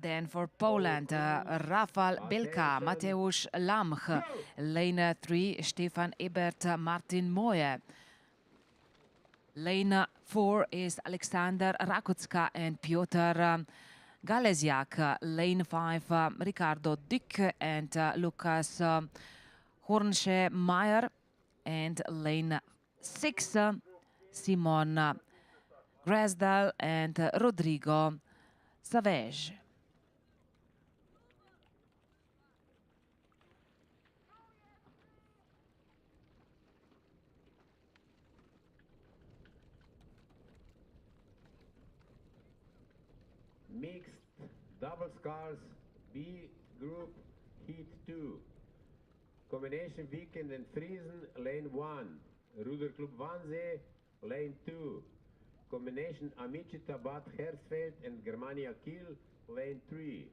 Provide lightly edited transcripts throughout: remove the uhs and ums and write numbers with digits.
Then for Poland, Rafał Bilka, Mateusz Lamch. Lane 3, Stefan Ebert, Martin Moje. Lane 4 is Alexander Rakutska and Piotr Galeziak. Lane 5, Ricardo Dück and Lukas Hornsche-Meyer. And lane 6, Simon Grasdal and Rodrigo Savage. Mixed double sculls B group heat 2. Combination Weekend and Friesen lane 1. Ruderclub Wannsee lane 2. Combination Amicita Bad Hersfeld and Germania Kiel lane 3.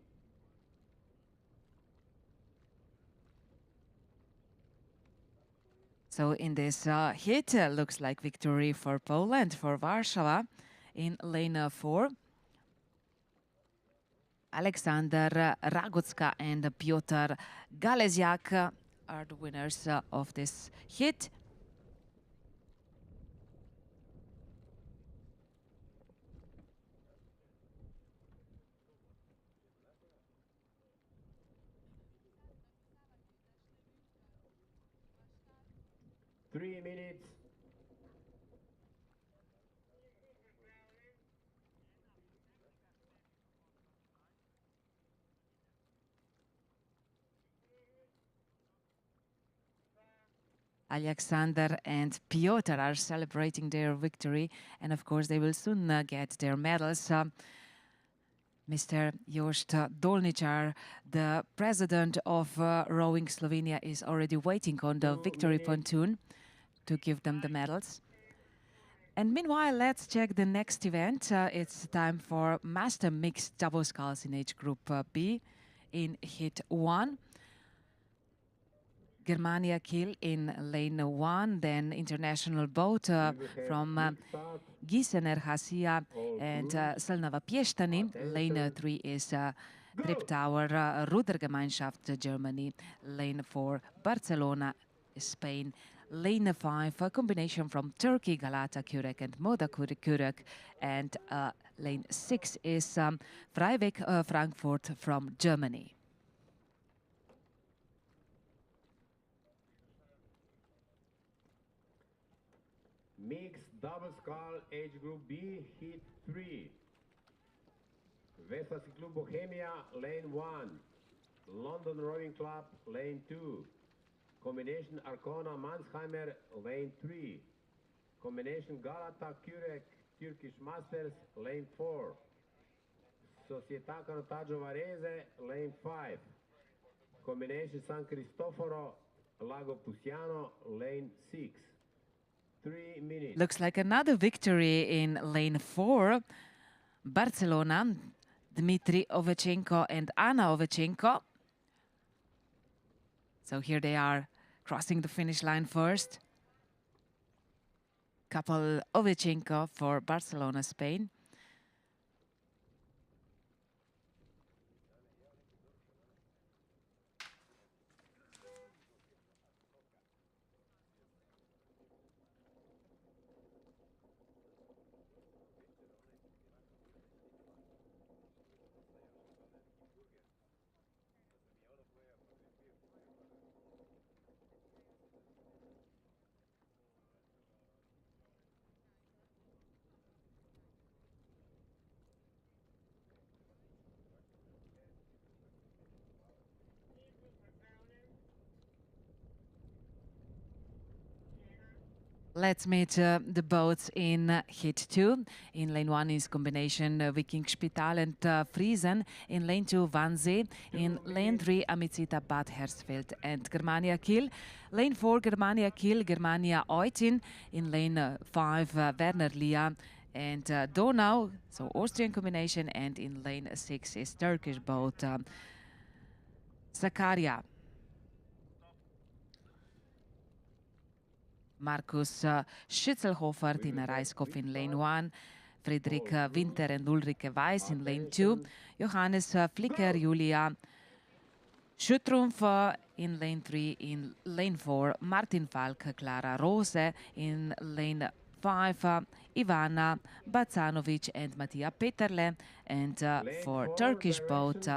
So in this hit, looks like victory for Poland, for Warsaw in lane 4. Alexander Ragocka and Piotr Galeziak are the winners of this hit. Three minutes. Alexander and Piotr are celebrating their victory, and of course they will soon get their medals. Mr. Jost Dolničar, the president of Rowing Slovenia, is already waiting on the victory pontoon to give them the medals. And meanwhile, let's check the next event. It's time for Master Mixed Double Sculls in age group B in hit 1. Germania Kiel in lane 1, then international boat from Giesener Hasia and Selnava Piestani. Lane 3 is Trip Tower, Rudergemeinschaft, Germany. Lane 4, Barcelona, Spain. Lane 5, a combination from Turkey, Galata Kürek and Moda Kürek. And lane 6 is Freiweg Frankfurt from Germany. Mixed double scull age group B heat 3. Vesla Club Bohemia lane 1. London Rowing Club lane 2. Combination Arcona Mansheimer lane 3. Combination Galata Kürek Turkish Masters lane 4. Società Canottaggio Varese lane 5. Combination San Cristoforo Lago Pusiano lane 6. 3 minutes. Looks like another victory in lane 4. Barcelona, Dmitry Ovechenko and Anna Ovechenko. So here they are crossing the finish line first. Couple Ovechenko for Barcelona, Spain. Let's meet the boats in hit 2. In lane 1 is combination Viking Spital and Friesen. In lane 2, Wannsee. In lane 3, Amicita Bad Hersfeld and Germania Kiel. Lane 4, Germania Kiel, Germania Eutin. In lane 5, Werner Lia and Donau, so Austrian combination. And in lane 6 is Turkish boat Sakarya. Markus Schützelhofer, Tina Reiskopf in lane 1, Friedrich Winter and Ulrike Weiss in lane 2, Johannes Flicker, Julia Schüttrumpf in lane 3. In lane 4, Martin Falk, Clara Rose. In lane 5, Ivana Bacanovic and Mattia Peterle. And for Turkish boat,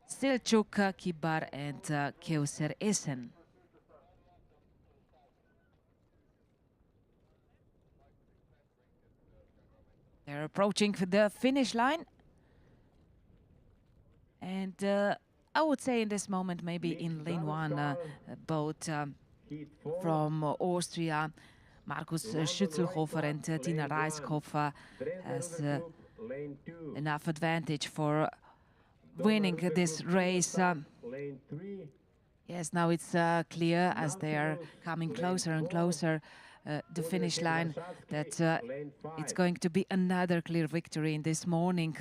Selçuk Kibar and Kevser Esen. They're approaching the finish line. And I would say in this moment, maybe in lane 1, both from Austria, Markus Schützelhofer and Tina Reiskopf has enough advantage for winning this race. Yes, now it's clear as they are coming closer and closer the finish line that it's going to be another clear victory in this morning.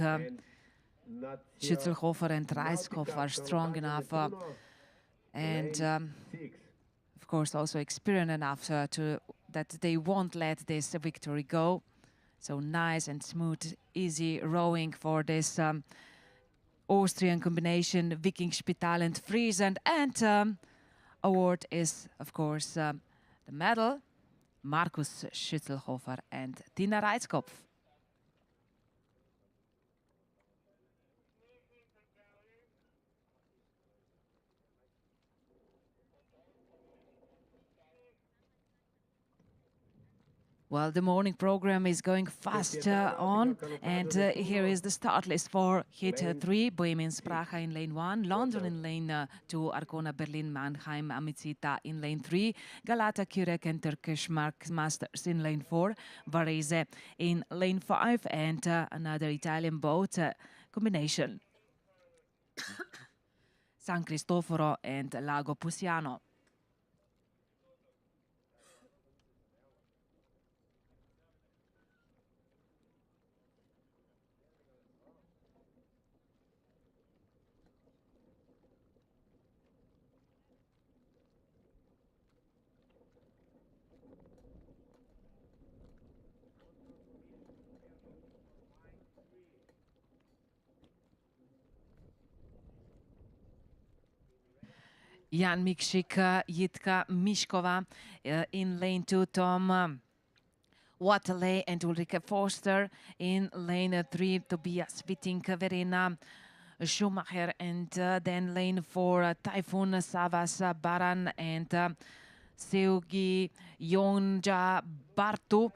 Schützelhofer and Reiskopf are strong enough and of course also experienced enough that they won't let this victory go. So nice and smooth, easy rowing for this Austrian combination, Viking Spital and Friesen. And award is, of course, the medal, Markus Schützelhofer and Tina Reiskopf. Well, the morning program is going fast on, and here is the start list for Heat 3, Bohemian Sprache in lane 1, London in lane 2, Arcona Berlin Mannheim Amicita in lane 3, Galata Kurek and Turkish Masters in lane 4, Varese in lane 5, and another Italian boat combination, San Cristoforo and Lago Pusiano. Jan Mikšik, Jitka Miškova in lane 2, Tom Waterley and Ulrike Forster in lane 3, Tobias Witting, Verena Schumacher, and then lane 4, Typhoon Savas Baran and Seugi Yonja Bartu.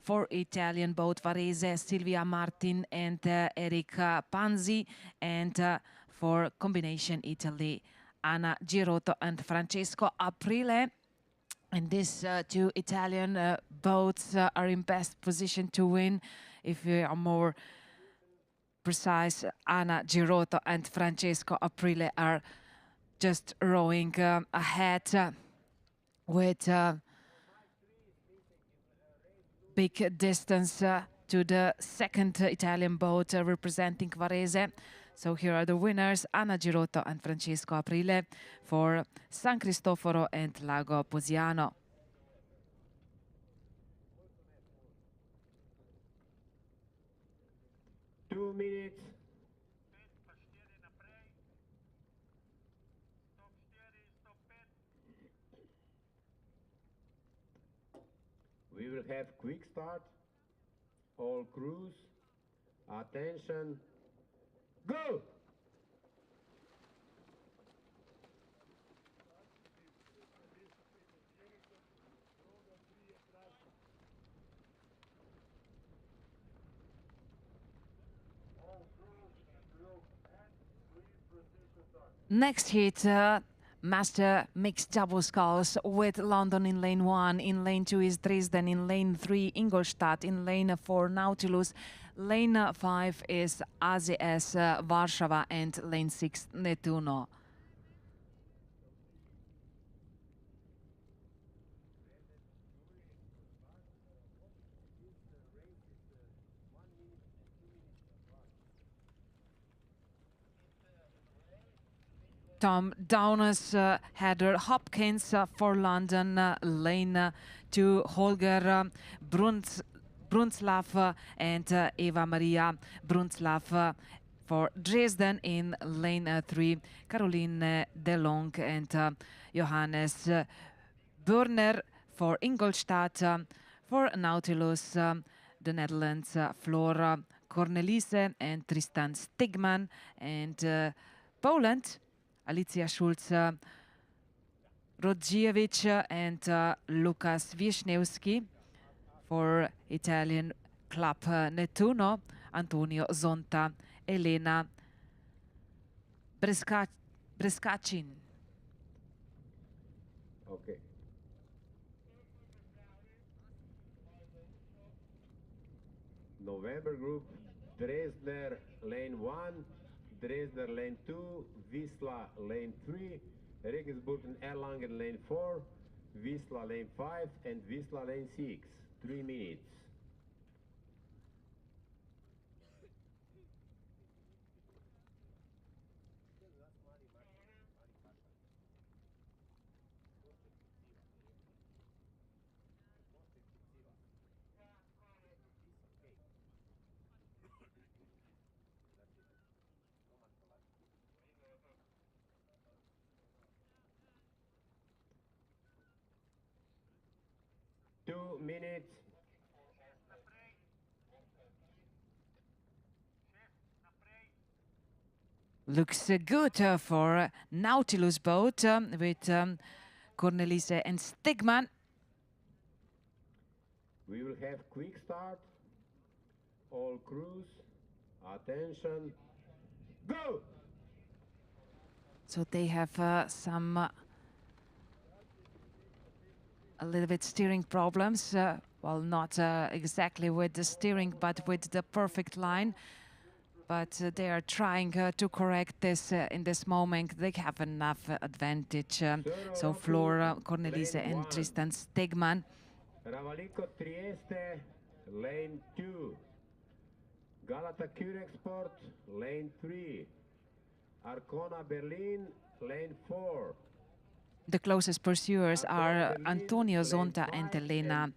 For Italian boat, Varese, Silvia Martin and Eric Panzi, and for combination Italy, Anna Girotto and Francesco Aprile. And these two Italian boats are in best position to win. If we are more precise, Anna Girotto and Francesco Aprile are just rowing ahead with big distance to the second Italian boat representing Varese. So here are the winners, Anna Girotto and Francesco Aprile for San Cristoforo and Lago Pusiano. Two minutes. We will have quick start. All crews, attention, go! Next heat, Master Mixed Double Sculls with London in lane 1. In lane 2 is Dresden. In lane 3, Ingolstadt. In lane 4, Nautilus. Lane 5 is AZS Warsaw, and lane 6, Nettuno. Tom Downers, Heather Hopkins for London, lane 2, Holger Brunslav and Eva Maria Brunslav for Dresden. In lane 3, Caroline DeLong and Johannes Burner. For Ingolstadt, for Nautilus, the Netherlands, Flora Cornelisse and Tristan Stegman. And Poland, Alicia Schulz, Rodziewicz and Lukas Wiśniewski. For Italian Club Nettuno, Antonio Zonta, Elena Brescacin. Okay. November group, Dresdner lane 1, Dresdner lane 2, Visla lane 3, Regensburg and Erlangen lane 4, Visla lane 5 and Visla lane 6. 3 minutes. Two minutes. Looks good for Nautilus boat with Cornelisse and Stegman. We will have quick start. All crews, attention, go! So they have some a little bit steering problems. Well, not exactly with the steering, but with the perfect line. But they are trying to correct this in this moment. They have enough advantage. So Flora Cornelisse and Tristan Stegman. Ravalico Trieste, lane 2. Galata Curexport, lane 3. Arcona Berlin, lane 4. The closest pursuers are Antonio Zonta and Elena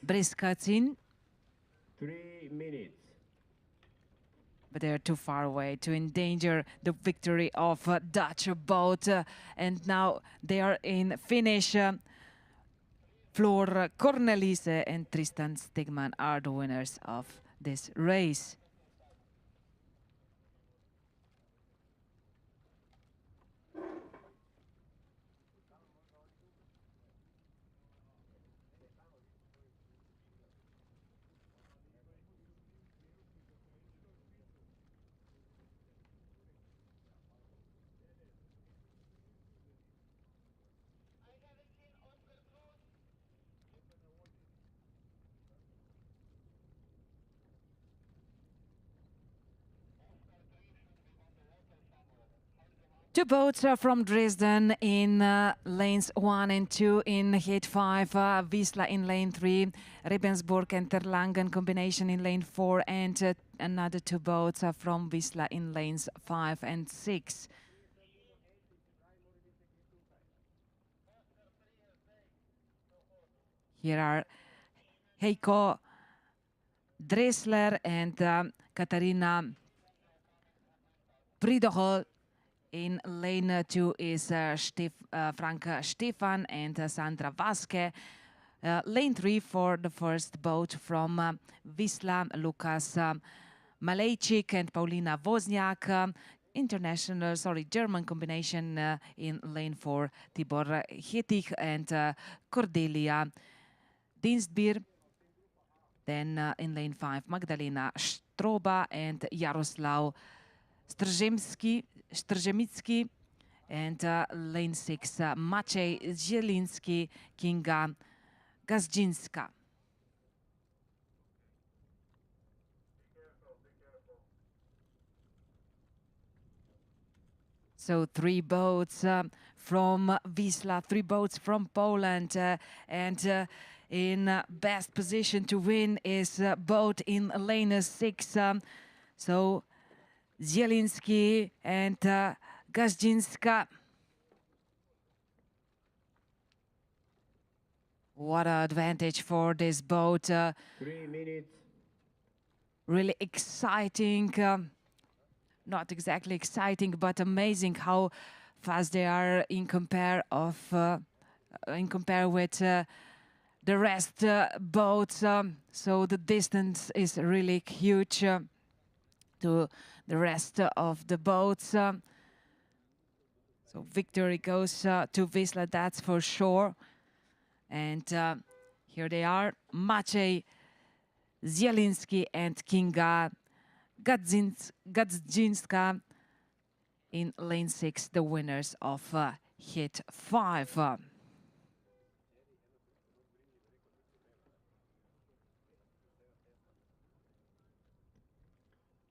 Brescacin. 3 minutes. But they're too far away to endanger the victory of Dutch boat. And now they are in finish. Floor Cornelisse and Tristan Stegman are the winners of this race. Two boats from Dresden in lanes 1 and 2 in heat 5, Visla in lane 3, Rebensburg and Erlangen combination in lane 4, and another two boats from Visla in lanes 5 and 6. Here are Heiko Dressler and Katarina Pridohol. In lane 2 is Frank Stefan and Sandra Vasque. Lane 3 for the first boat from Visla, Lukas Malejczyk and Paulina Wozniak. German combination in lane 4, Tibor Hettich and Cordelia Dienstbier. Then in lane 5, Magdalena Stroba and Jaroslav Strzemicki, and lane 6, Maciej Zielinski, Kinga Gazdzińska. So 3 boats from Visla, 3 boats from Poland, and in best position to win is boat in lane 6. So Zielinski and Gazdzińska. What an advantage for this boat. 3 minutes. really exciting, not exactly exciting, but amazing how fast they are in compare with the rest boats. So the distance is really huge to the rest of the boats. So victory goes to Visla, that's for sure. And here they are, Maciej Zielinski and Kinga Gadzinska in lane 6, the winners of hit 5.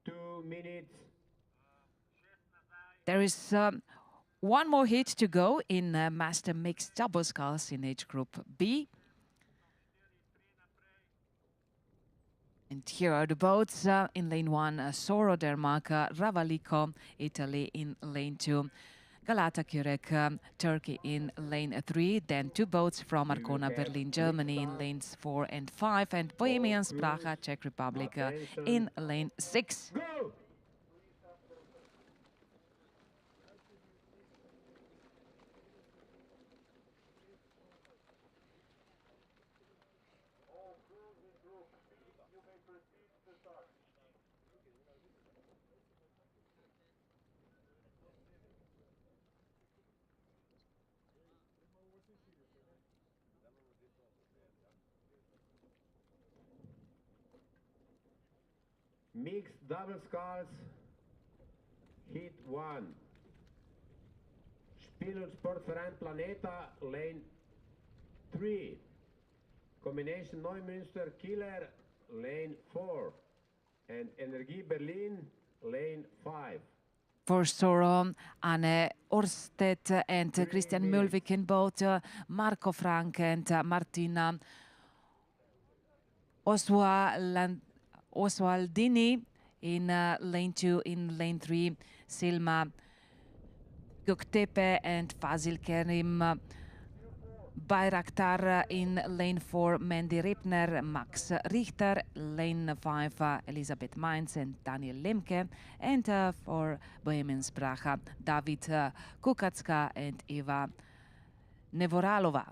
2 minutes. There is one more hit to go in Master Mixed Double Sculls in age group B. And here are the boats in lane 1, Soro, Denmark, Ravalico, Italy in lane 2, Galata Kürek, Turkey in lane 3, then 2 boats from Arkona, Berlin, Germany in lanes 4 and 5, and Bohemian Spracha, Czech Republic in lane 6. Go! Mixed double sculls, hit 1. Spiel und Sportverein Planeta, lane 3. Combination Neumünster Killer, lane 4. And Energie Berlin, lane 5. For Soro, Anne Orsted and Christian Mulvik in both, Marco Frank and Martina Oswaldini in lane 2, in lane 3, Silma Göktepe and Fazil Kerim Bayraktar in lane 4, Mandy Ripner, Max Richter, lane 5, Elisabeth Mainz and Daniel Lemke, and for Bohemian Spracha, David Kukacka and Eva Nevoralova.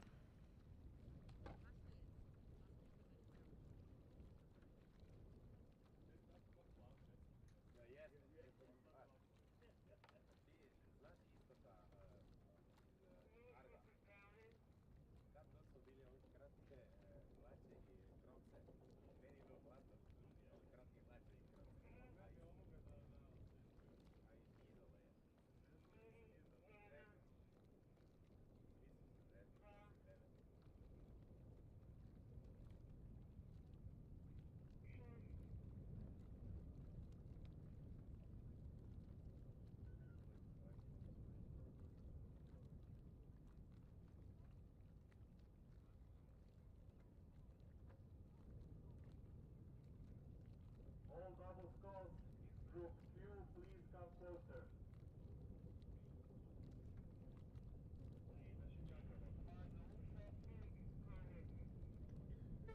Double sculls, group Q, please come closer.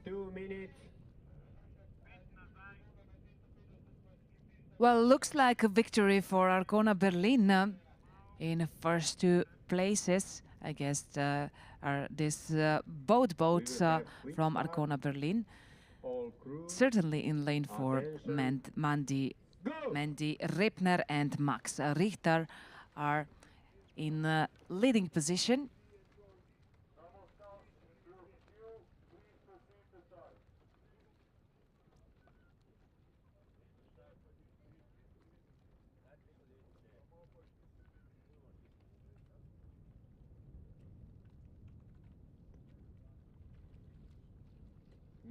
Two minutes. Well, looks like a victory for Arkona Berlin in the first 2 places. I guess are these both boats from Arkona Berlin. Certainly in lane 4, Mandy Ripner and Max Richter are in leading position.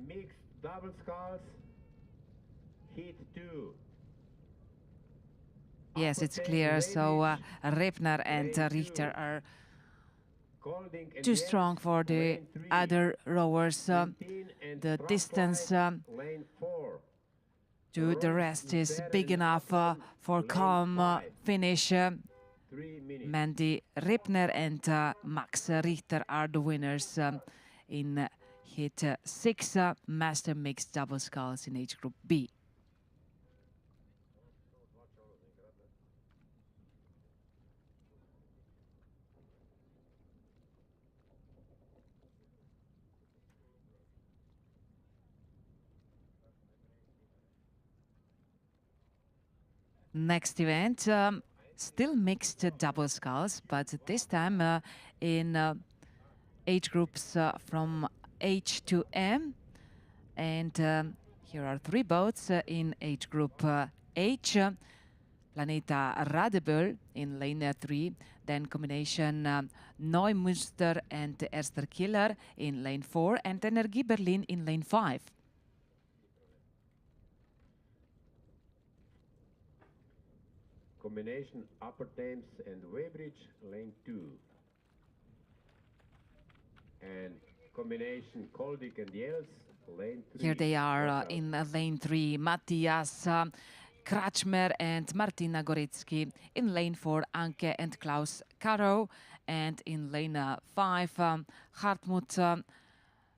Mixed double sculls, hit 2. Yes, it's clear. So Ripner and Richter are too strong for the other rowers. The distance to the rest is big enough for calm finish. Mandy Ripner and Max Richter are the winners in hit 6, Master Mixed Double Sculls in age group B. Next event, still mixed double sculls, but this time in age groups from H to M. And here are three boats in age group H. Planeta Radeböll in lane 3, then combination Neumünster and Erster Killer in lane 4, and Energie Berlin in lane 5. Combination Upper Thames and Weybridge, lane 2. And combination Koldik and Yels, lane 3. Here they are in lane 3, Matthias Kratschmer and Martina Goretzky. In lane 4, Anke and Klaus Caro. And in lane 5, Hartmut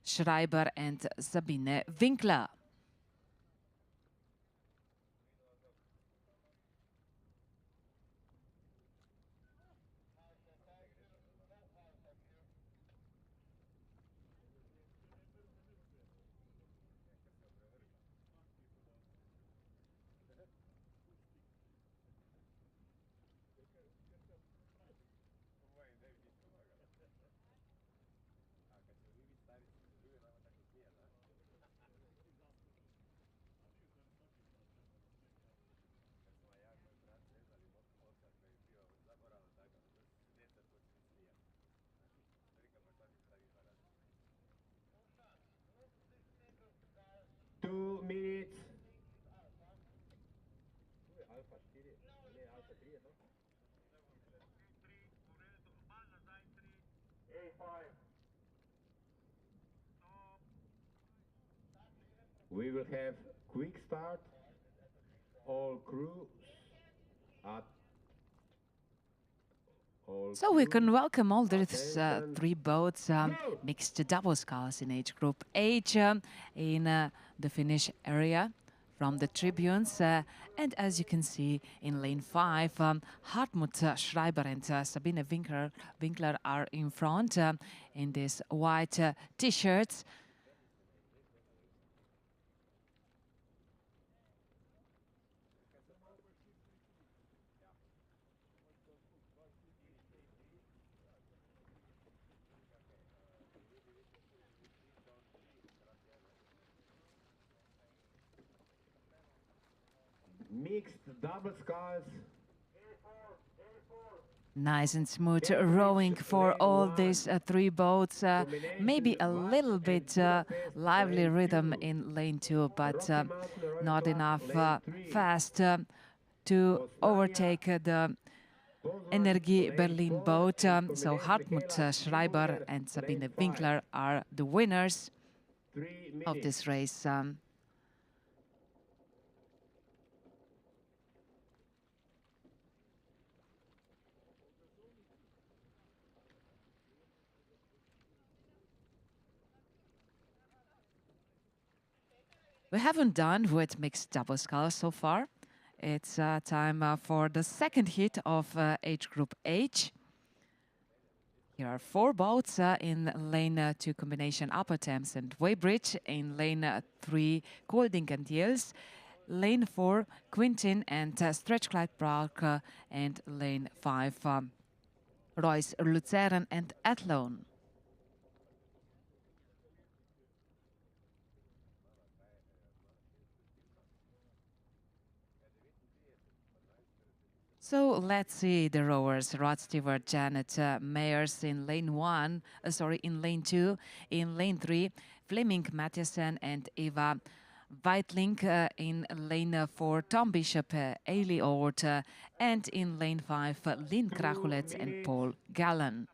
Schreiber and Sabine Winkler. Minutes. We will have quick start. All crews at So we can welcome all these three boats, mixed double sculls in age group H in the Finnish area from the tribunes. And as you can see in lane 5, Hartmut Schreiber and Sabine Winkler are in front in these white t-shirts. Mixed double sculls. Nice and smooth rowing for all these three boats. Maybe a little bit lively rhythm in lane 2, but not enough fast to overtake the Energie Berlin boat. So Hartmut Schreiber and Sabine Winkler are the winners of this race. We haven't done with mixed double sculls so far. It's time for the second heat of age group H. Here are four boats in lane 2 combination Upper Thames and Weybridge, in lane 3 Kolding and Yels, lane 4 Quintin and Stretchclyde Park, and lane 5 Royce Luzern and Athlone. So let's see the rowers. Rod Stewart, Janet Mayers in lane 1, in lane 2, in lane 3, Fleming Mathiasen and Eva Weitling, in lane 4, Tom Bishop, Ailey Ort, and in lane 5, Lynn Krachulets and Paul Gallen.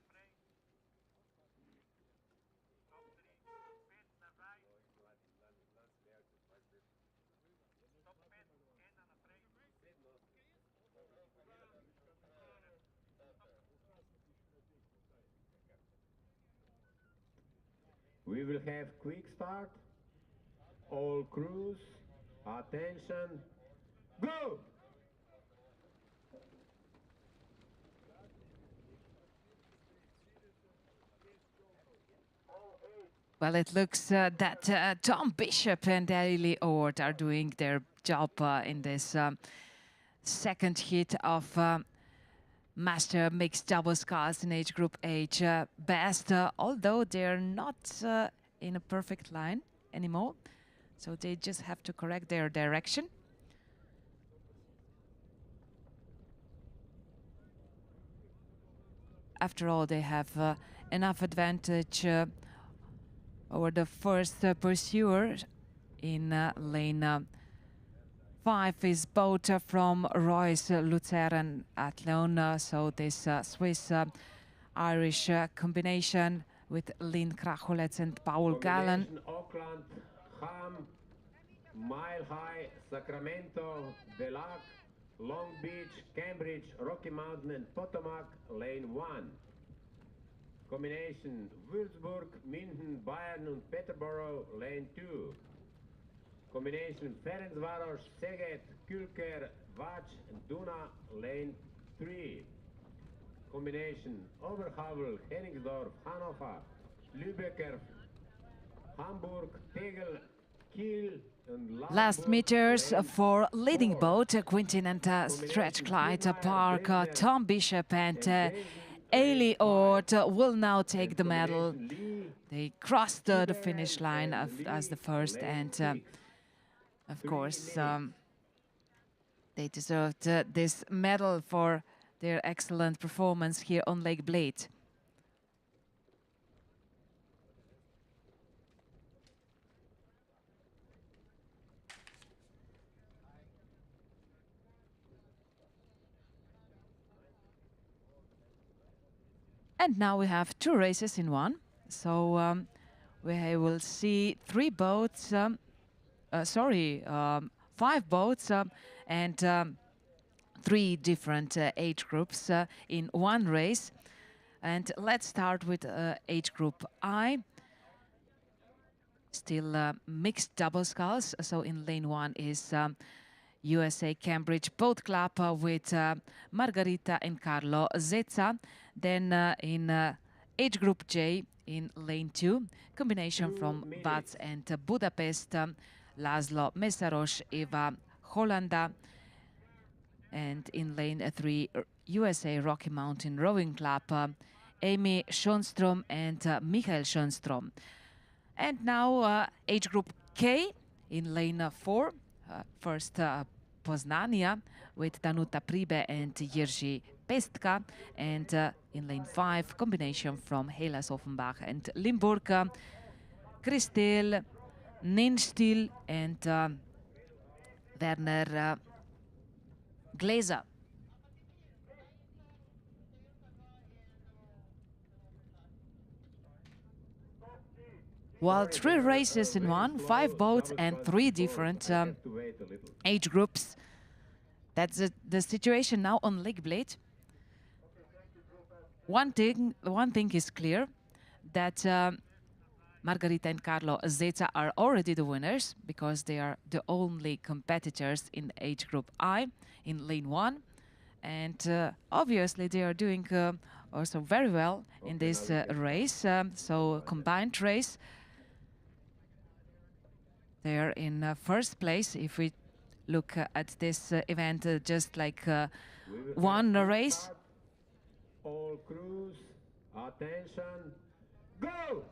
We will have quick start. All crews, attention, go! Well, it looks that Tom Bishop and Ailey Ort are doing their job in this second hit of master mixed double sculls in age group H best, although they're not in a perfect line anymore. So they just have to correct their direction. After all, they have enough advantage over the first pursuer in lane 5 is boat from Royce, Luzern, Athlon. So this Swiss-Irish combination with Lynn Kracholec and Paul Gallen. Auckland, Ham, Mile High, Sacramento, Delac, Long Beach, Cambridge, Rocky Mountain and Potomac, lane 1. Combination Würzburg, Minden, Bayern and Peterborough, lane 2. Combination Ferencváros, Szeged, Külker, Vach, Duna, lane 3. Combination Oberhavel, Hennigsdorf, Hannover, Lübecker, Hamburg, Tegel, Kiel, and Last meters for leading boat, Quintin and Strathclyde Park, Tom Bishop and Ailey Ord will now take the medal. They crossed the finish line as the first, and of course they deserved this medal for their excellent performance here on Lake Bled. And now we have 2 races in one. So we will see 3 boats, 5 boats and 3 different age groups in one race. And let's start with age group I. Still mixed double sculls. So in lane 1 is USA Cambridge Boat Club with Margarita and Carlo Zezza. Then in age group J in lane 2, combination from Vats and Budapest, Laszlo Meszaros, Eva Hollanda. And in lane 3, USA Rocky Mountain Rowing Club, Amy Schönstrom and Michael Schönstrom. And now age group K in lane 4, first Poznania with Danuta Pribe and Jerzy Pestka, and in lane 5, combination from Helas Offenbach and Limburg, Christel Ninstil and Werner Glaser. Well, 3 races in one, 5 boats and 3 different age groups. That's the situation now on Lake Bled. One thing is clear, that Margarita and Carlo Zezza are already the winners, because they are the only competitors in age group I in lane 1. And obviously they are doing also very well in this race, so combined race. They are in first place if we look at this event just like one race. All crews, attention, go!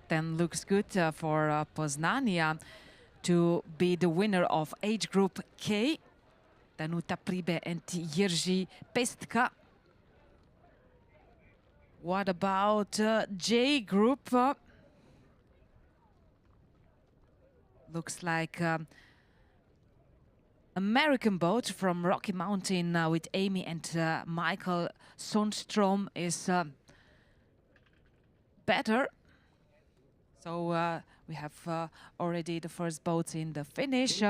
Then looks good for Poznania to be the winner of age group K. Danuta Pribe and Jerzy Pestka. What about J group? Looks like American boat from Rocky Mountain with Amy and Michael Sundstrom is better. So we have already the first boats in the finish.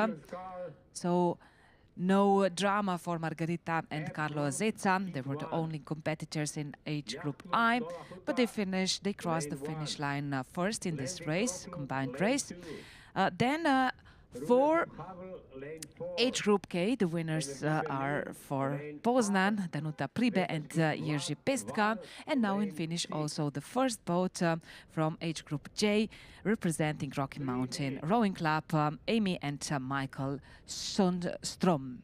So no drama for Margarita and Carlo Zezza. They were the only competitors in age group I, but they crossed the finish line first in this race, combined race. Then For Havel, lane 4. Age Group K, the winners are for Poznan, Danuta Pribe and Jerzy Pestka. And now in finish also the first boat from Age Group J, representing Rocky Mountain Rowing Club, Amy and Michael Sundstrom.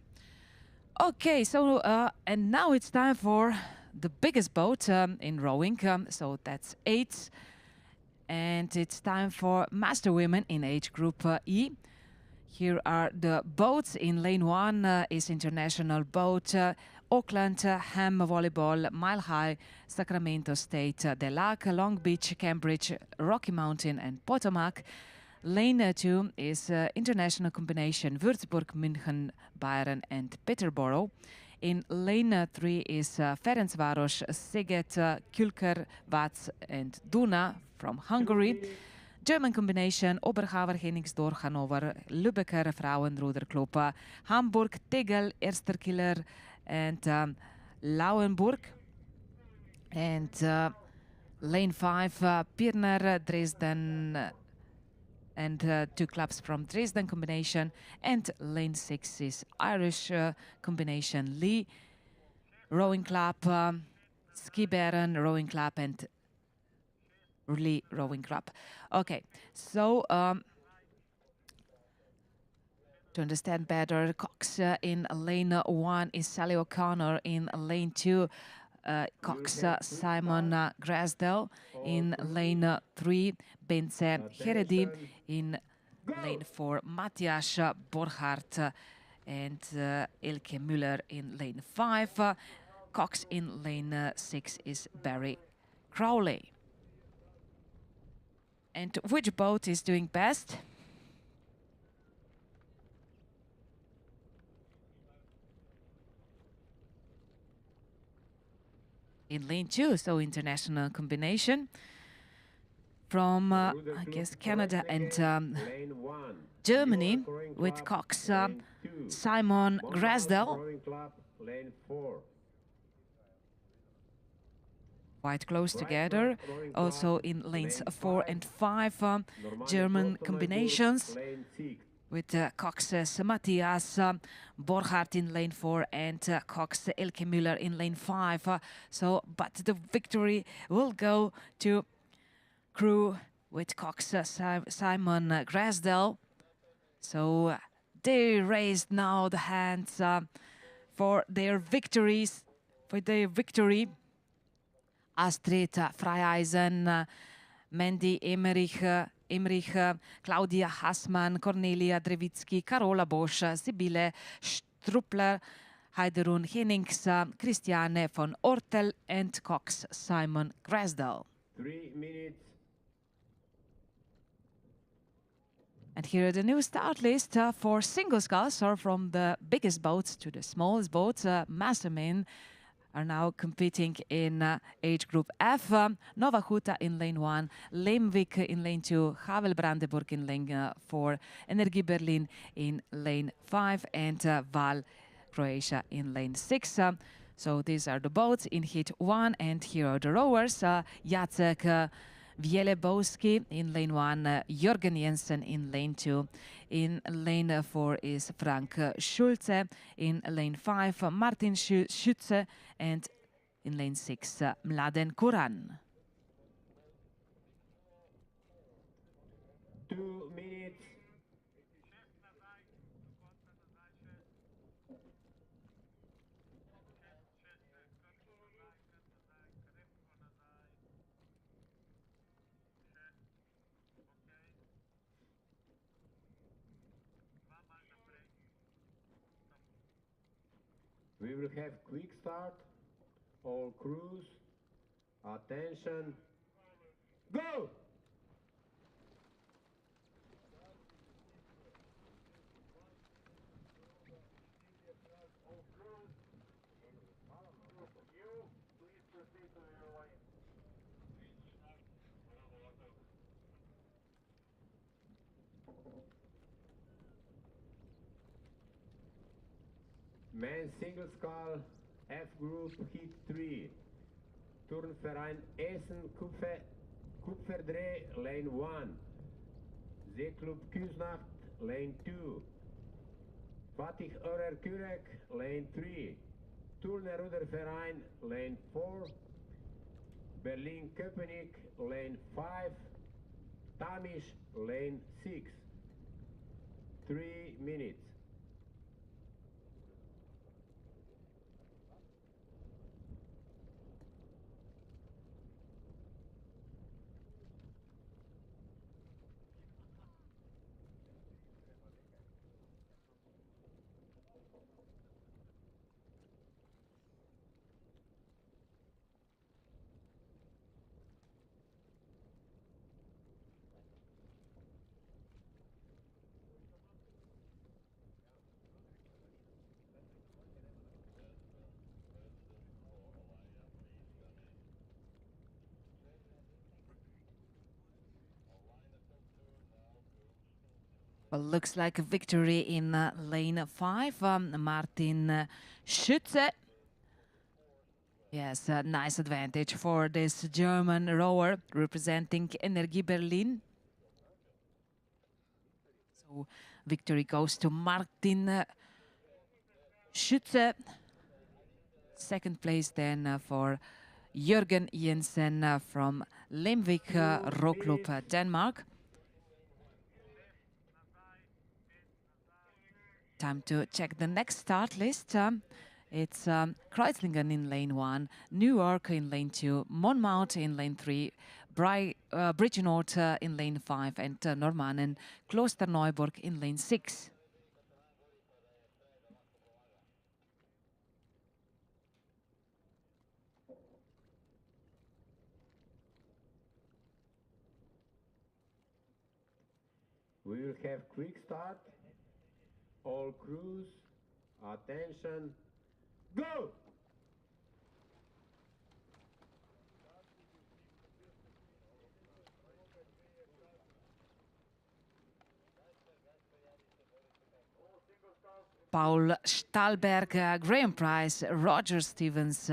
Okay, so and now it's time for the biggest boat in rowing, so that's 8. And it's time for Master Women in Age Group E. Here are the boats. In lane 1 is international boat, Auckland, Ham Volleyball, Mile High, Sacramento State, Delac, Long Beach, Cambridge, Rocky Mountain and Potomac. Lane 2 is international combination, Würzburg, München, Bayern and Peterborough. In lane 3 is Ferencváros, Szeged, Külker, Vác and Duna from Hungary. German combination, Oberhaver, Hennigsdorf, Hanover, Lübecker, Frauenruderclub, Hamburg, Tegel, Ersterkiller and Lauenburg. And lane 5, Pirna, Dresden, and 2 clubs from Dresden combination. And lane 6 is Irish combination, Lee Rowing Club, Skiberen Rowing Club and Lee Rowing Club. Okay, so to understand better, Cox in lane 1 is Sally O'Connor. In lane 2, Cox Simon Grasdell. In lane 3, Bence Heredi. In lane 4, Matthias Borchardt and Elke Müller in lane 5. Cox in lane 6 is Barry Crowley. And which boat is doing best? In lane 2, so international combination from, I guess, Canada and Germany with Cox, Simon Grasdell. Quite close together. Also in lanes 4 and 5, German combinations with Cox Matthias Borchardt in lane 4 and Cox Elke Müller in lane 5. But the victory will go to crew with Cox Simon Grasdell. So they raised now the hands for their victories, victory. Astrid Freieisen, Mandy Emmerich, Claudia Hassmann, Cornelia Drewicki, Carola Bosch, Sibylle Struppler, Heiderun Hennings, Christiane von Ortel and Cox Simon Grasdell. 3 minutes. And here are the new start list for single sculls, or from the biggest boats to the smallest boats. Mastermen are now competing in age group F. Nova Huta in lane 1, Lemvik in lane 2, Havel Brandenburg in lane 4, Energie Berlin in lane 5, and Val Croatia in lane 6. So these are the boats in heat 1, and here are the rowers. Jacek Wielebowski in lane 1, Jürgen Jensen in lane 2. In lane 4 is Frank Schulze. In lane 5, Martin Schütze. And in lane 6, Mladen Kuran. 2 minutes. We will have quick start. All crews, attention, go! Men's single scull, F group, heat 3. Turnverein Essen, Kupferdreh, lane 1. Seeklub Küsnacht, lane 2. Fatih Örer Kürek, lane 3. Turner Ruderverein, lane 4. Berlin Köpenick, lane 5. Tamish, lane 6. 3 minutes. Well, looks like a victory in lane 5. Martin Schütze. Yes, a nice advantage for this German rower representing Energie Berlin. So victory goes to Martin Schütze. Second place then for Jørgen Jensen from Lemvik Roklub, Denmark. Time to check the next start list. It's Kreuzlingen in lane 1, Newark in lane 2, Monmouth in lane 3, Bridgenoord in lane 5, and Normannen Klosterneuburg in lane 6. We will have quick start. All crews, attention, go! Paul Stahlberg, Graham Price, Roger Stevens,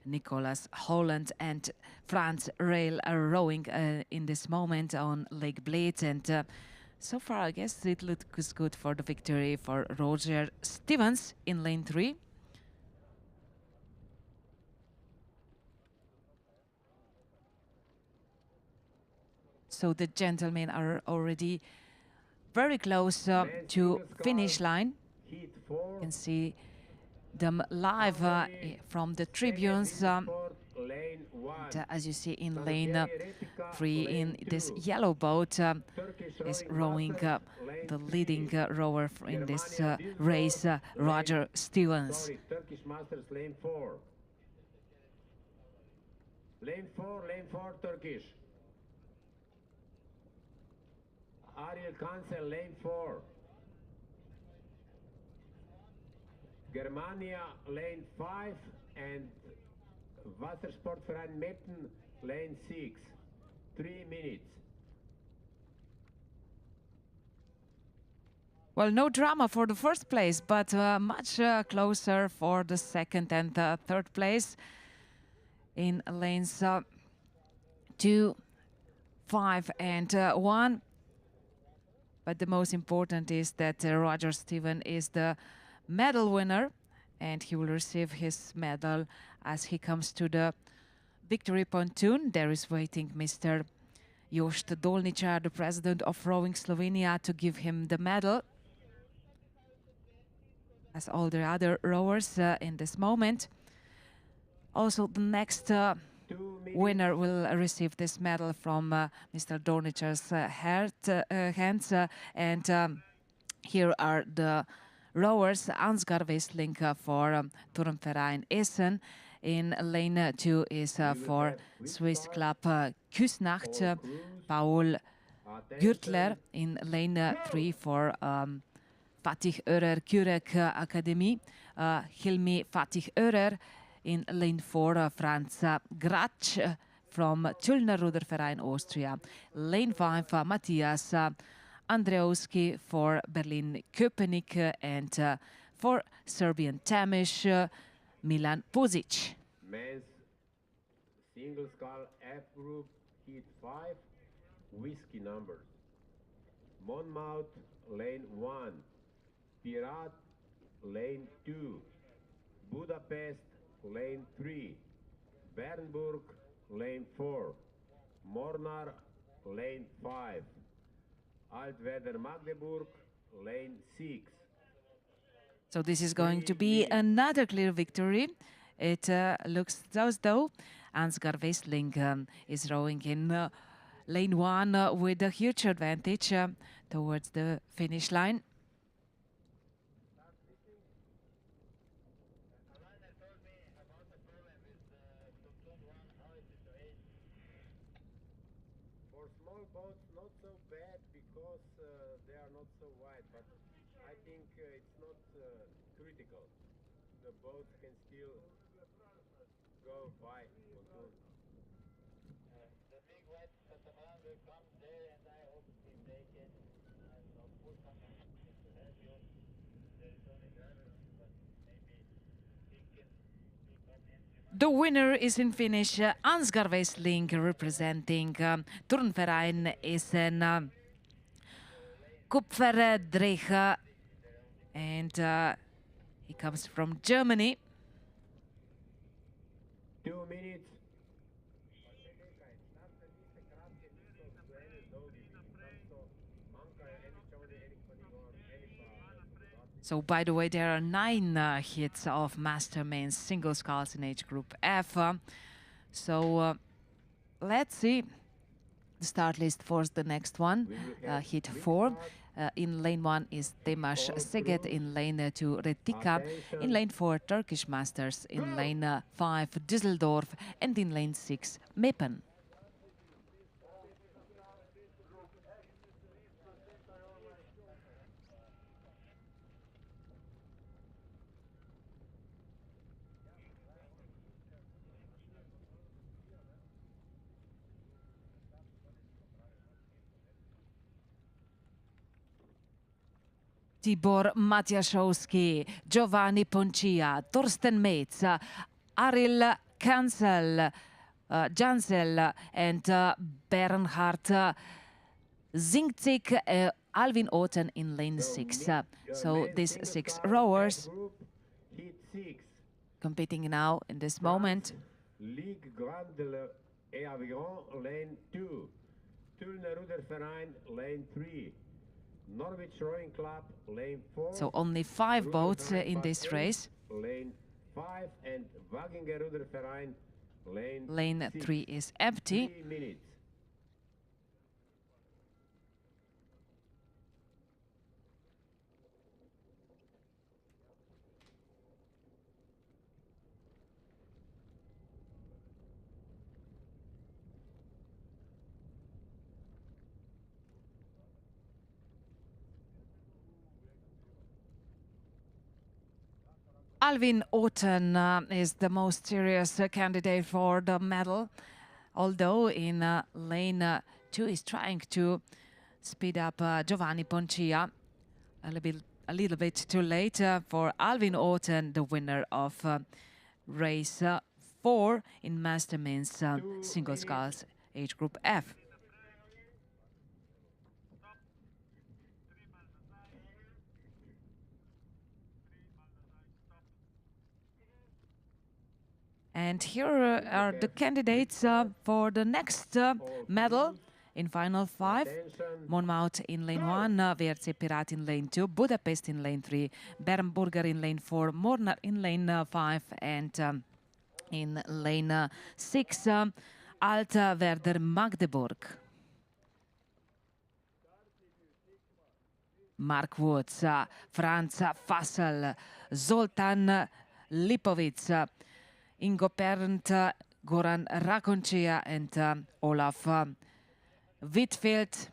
Nicholas Holland and Franz Rail are rowing in this moment on Lake Bled, and so far I guess it looks good for the victory for Roger Stevens in lane 3. So the gentlemen are already very close to finish line. You can see them live from the tribunes. As you see in lane 3 in this yellow boat is rowing the leading rower in this race, Roger Stevens. Turkish Masters lane 4. Lane 4, Turkish. Ariel Cancel, lane 4. Germania, lane 5, and Wassersportverein Metten, lane 6. 3 minutes. Well, no drama for the first place, but much closer for the second and third place in lanes 2, 5, and 1. But the most important is that Roger Stevens is the medal winner, and he will receive his medal as he comes to the victory pontoon. There is waiting Mr. Jost Dolničar, the president of Rowing Slovenia, to give him the medal, as all the other rowers in this moment. Also, the next winner will receive this medal from Mr. Dolničar's hands. And here are the rowers. Ansgar Westling for Turnverein Essen. In lane 2 is for Swiss club Küsnacht, Paul Gürtler. In lane 3 for Fatih Örer Kürek Academy, Hilmi Fatih Örer. In lane 4, Franz Gratsch from Tüllner Ruderverein Austria. Lane 5, Matthias Andreowski for Berlin Köpenick, and for Serbian Tamish, Milan Puzic. Men's single scull F group, heat 5, whiskey numbers. Monmouth, lane 1. Pirat, lane 2. Budapest, lane 3. Bernburg, lane 4. Mornar, lane 5. Altweder Magdeburg, lane 6. So this is going to be another clear victory. It looks as though Ansgar Westling is rowing in lane 1 with a huge advantage towards the finish line. For small boats, not so bad because they are not so wide, but I think it's not critical. The boats can still go by pontoon. The big white catamaran will come there, and I hope if they can, I don't know, pull something to help you. There is only driver on it, but maybe he can become entry. The winner is in finish. Ansgar Westling representing Turnverein Essen Kupferdrecha, and he comes from Germany. 2 minutes. So, by the way, there are 9 hits of Master Men's single sculls in age group F. So, let's see the start list for the next one. Hit 4. In lane 1 is Temas Szeged, in lane 2 Retica, in lane 4 Turkish Masters, in lane 5 Düsseldorf, and in lane 6 Meppen. Tibor Matiaszowski, Giovanni Poncia, Torsten Metz, Ariel Kansel, Jansel, and Bernhard Zingzik, Alvin Otten in lane 6. So these 6 rowers competing now in this moment. Ligue Grande Aviron, lane 2. Tullner Ruderverein, lane 3. Norwich Rowing Club, lane 4. So only 5 boats in this race. Lane 5 and Waginger Ruderverein, lane 6. 3 is empty. 3 minutes. Alvin Otten is the most serious candidate for the medal, although in lane 2 is trying to speed up Giovanni Poncia. A little bit too late for Alvin Otten, the winner of race 4 in Master Men's single sculls age group F. And here are the candidates for the next medal in final 5. Monmouth in lane 1, WRC Pirat in lane 2, Budapest in lane 3, Bernburger in lane 4, Mornar in lane 5, and in lane 6, Alta Werder Magdeburg. Mark Woods, Franz Fassel, Zoltan Lipovic, Ingo Pernt, Goran Rakoncia, and Olaf Whitfield.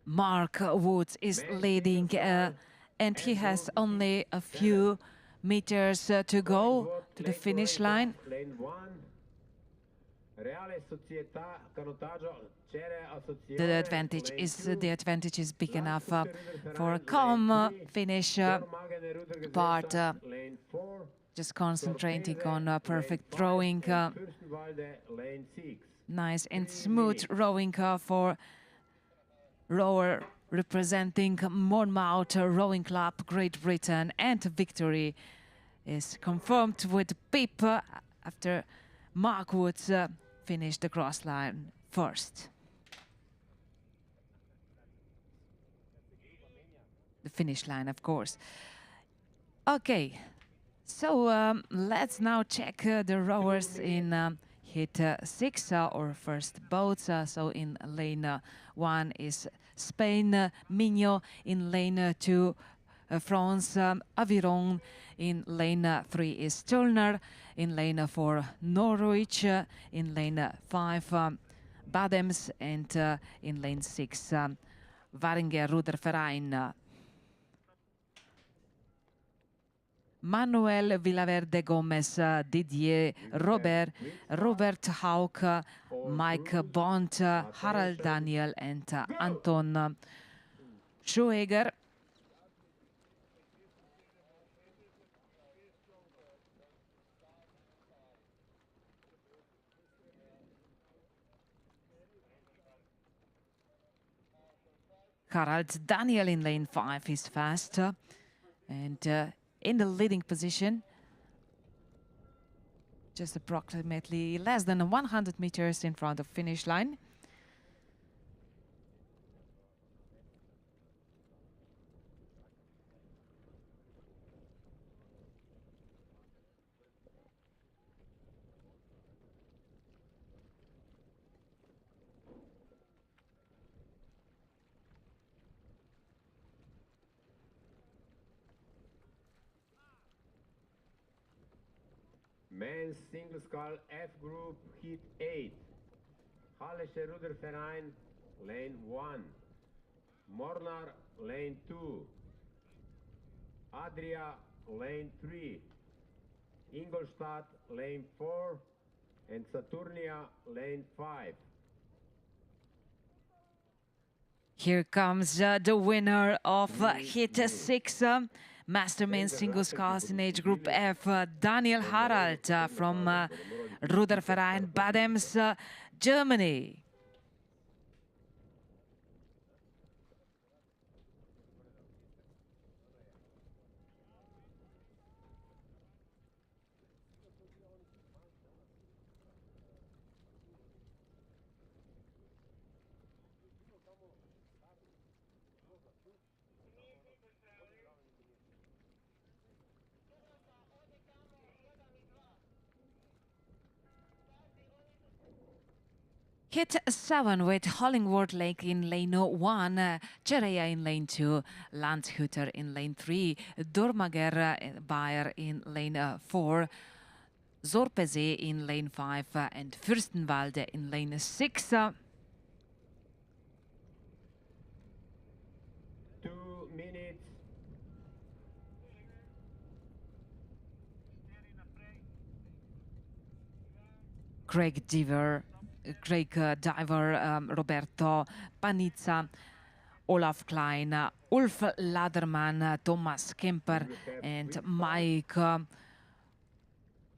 Mark Woods is leading, and he has only a few meters to go to the finish line. The advantage is big enough for a calm finish part. Just concentrating on perfect rowing. Nice and smooth rowing for rower representing Monmouth Rowing Club, Great Britain, and victory is confirmed with Pip after Mark Woods finished the cross line first. The finish line, of course. Okay, so let's now check the rowers in heat 6 or first boats. So in lane 1 is Spain, Mignot. In lane 2, France, Aviron. In lane 3 is Stolner. In lane 4, Norwich. In lane 5, Badems. And in lane 6, Waringen Ruderverein. Manuel Villaverde Gomez, Didier Robert, Robert Hauk, Mike Bond, Harald Daniel, and Anton Schueger. Harald Daniel in lane 5 is fast and in the leading position. Just approximately less than 100 meters in front of finish line. Men's single scull F group heat 8. Hallische Ruderverein lane 1. Mornar lane 2. Adria lane 3. Ingolstadt lane 4. And Saturnia lane 5. Here comes the winner of heat 6. Master men's single sculls in age group F, Daniel Harald from Ruderverein Badems, Germany. Hit 7 with Hollingworth Lake in lane 1, Chereya in lane 2, Landshütter in lane 3, Dormager Bayer in lane 4, Zorpesee in lane 5, and Fürstenwalde in lane 6. 2 minutes. Craig Diver, Roberto Panizza, Olaf Klein, Ulf Laderman, Thomas Kemper, and Mike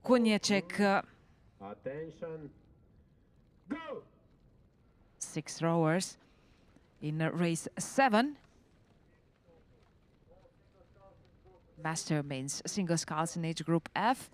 Konieczek. Attention. Go! 6 rowers in race 7. Master men's single sculls in age group F.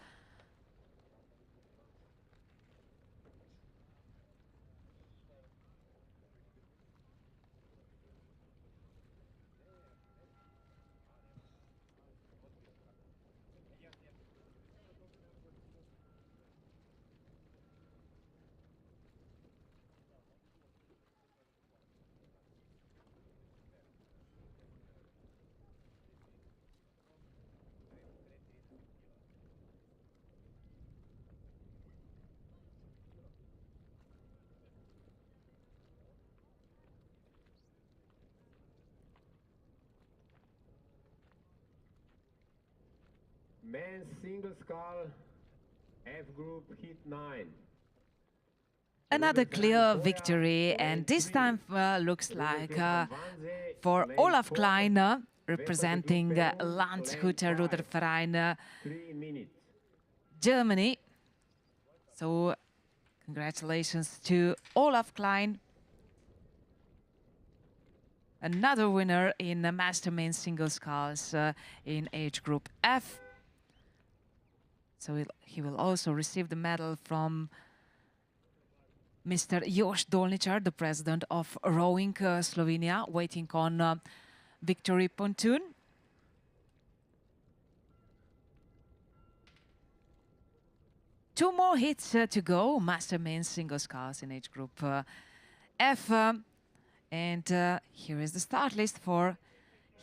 Men's single scull, F group, heat 9. Another clear victory, and this time looks like for Olaf Klein, representing Landshütte Ruderverein 3 minutes. Germany. So congratulations to Olaf Klein. Another winner in Master Men's Single Sculls in age group F. So he will also receive the medal from Mr. Jos Dolničar, the president of Rowing Slovenia, waiting on victory pontoon. Two more hits to go, Master Men's Single Sculls in age group F. And here is the start list for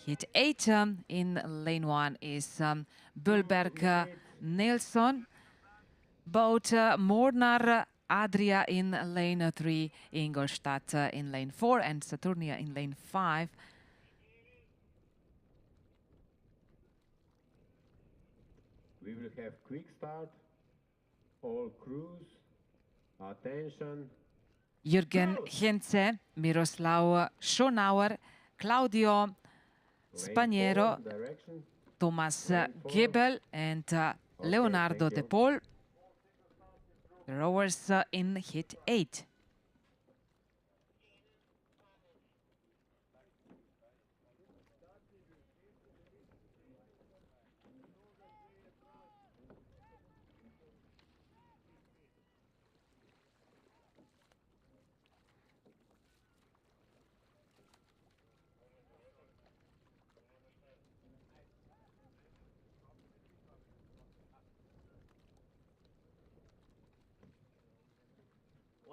hit 8. In lane 1 is Bölberg Nelson, both Mornar Adria in lane 3, Ingolstadt in lane 4, and Saturnia in lane 5. We will have quick start, all crews, attention. Jürgen Hentze, Miroslav Schonauer, Claudio Spaniero, Thomas Gebel, and Leonardo De Paul, the rowers in hit 8.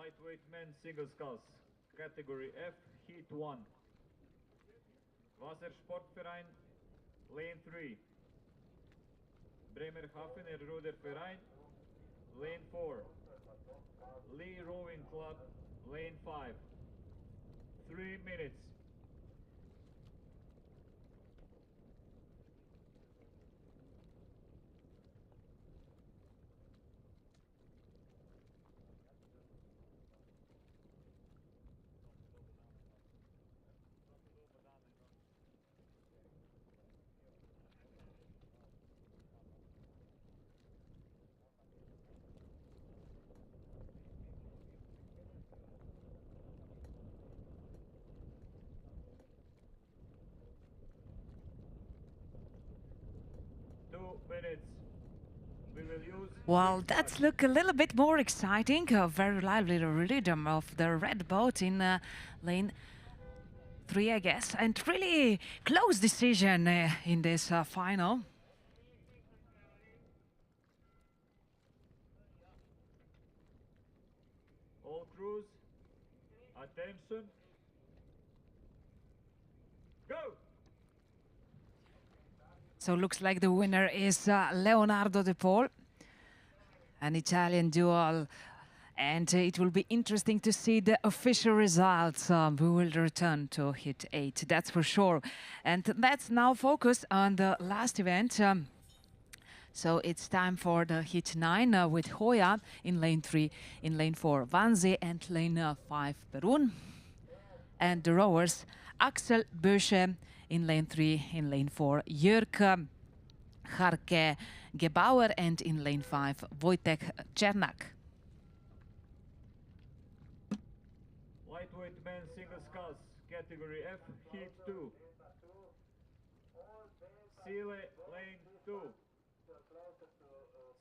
Lightweight men's single sculls, category F, heat 1. Wassersportverein, lane 3. Bremerhavener Ruderverein, lane 4. Lee Rowing Club, lane 5. 3 minutes. Minutes. We will use Well, that's look a little bit more exciting. A very lively rhythm of the red boat in lane 3, I guess, and really close decision in this final. all crews, attention, go! So looks like the winner is Leonardo De Paul, an Italian duel. And it will be interesting to see the official results. We will return to hit 8, that's for sure. And let's now focus on the last event. So it's time for the hit 9 with Hoya in lane 3, in lane 4 Vanze, and lane 5 Perun. And the rowers Axel Bösche in lane 3, in lane 4 Jörg Harke Gebauer, and in lane 5 Wojtek Czernak. Lightweight men's single sculls, category F, heat 2. Sile, lane 2.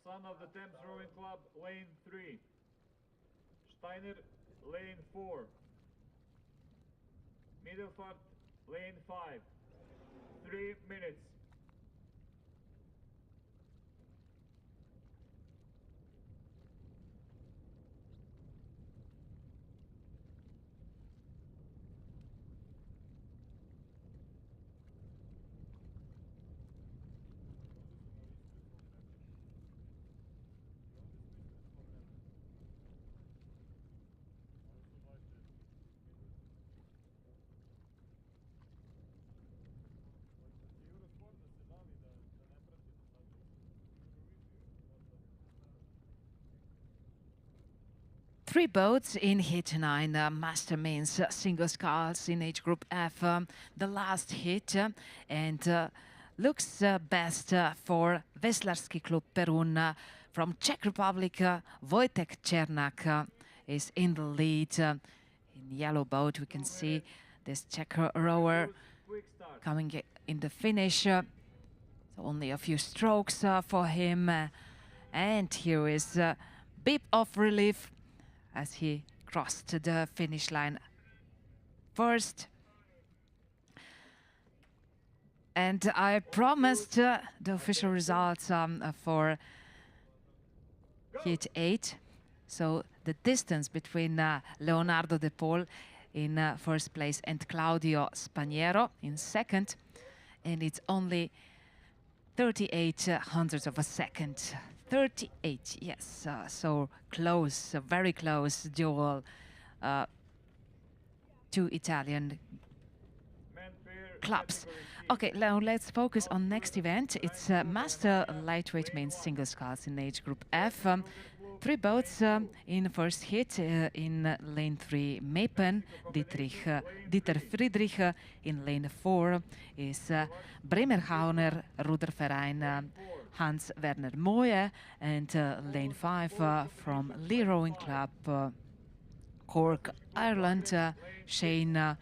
Son of the Thames Rowing Club, lane 3. Steiner, lane 4. Middelfart, lane 5. 3 minutes. three boats in hit 9, master means single sculls in age group F, the last hit, and looks best for Veslarski Klub Perun from Czech Republic. Wojtek Černak is in the lead. In yellow boat we can see this Czech rower coming in the finish. So only a few strokes for him. And here is a bit of relief as he crossed the finish line first. And I promised the official results for hit 8. So the distance between Leonardo De Paul in first place and Claudio Spaniero in second. And it's only 38 hundredths of a second. 38, yes, so close, a very close duel. Two Italian clubs. Okay, now let's focus on next event. It's master lightweight men's single sculls in age group F. Three boats in first hit in lane 3, Mepen, Dieter Friedrich. In lane 4 is Bremerhauner Ruderverein Hans Werner Moye, and lane 5 from Lee Rowing Club Cork, Ireland, Shane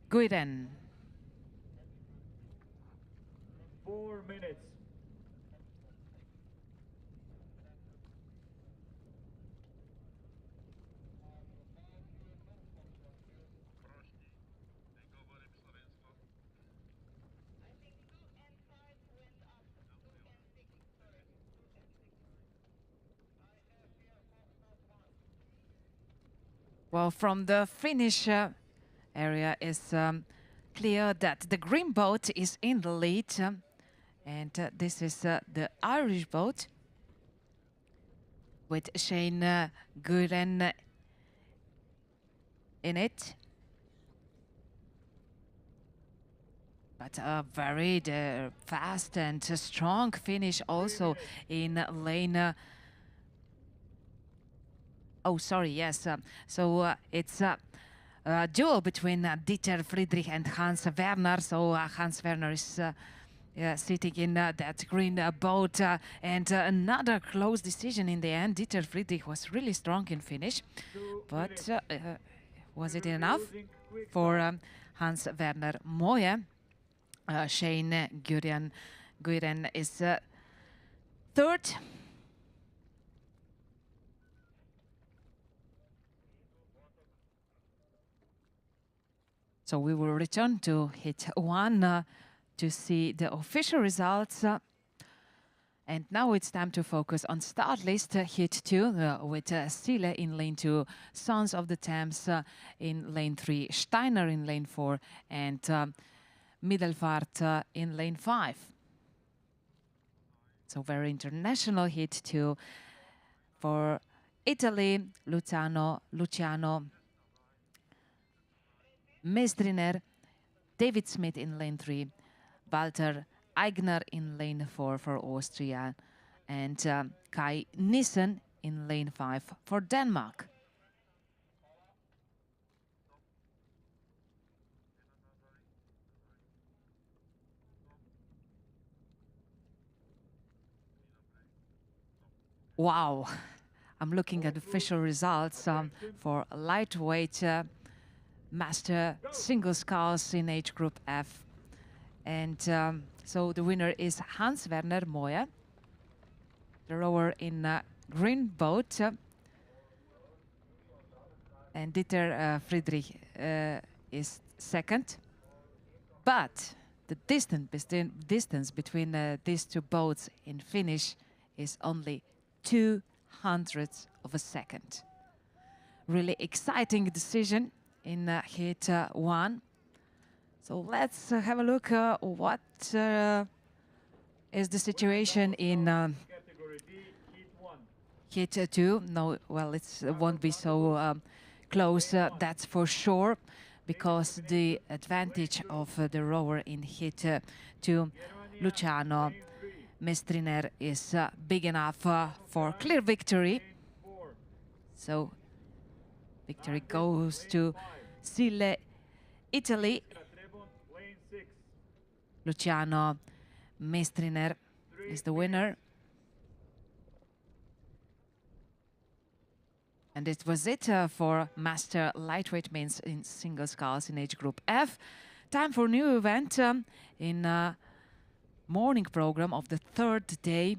Guiden. 4 minutes. Well, from the finish area is clear that the green boat is in the lead, and this is the Irish boat with Shane Guiden in it. But a very fast and strong finish also in lane. Oh, sorry, yes. So it's a duel between Dieter Friedrich and Hans Werner. So Hans Werner is sitting in that green boat. And another close decision in the end. Dieter Friedrich was really strong in finish. But was it enough for Hans Werner Moye? Shane Guiden is third. So we will return to hit 1 to see the official results. And now it's time to focus on start list. Hit 2 with Sile in lane 2, Sons of the Thames in lane 3, Steiner in lane 4, and Middelfart in lane 5. So very international hit 2 for Italy. Luciano Mestriner, David Smith in lane 3, Walter Eigner in lane 4 for Austria, and Kai Nissen in lane 5 for Denmark. Wow, I'm looking at official results for lightweight master single sculls in age group F. And so the winner is Hans Werner Moye, the rower in green boat. And Dieter Friedrich is second. But the distance between these two boats in finish is only 200ths of a second. Really exciting decision in hit 1. So let's have a look what is the situation in hit 2. No, well, it won't be so close, that's for sure, because the advantage of the rower in hit 2, Luciano Mestriner, is big enough for clear victory. So victory goes to Sile, Italy. Trebon, lane 6. Luciano Mestriner is the winner. And it was it for Master Lightweight Men's in single sculls in age group F. Time for new event in morning program of the third day,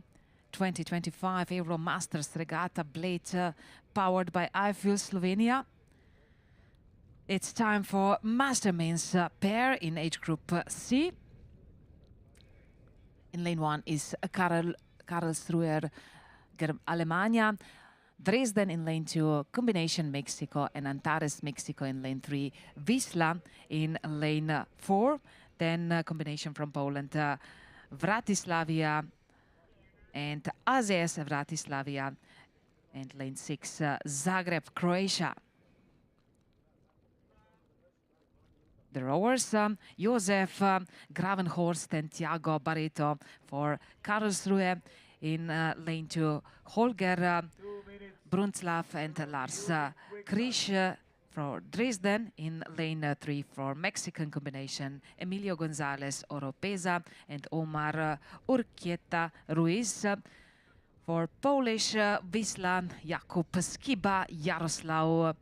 2025 Euro Masters Regatta Bled, powered by iFuel Slovenia. It's time for Master Men's pair in age group C. In lane 1 is Karlsruher, Alemania. Dresden in lane 2, combination Mexico, and Antares, Mexico in lane 3. Visla in lane 4. Then combination from Poland, Vratislavia and AZS Vratislavia. And lane 6, Zagreb, Croatia. The rowers, Josef Gravenhorst and Tiago Barreto for Karlsruhe. In lane 2, Holger Brunzlaff and Lars Krisch for Dresden. In lane 3 for Mexican combination, Emilio Gonzalez Oropeza and Omar Urquieta Ruiz. For Polish, Visla, Jakub Skiba, Jaroslaw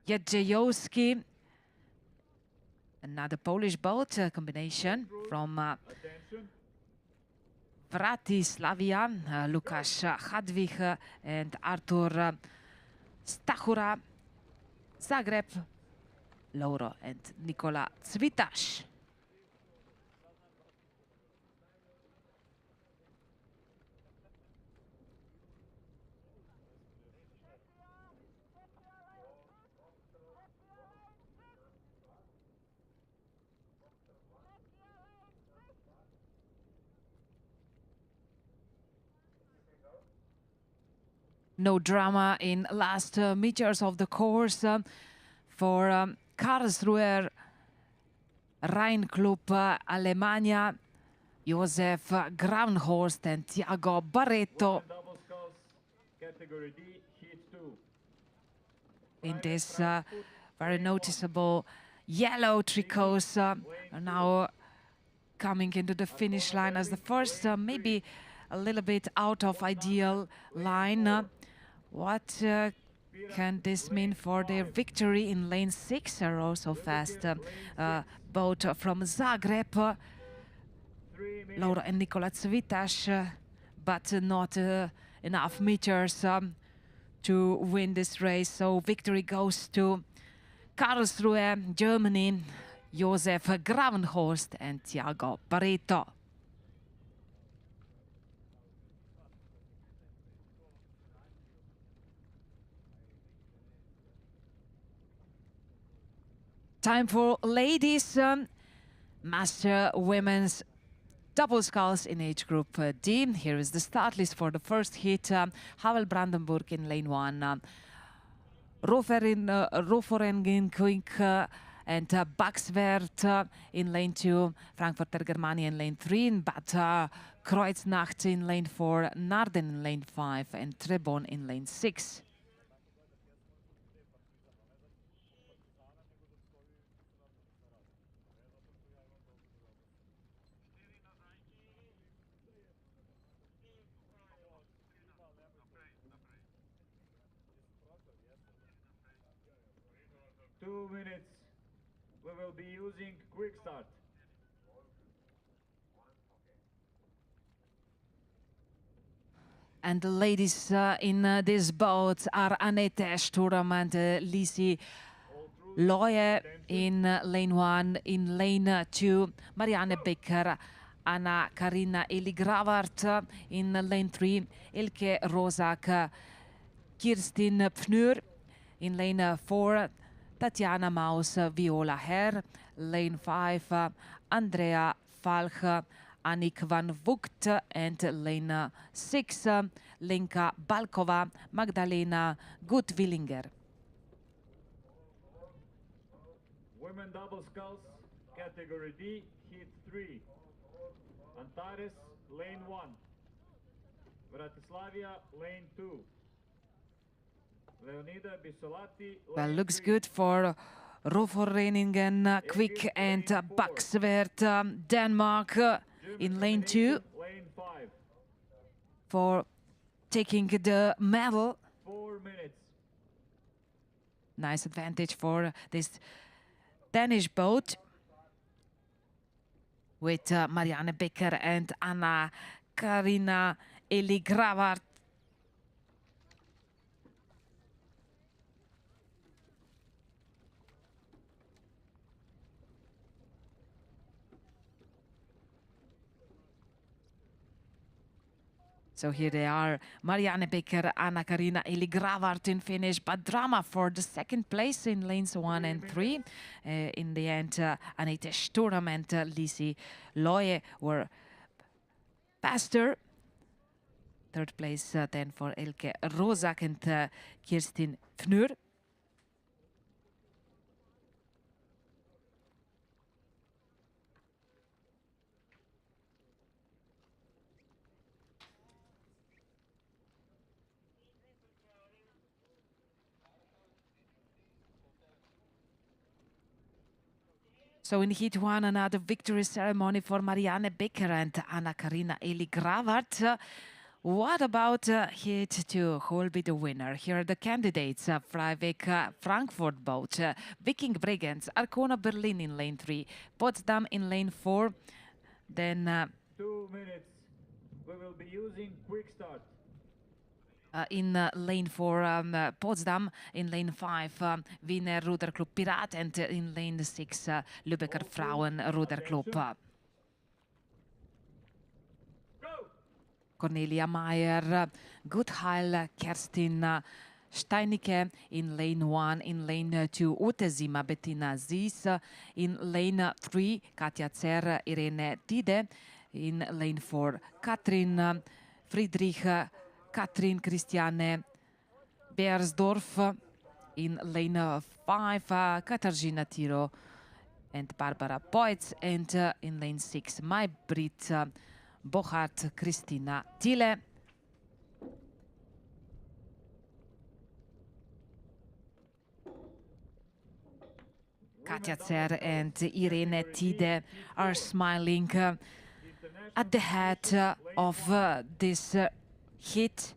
Jedzejowski. Another Polish boat combination from Vratislavia, Lukasz Hadwig and Artur Stachura. Zagreb, Lauro and Nikola Cvitaš. No drama in last meters of the course for Karlsruher Rheinklub Alemania, Josef Gravenhorst and Tiago Barreto. Category D, heat 2. In this very noticeable yellow tricots are now coming into the finish line as the first, maybe a little bit out of ideal line. What can this mean for their victory in lane 6? Are also fast boat from Zagreb, Laura and Nikola Cvitaš, but not enough meters to win this race. So victory goes to Karlsruhe, Germany, Josef Gravenhorst and Tiago Barreto. Time for ladies, Master Women's double sculls in age group D. Here is the start list for the first heat. Havel Brandenburg in lane 1, Roforengenkuink and Baxwert in lane 2, Frankfurter Germania in lane 3, but Kreuznacht in lane 4, Naarden in lane 5 and Trebon in lane 6. Minutes. We will be using quick start. And the ladies in this boat are Annette Sturm and Lisi Loye in lane 1. In lane 2, Marianne Becker, Anna Karina Eli Gravart. In lane 3, Elke Rosak, Kirstin Pfnür. In lane 4, Tatjana Maus, Viola Herr. Lane 5, Andrea Falch, Annick van Vugt. And lane 6, Lenka Balkova, Magdalena Gutwillinger. Women double sculls, category D, heat 3. Antares, lane 1. Vratislavia, lane 2. Leonida Bisolati, Well, lane looks 3. good for Roforreningen, Quick and Buxvert, Denmark in lane 2 Lane 5. for taking the medal. 4 minutes. Nice advantage for this Danish boat with Marianne Becker and Anna Karina Eli Gravart. So here they are, Marianne Becker, Anna Karina Eli Gravart in finish, but drama for the second place in lanes 1 and 3. In the end, Anita Sturm and Lisi Loye were faster. Third place then for Elke Rozak and Kirstin Knur. So in heat 1, another victory ceremony for Marianne Becker and Anna Karina Eli Gravart. What about heat 2? Who will be the winner? Here are the candidates. Freiweg Frankfurt boat, Viking Bregenz, Arkona Berlin in lane 3, Potsdam in lane 4. Then 2 minutes. We will be using quick start. in lane 4, Potsdam, in lane 5, Wiener Ruderclub Pirat, and in lane 6, Lübecker Frauen Ruderclub. Cornelia Meyer, Gutheil, Kerstin Steinicke in lane 1, in lane 2, Ute Zima, Bettina Zies, in lane 3, Katja Zer, Irene Tide, in lane 4, Katrin Friedrich, Katrin Christiane Beersdorf, in lane 5, Katarzyna Tiro and Barbara Poitz, and in lane 6, May-Britt Bochart, Christina Thiele. Katja Zer and Irene Tide are smiling at the head of this hit.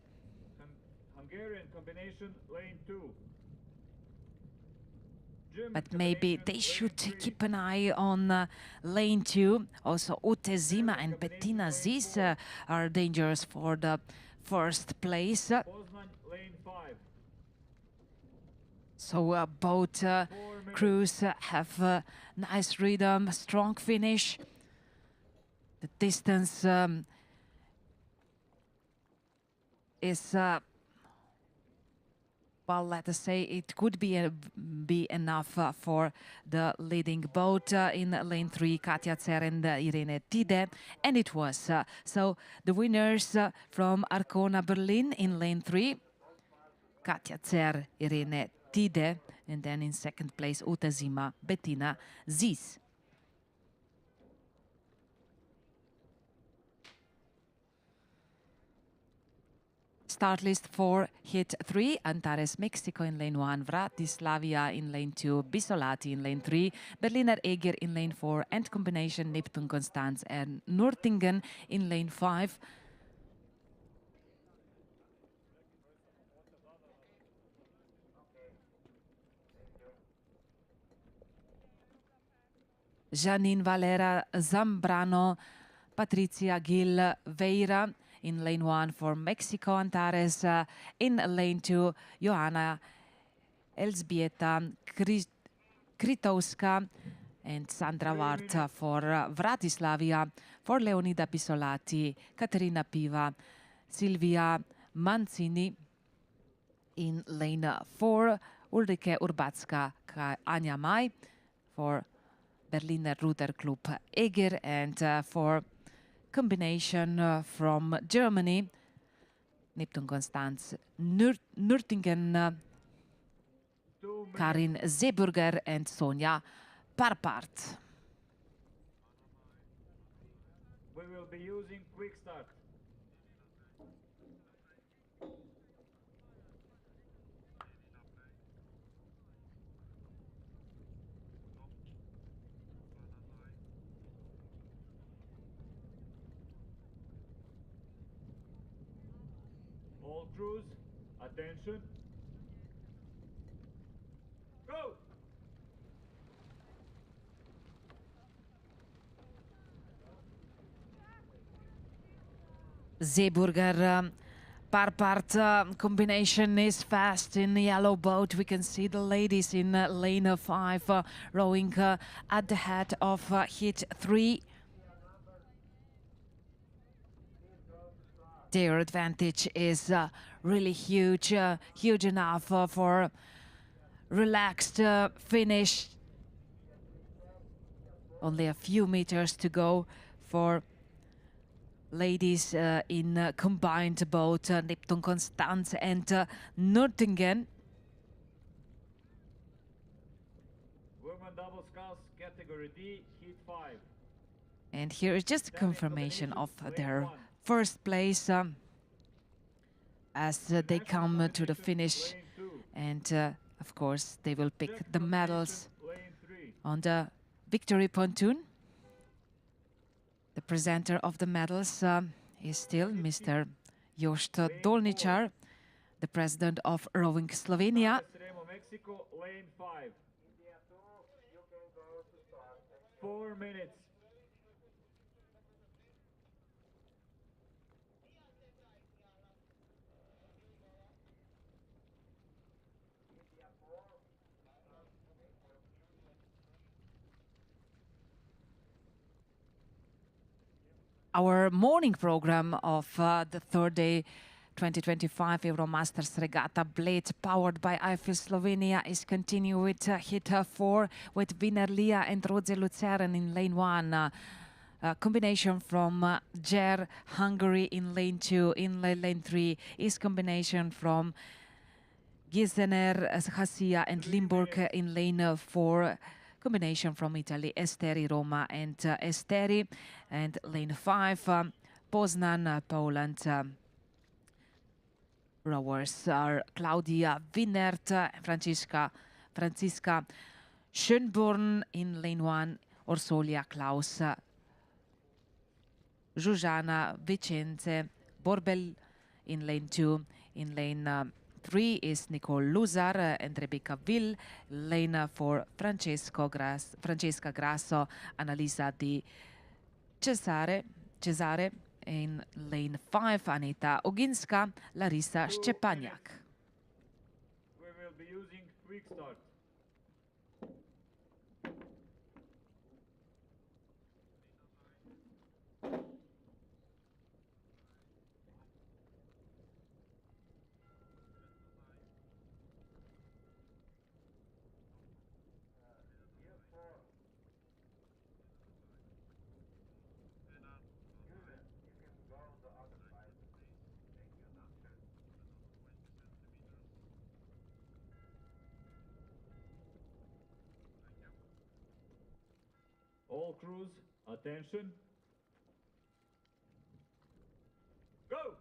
Hungarian combination, lane 2. But maybe they should keep an eye on lane 2. Also, Ute Zima and Bettina Zies are dangerous for the first place. Poznan, lane 5. So both crews have nice rhythm, strong finish. The distance is, well, let us say it could be enough for the leading boat in lane 3, Katja Zer and Irene Tide, and it was. So the winners from Arkona Berlin in lane 3, Katja Zer, Irene Tide, and then in second place Ute Zima, Bettina Zies. Start list for hit 3, Antares Mexico in lane 1, Vratislavia in lane 2, Bisolati in lane 3, Berliner Eger in lane 4, and combination Neptun Konstanz and Nürtingen in lane 5. Janine Valera Zambrano, Patricia Gil Veira in lane 1 for Mexico, Antares. In lane 2, Johanna Elzbieta Kritowska and Sandra Wart for Vratislavia. For Leonida Bisolati, Katerina Piva, Silvia Mancini. In lane 4, Ulrike Urbacka, Anja Mai for Berliner Ruderclub Eger, and for combination from Germany, Neptun Konstanz, Nürtingen, Karin Seeburger and Sonja Parpart. We will be using quick start. crews, attention. Go! Seeburger par-part combination is fast in the yellow boat. We can see the ladies in lane 5 rowing at the head of heat 3. Their advantage is really huge, huge enough for relaxed finish. Only a few meters to go for ladies in combined boat, Neptun Constance and Nürtingen. Women double sculls, category D, heat 5. And here is just a confirmation of their one. first place as they come to the finish. Lane 2. And of course, they will pick Check the combination, medals lane 3. on the victory pontoon. The presenter of the medals is still Mr. Jošt Dolničar, the president of Rowing Slovenia. Mexico, lane 5. 4 minutes. Our morning program of the third day 2025 Euromasters Regatta Bled, powered by IFL Slovenia, is continuing with heat 4 with Wiener Lia and Rodze Luceren in lane 1. Combination from Ger, Hungary in lane 2. In lane 3 is combination from Gisener, Hasia and Limburg in lane 4. Combination from Italy, Esteri, Roma and Esteri. And lane 5, Poznan, Poland. Rowers are Claudia Wienert, Franziska Schönborn in lane 1, Orsolia Klaus, Zsuzsana Vicente Borbel in lane 2. In lane 3 is Nicole Luzar and Rebecca Will. Lane 4, Francesca Grasso, Annalisa Di Cesare. In lane 5, Anita Oginska, Larisa Szczepaniak. We will be using quick start. All crews, attention. Go!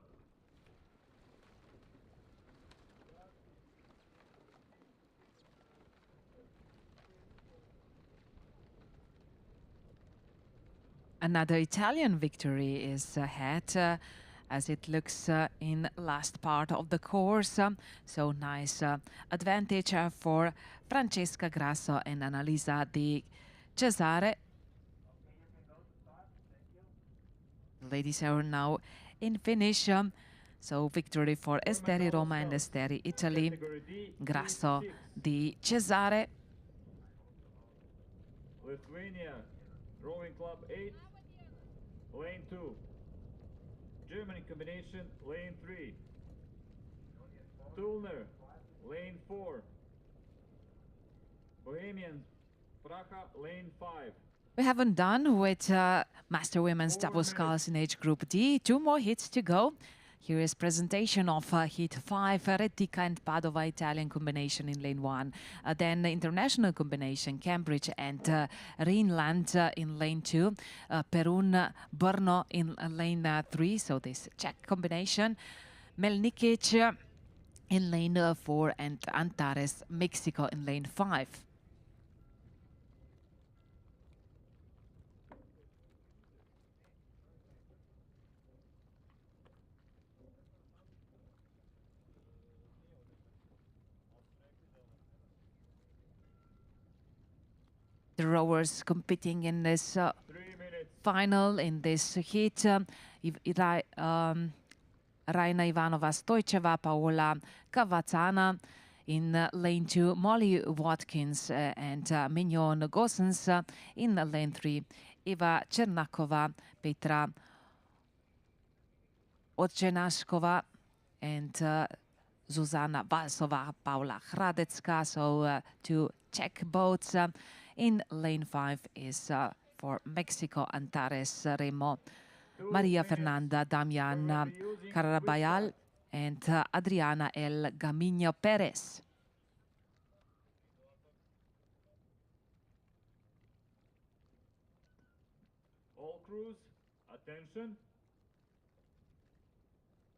Another Italian victory is ahead as it looks in last part of the course. So nice advantage for Francesca Grasso and Annalisa Di Cesare. Ladies are now in finish. So victory for Esteri Roma and Esteri Italy. Grasso Di Cesare. Lithuania, rowing club 8, lane 2. Germany combination, lane 3. Tulner, lane 4. Bohemians, Praha, lane 5. We haven't done with Master Women's double sculls in age group D. 2 more hits to go. Here is presentation of heat 5, Retica and Padova Italian combination in lane 1. Then the international combination, Cambridge and Rhineland in lane 2. Perun, Brno in lane 3, so this Czech combination. Melnikic in lane 4 and Antares, Mexico in lane 5. the rowers competing in this 3 minutes. final, in this heat. Raina Ivanova-Stojčeva, Paola Cavazzana. In lane 2, Molly Watkins and Mignon Gossens. In lane 3, Eva Chernakova, Petra Odženaškova, and Zuzana Valsova, Paula Hradecka. So 2 Czech boats. In lane 5 is for Mexico, Antares Remo, Maria Fernanda Damian Carabayal, and Adriana El Gamino Perez. All crews, attention.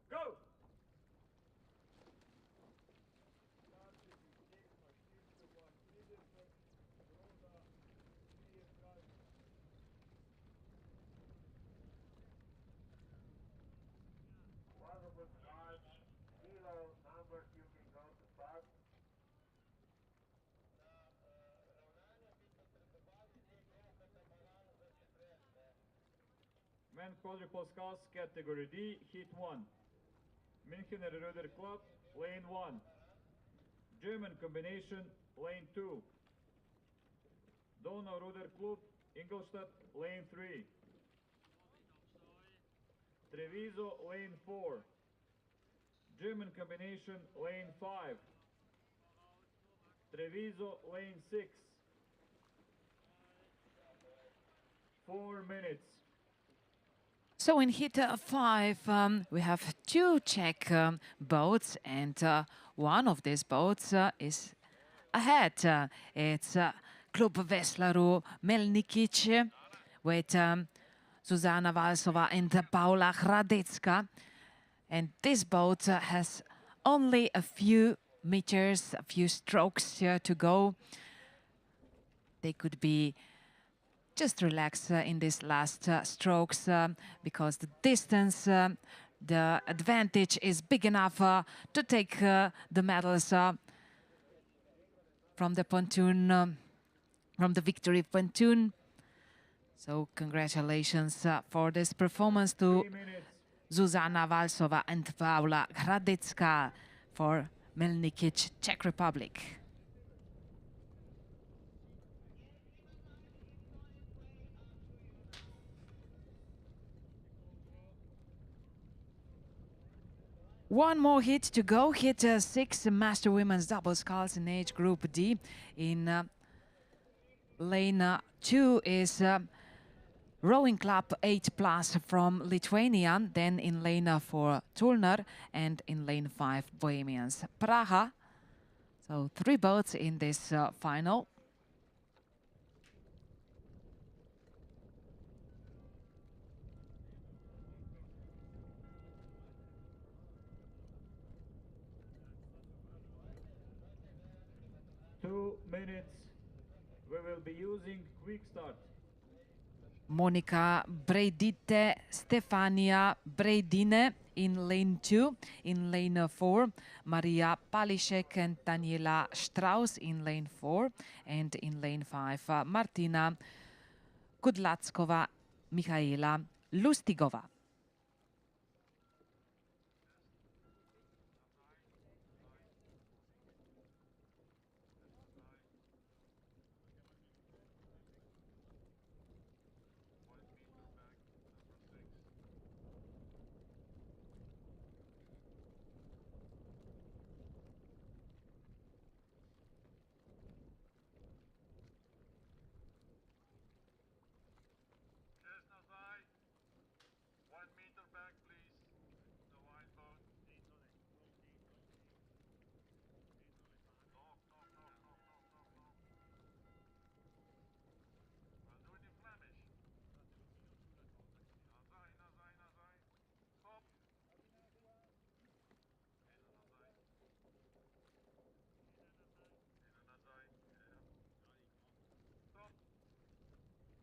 Go! Quadruple charge, kilo numbers, you can go to start. Men quadruple sculls, category D, heat 1. Münchener Rudder Club, lane 1. German combination, lane 2. Donau Rudder Club, Ingolstadt, lane 3. Treviso, lane 4. German combination, lane 5. Treviso, lane 6. 4 minutes. So in heat 5, we have 2 Czech boats, and one of these boats is ahead. It's Klub Veslaru Melnikic with Zuzana Valsova and Paula Hradecka. And this boat has only a few meters, a few strokes to go. They could be just relax in these last strokes because the distance, the advantage is big enough to take the medals from the pontoon, from the victory pontoon. So congratulations for this performance to Zuzana Valsova and Paula Hradecka for Melnikic, Czech Republic. One more hit to go. Hit 6, Master Women's Double Sculls in age group D. In lane 2 is Rowing Club 8+ from Lithuania. Then in lane 4, Tulner, and in lane 5, Bohemians Praha. So 3 boats in this final. Two minutes. We will be using quick start. Monika Breidite, Stefania Breidine in lane 2. In lane 4, Maria Palisek and Daniela Strauss in lane 4. And in lane 5, Martina Kudlackova, Michaela Lustigova.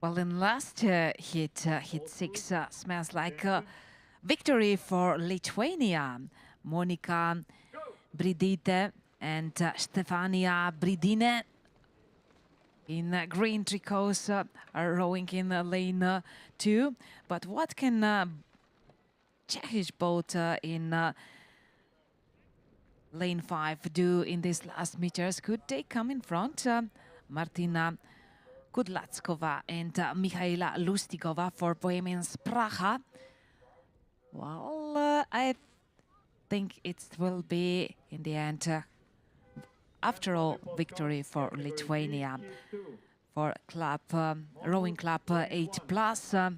Well, in last hit 6 smells like a victory for Lithuania. Monika Breidite and Stefania Breidine in green tricots are rowing in lane 2. But what can Czech boat in lane 5 do in these last meters? Could they come in front? Martina Kudlackova and Michaela Lustigova for Bohemians Praha. Well, I think it will be, in the end, after all, victory for Lithuania. For club, rowing club 8+,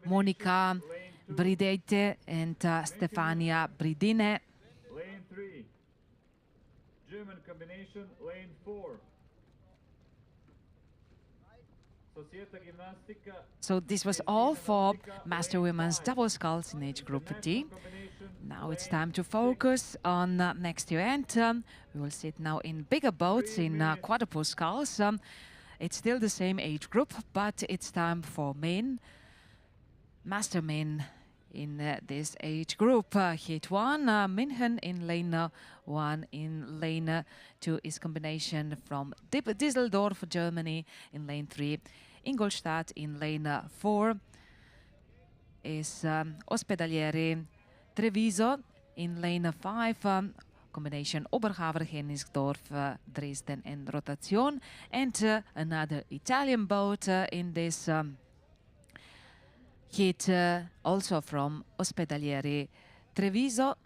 Monika Bridete and Stefania Bridine. Lane 3. German combination, lane 4. So this was all for Master Women's Double Sculls in age group D. Now it's time to focus on next event. We will see it now in bigger boats, in quadruple sculls. It's still the same age group, but it's time for master men in this age group. Heat 1, München in lane 1. In lane 2 is combination from Düsseldorf, Germany in lane 3. Ingolstadt in lane 4 is Ospedalieri Treviso in lane 5. Combination Oberhaver, Hennigsdorf, Dresden and Rotation. And another Italian boat in this heat, also from Ospedalieri Treviso.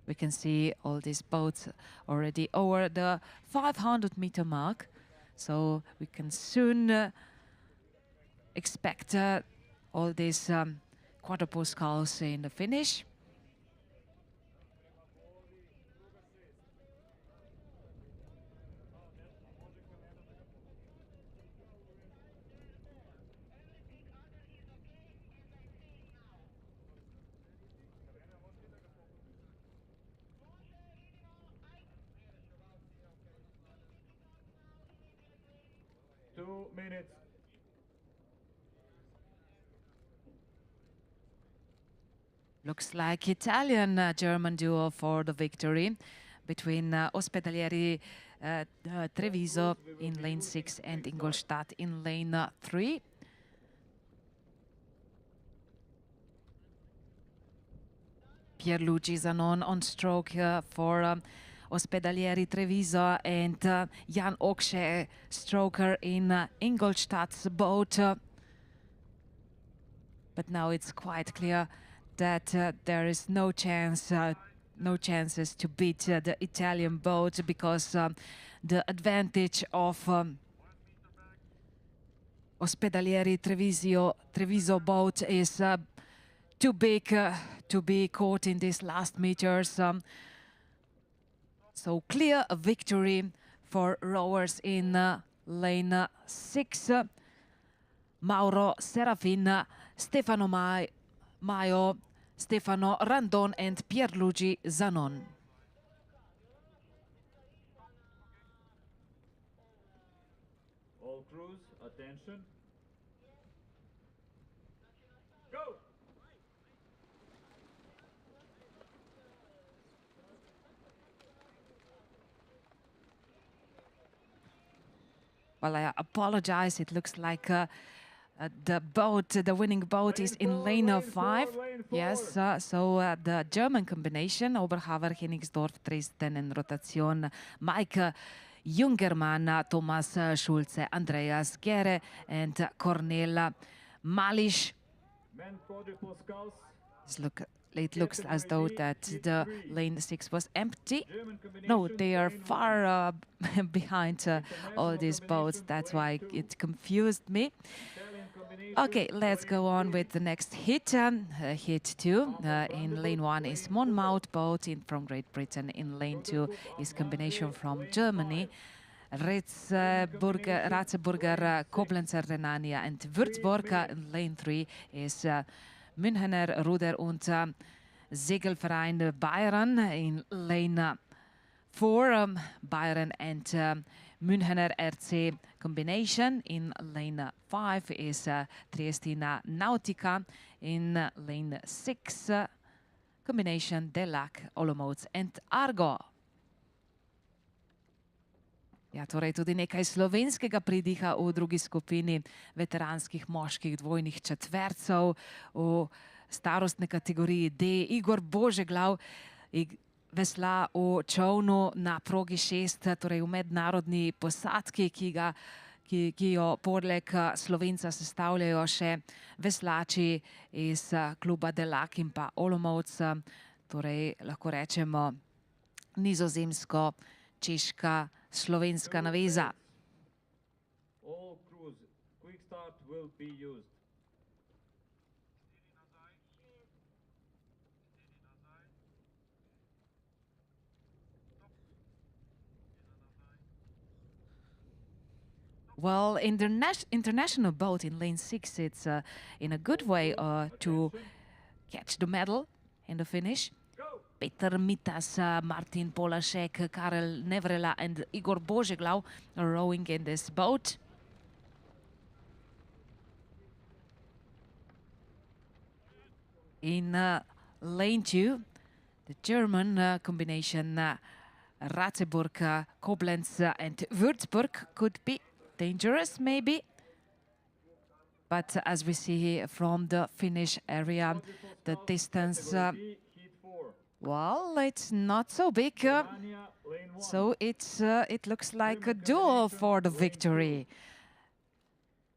We can see all these boats already over the 500-meter mark. So we can soon expect all these quadruple sculls in the finish. Minutes. Looks like Italian-German duo for the victory between Ospedalieri Treviso in lane 6 and Ingolstadt in lane 3. Pierluigi Zanon on stroke for Ospedalieri Treviso, and Jan Okshe, stroker in Ingolstadt's boat. But now it's quite clear that there is no chances to beat the Italian boat, because the advantage of Ospedalieri Treviso boat is too big to be caught in these last meters. So clear victory for rowers in lane 6. Mauro Serafin, Stefano Maio, Stefano Randon and Pierluigi Zanon. All crews, attention. Go! Well, I apologize. It looks like the winning boat is in lane 5. Yes, so the German combination, Oberhaver, Hennigsdorf, Dresden and Rotation, Mike Jungermann, Thomas Schulze, Andreas Gere and Cornel Malisch. It looks as though that the lane 6 was empty. No, they are far behind all these boats. That's why it confused me. Okay, let's go on with the next hit. Hit 2. In lane 1 is Monmouth boat from Great Britain. In lane 2 is combination from Germany. Ratzeburger, Koblenzer, Renania and Würzburg. In lane 3 is Münchener Ruder und Segelverein Bayern. In lane 4, Bayern and Münchener RC combination. In lane 5 is Triestina Nautica. In lane 6, combination Delac, Olomouc and Argo. Ja, torej tudi nekaj slovenskega pridiha v drugi skupini veteranskih moških dvojnih četvercev v starostni kategoriji D. Igor Božeglav vesla v čovnu na progi 6, torej v mednarodni posadki, ki jo poleg Slovenca sestavljajo še veslači iz kluba Delak in pa Olomouc, torej lahko rečemo nizozemsko-češka slovenska naveza. All crews, quick start will be used. Well, in the international boat in lane 6, it's in a good way to catch the medal in the finish. Peter Mitas, Martin Polasek, Karel Nevrela and Igor Božeglav are rowing in this boat. In lane 2, the German combination Ratzeburg, Koblenz and Würzburg could be dangerous, maybe. But as we see from the finish area, the distance, well, it's not so big. So it looks like a duel for the victory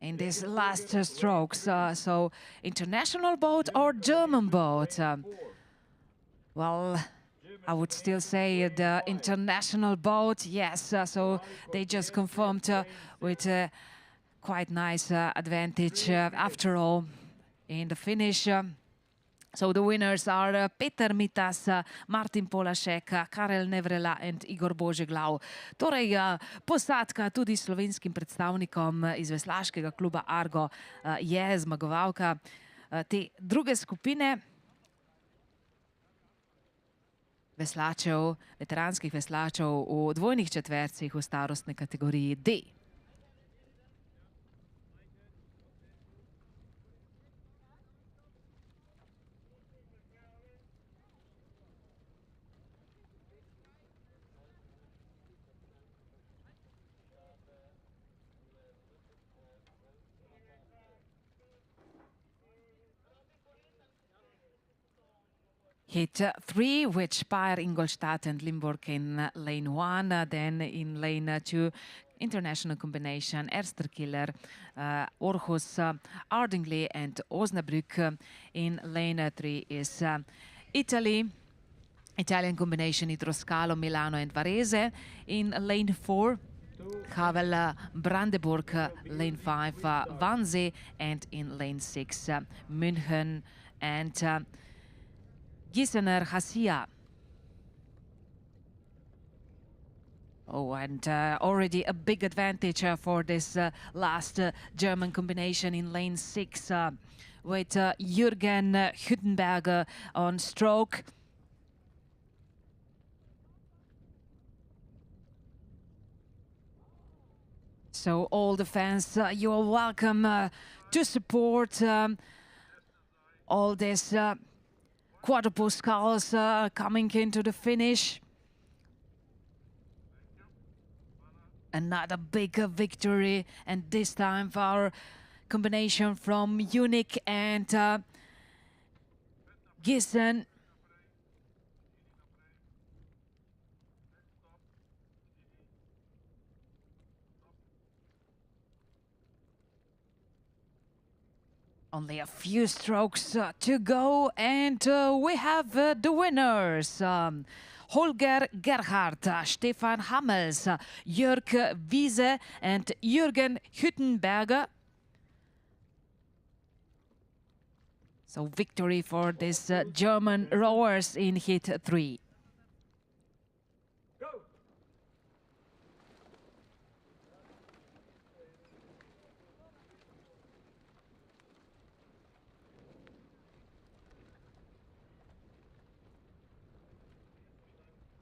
in these last strokes. So international boat or German boat? Well, I would still say the international boat, yes. So they just confirmed with a quite nice advantage after all in the finish. So the winners are Peter Mitas, Martin Polasek, Karel Nevrela and Igor Božeglav. Torej, posadka tudi slovenskim predstavnikom iz veslaškega kluba Argo je zmagovalka te druge skupine veslačev, veteranskih veslačev v dvojnih četvercih v starostni kategoriji D. Hit 3, with Speyer, Ingolstadt and Limburg in lane 1. Then in lane 2, international combination Ersterkiller, Aarhus, Ardingly and Osnabrück. In lane 3 is Italy. Italian combination Idroscalo, Milano and Varese. In lane 4, Havel, Brandenburg. Lane 5, Wannsee. And in lane 6, München and Giesener Hasia. Oh, and already a big advantage for this last German combination in lane 6 with Jürgen Hüttenberger on stroke. So all the fans, you are welcome to support all this quadruple sculls coming into the finish. Another big victory, and this time for our combination from Munich and Gießen. Only a few strokes to go, and we have the winners. Holger Gerhardt, Stefan Hammels, Jörg Wiese and Jürgen Hüttenberger. So victory for these German rowers in heat 3.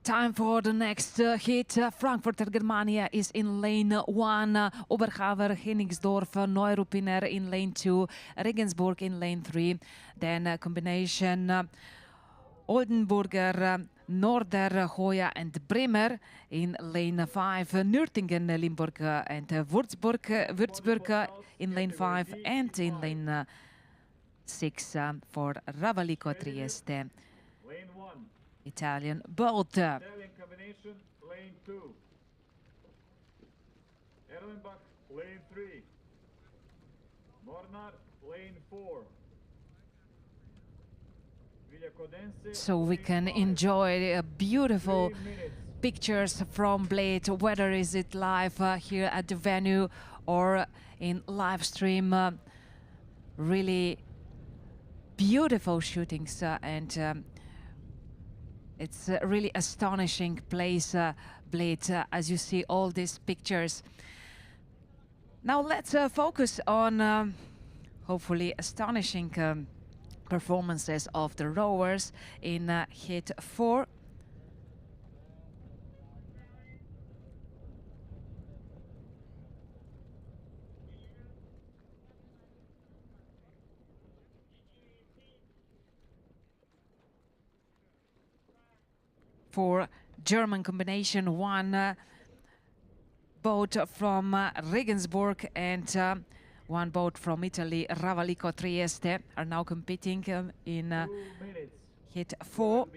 Time for the next hit. Frankfurter Germania is in lane 1. Oberhaver, Hennigsdorf, Neurupiner in lane 2. Regensburg in lane 3. Then combination Oldenburger, Norder, Hoya and Bremer. In lane 5, Nürtingen, Limburg and Würzburg in lane 5, and in lane 6 for Ravalico Trieste. Lane 1. Italian boat. Italian combination, lane 2. Erlenbach, lane 3. Mornar, lane 4. So we can enjoy beautiful pictures from Bled, whether is it live here at the venue or in live stream. Really beautiful shootings and it's a really astonishing place, Bled, as you see all these pictures. Now let's focus on hopefully astonishing performances of the rowers in heat 4. For German combination 1, boat from Regensburg and one boat from Italy, Ravalico Trieste, are now competing in heat 4.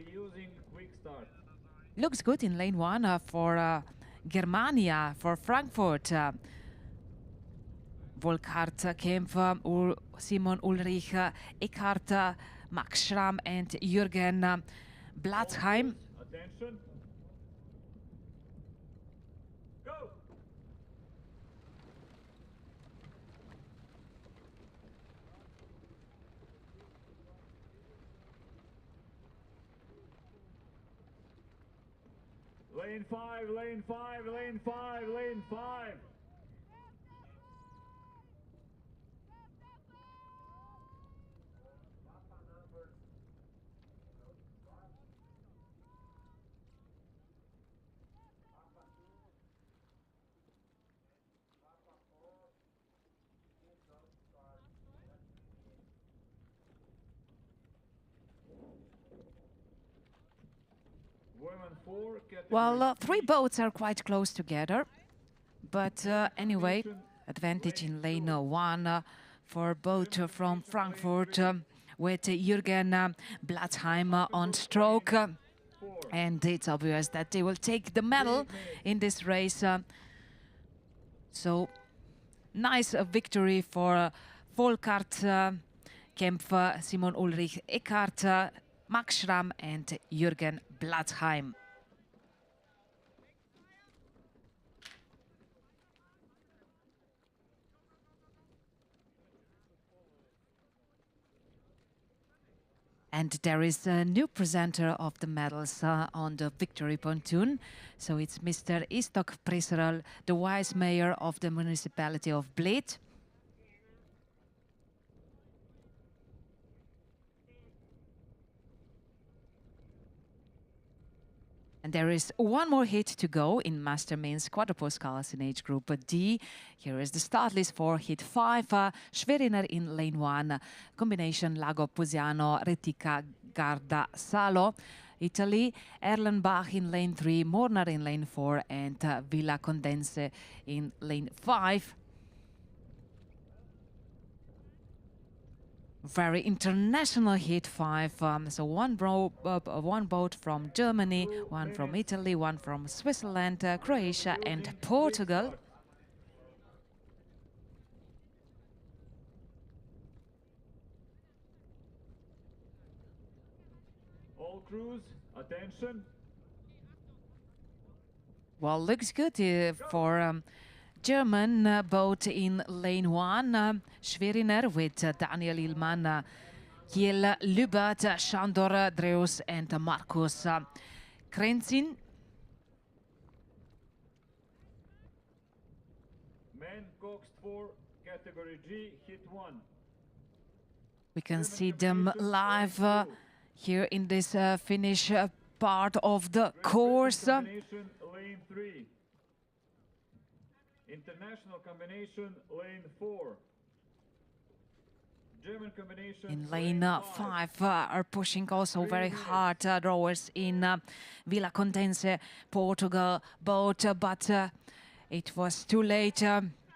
Looks good in lane 1 for Germania, for Frankfurt. Volkart Kempf, Simon Ulrich, Eckhart, Max Schramm and Jürgen Blatzheim. Attention. Go. Lane 5, lane 5, lane 5, lane 5. Well, 3 boats are quite close together, but anyway, advantage in lane 1 for boat from Frankfurt with Jürgen Blatzheim on stroke. And it's obvious that they will take the medal in this race. So, nice victory for Volkart Kempf, Simon Ulrich, Eckhart, Max Schramm and Jürgen Blatzheim. And there is a new presenter of the medals on the victory pontoon. So it's Mr. Istok Priserl, the vice mayor of the municipality of Bled. And there is one more heat to go in Master Men's Quadruple Sculls in age group D. Here is the start list for heat 5. Schweriner in lane 1. Combination Lago Pusiano, Retica, Garda, Salo. Italy, Erlenbach in lane 3, Mornar in lane 4 and Villa Condense in lane 5. Very international heat 5. So one boat from Germany, one from Italy, one from Switzerland, Croatia and Portugal. All crews, attention. Well, looks good for German boat in lane 1, Schweriner with Daniel Illmann, Kiel Lübert, Shandor Dreus and Markus Krenzin. Men Coxed 4, category G, hit 1. We can see them live here in this finish part of the course. Combination, lane 3. International combination, lane 4. German combination. In lane 5 are pushing also very hard rowers in Villa Condense, Portugal boat, but it was too late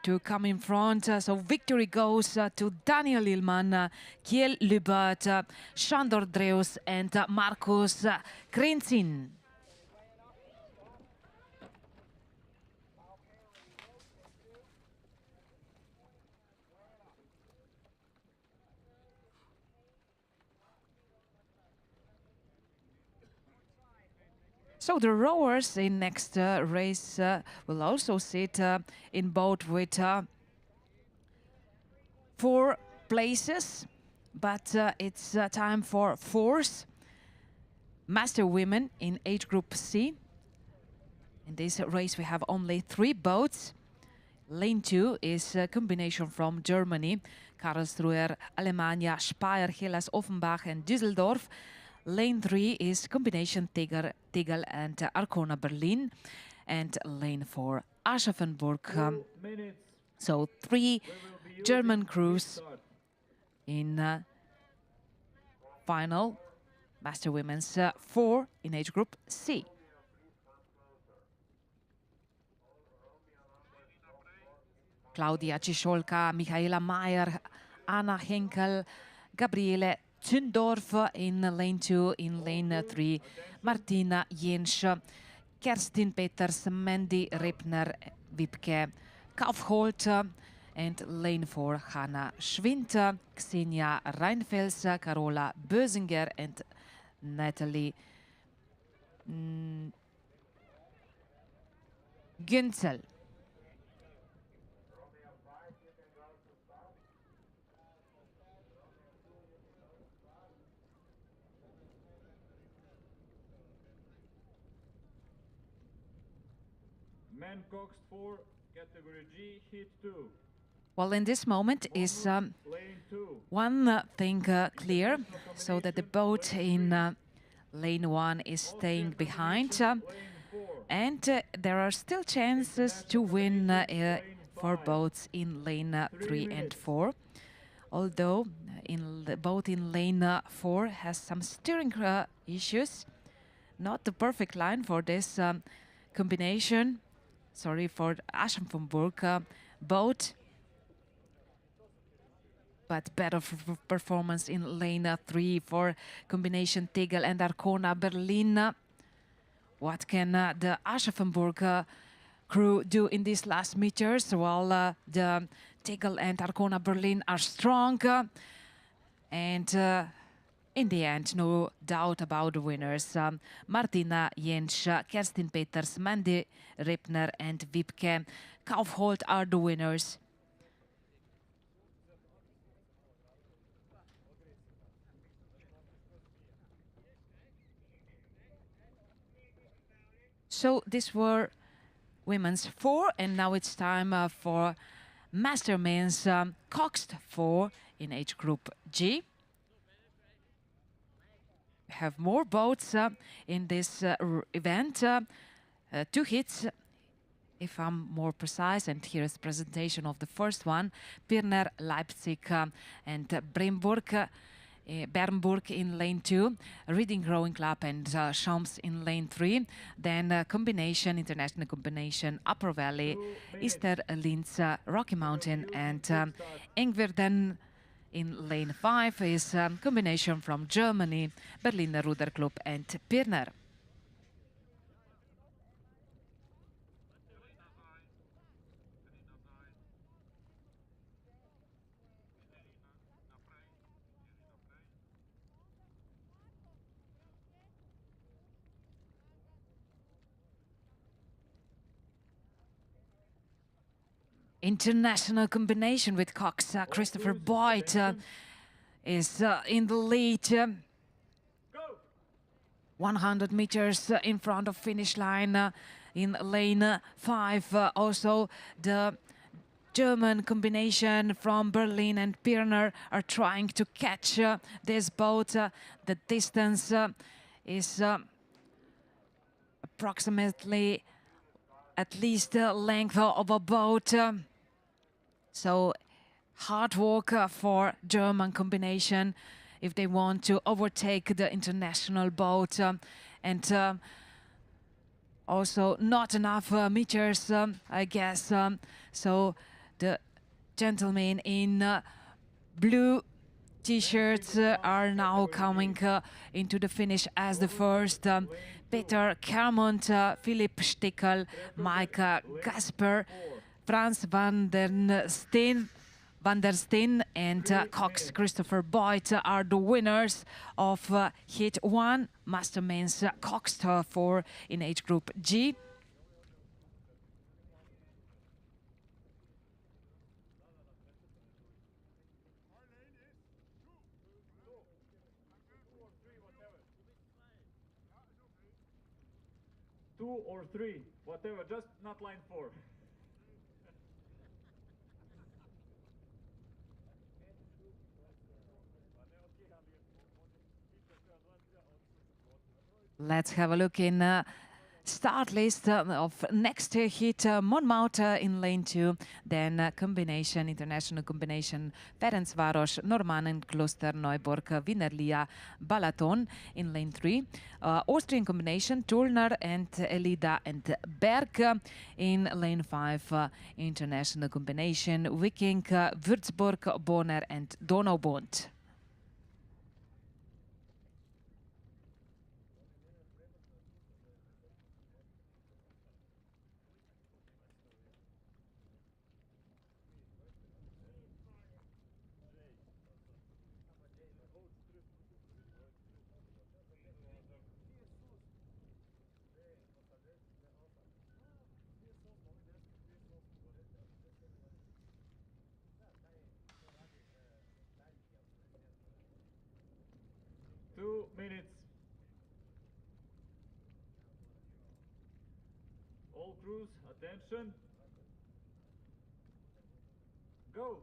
to come in front. So victory goes to Daniel Ilman, Kiel Lubert, Sandor Dreus and Markus Krinzin. So the rowers in next race will also sit in boat with 4 places, but it's time for fourth master women in age group C. In this race we have only 3 boats. Lane 2 is a combination from Germany, Karlsruhe, Alemannia, Speyer, Hellas, Offenbach and Düsseldorf. Lane 3 is combination Tegel and Arkona, Berlin. And lane 4, Aschaffenburg. So 3 German crews in final Master Women's 4 in age group C. Claudia Ciszolka, Michaela Mayer, Anna Henkel, Gabriele Zündorf in lane 2, in lane 3, Martina Jensch, Kerstin Peters, Mandy Rippner, Wipke Kaufholt, and lane 4, Hanna Schwind, Xenia Reinfels, Carola Bösinger, and Natalie Günzel. Men Coxed 4, category G, heat 2. Well, in this moment is one thing clear, so that the boat in lane 1 is staying behind, and there are still chances to win for boats in lane 3 and 4. Although in the boat in lane 4 has some steering issues, not the perfect line for this combination. Sorry, for Aschaffenburg boat, but better performance in lane 3 for combination Tegel and Arkona, Berlin. What can the Aschaffenburg crew do in these last meters? Well, the Tegel and Arkona, Berlin are strong, and in the end, no doubt about the winners. Martina Jensch, Kerstin Peters, Mandy Rippner and Wipke Kaufholt are the winners. So these were women's 4, and now it's time for Master Men's Coxed 4 in age group G. Have more boats in this event, 2 hits if I'm more precise, and here is the presentation of the first one. Pirner, Leipzig and Bernburg in lane 2, Reading Rowing Club and Champs in lane 3, then combination, international combination, Upper Valley, Easter Linz, Rocky Mountain and Engwerden. In lane 5 is combination from Germany, Berliner Ruderclub and Pirner. International combination with Cox. Christopher Boyd is in the lead. 100 meters in front of finish line in lane 5. Also the German combination from Berlin and Pirner are trying to catch this boat. The distance is approximately at least the length of a boat. So hard work for German combination if they want to overtake the international boat. And also not enough meters, I guess. So the gentlemen in blue T-shirts are now coming into the finish as the first. Peter Kermont, Philip Stickel, Mike Gasper, Franz van der Steen and Coxed Christopher Boyd are the winners of Heat 1, Mastermen's Coxed 4 in age group G. Two or three, whatever, just not line 4. Let's have a look in start list of next heat. Monmouth in lane 2, then combination, international combination, Ferencváros, Normannen, Kloster, Neuburg, Wienerlia, Balaton in lane 3. Austrian combination, Tullner and Elida and Berg in lane 5. International combination, Viking, Würzburg, Bonner and Donaubond. Minutes. All crews, attention. Go.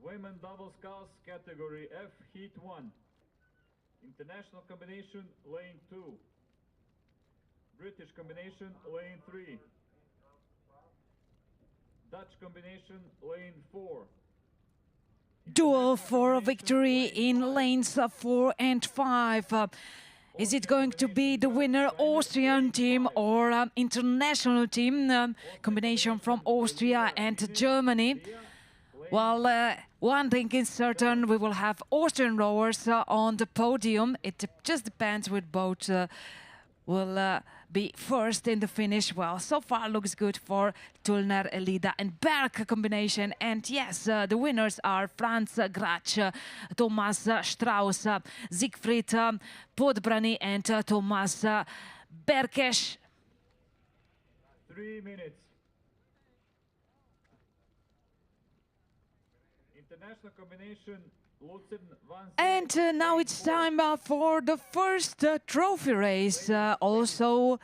Women double sculls category F, Heat 1. International combination, lane 2. British combination, lane 3. Dutch combination, lane 4. Duel for victory in lanes 4 and 5. Is it going to be the winner Austrian team or international team? Combination from Austria and Germany. Well, one thing is certain, we will have Austrian rowers on the podium. It just depends which boat will be first in the finish. Well, so far looks good for Tullner, Elida and Berg combination. And yes, the winners are Franz Grach, Thomas Strauss, Siegfried Podbrany and Thomas Berkesh. 3 minutes. International combination, and now it's time for the first trophy race, also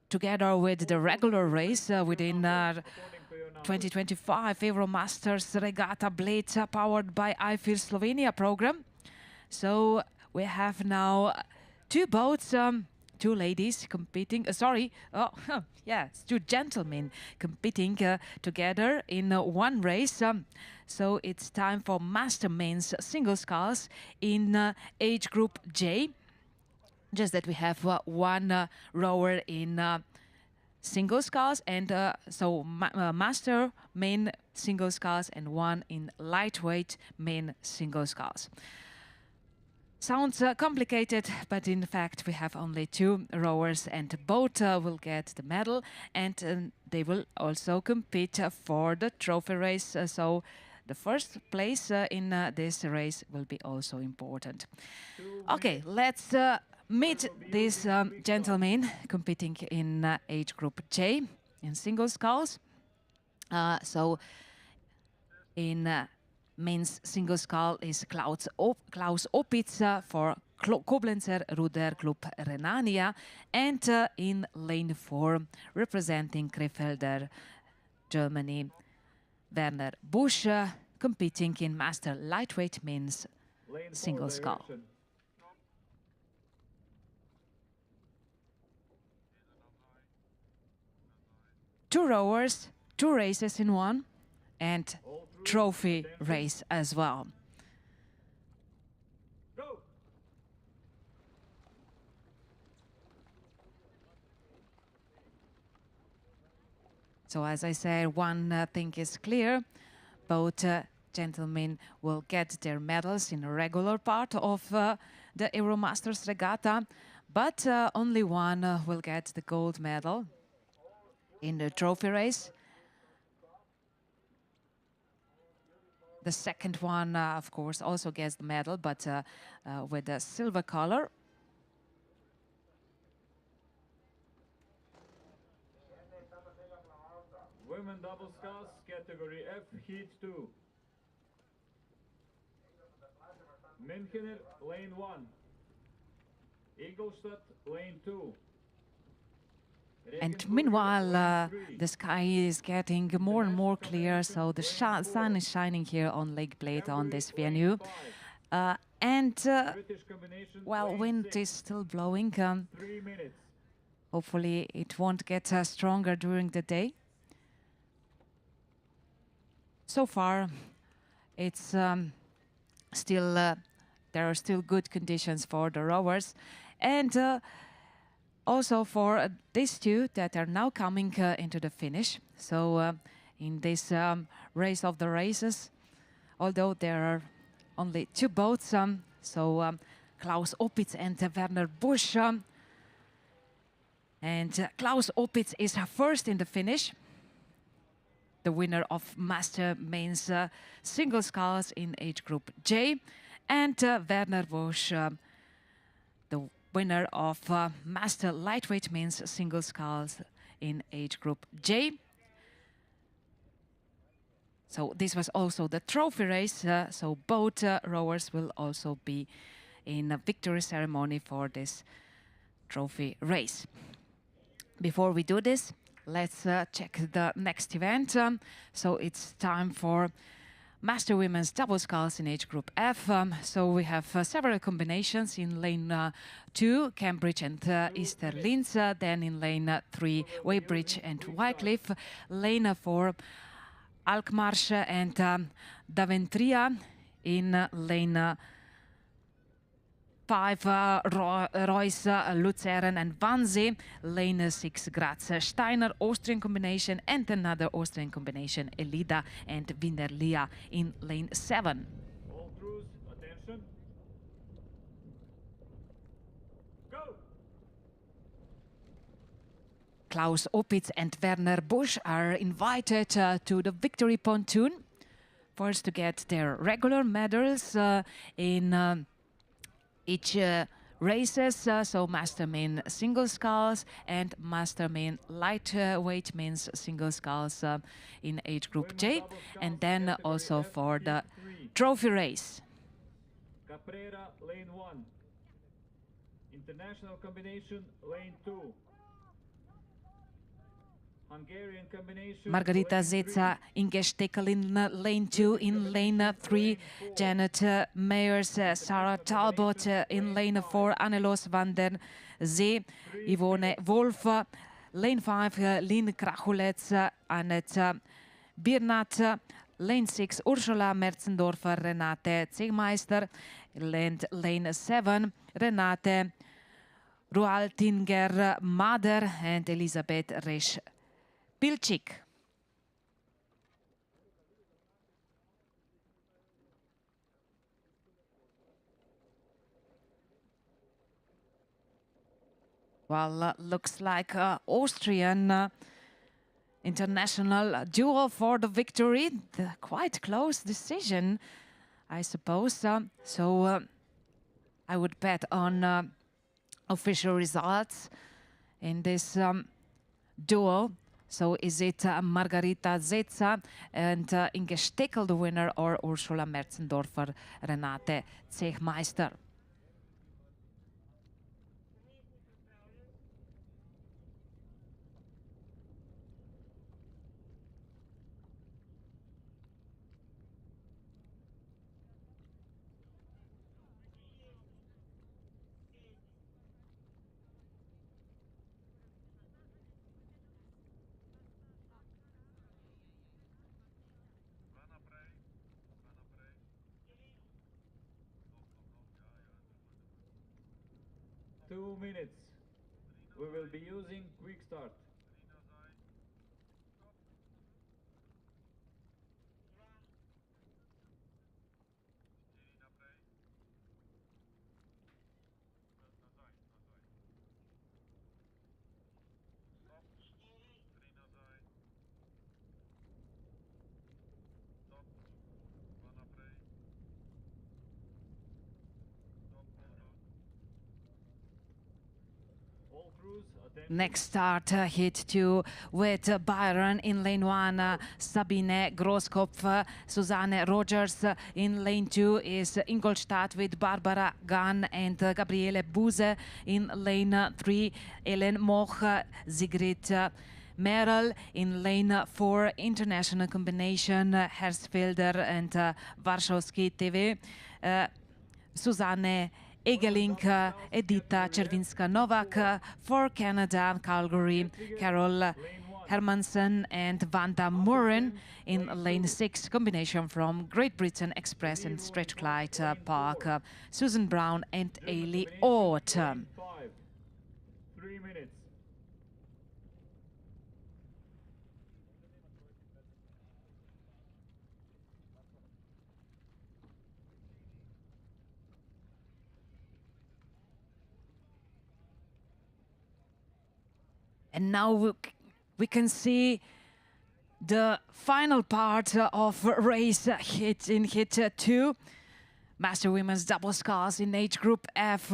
together with the regular race within 2025 Euromasters Regatta Bled powered by IFIR Slovenia program. So we have now two boats, two ladies competing, yes, two gentlemen competing together in one race. So it's time for Master Men's single sculls in age group J. Just that we have one rower in single sculls and Master Men single sculls and one in lightweight men single sculls. Sounds complicated, but in fact we have only two rowers and both will get the medal, and they will also compete for the trophy race. So the first place in this race will be also important. Okay, let's meet these gentlemen competing in age group J in single sculls. So in men's single scull is Klaus Opitz for Koblenzer Ruder Club Renania, and in lane 4 representing Krefelder, Germany. Werner Busch competing in master lightweight men's Lane 4 single scull. direction. Two rowers, two races in one, and All through, trophy attention. race as well. Go! So as I said, one thing is clear, both gentlemen will get their medals in a regular part of the Euromasters regatta, but only one will get the gold medal in the trophy race. The second one, of course, also gets the medal, but with a silver color. Women double sculls, category F, heat 2. Münchener, lane 1. Ingolstadt, lane 2. And Regensburg, meanwhile, lane 3. the sky is getting more and more clear, so the sun is shining here on Lake Bled on this venue. British combination, While lane wind 6. is still blowing, 3 minutes. hopefully it won't get stronger during the day. So far, it's still there are still good conditions for the rowers, and also for these two that are now coming into the finish. So in this race of the races, although there are only two boats, Klaus Opitz and Werner Busch, and Klaus Opitz is first in the finish, the winner of Master Men's single sculls in age group J, and Werner Busch, the winner of Master Lightweight Men's single sculls in age group J. So this was also the trophy race, so both rowers will also be in a victory ceremony for this trophy race. Before we do this, let's check the next event. So it's time for Master Women's double sculls in age group F. So we have several combinations in lane 2, Cambridge and Easter Linz, then in lane 3, Weybridge and Wycliffe, lane 4, Alkmaar and Daventria, in lane 5, Royce, Luzern and Wannsee, lane 6, Graz, Steiner, Austrian combination, and another Austrian combination, Elida and Winderlia in lane 7. All crews, attention. Go! Klaus Opitz and Werner Busch are invited to the victory pontoon, first to get their regular medals in each races, so Master Men single sculls and Master Men lightweight men's single sculls in age group J, and then also for the trophy race. Caprera, lane 1. International combination, lane 2. Hungarian combination, Margarita lane Zeca, 3. Inge Steckel in lane 2, in lane 3, Janet Meyers, Sarah Talbot in lane 4, Annelos van der Zee, Yvonne Wolf, lane 5, Lynn Krachulets, Annette Birnat, lane 6, Ursula Merzendorfer, Renate Zegmeister, and lane 7, Renate Rualtinger Mader and Elisabeth Resch Pilchik. Well, looks like Austrian international duel for the victory. Quite close decision, I suppose. I would bet on official results in this duel. So is it Margarita Zeca and Inge Steckel the winner, or Ursula Merzendorfer, Renate Zegmeister? 2 minutes. We will be using quick start. All crews, attention. Next start, hit 2 with Byron in lane 1, Sabine Grosskopf, Susanne Rogers in lane 2 is Ingolstadt with Barbara Gunn and Gabriele Buse in lane 3, Ellen Moch, Sigrid Merrill in lane 4, international combination, Hersfelder and Warszawski TV, Susanne Egeling, Edita Czerwinska-Nowak for Canada, Calgary, Carol Hermansen and Vanda Murren in lane 6, combination from Great Britain Express and Strathclyde Park, Susan Brown and Ailey Ott. Lane 5. 3 minutes. And now we can see the final part of race hit 2. Master Women's Double Sculls in age group F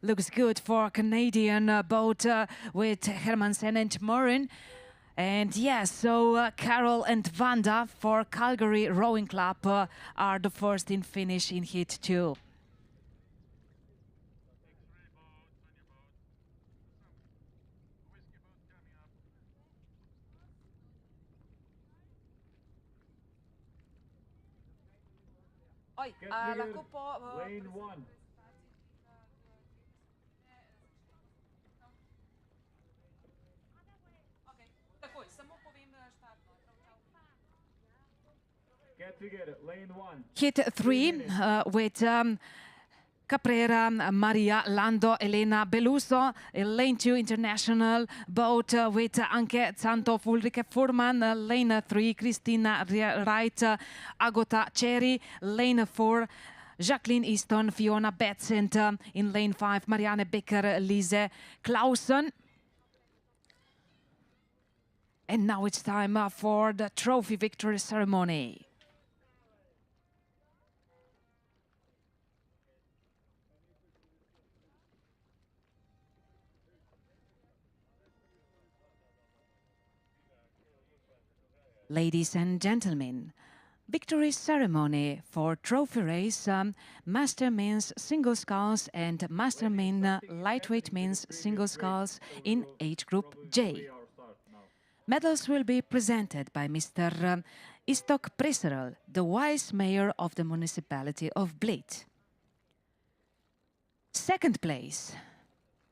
looks good for Canadian boat with Hermansen and Morin. And yes, so Carol and Vanda for Calgary Rowing Club are the first in finish in hit 2. Get cleared. Lane 1. Get together. Lane 1. Hit 3 with Caprera, Maria Lando, Elena Beluso, lane 2 international boat with Anke Zantov, Ulrike Furman, lane 3 Christina Wright, Agota Cherry, lane 4 Jacqueline Easton, Fiona Betts, and in lane 5 Marianne Becker, Lise Clausen. And now it's time for the trophy victory ceremony. Ladies and gentlemen, victory ceremony for trophy race, Master Men's Single Sculls and Master Men Lightweight Men's Single Sculls in age group J. Medals will be presented by Mr. Istok Preserel, the Vice Mayor of the municipality of Bled. Second place,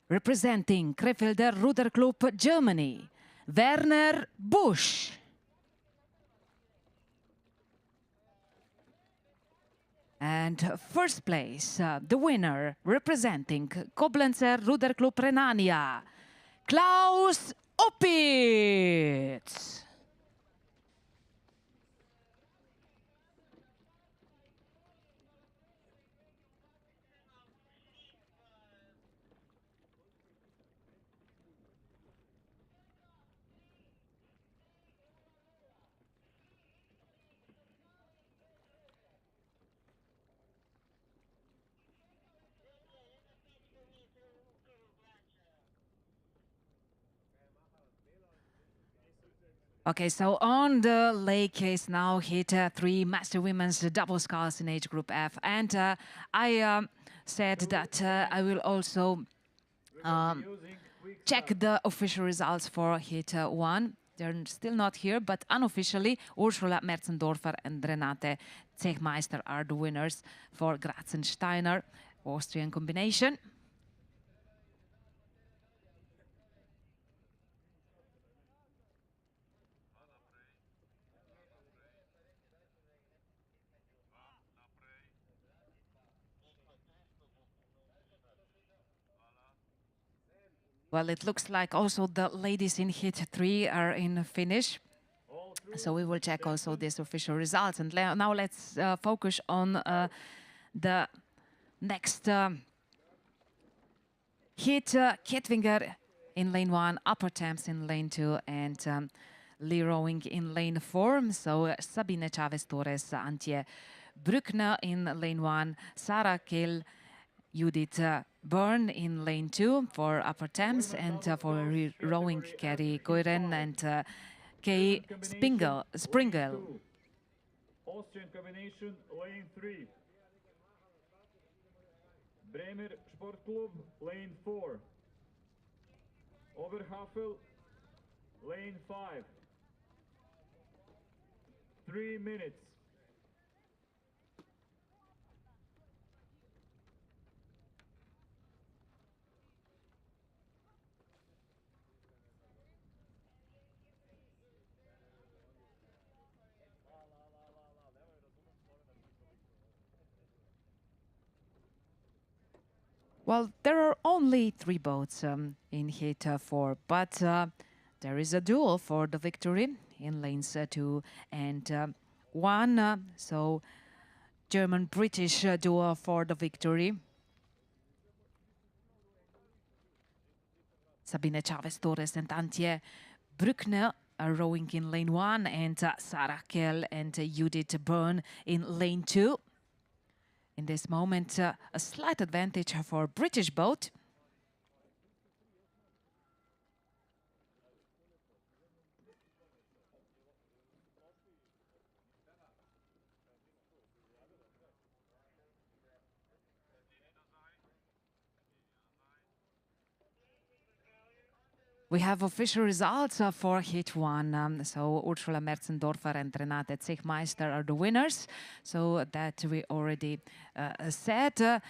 representing Krefelder Ruderclub Germany, Werner Busch. And first place, the winner, representing Koblenzer Ruderclub Renania, Klaus Opitz. Okay, so on the lake is now hit 3 Master Women's Double Sculls in age group F. And I said that I will also check the official results for hit 1. They're still not here, but unofficially, Ursula Merzendorfer and Renate Zechmeister are the winners for Grazensteiner, Austrian combination. Well, it looks like also the ladies in heat 3 are in finish. So we will check also these official results. And now let's focus on the next heat. Kettwinger in lane 1, Upper Thames in lane 2, and Lee Rowing in lane 4. So Sabine Chavez-Torres, Antje Brückner in lane 1, Sarah Kill, Judith Byrne in lane 2 for Upper Thames, and for rowing Kerry Koiren and Kay Springel. Austrian combination, lane 3. Bremer Sportclub, lane 4. Oberhavel, lane 5. 3 minutes. Well, there are only 3 boats in heat 4, but there is a duel for the victory in lanes 2 and 1. So German-British duel for the victory. Sabine Chavez-Torres and Antje Brückner are rowing in lane 1, and Sarah Kell and Judith Byrne in lane 2. In this moment, a slight advantage for British boat. We have official results for heat 1. So Ursula Merzendorfer and Renate Zechmeister are the winners. So that we already said.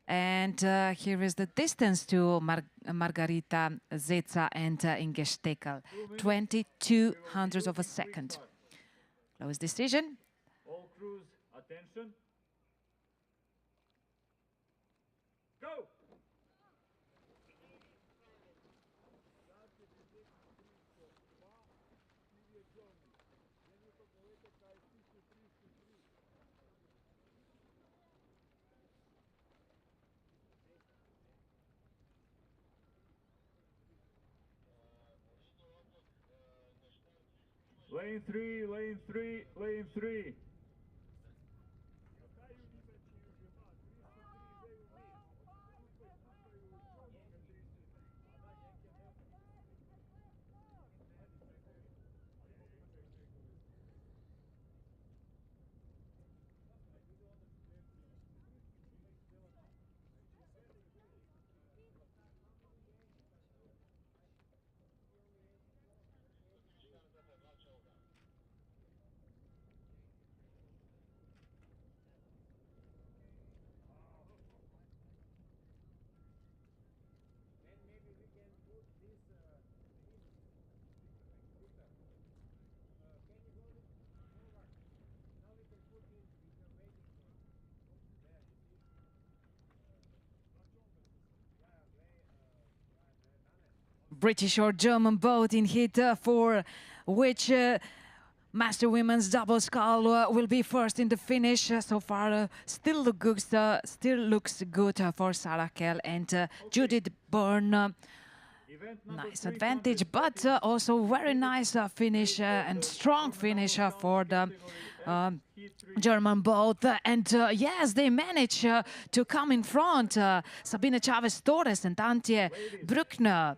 And here is the distance to Margarita Zeza and Inge Steckel. 22 hundredths of a second. Close decision. All crews, attention. Go! Lane 3, lane 3, lane 3. British or German boat in heat 4, which Master Women's double scull will be first in the finish. So far, still looks good for Sarah Kell and Judith Byrne. Nice advantage, but also very nice finish and strong finish for the German boat. And yes, they managed to come in front. Sabine Chavez-Torres and Antje Brückner.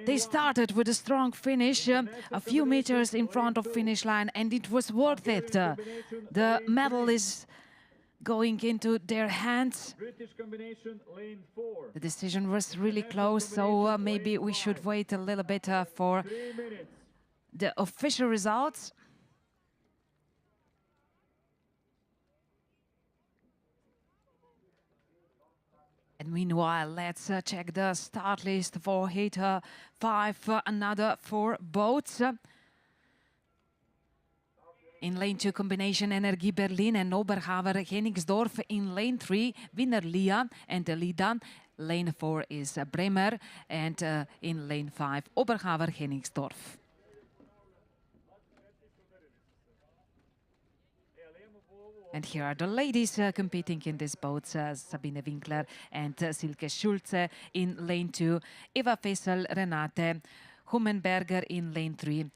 They started with a strong finish, a few meters in front of finish line, and it was worth it. The medal is going into their hands. The decision was really close, so maybe we should wait a little bit for the official results. And meanwhile, let's check the start list for heat 5, another 4 boats. In lane 2, combination Energie Berlin and Oberhaver Hennigsdorf. In lane 3, winner Lia and Elida. Lane 4 is Bremer, and in lane 5, Oberhaver Hennigsdorf. And here are the ladies competing in these boats, Sabine Winkler and Silke Schulze in lane 2, Eva Fessel, Renate Hummenberger in lane 3,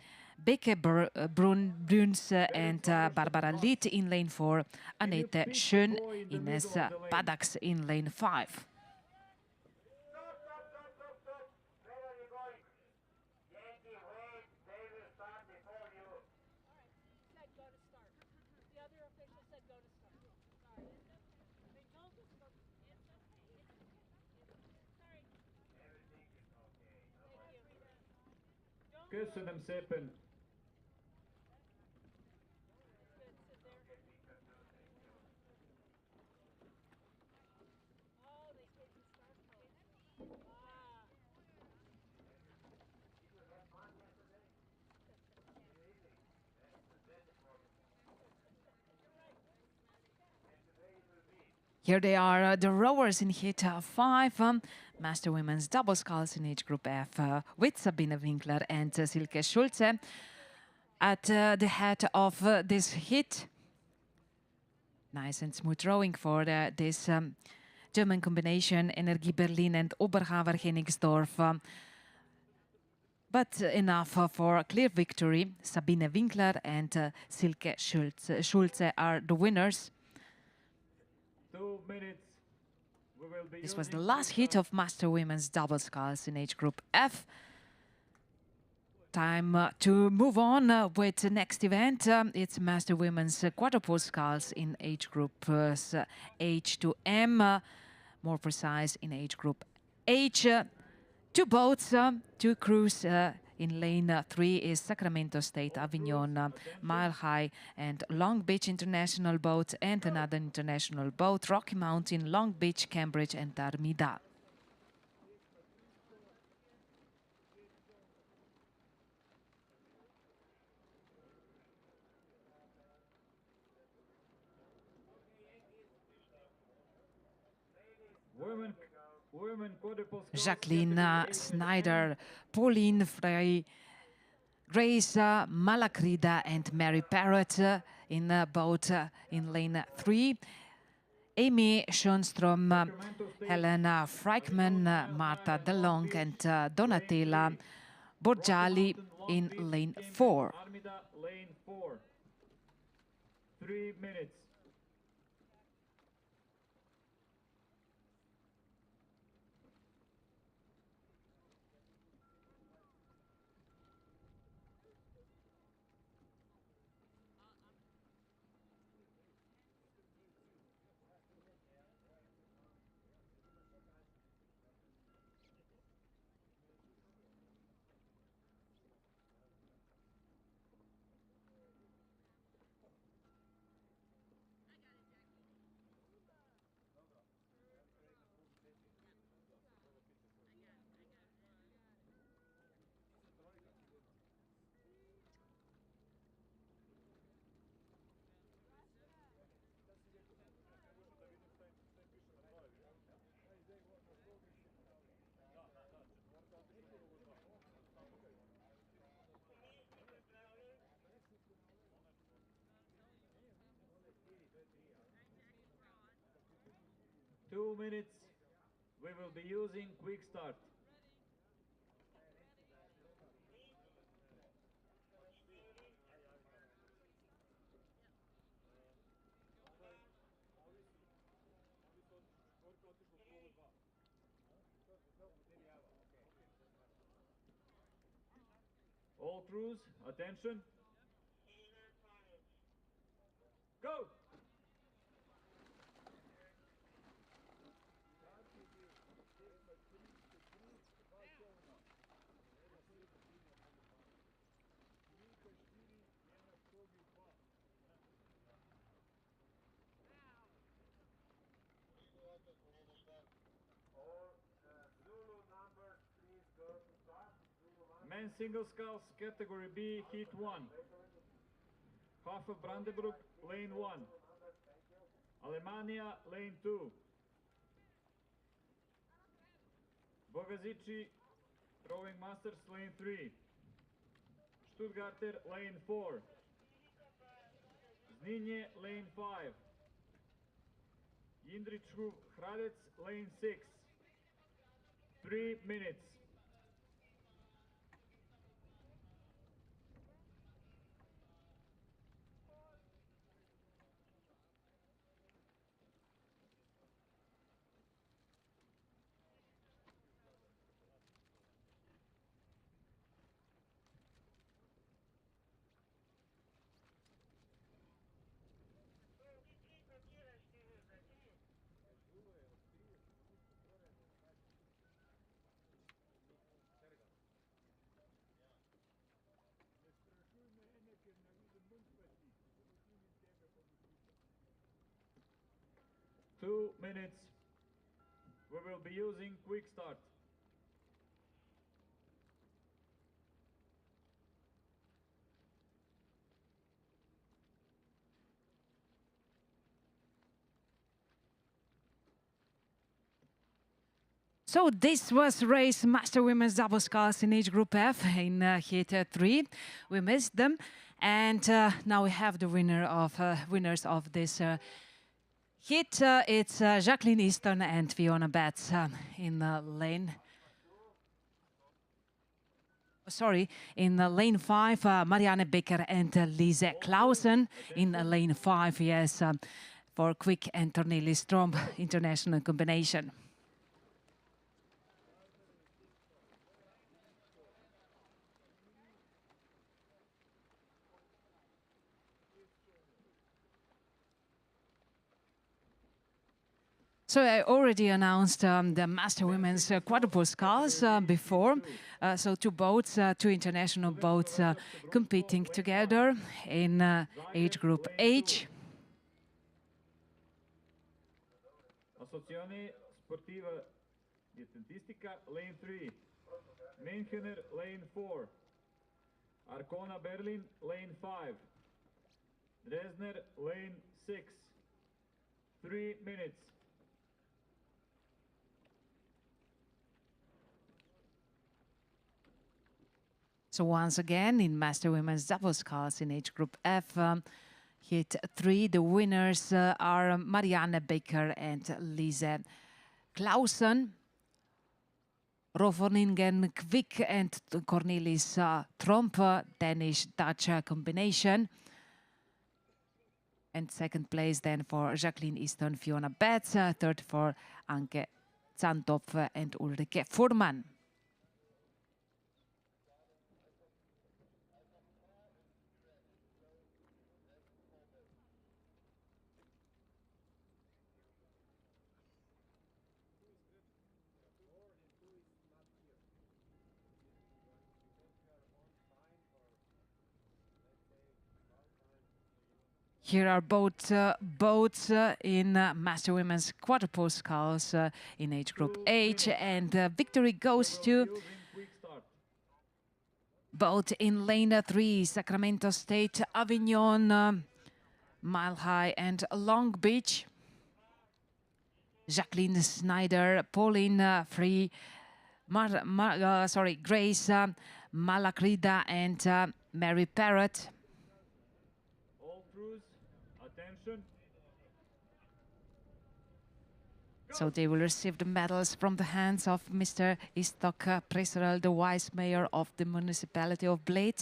Beke Bruns and Barbara Litt in lane 4, Annette Schön, Ines Padax in lane 5. Köszönöm szépen. Here they are, the rowers in heat 5, Master Women's Double Sculls in age group F, with Sabine Winkler and Silke Schulze at the head of this heat. Nice and smooth rowing for this German combination, Energie Berlin and Oberhaver Hennigsdorf. But enough for a clear victory. Sabine Winkler and Silke Schulze are the winners. 2 minutes. This was the last heat of Master Women's Double Sculls in age group F. Time to move on with the next event. It's Master Women's Quadruple Sculls in age groups H to M, more precise in age group H. Two boats, two crews. In lane 3 is Sacramento State, Avignon, Mile High and Long Beach International Boat, and another international boat, Rocky Mountain, Long Beach, Cambridge and Armida. Jacqueline Snyder, Pauline Frey, Grace Malacrida and Mary Parrott in boat in lane 3. Amy Schoenstrom, Helena Freichmann, Marta DeLong and Donatella Borgiali in lane 4. Armida, lane 4. 3 minutes. Two minutes. We will be using quick start. All crews, attention. Go! Men single sculls, category B, heat 1. Half of Brandenburg, lane 1. Alemania, lane 2. Bogazici, Rowing Masters, lane 3. Stuttgarter, lane 4. Zninje, lane 5. Jindričku, Hradec, lane 6. 3 minutes. Two minutes. We will be using quick start. So this was race Master Women's Double Sculls in age group F in heat 3. We missed them, and now we have the winners of this heat. It's Jacqueline Easton and Fiona Betts in lane. Sorry, in lane 5, Marianne Becker and Lise Clausen in lane 5. Yes, for quick and Cornelis Strom international combination. So I already announced the Master Women's Quadruple Sculls before. So two boats, two international boats competing together in age group H. Associazione Sportiva Dietetistica, lane 3. Menchener, lane 4. Arcona Berlin, lane 5. Dresner, lane 6. 3 minutes. So once again, in Master Women's Double Sculls in age group F, heat 3, the winners are Marianne Becker and Lise Clausen. Roveringen Kvik and Cornelis Tromp, Danish-Dutch combination. And second place then for Jacqueline Easton, Fiona Betts. Third for Anke Zantopf and Ulrike Fuhrmann. Here are both boats in Master Women's Quadruple Sculls in age group H, and victory goes to boat in lane 3, Sacramento State, Avignon, Mile High and Long Beach. Jacqueline Snyder, Pauline Free, Grace Malacrida and Mary Parrott. So they will receive the medals from the hands of Mr. Istok Preserel, the vice mayor of the municipality of Bled.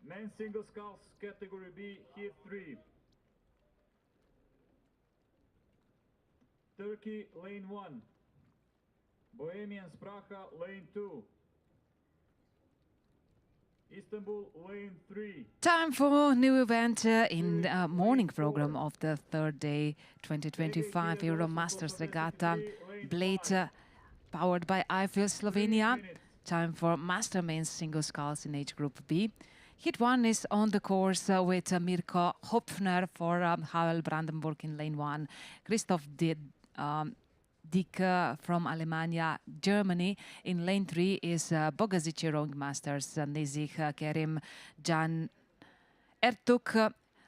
Men's single sculls category B, heat 3. Turkey, lane 1. Bohemian Spracha, lane 2. Istanbul, lane 3. Time for new event in the morning program of the third day 2025 Euro Masters Regatta. Bled, powered by Eiffel, Slovenia. Time for Master Men's Single Sculls in age group B. Heat 1 is on the course with Mirko Hopfner for HL Brandenburg in lane 1. Christoph Dick from Alemania, Germany. In lane 3 is Bogazici Rowing Masters, Nezih Kerim, Jan Ertuk,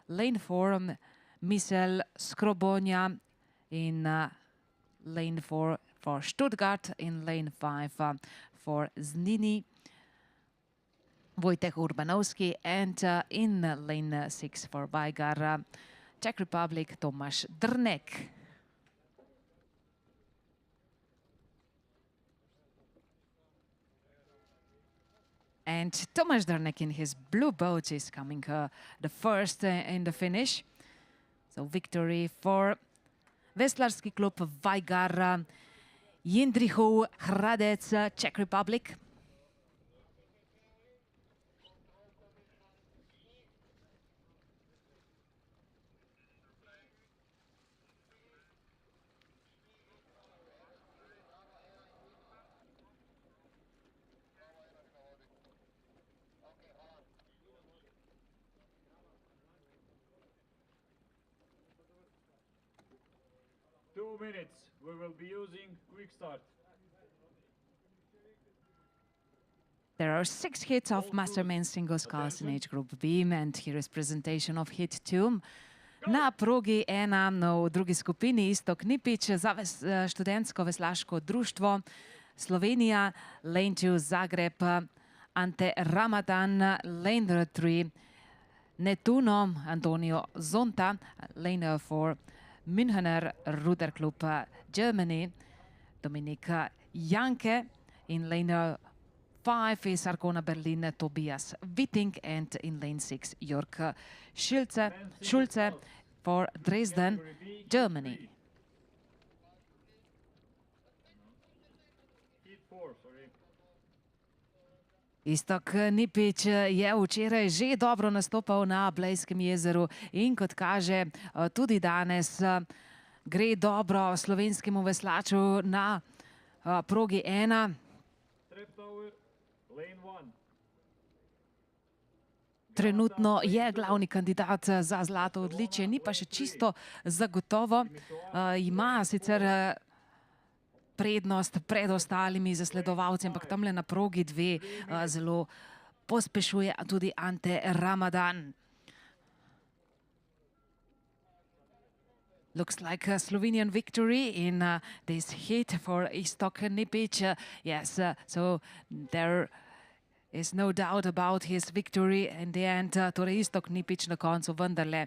lane 4, Misel Skrobonia in lane 4 for Stuttgart, in lane 5 for Znini, Wojtek Urbanowski, and in lane 6 for Vajgar, Czech Republic, Tomáš Drnek. And Tomáš Drnek in his blue boat is coming the first in the finish. So victory for Veslarski Klub Vajgar, Jindřichův Hradec, Czech Republic. Minutes. We will be using quick start. There are 6 hits of Master Men's Single Sculls in age group B, and here is presentation of hit 2. Na progi 1 v drugi skupini Istok Nipič za študentsko veslaško društvo Slovenija, lane 2 Zagreb, Ante Ramadan, lane 3 Netuno, Antonio Zonta, lane 4 Münchener Ruderclub Germany, Dominik Janke, in lane 5 is Arcona Berlin, Tobias Witting, and in lane 6 Jörg Schulze for Dresden, Germany. Istok Nipič je včeraj že dobro nastopal na Blejskem jezeru in kot kaže tudi danes gre dobro slovenskemu veslaču na progi 1. Trenutno je glavni kandidat za zlato odličje, ni pa še čisto zagotovo. Ima sicer prednost pred ostalimi zasledovalci, ampak tamle na progi 2 zelo pospešuje tudi Ante Ramadan. Looks like a Slovenian victory in this hit for Istok Nipič. Yes, so there is no doubt about his victory in the end. Torej Istok Nipič na koncu vendarle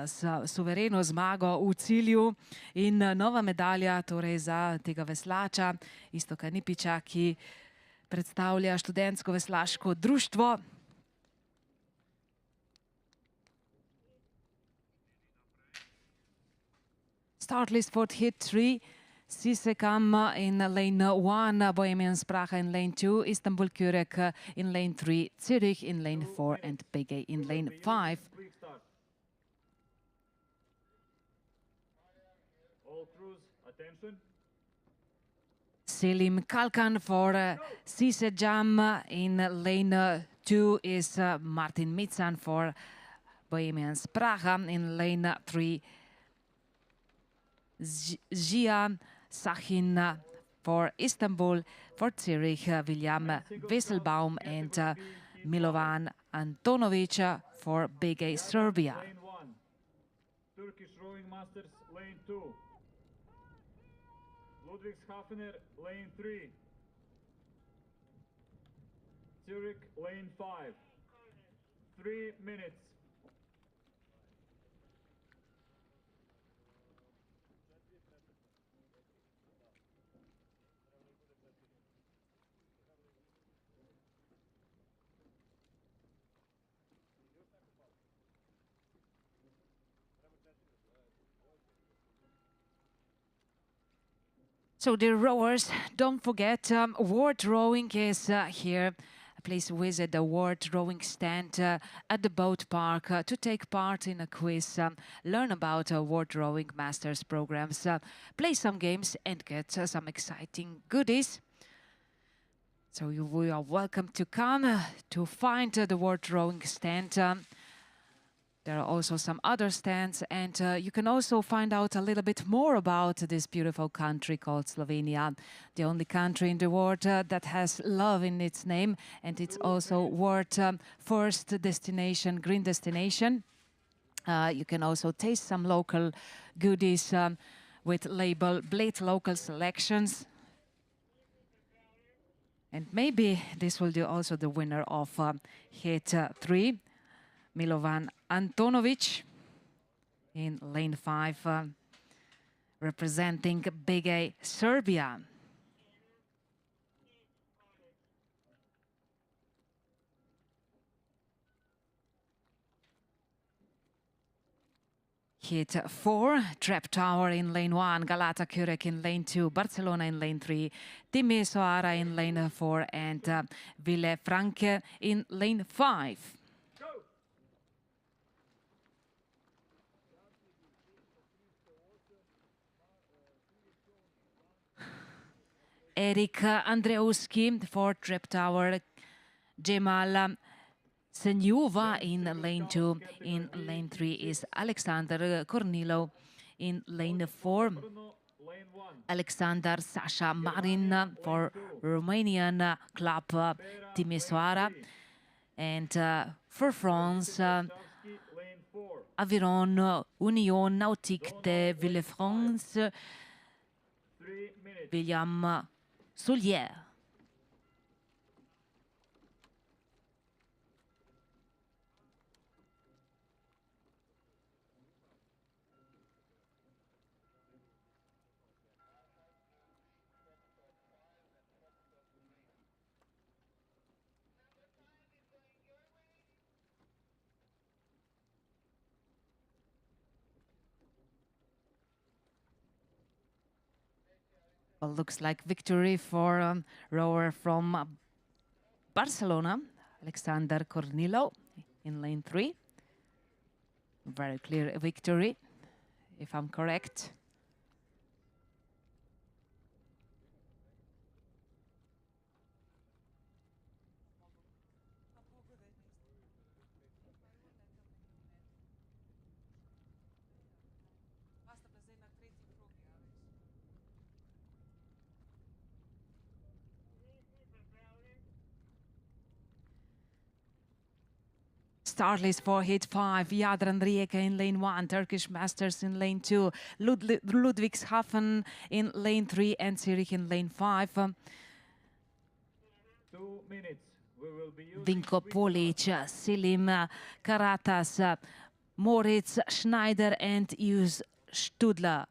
s suvereno zmago v cilju in nova medalja torej za tega veslača Istoka Nipiča, ki predstavlja študentsko veslaško društvo. Start list for hit 3. Sisekam in lane 1, Bohemian Sprache in lane 2, Istanbul Kürek in lane 3, Zürich in lane 4, and Begay in lane 5. All crews, attention. Selim Kalkan for Sisejam, in lane 2 is Martin Mitzan for Bohemian Sprache, in lane 3, Zia Sachin for Istanbul, for Zurich, William Wesselbaum and Milovan Antonovic for Begay, Serbia. Lane 1, Turkish Rowing Masters, lane 2. Ludwigshafener, lane 3. Zurich, lane 5. 3 minutes. So the rowers, don't forget, World Rowing is here. Please visit the World Rowing stand at the boat park to take part in a quiz, learn about World Rowing Masters programs, play some games and get some exciting goodies. So you are welcome to come to find the World Rowing stand There are also some other stands, and you can also find out a little bit more about this beautiful country called Slovenia, the only country in the world that has love in its name, and it's also world first destination, green destination. You can also taste some local goodies with label Bled Local Selections. And maybe this will do also the winner of hit 3. Milovan Antonovic in lane 5, representing Big A Serbia. Hit 4, Trap Tower in lane 1, Galata Kurek in lane 2, Barcelona in lane 3, Timisoara in lane 4, and Villefranche in lane 5. Eric Andreuski for Trap Tower, Jemal Senjuva in lane 2. In lane 3 is Alexander Kornilov. In lane 4, Alexander Sasha Marin for Romanian club Timisoara. And for France, Aviron Union Nautique de Villefranche, William Soulier. Well, looks like victory for rower from Barcelona, Alexander Kornilov in lane 3. Very clear victory, if I'm correct. Start list for hit 5, Jadran Rijeka in lane 1, Turkish Masters in lane 2, Ludwigshafen in lane 3, and Zurich in lane 5. 2 minutes. We will be using Vinko Polic, Selim Karatas, Moritz Schneider, and Jus Studer.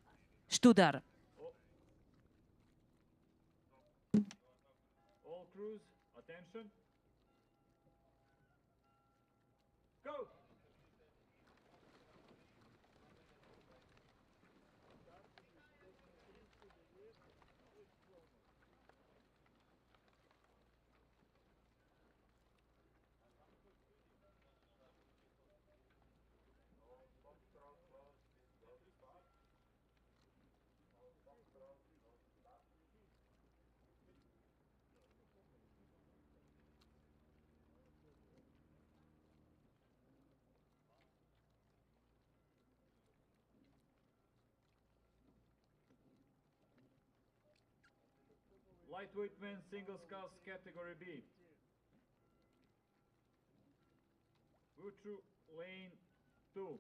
all crews, attention. Go! Lightweight men's single sculls category B. Vucu lane 2.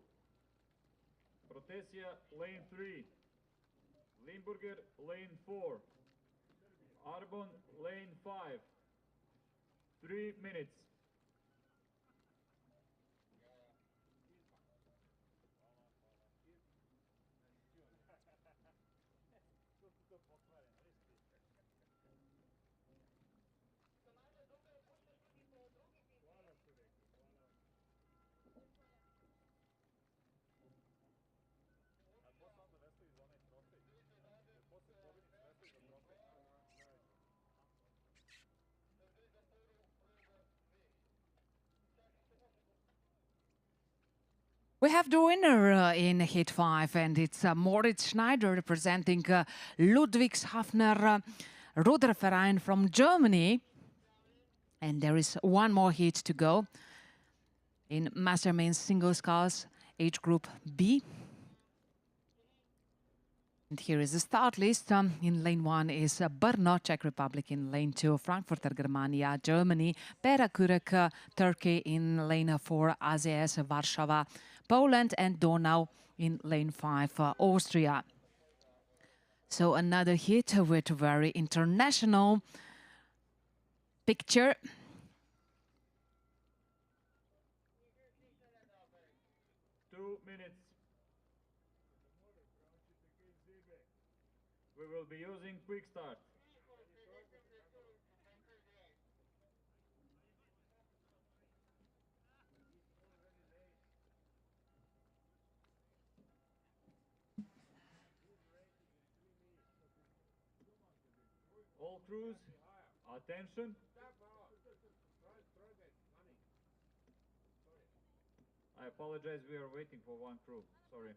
Protesia lane 3. Limburger lane 4. Arbon lane 5. 3 minutes. We have the winner in hit 5, and it's Moritz Schneider representing Ludwigshafener Ruderverein from Germany. And there is one more hit to go. In master men's single sculls, age group B. And here is the start list. In lane 1 is Brno, Czech Republic. In lane 2, Frankfurter Germania, Germany. Pera Kurek, Turkey. In lane 4, AZS, Warsaw, Poland. And Donau in lane 5, Austria. So another hit with very international picture. We will be using quick start. All crews, attention. I apologize, we are waiting for one crew. Sorry.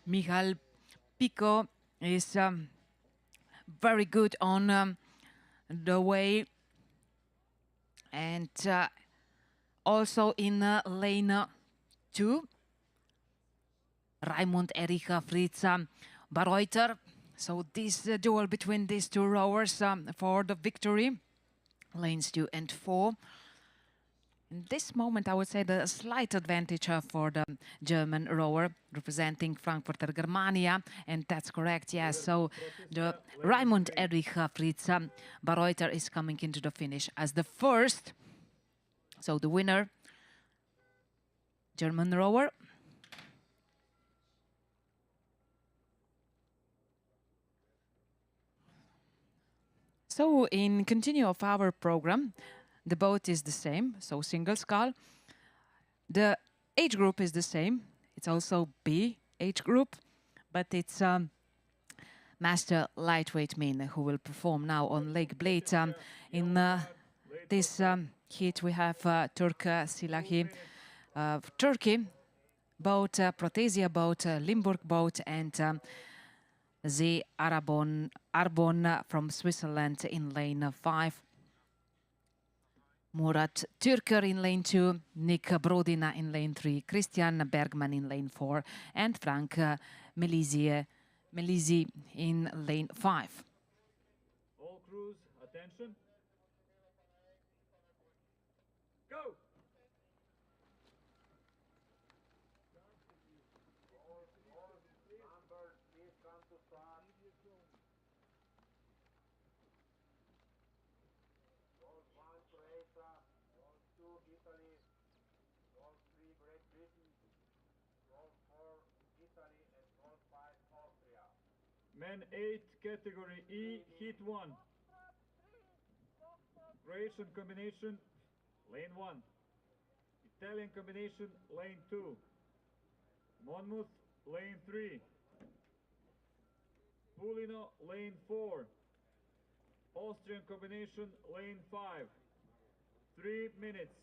Michal Pico is very good on the way, and also in lane 2, Raimund Erich Fritz Barreuter. So this duel between these two rowers for the victory, lanes 2 and 4. In this moment, I would say the slight advantage for the German rower representing Frankfurter Germania, and that's correct, yes. So the Raimund Erich Fritz Barreuter is coming into the finish as the first. So the winner, German rower. So in continue of our program, the boat is the same, so single scull. The age group is the same. It's also B age group, but it's master lightweight men who will perform now on Lake Bled. In this heat, we have Turk Silahi, Turkey boat, Protesia boat, Limburg boat, and the Arbon from Switzerland in lane 5. Murat Türker in lane 2, Nick Brodina in lane 3, Christian Bergman in lane 4, and Frank Melisi in lane 5. All crews, attention. Go! Men 8, category E, heat 1. Croatian combination, lane 1. Italian combination, lane 2. Monmouth, lane 3. Pulino, lane 4. Austrian combination, lane 5. 3 minutes.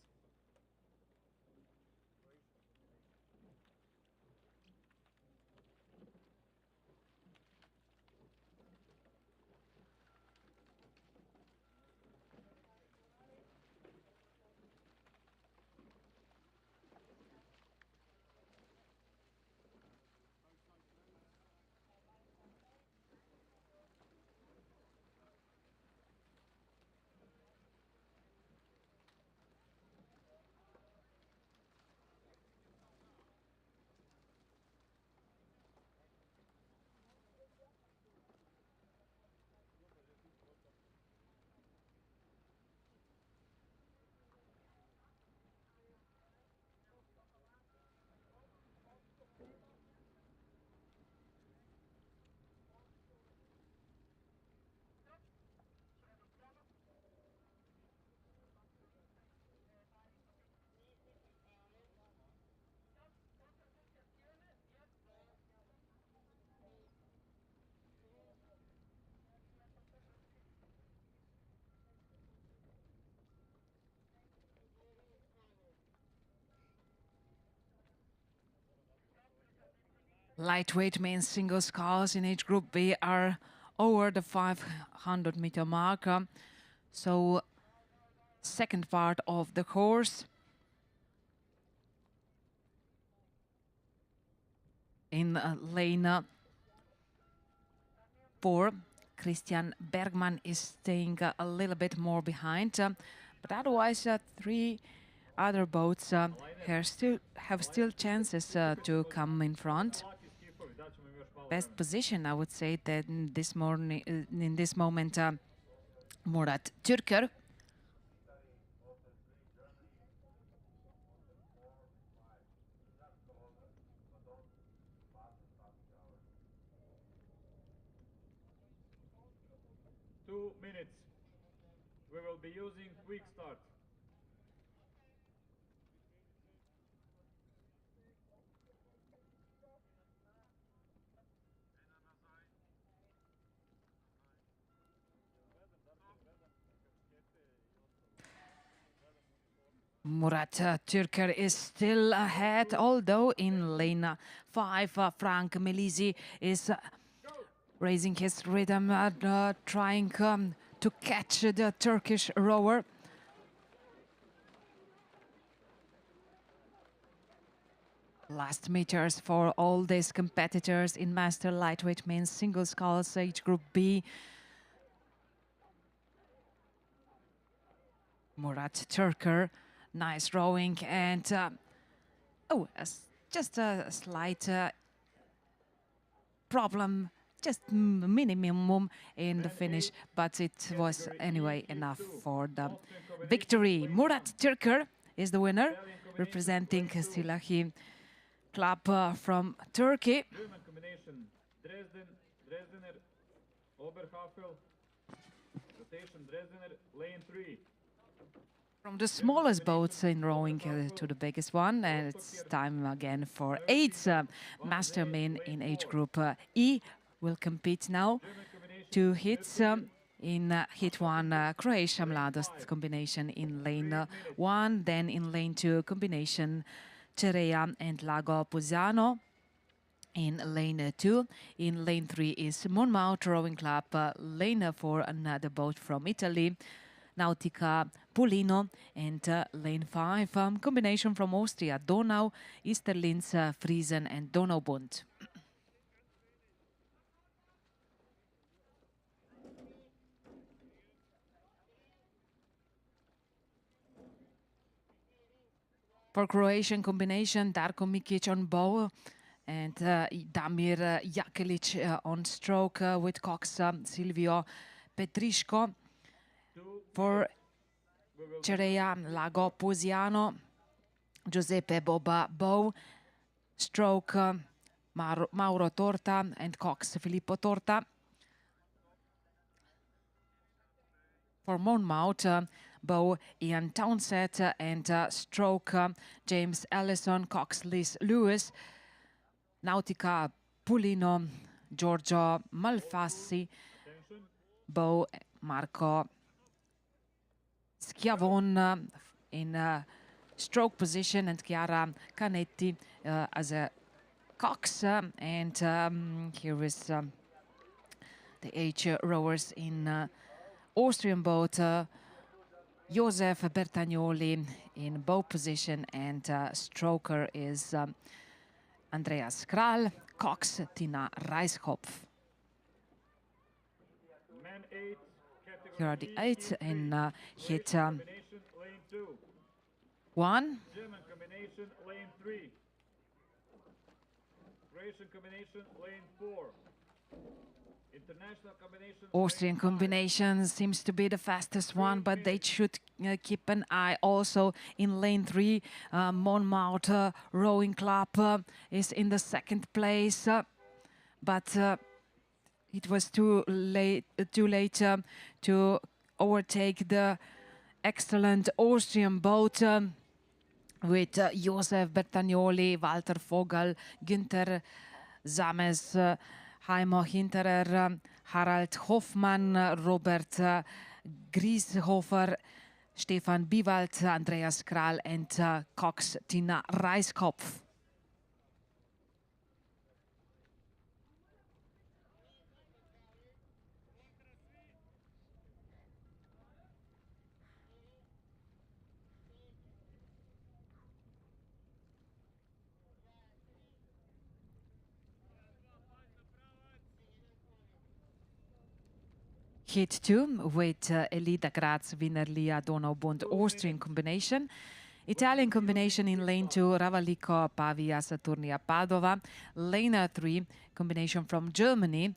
Lightweight men's single sculls in age group B are over the 500-meter mark. So, second part of the course. In lane 4, Christian Bergman is staying a little bit more behind, but otherwise 3 other boats have still chances to come in front. Best position, I would say, that in this moment, Murat Türker. Minutes. We will be using quick start. Murat Türker is still ahead, although in lane 5, Frank Melisi is raising his rhythm, trying to catch the Turkish rower. Last meters for all these competitors in Master Lightweight Men's Single Sculls Age Group B. Murat Türker, nice rowing, and just a slight problem, just minimum in the finish, but it was anyway enough for the victory. Murat Türker is the winner, representing Silahi Club from Turkey. German combination, Dresdener, Oberhafel, rotation Dresdener, lane 3. From the smallest boats in rowing to the biggest one, and it's time again for 8 master men in age group E will compete now. 2 hits in hit 1, Croatia Mladost combination in lane 1, then in lane 2 combination Cerea and Lago Puziano in lane 2. In lane 3 is Monmouth Rowing Club, lane 4 another boat from Italy, Nautica Pulino, and lane 5 combination from Austria, Donau, Easterlinz, Friesen and Donaubund. For Croatian combination, Darko Mikic on bow and Damir Jakelic on stroke with Cox, Silvio Petriško. For Cerea, Lago Puziano, Giuseppe Boba bow, stroke Mauro Torta and Cox, Filippo Torta. For Monmouth, bow Ian Townsend and stroke James Allison, Cox Liz Lewis, Nautica Pulino, Giorgio Malfassi, bow Marco Schiavon in stroke position, and Chiara Canetti as a Cox. And here is the H rowers in Austrian boat. Josef Bertagnoli in bow position, and stroker is Andreas Kral, Cox Tina Reiskopf. Here are the 8 in hit 1. German combination, lane 3. Croatian combination, lane 4. International combination. Austrian combination seems to be the fastest one, but they should keep an eye also in lane 3. Monmouth Rowing Club is in the 2nd place, but it was too late to overtake the excellent Austrian boat with Josef Bertagnoli, Walter Vogel, Günther Zames, Heimo Hinterer, Harald Hoffmann, Robert Grieshofer, Stefan Biwald, Andreas Kral and Cox Tina Reiskopf. Heat 2 with Elida Graz winner Lia Donau-Bund Austrian combination. Italian combination in lane 2, Ravalico, Pavia, Saturnia, Padova. Lane 3, combination from Germany.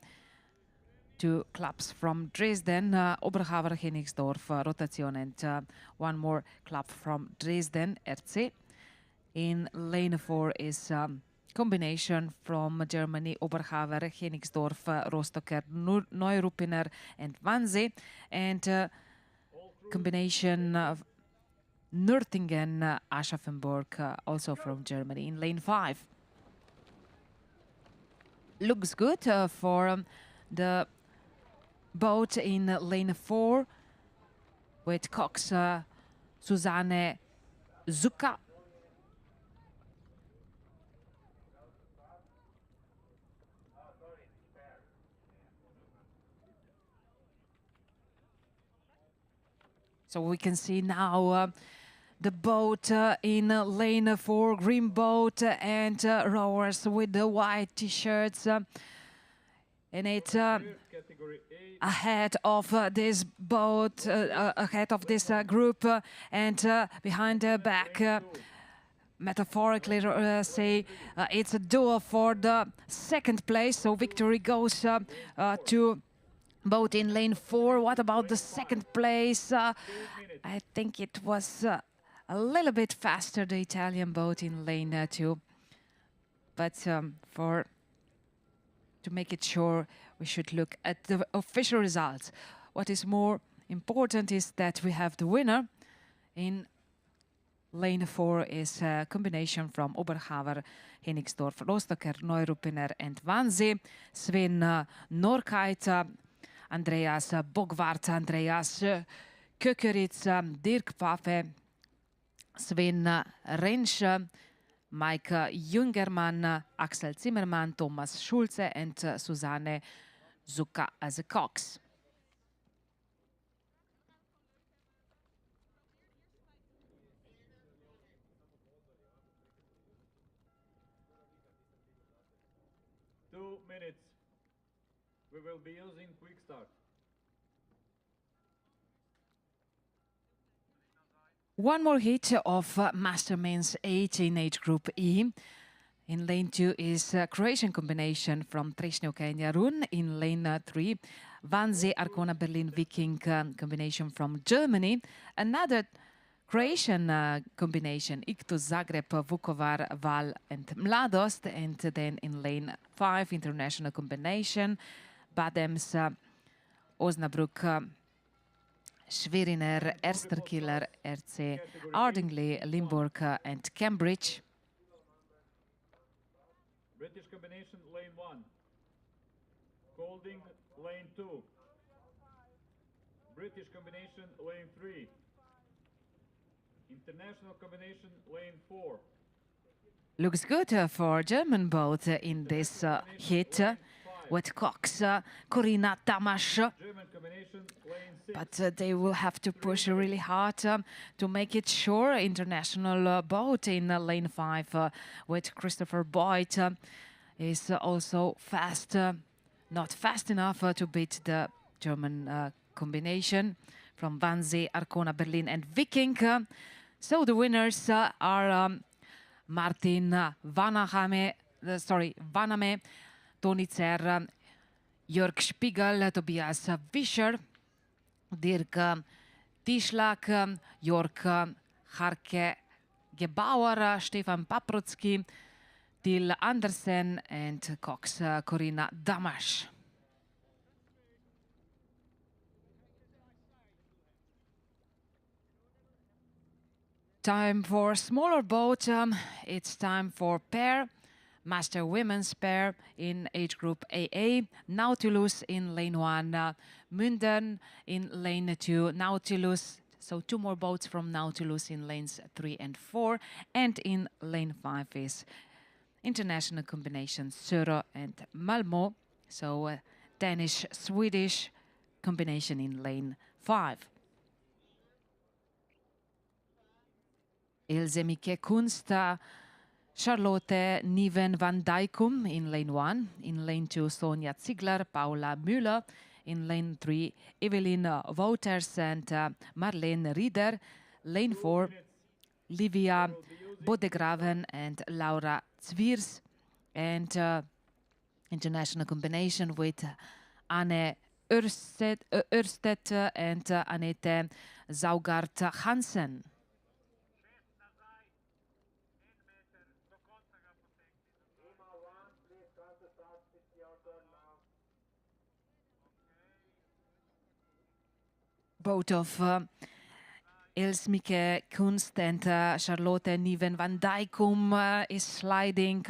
2 clubs from Dresden, Oberhaver, Hennigsdorf, Rotation, and one more club from Dresden, RC. In lane 4 is combination from Germany, Oberhaver, Hennigsdorf, Rostocker, Neuruppiner, and Wannsee. And combination of Nürtingen, Aschaffenburg, also from Germany, in lane 5. Looks good for the boat in lane 4 with Cox, Susanne Zucca. So we can see now the boat in lane 4, green boat, and rowers with the white t-shirts. And it's ahead of this boat, ahead of this group, and behind the back, metaphorically say, it's a duel for the second place. So victory goes to boat in lane 4. What about the second place? I think it was a little bit faster, the Italian boat in lane 2. But to make it sure, we should look at the official results. What is more important is that we have the winner. In lane 4 is a combination from Oberhaver, Hennigsdorf, Rostocker, Neuruppiner, and Wannsee. Sven Norkeit, Andreas Bogvart, Andreas Kökeritz, Dirk Paffe, Sven Rentsch, Mike Jungermann, Axel Zimmermann, Thomas Schulze, and Susanne Zucca as a Cox. Two minutes. We will be using quick start. One more hit of Master Men's 18 age group E. In lane 2 is a Croatian combination from Trešnjevka and Jarun. In lane 3, Wannsee, Arkona, Berlin, Viking combination from Germany. Another Croatian combination, Iktus, Zagreb, Vukovar, Val, and Mladost. And then in lane 5, international combination, Badems, Osnabrück, Schweriner, Ersterkiller, RC, Ardingly, Limburg, and Cambridge. British combination, lane 1. Golding, lane 2. British combination, lane 3. International combination, lane 4. Looks good for German boat in this hit with Cox, Corinna Tamash. But they will have to push really hard to make it sure. International boat in lane 5 with Christopher Boyd is also fast, not fast enough to beat the German combination from Wannsee, Arkona, Berlin, and Viking. So the winners are Martin Vaname, Toni Zer, Jörg Spiegel, Tobias Fischer, Dirk Tischlak, Jörg Harke Gebauer, Stefan Paprocki, Till Andersen, and Cox Corinna Damasch. Time for smaller boat. It's time for pair. Master women's pair in age group AA. Nautilus in lane 1. Münden in lane 2. Nautilus. So 2 more boats from Nautilus in lanes 3 and 4. And in lane 5 is international combination Söro and Malmö. So Danish-Swedish combination in lane 5. Ilse Mikke Kunst, Charlotte Niven van Dijkum in lane 1. In lane 2, Sonja Ziegler, Paula Müller. In lane 3, Evelyn Wouters and Marlene Rieder. Lane 4, Livia Bodegraven and Laura Zwiers. And international combination with Anne Ørsted and Annette Zaugart-Hansen. Both of Elsmike Kunst and Charlotte Niven van Dijkum is sliding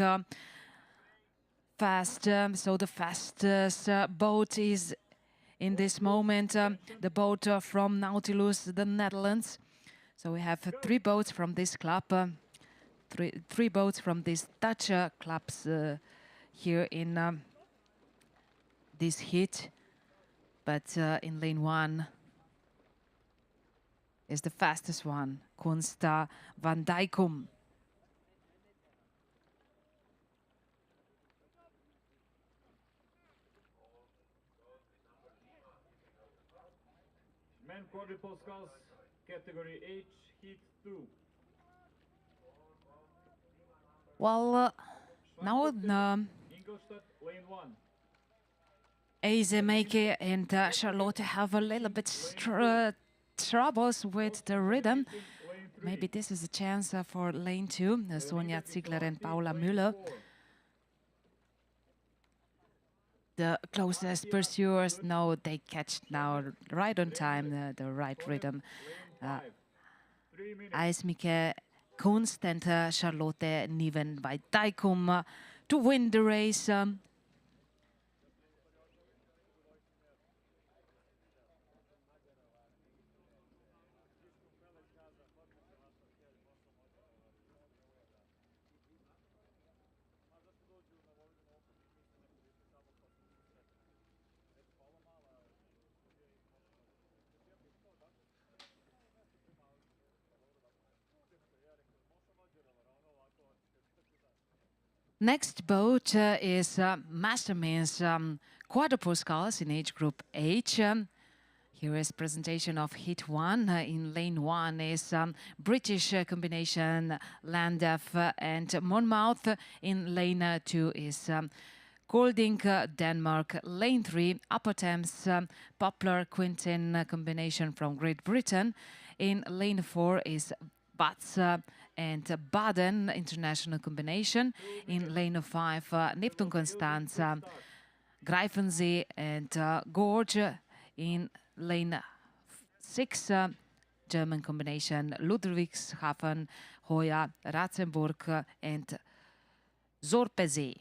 fast. So the fastest boat is in this moment the boat from Nautilus, the Netherlands. So we have 3 boats from this club, three boats from these Dutch clubs here in this heat. But in lane 1 is the fastest one, Kunst van Dijkum. Men quadruple sculls, category H, heat 2. Well, now Ingolstadt, lane 1. Eisemeke and Charlotte have a little bit troubles with the rhythm. Maybe this is a chance for lane 2, Sonja Ziegler and Paula Müller. The closest pursuers, no, they catch now right on time the right rhythm. Eisemeke Kunst and Charlotte Niven van Dijkum to win the race. Next boat is Masterman's Quadruple Sculls in age group H. Here is presentation of heat 1. In lane 1 is British combination Landef and Monmouth. In lane 2 is Golding, Denmark. Lane 3, Upper Thames, Poplar Quintin combination from Great Britain. In lane 4 is Bats and Baden international combination. In lane 5, Neptun Constanz, Greifensee and Gorge. In lane 6, German combination Ludwigshafen, Hoya, Ratzenburg and Zorpesee.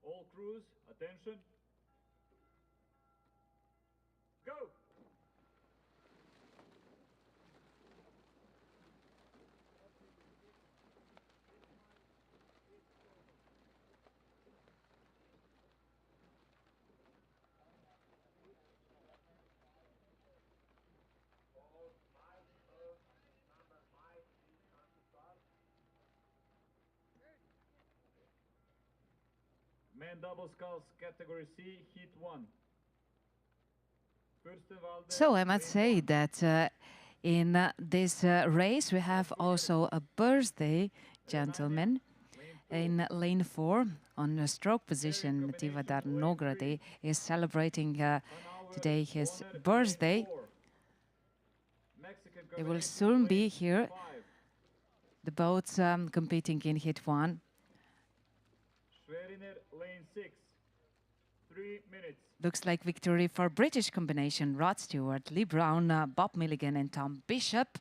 All crews, attention. Go! Men double sculls, category C, heat 1. So I must say that in this race we have also a birthday gentleman. In lane 4, on the stroke position, Tivadar Nogrady is celebrating today his birthday. They will soon be here. The boats competing in heat 1. Lane 6, 3 minutes. Looks like victory for British combination Rod Stewart, Lee Brown, Bob Milligan and Tom Bishop.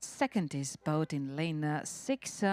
Second is boat in lane 6.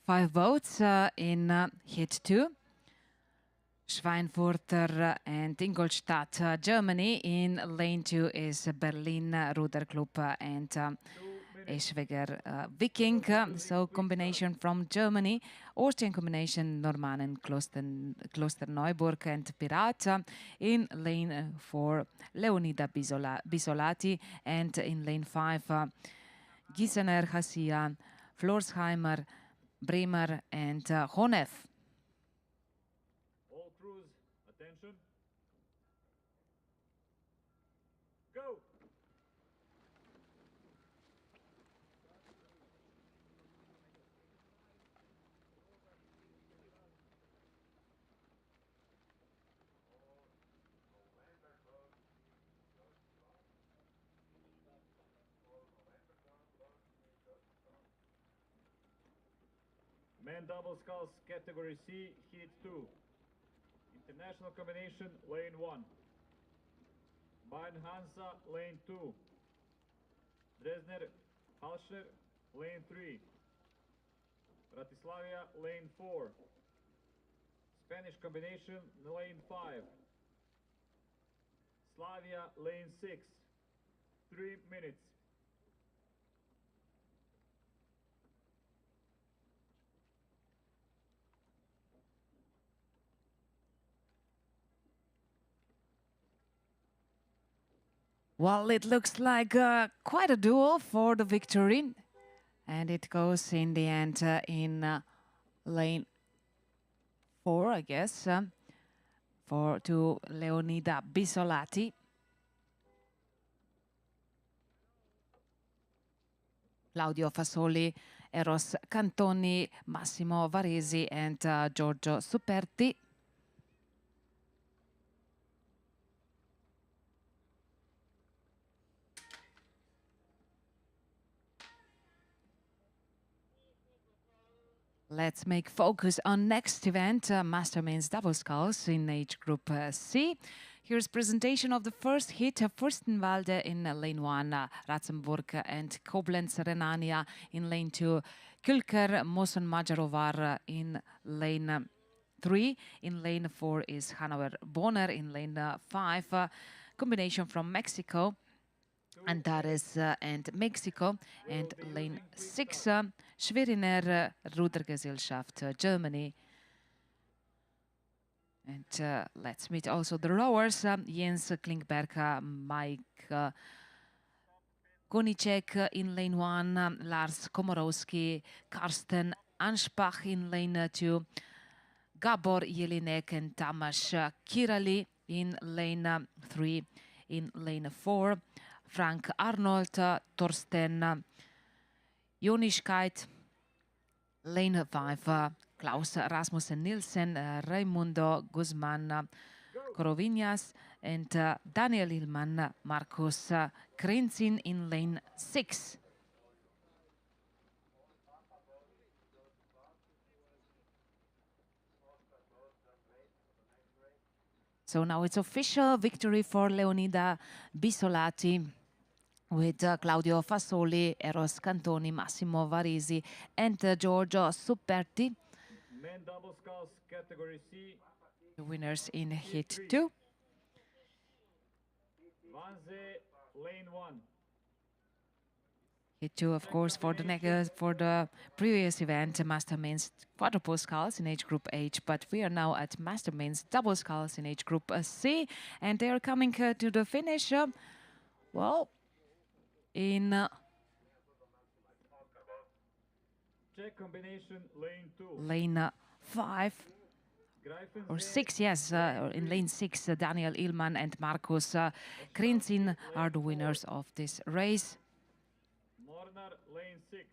5 boats in heat 2. Schweinfurter and Ingolstadt, Germany. In lane 2 is Berlin Ruder Club and Eschweiger Viking. So combination from Germany. Austrian combination Normannen, Klosterneuburg and Pirat. In lane 4 Leonida Bisolati and in lane 5 Giesener, Hassia, Florsheimer, Bremer and Honef. All crews, attention. Go! Men double sculls category C, heat 2. International combination, lane 1. Bayern Hansa, lane 2. Dresdner, Halscher, lane 3. Bratislavia, lane 4. Spanish combination, lane 5. Slavia, lane 6. 3 minutes. Well, it looks like quite a duel for the victory. And it goes in the end in lane 4, I guess, to Leonida Bisolati. Claudio Fasoli, Eros Cantoni, Massimo Varesi and Giorgio Superti. Let's make focus on next event, Master Men's Double Sculls in age group C. Here's presentation of the first hit, Fürstenwalde in lane 1, Ratzenburg and Koblenz Renania in lane 2, Külker Moson Majarovar in lane 3. In lane 4 is Hanover Bonner in lane 5, combination from Mexico. Antares and Mexico, and lane 6, Schweriner Rudergesellschaft, Germany. And let's meet also the rowers, Jens Klingberg, Mike Konicek in lane 1, Lars Komorowski, Karsten Anspach in lane 2, Gabor Jelinek and Tamas Kirali in lane 3. In lane 4, Frank Arnold, Torsten Jonischkeit. Lane 5, Klaus Rasmussen Nielsen, Raimundo Guzman Corovinas, and Daniel Hillman, Markus Krinzin in lane 6. So now it's official victory for Leonida Bisolati, with Claudio Fasoli, Eros Cantoni, Massimo Varesi and Giorgio Superti. Men double sculls category C. The winners in heat 2. Vanze, lane 1. Heat 2, of course, for the previous event, Master Men's Quadruple Sculls in age group H, but we are now at Master Men's Double Sculls in age group C, and they are coming to the finish. Well, in Check combination, lane 2. lane 5 or 6, yes, in lane 6, Daniel Illman and Markus Krinzin are the winners of this race. Mornar, lane 6.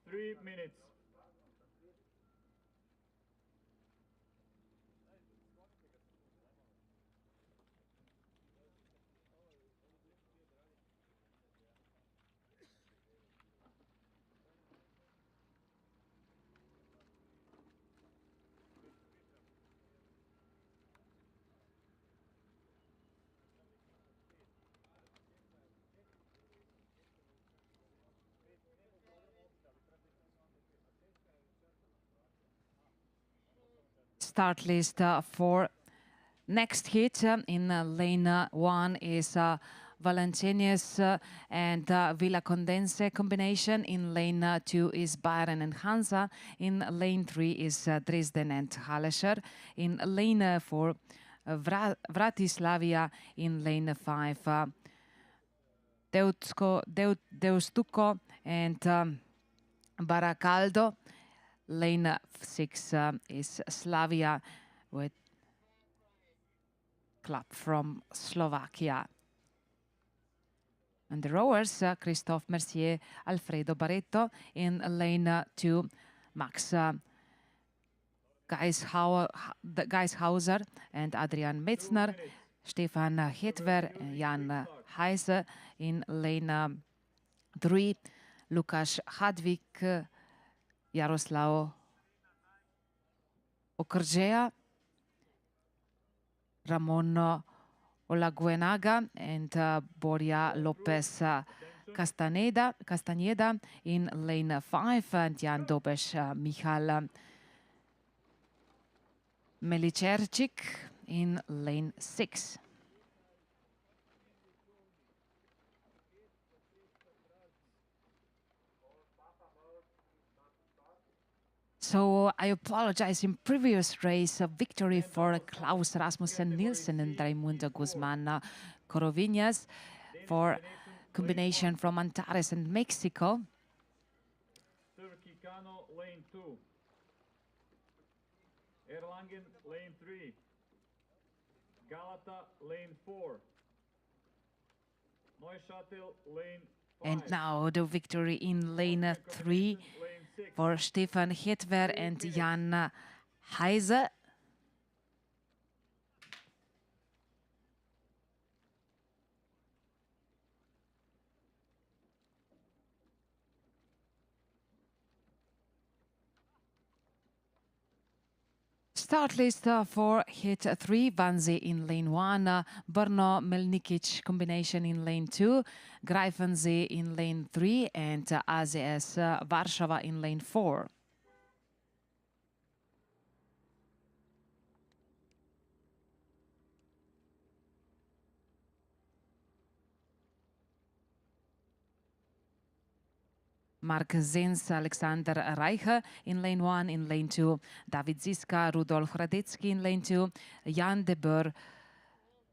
3 minutes. start list for next hit in lane 1 is Valentinius and Villa Condense combination. In lane 2 is Bayern and Hansa. In lane 3 is Dresden and Halescher. In lane 4, Vratislavia. In lane 5, Deustuco and Baracaldo. Lane 6 is Slavia with club from Slovakia. And the rowers, Christophe Mercier, Alfredo Barreto. In lane 2, Max Geishauser and Adrian Metzner. Stefan Hetver, Jan Heise. In lane 3, Lukas Hadvik, Jaroslav Okrjea, Ramon Olaguenaga and Boria Lopez Castaneda. In lane 5, Jan Dobes, Michal Melicercic. In lane 6. So I apologize. In previous race, a victory for Klaus Rasmussen Nielsen and Raimundo Guzman Corovinas for combination from Antares and Mexico. Turkey Kano, lane 2. Erlangen, lane 3. Galata, lane 4. Neuchâtel, lane 5. And now the victory in lane 3 for Stefan Hetver and Jan Heise. Start list for hit 3, Vanzi in lane 1, Brno Melnikic combination in lane 2, Greifensee in lane 3, and AZS Warsaw in lane 4. Mark Zins, Alexander Reiche in lane 1. In lane 2, David Ziska, Rudolf Radecki in lane 2, Jan de Boer,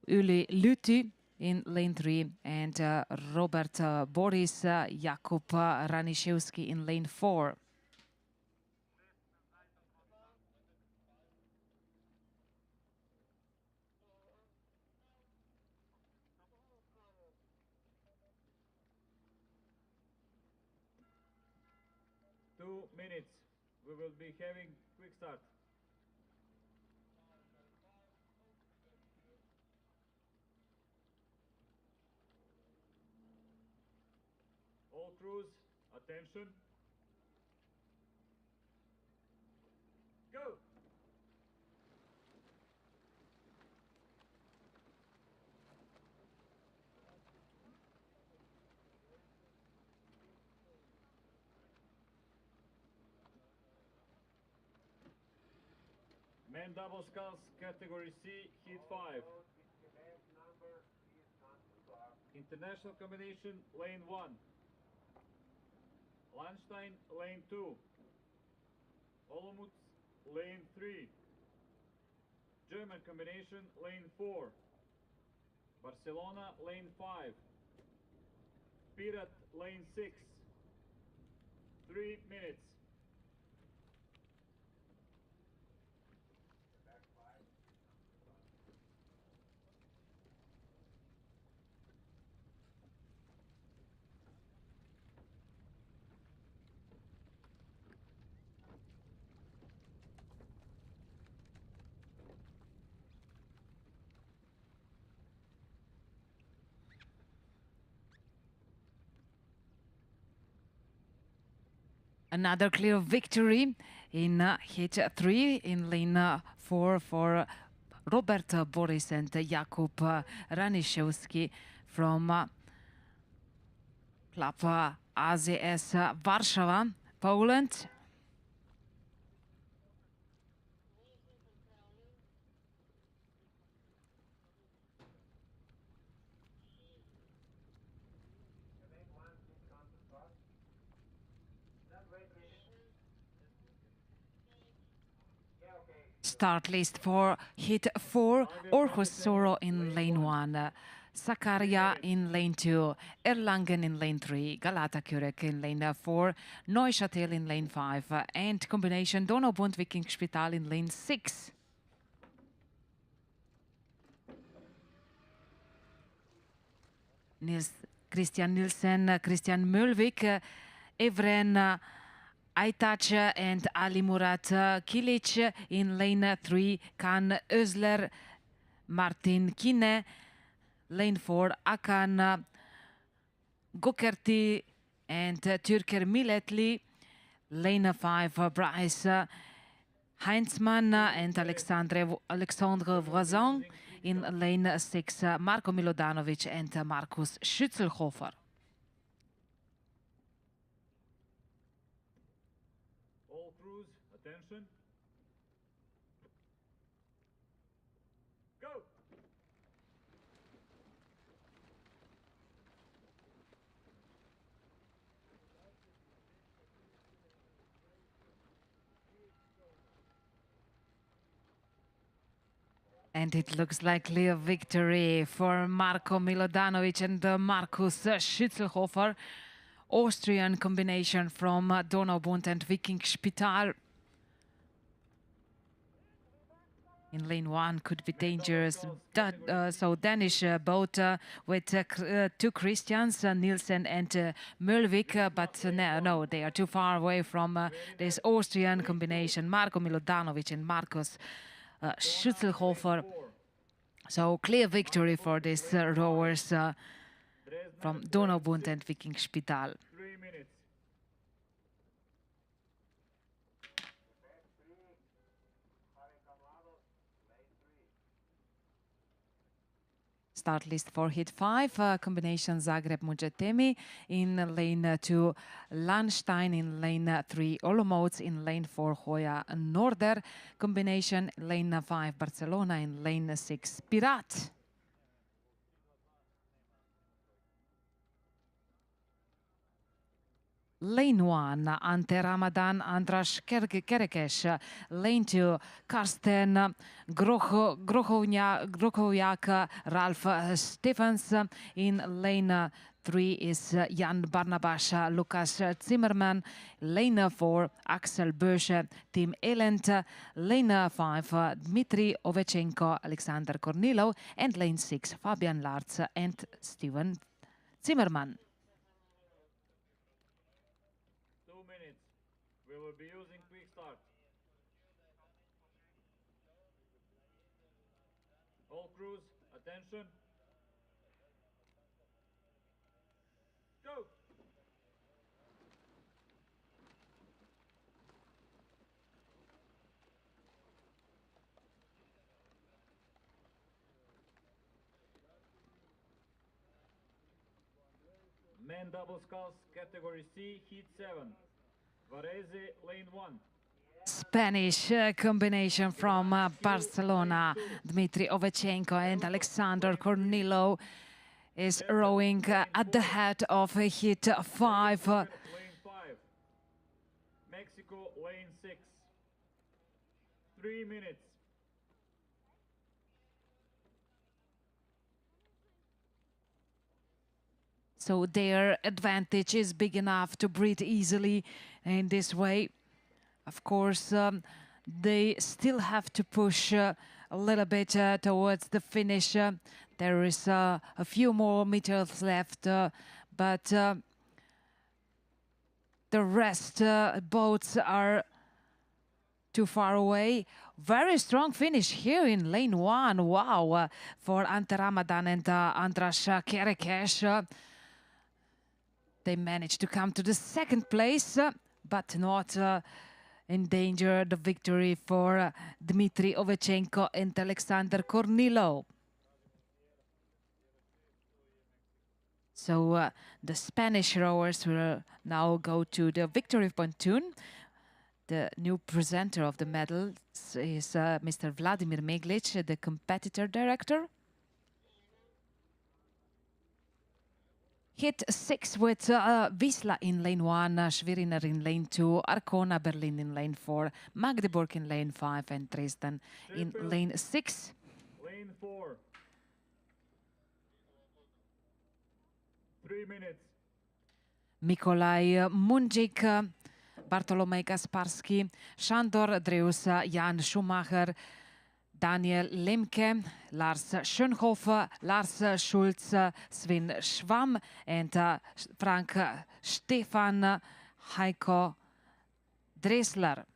Uli Luty in lane 3, and Robert Boris, Jakub Raniszewski in lane 4. Minutes. We will be having quick start. All crews, attention. Go! Men double sculls, category C, heat 5. International combination, lane 1. Landstein, lane 2. Olomouc, lane 3. German combination, lane 4. Barcelona, lane 5. Pirat, lane 6. 3 minutes. Another clear victory in hit 3 in lane 4 for Robert Boris and Jakub Raniszewski from club AZS Warsaw, Poland. Start list for hit 4, Orhus Soro in lane 1, Sakaria in lane 2, Erlangen in lane 3, Galata Kurek in lane 4, Neuchâtel in lane 5, and combination Donau-Bund Viking Spital in lane 6. Christian Nielsen, Christian Mölvik, Evren Aytac and Ali Murat Kilic in lane 3, Kan Özler, Martin Kine, lane 4, Akan Gokerti and Türker Milletli, lane 5, Bryce Heinzmann and Alexandre Voisin, in lane 6, Marko Milodanovic and Markus Schützelhofer. All crews, attention. Go! And it looks like clear victory for Marko Milodanovic and Markus Schützelhofer. Austrian combination from Donau-Bund and Viking Spital. In lane 1 could be dangerous. So Danish boat with 2 Christians, Nielsen and Mölvik, but no, they are too far away from this Austrian combination, Marko Milodanovic and Markus Schützelhofer. So clear victory for these rowers from Donau-Bund and Viking Spital. 3 minutes. Start list for hit 5, combination Zagreb Mugetemi, in lane 2 Landstein, in lane 3 Olomouc, in lane 4 Hoya Norder, combination lane 5 Barcelona, in lane 6 Pirat. Lane 1, Ante Ramadan, Andras Kerekes. Lane 2, Karsten Grochowiak, Ralph Stephens. In lane 3 is Jan Barnabas, Lukas Zimmermann. Lane 4, Axel Bösche, Tim Elent. Lane 5, Dmitry Ovechenko, Alexander Kornilov. And lane 6, Fabian Larz and Steven Zimmermann. We will be using quick start. All crews, attention. Go! Men double sculls, category C, heat 7. Varese, lane 1. Spanish combination from Barcelona, Dmitry Ovechenko and Alexander Kornilov is rowing at the head of hit 5. Lane 5. Mexico, lane 6. 3 minutes. So their advantage is big enough to breathe easily in this way. Of course, they still have to push a little bit towards the finish. There is a few more meters left, but the rest boats are too far away. Very strong finish here in lane 1. Wow, for Ante Ramadan and Andras Kerekes. They managed to come to the 2nd place, but not endanger the victory for Dmitry Ovechenko and Alexander Kornilov. So the Spanish rowers will now go to the victory pontoon. The new presenter of the medals is Mr. Vladimir Meglic, the competitor director. Hit 6 with Visla in lane 1, Schweriner in lane 2, Arkona Berlin in lane 4, Magdeburg in lane 5, and Dresden in lane 6. Lane 4. 3 minutes. Mikolaj Mundzik, Bartolomej Gasparski, Sándor Dreus, Jan Schumacher, Daniel Lemke, Lars Schönhofer, Lars Schulz, Sven Schwamm, and Frank Stefan Heiko Dressler.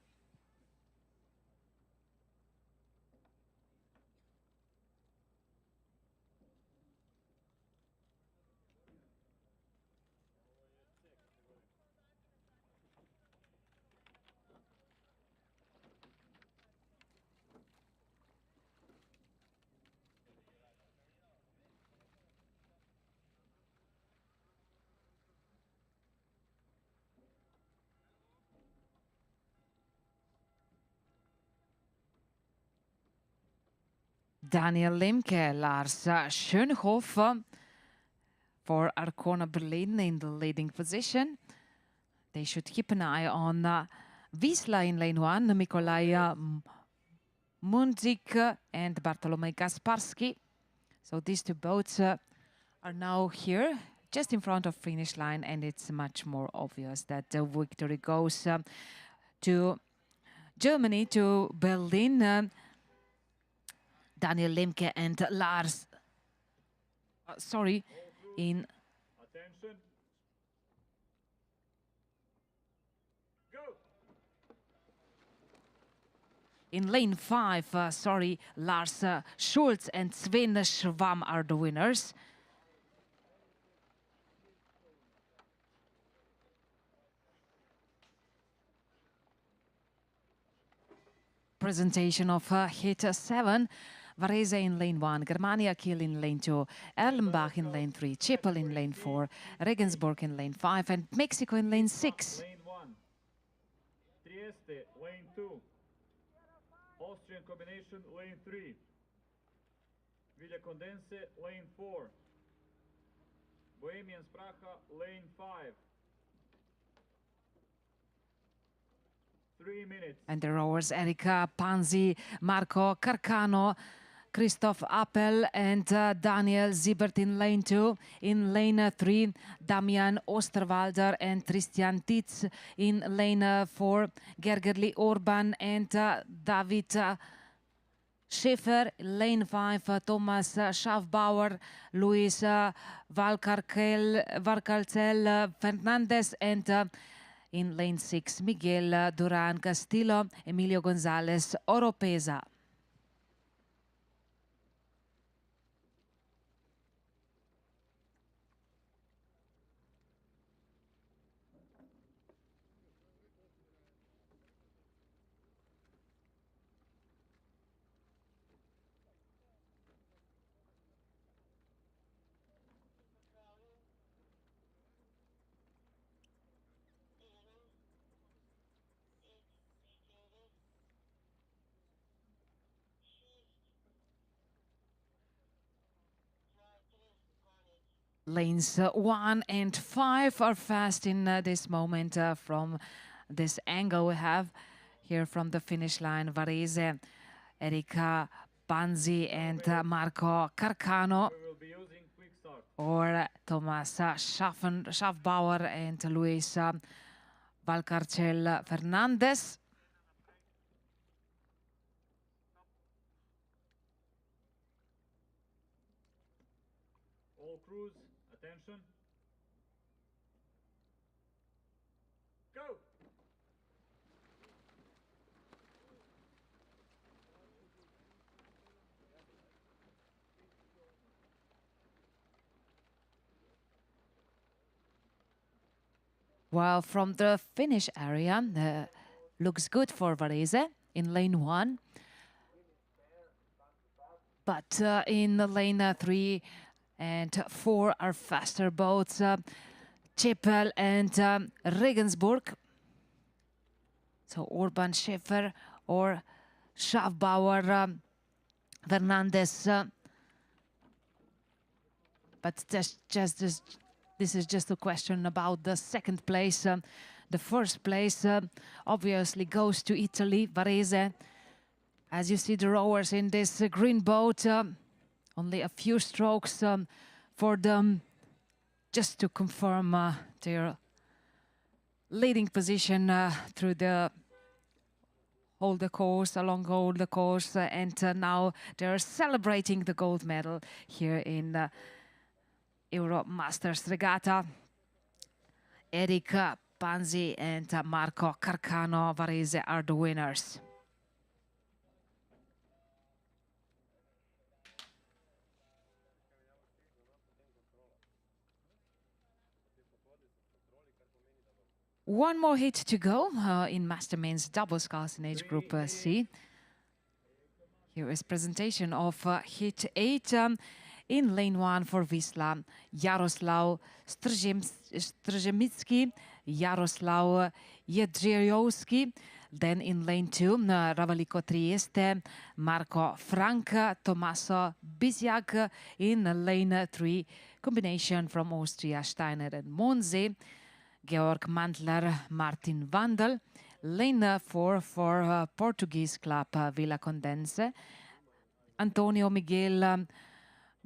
Daniel Lemke, Lars Schönhofer for Arkona Berlin in the leading position. They should keep an eye on Visla in lane 1, Mikolaj Mundzik and Bartolomej Gasparski. So these two boats are now here, just in front of finish line, and it's much more obvious that the victory goes to Germany, to Berlin. Daniel Lemke and Lars, in Attention. Go. in lane 5, Lars Schulz and Sven Schwamm are the winners. Presentation of hit 7. Varese in lane 1, Germania Kiel in lane 2, Erlenbach in lane 3, Chippel in lane 4, Regensburg in lane 5, and Mexico in lane 6. Lane 1. Trieste, lane 2. Austrian combination, lane 3. Villa Condense, lane 4. Bohemian Spracha, lane 5. 3 minutes. And the rowers Erika Panzi, Marco Carcano, Christoph Appel and Daniel Siebert in lane 2. In lane 3, Damian Osterwalder and Christian Titz. In lane 4, Gergerli Orban and David Schäfer. Lane 5, Thomas Schaffbauer, Luis Valcarcel Fernandez, and in lane 6, Miguel Duran Castillo, Emilio Gonzalez Oropeza. Lanes 1 and 5 are fast in this moment from this angle we have here from the finish line. Varese, Erika Panzi and Marco Carcano, or Thomas Schaffbauer and Luis Valcarcel Fernandez. All crews, attention. Go! Well, from the finish area, looks good for Varese in lane 1. But in lane 3 and 4 are faster boats, Chippel and Regensburg. So Orban, Schäfer or Schaffbauer, Fernandez. But just This is just a question about the second place. The first place obviously goes to Italy, Varese. As you see the rowers in this green boat, only a few strokes for them just to confirm their leading position through the all the course, along all the course, and now they're celebrating the gold medal here in Euro Masters Regatta. Eric Panzi and Marco Carcano Varese are the winners. One more hit to go in Master Men's double sculls in age group C. Here is presentation of hit 8 in lane 1 for Visla. Jaroslaw Strzemicki, Jaroslaw Jedrzejowski. Then in lane 2, Ravaliko Trieste, Marco Frank, Tommaso Bisiak. In lane 3, combination from Austria, Steiner and Monze. Georg Mantler, Martin Wandel. Lane 4 for Portuguese club Villa Condense. Antonio Miguel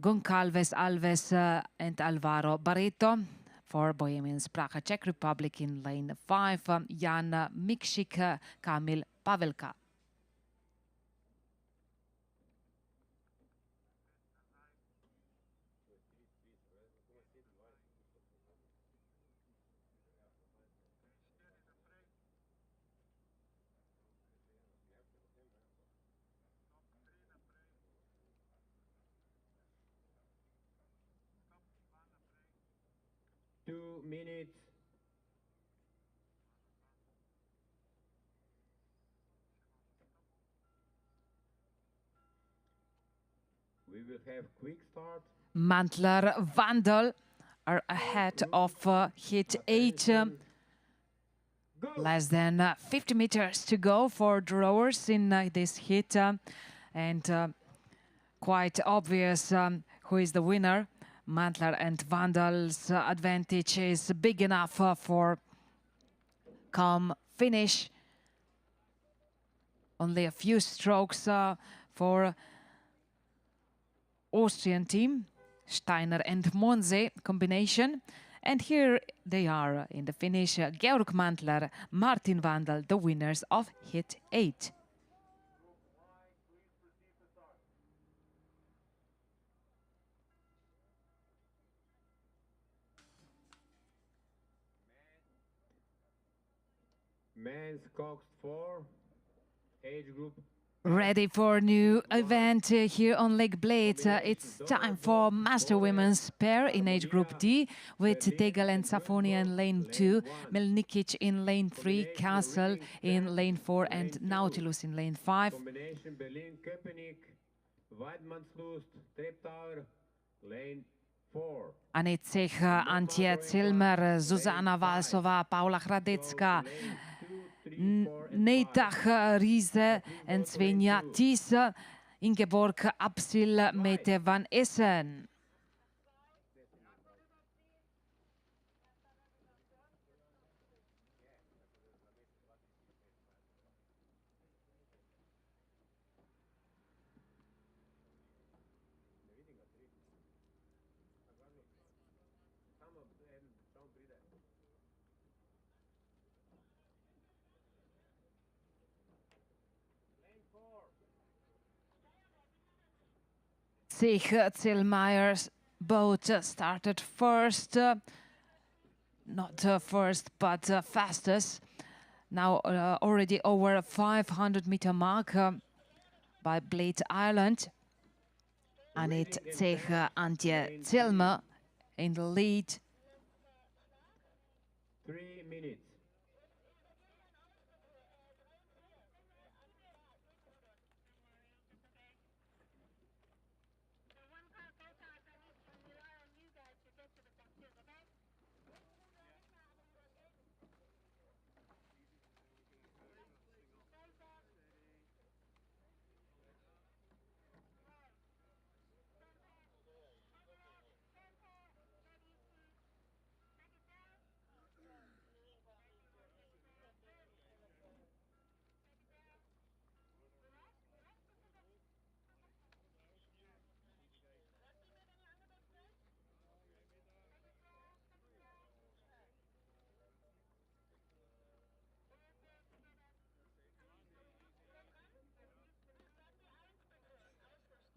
Goncalves Alves and Alvaro Barreto. For Bohemians Praga, Czech Republic in lane 5. Jan Mikšik, Kamil Pavelka. Minutes. We will have quick start. Mantler, Wandel are ahead of hit 8. Less than 50 meters to go for the rowers in this hit. And quite obvious who is the winner. Mantler and Wandel's advantage is big enough for calm finish. Only a few strokes for Austrian team, Steiner and Monze combination. And here they are in the finish, Georg Mantler, Martin Wandel, the winners of hit 8. Men's Coxed 4, age group. Ready for a new event here on Lake Bled. It's time for Master Women's pair in age group D with Tegel and Safonia in lane 2, Melnikic in lane 3, Castle in lane 4 and Nautilus in lane 5. Combination Berlin-Köpenick, Weidmannslust, Treptower, lane 4. Anicech, Antje Zilmer, Zuzana Valsova, Paula Hradecka, Neitach Riese and Svenja Thies, Ingeborg Absil, Mette van Essen. Sich Zellmeyer's boat started first, not first, but fastest. Now already over 500-meter mark by Bled Island. Annette Zech, Antje Zilmer in the lead. 3 minutes.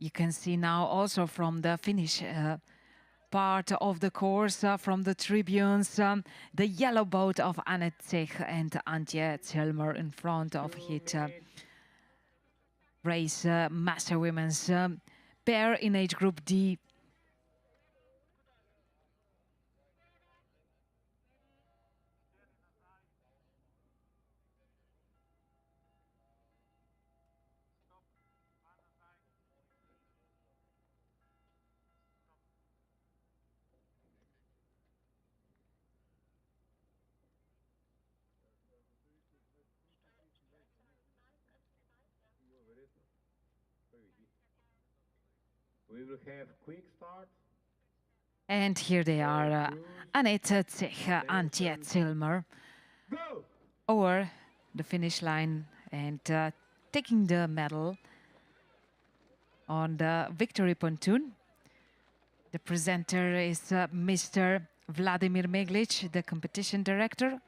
You can see now also from the finish part of the course, from the tribunes, the yellow boat of Annette Zech and Antje Zellmer in front of hit race master women's pair in age group D. We will have quick start. And here they are, Annette Zech, Antje Zellmer, over the finish line and taking the medal on the victory pontoon. The presenter is Mr. Vladimir Meglic, the competition director.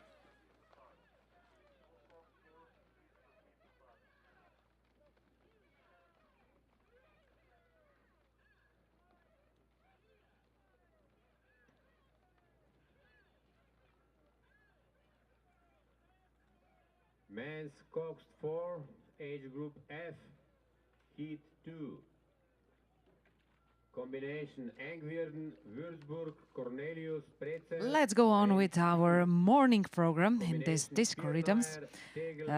Men's Coxed 4, age group F, heat 2. Combination Engwierden, Würzburg, Cornelius, Pretzel. Let's go on with our morning program in this disco rhythms.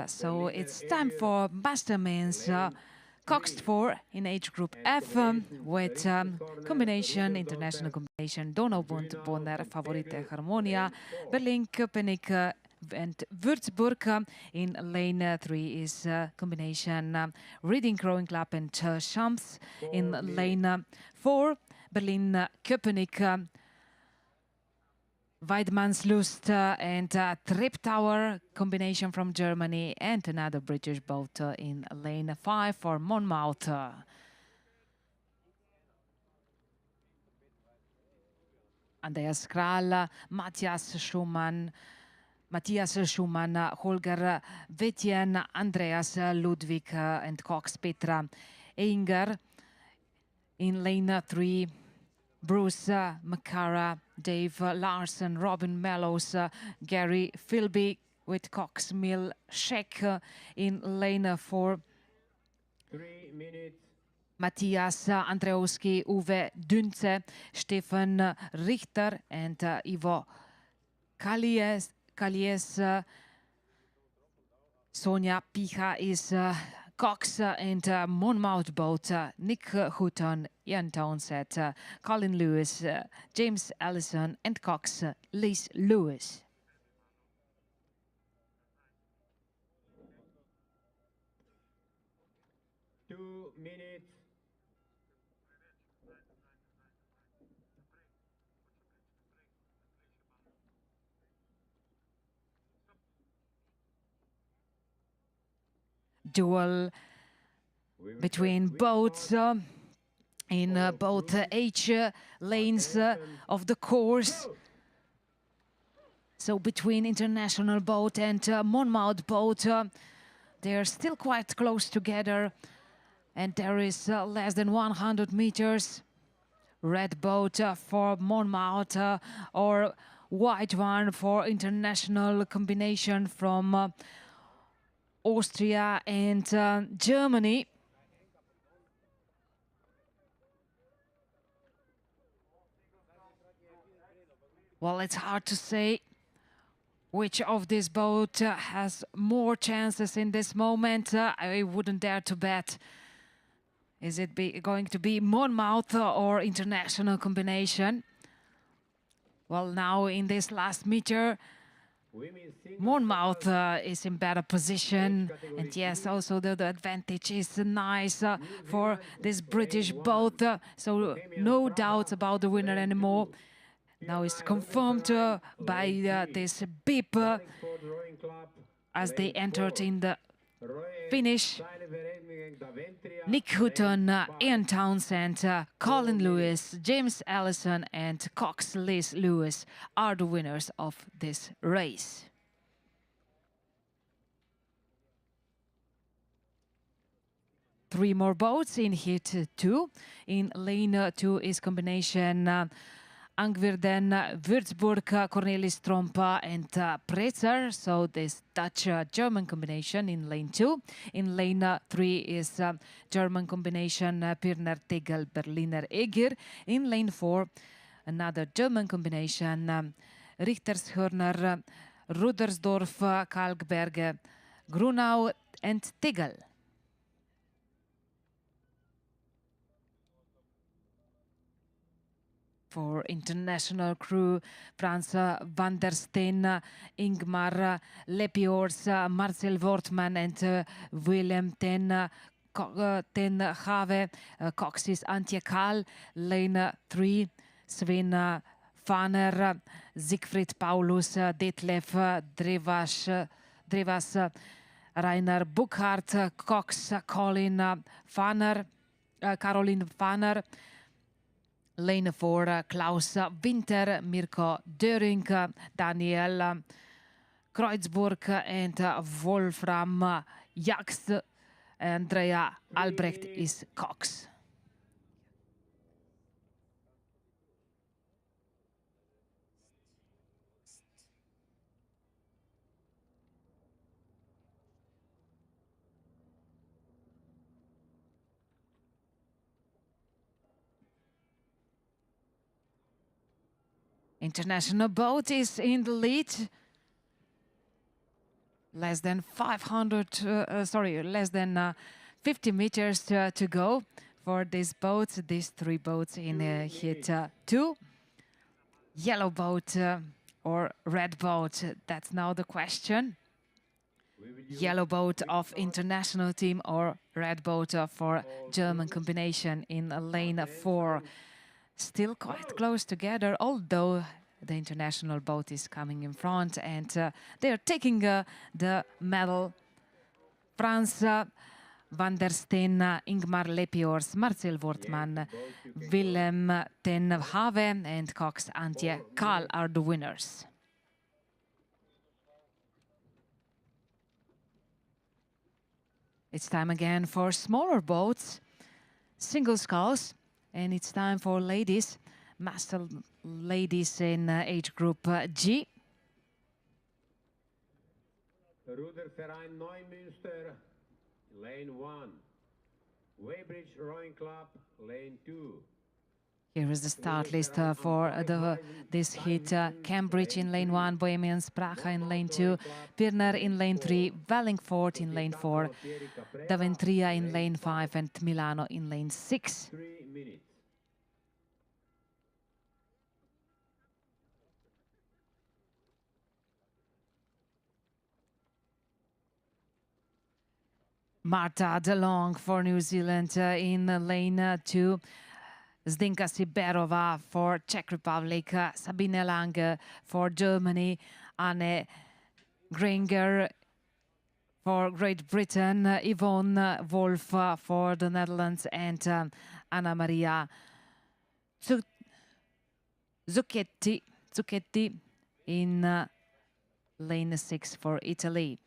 So it's time for master men's Coxed 4 in age group F with combination, international combination, Donau-Bund, Bonner, Favorite, Harmonia, Berlin, Köpenick, and Würzburg. In lane 3 is combination Reading Rowing Club and Champs. In lane 4, Berlin, Köpenick, Weidmannslust and Trip Tower combination from Germany, and another British boat in lane 5 for Monmouth. Andreas Kral, Matthias Schumann, Holger Wetjen, Andreas Ludwig and Cox Petra Einger. In lane 3, Bruce Macara, Dave Larson, Robin Mellows, Gary Philby with Cox Mill Sheck. In lane 4, 3 minutes. Matthias Andreowski, Uwe Dünze, Stefan Richter and Ivo Kalies. Sonja Picha is Cox and Monmouth boat, Nick Houghton, Ian Townsend, Colin Lewis, James Allison and Cox, Liz Lewis. Two minutes. Duel between boats in both H lanes of the course. So between international boat and Monmouth boat, they are still quite close together, and there is less than 100 meters. Red boat for Monmouth or white one for international combination from Austria and Germany. Well, it's hard to say which of this boat has more chances in this moment. I wouldn't dare to bet. Is it going to be Monmouth or international combination? Well, now in this last meter, Monmouth is in better position, and yes, also the advantage is nice for this British boat, so no doubts about the winner anymore. Now it's confirmed by this beep as they entered in the finish. Nick Houghton, Ian Townsend, Colin Lewis, James Allison and Cox Liz Lewis are the winners of this race. three more boats in heat 2. In lane 2 is combination Angvirden, Würzburg, Cornelis Trompa and Pretzer. So this Dutch-German combination in lane 2. In lane 3 is German combination Pirner, Tegel, Berliner Eger. In lane 4, another German combination Richtershörner, Rudersdorf, Kalkberg, Grunau and Tegel. For international crew, Frans van der Steen, Ingmar Lepiors, Marcel Wortman and Willem ten Have, Cox's Antje Kahl. Lane 3, Sven Faner, Siegfried Paulus, Detlef Drevas, Rainer Buchhardt, Cox, Caroline Faner. Lane 4, Klaus Winter, Mirko Döring, Daniel Kreuzburg and Wolfram Jax. Andrea Albrecht is Cox. International boat is in the lead. Less than 50 meters to go for these boats, these three boats in heat 2. Yellow boat or red boat, that's now the question. Yellow boat of international team or red boat for German combination in lane 4. Still quite close together, although the international boat is coming in front and they are taking the medal. Frans van der Steen, Ingmar Lepiors, Marcel Wortman, Willem ten Have and Cox Antje Kahl are the winners. It's time again for smaller boats, single sculls. And it's time for ladies, master ladies in age group G. Ruderverein Neumünster, lane 1. Weybridge Rowing Club, lane 2. Here is the start list for this heat. Cambridge in lane 1, Bohemians Praga in lane 2, Pirner in lane 3, Wellingford in lane 4, Daventria in lane 5 and Milano in lane 6. 3 minutes. Marta DeLong for New Zealand in lane 2. Zdenka Siberova for Czech Republic, Sabine Lange for Germany, Anne Granger for Great Britain, Yvonne Wolf for the Netherlands and Anna Maria Zucchetti in lane 6 for Italy.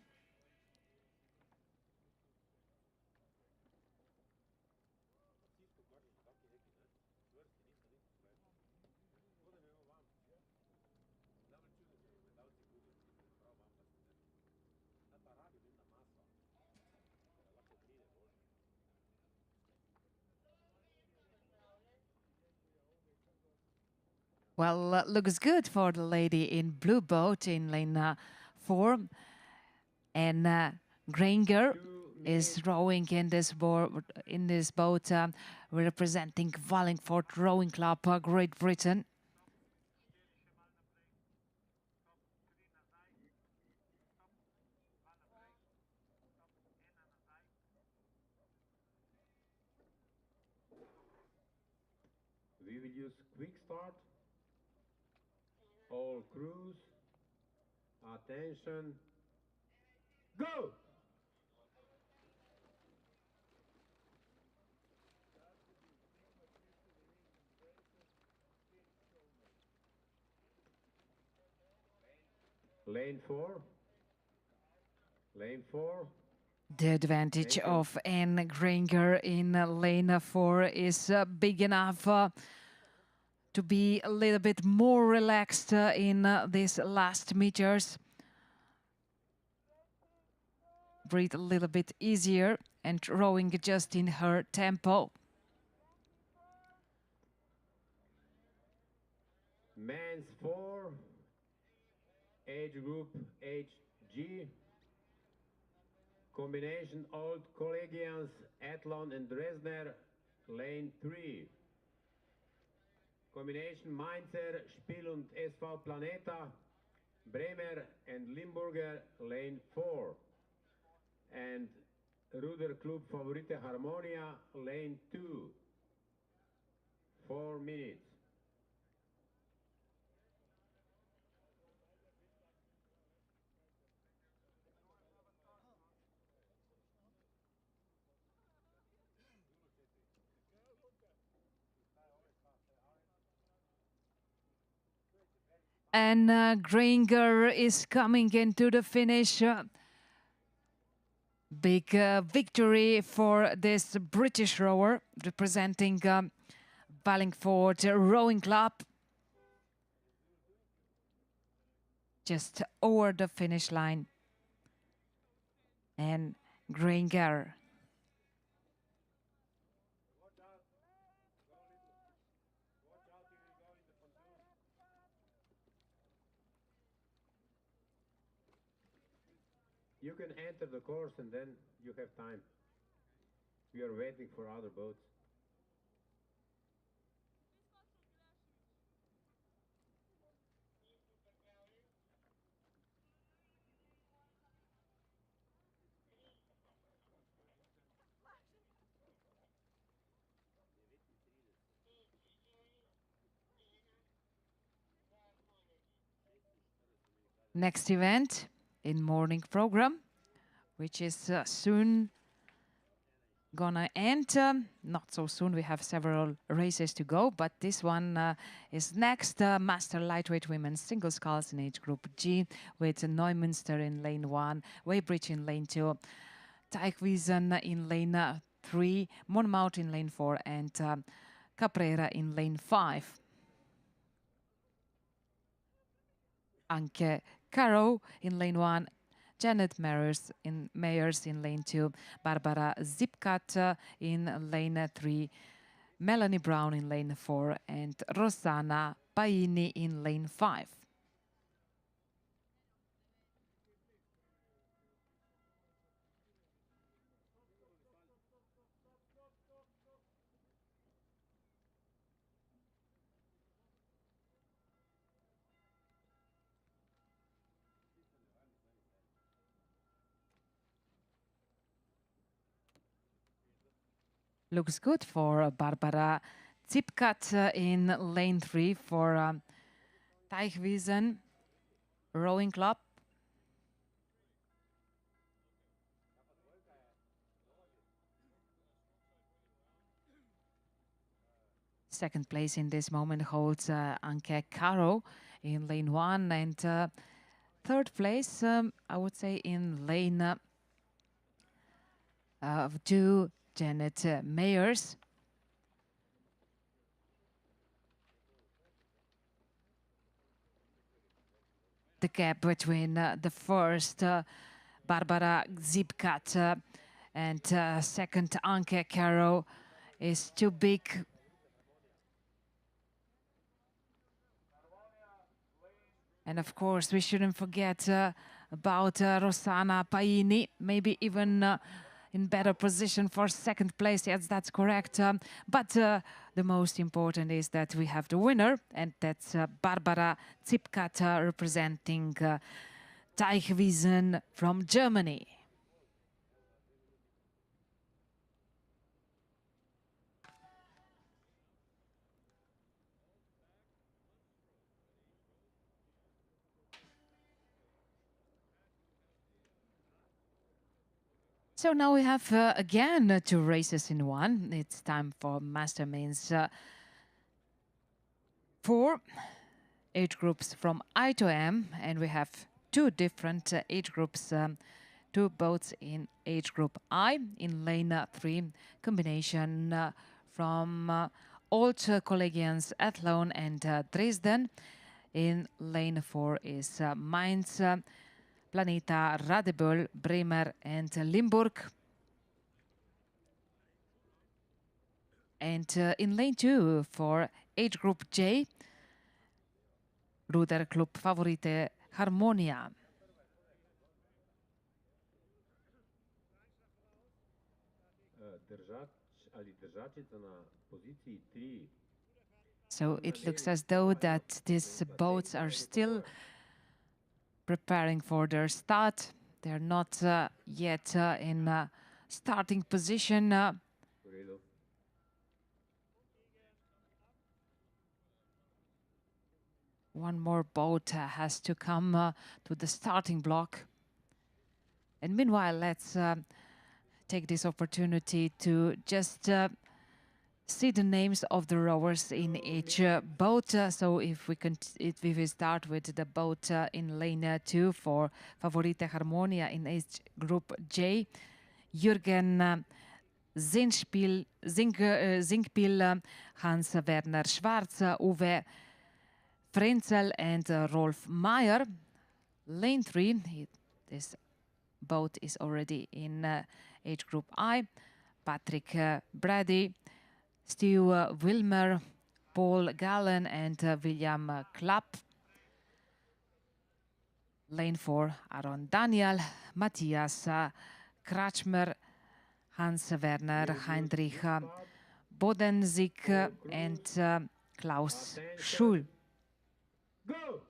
Well, looks good for the lady in blue boat in lane 4. And Granger is rowing in this boat, representing Wallingford Rowing Club, Great Britain. We will use quick start. All crews, attention, go! Lane 4. Lane 4. The advantage of Anne Granger in lane 4 is big enough to be a little bit more relaxed in these last meters. Breathe a little bit easier and rowing just in her tempo. Men's 4, age group HG. Combination Old Collegians, Athlon and Dresdner, lane 3. Combination Mainzer, Spiel und SV Planeta, Bremer and Limburger, lane 4. And Ruder Club Favorite Harmonia, lane 2. 4 minutes. And Granger is coming into the finish. Big victory for this British rower representing Wallingford Rowing Club. Just over the finish line. And Granger. You can enter the course and then you have time. We are waiting for other boats. Next event in morning program, which is soon gonna end. Not so soon, we have several races to go, but this one is next. Master Lightweight Women's Single Sculls in age group G with Neumünster in lane 1, Weybridge in lane 2, Teichwiesen in lane 3, Monmouth in lane 4 and Caprera in lane 5. Anke Caro in lane 1, Janet Mayers in lane 2, Barbara Zipkat in lane 3, Melanie Brown in lane 4 and Rosanna Paini in lane 5. Looks good for Barbara Zipkat in lane 3 for Teichwiesen Rowing Club. Second place in this moment holds Anke Caro in lane 1 and third place, I would say, in lane 2, Janet Mayers. The gap between the first Barbara Zipkat and second Anke Caro is too big. And of course, we shouldn't forget about Rosanna Paini, maybe even in better position for second place. Yes, that's correct. But the most important is that we have the winner, and that's Barbara Zipkat representing Teichwiesen from Germany. So now we have again 2 races in one. It's time for Master Mains 4 age groups from I to M, and we have 2 different age groups two boats in age group I. In lane 3, combination from Old Collegians Athlone and Dresden. In lane 4 is Mainz, Planeta, Radebeul, Bremer and Limburg. And in lane 2 for age group J, Ruder Club Favorite Harmonia. So it looks as though that these boats are still preparing for their start. They're not yet in starting position. One more boat has to come to the starting block. And meanwhile, let's take this opportunity to just see the names of the rowers in each boat. So if we start with the boat in lane 2 for Favorite Harmonia in age group J, Jürgen Zingpil, Hans-Werner Schwarz, Uwe Frenzel and Rolf Meyer. Lane 3, this boat is already in age group I. Patrick Brady, Steve Wilmer, Paul Gallen and William Klapp. Lane 4, Aaron Daniel, Matthias Kratschmer, Hans-Werner Heinrich Bodenzik and Klaus Schul. Go!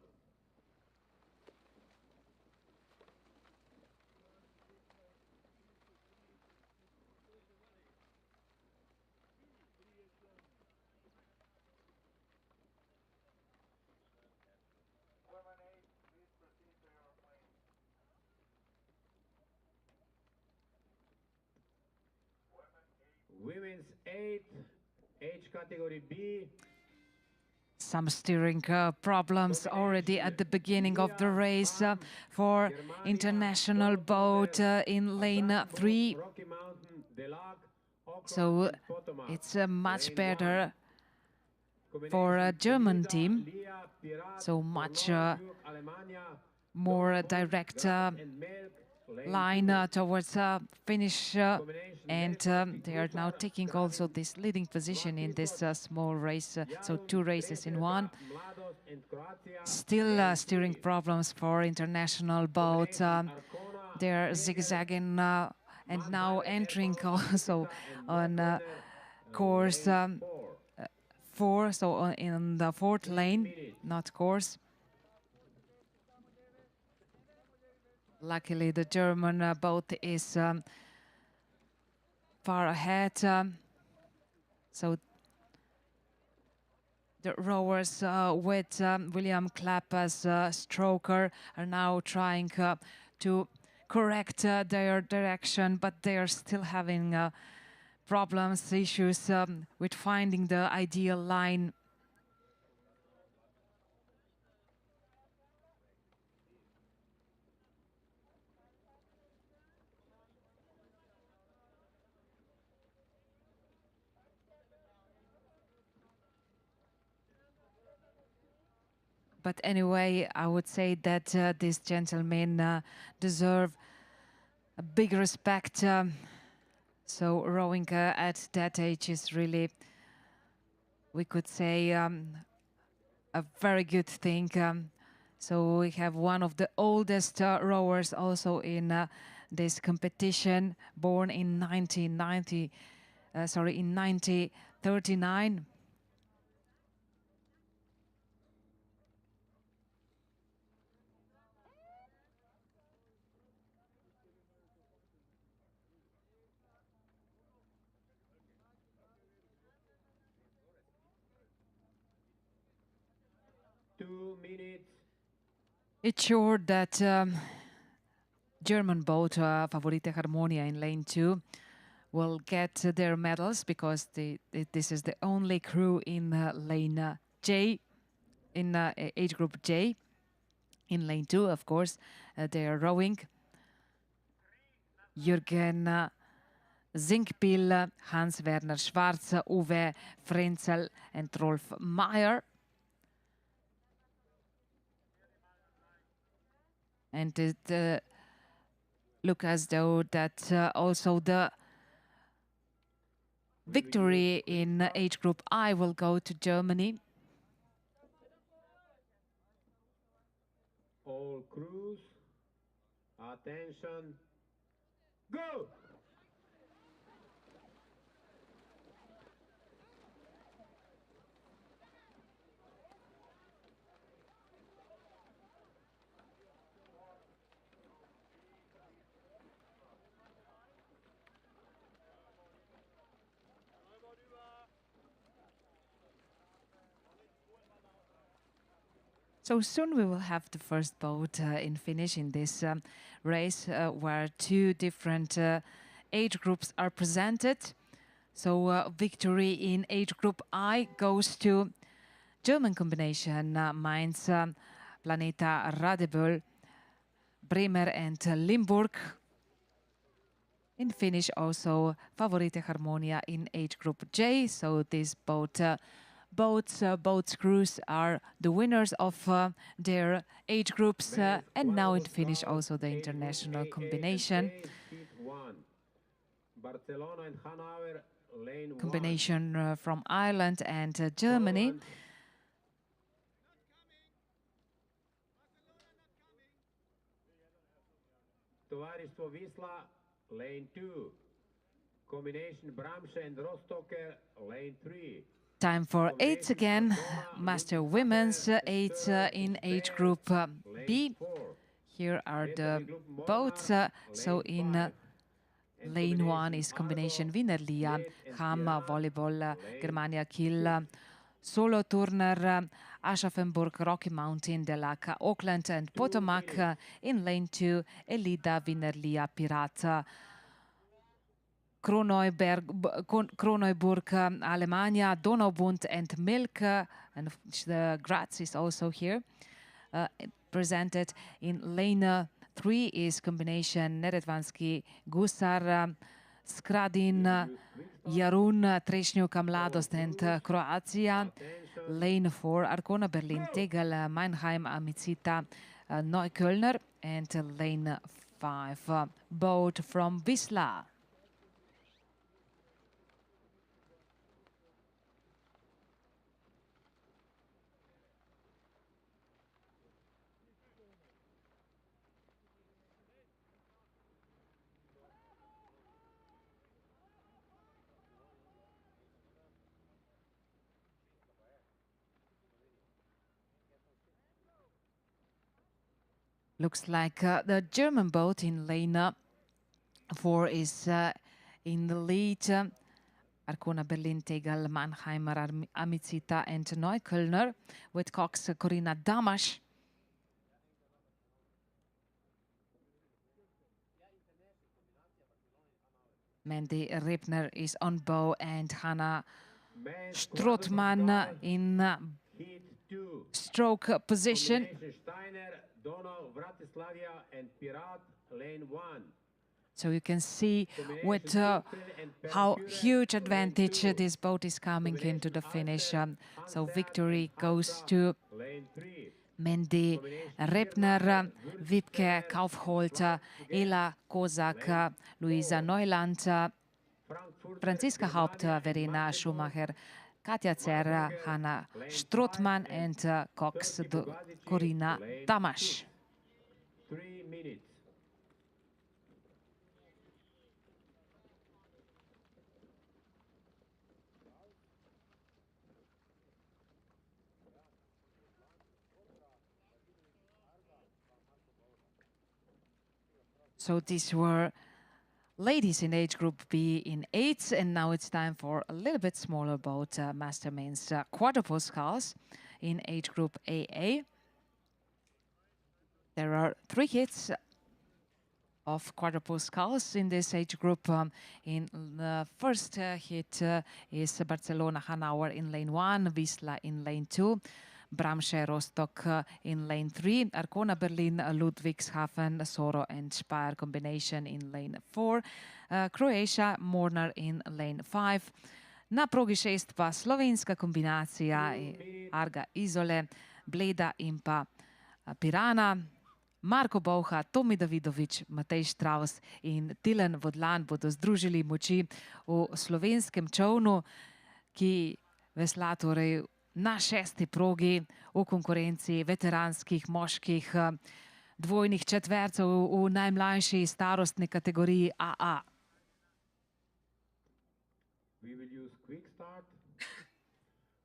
Women's 8, age category B. Some steering problems already at the beginning of the race for international boat in lane 3. So it's much better for a German team. So much more direct line towards finish, and they are now taking also this leading position in this small race, so 2 races in one. Still steering problems for international boats. They're zigzagging and now entering also on course 4, so in the 4th lane, not course. Luckily, the German boat is far ahead. So the rowers with William Klapp as stroker are now trying to correct their direction, but they are still having problems, issues with finding the ideal line. But anyway, I would say that these gentlemen deserve a big respect. So rowing at that age is really, we could say, a very good thing. So we have one of the oldest rowers also in this competition, born in 1939. It's sure that German boat Favorite Harmonia in lane 2 will get their medals, because this is the only crew in lane J, in age group J. In lane 2, of course, they are rowing. Jürgen Zinkpil, Hans-Werner Schwarz, Uwe Frenzel, and Rolf Meyer. And it looks as though that also the victory in age group I will go to Germany. All crews, attention, go! So soon we will have the first boat in finish in this race where two different age groups are presented. So victory in age group I goes to German combination Mainz, Planeta Radeböll, Bremer and Limburg. In finish also Favorite Harmonia in age group J. So this boat both crews are the winners of their age groups, and now in finish also the international combination. Combination from Ireland and Germany. Tovarištvo Visla, lane 2. Combination Bramsche and Rostocker, lane 3. Time for eights again, Master Women's eights in age group B. Here are the boats. So in lane 1 is combination Wienerlia, Ham, Volleyball, Germania Kiel, Solo Turner, Aschaffenburg, Rocky Mountain, Delac, Auckland and Potomac. In lane 2, Elida, Wienerlia, Pirata, Kroneuburg, Alemania, Donaubund and Milk, and the Graz is also here presented. In lane 3 is combination Neretvansky, Gusar, Skradin, Jarun, Trešnjevka, Mladost and Croatia. Lane 4, Arkona, Berlin, Tegel, Mannheim, Amicita, Neuköllner. And lane 5, boat from Visla. Looks like the German boat in lane 4 is in the lead. Arkona, Berlin, Tegel, Mannheimer, Amicita and Neuköllner with Coxed, Corinna Damasch. Mandy Rippner is on bow and Hannah Strothmann in stroke position. So you can see with how huge advantage this boat is coming into the finish. So victory goes to Mandy Rippner, Wipke Kaufholt, Ela Kozak, Luisa Neuland, Franziska Haupt, Verena Schumacher, Katja Zer, Hanna Strothmann and Coxed, Corinna Damasch. 3 minutes. So these were ladies in age group B in eights, and now it's time for a little bit smaller boat, Master Men's Quadruple sculls in age group AA. There are 3 hits of Quadruple sculls in this age group. In the first hit is Barcelona Hanauer in lane 1, Visla in lane 2. Bramsche Rostock in lane 3, Arkona Berlin, Ludwigshafen, Soro and Speyer combination in lane 4, Croatia, Mornar in lane 5. Na progi 6 pa slovenska kombinacija Arga Izole, Bleda in pa Pirana. Marko Bovha, Tomi Davidovič, Matej Štravs in Tilen Vodlan bodo združili moči v slovenskem čovnu, ki vesla torej na 6. progi v konkurenci veteranskih moških dvojnih četvercev v najmlajši starostni kategoriji AA. We will use quick start.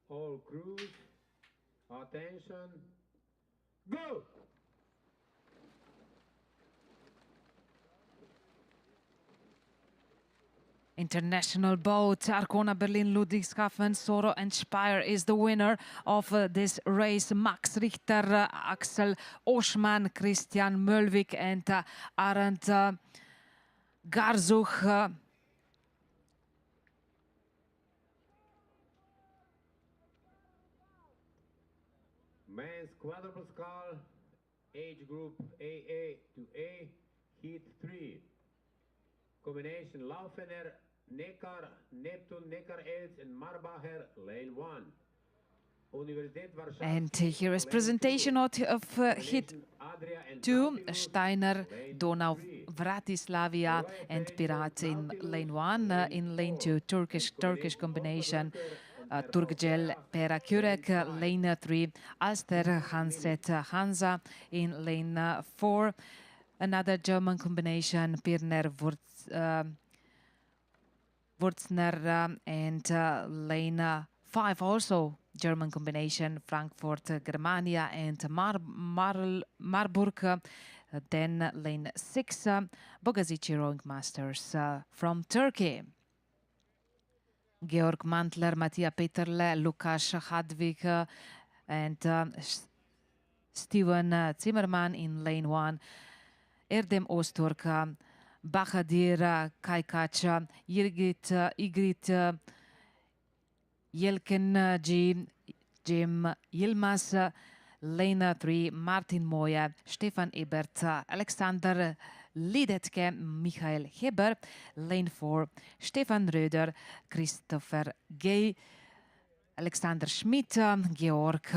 All crews, attention, go! International boat, Arkona Berlin, Ludwigshafen, Soro and Speyer is the winner of this race. Max Richter, Axel Oschmann, Christian Mölvik and Arend Garzuch. Men's quadruple scull, age group AA to A, heat 3. Combination Laufener, Neckar, Neptun, Neckar-Els and Marbacher, lane 1. And here is presentation of hit 2, Steiner, Donau, Vratislavia and Pirat in lane 1. In lane 2, Turkish combination, Turkgel, Pera Kurek, lane 3, Alster, Hanset, Hansa in lane 4. Another German combination, Pirner, Wurzner and lane 5 also German combination, Frankfurt, Germania and Marburg. Then lane 6, Bogazici Rowing Masters from Turkey. Georg Mantler, Mattia Peterle, Lukas Hadvig and Steven Zimmermann in lane 1. Erdem Osturk, Bahadir Kajkac, Igrit Jelken Jim Yilmaz, lane 3, Martin Moya, Stefan Ebert, Alexander Lidetke, Michael Heber, lane 4, Stefan Röder, Christopher Gay, Alexander Schmidt, Georg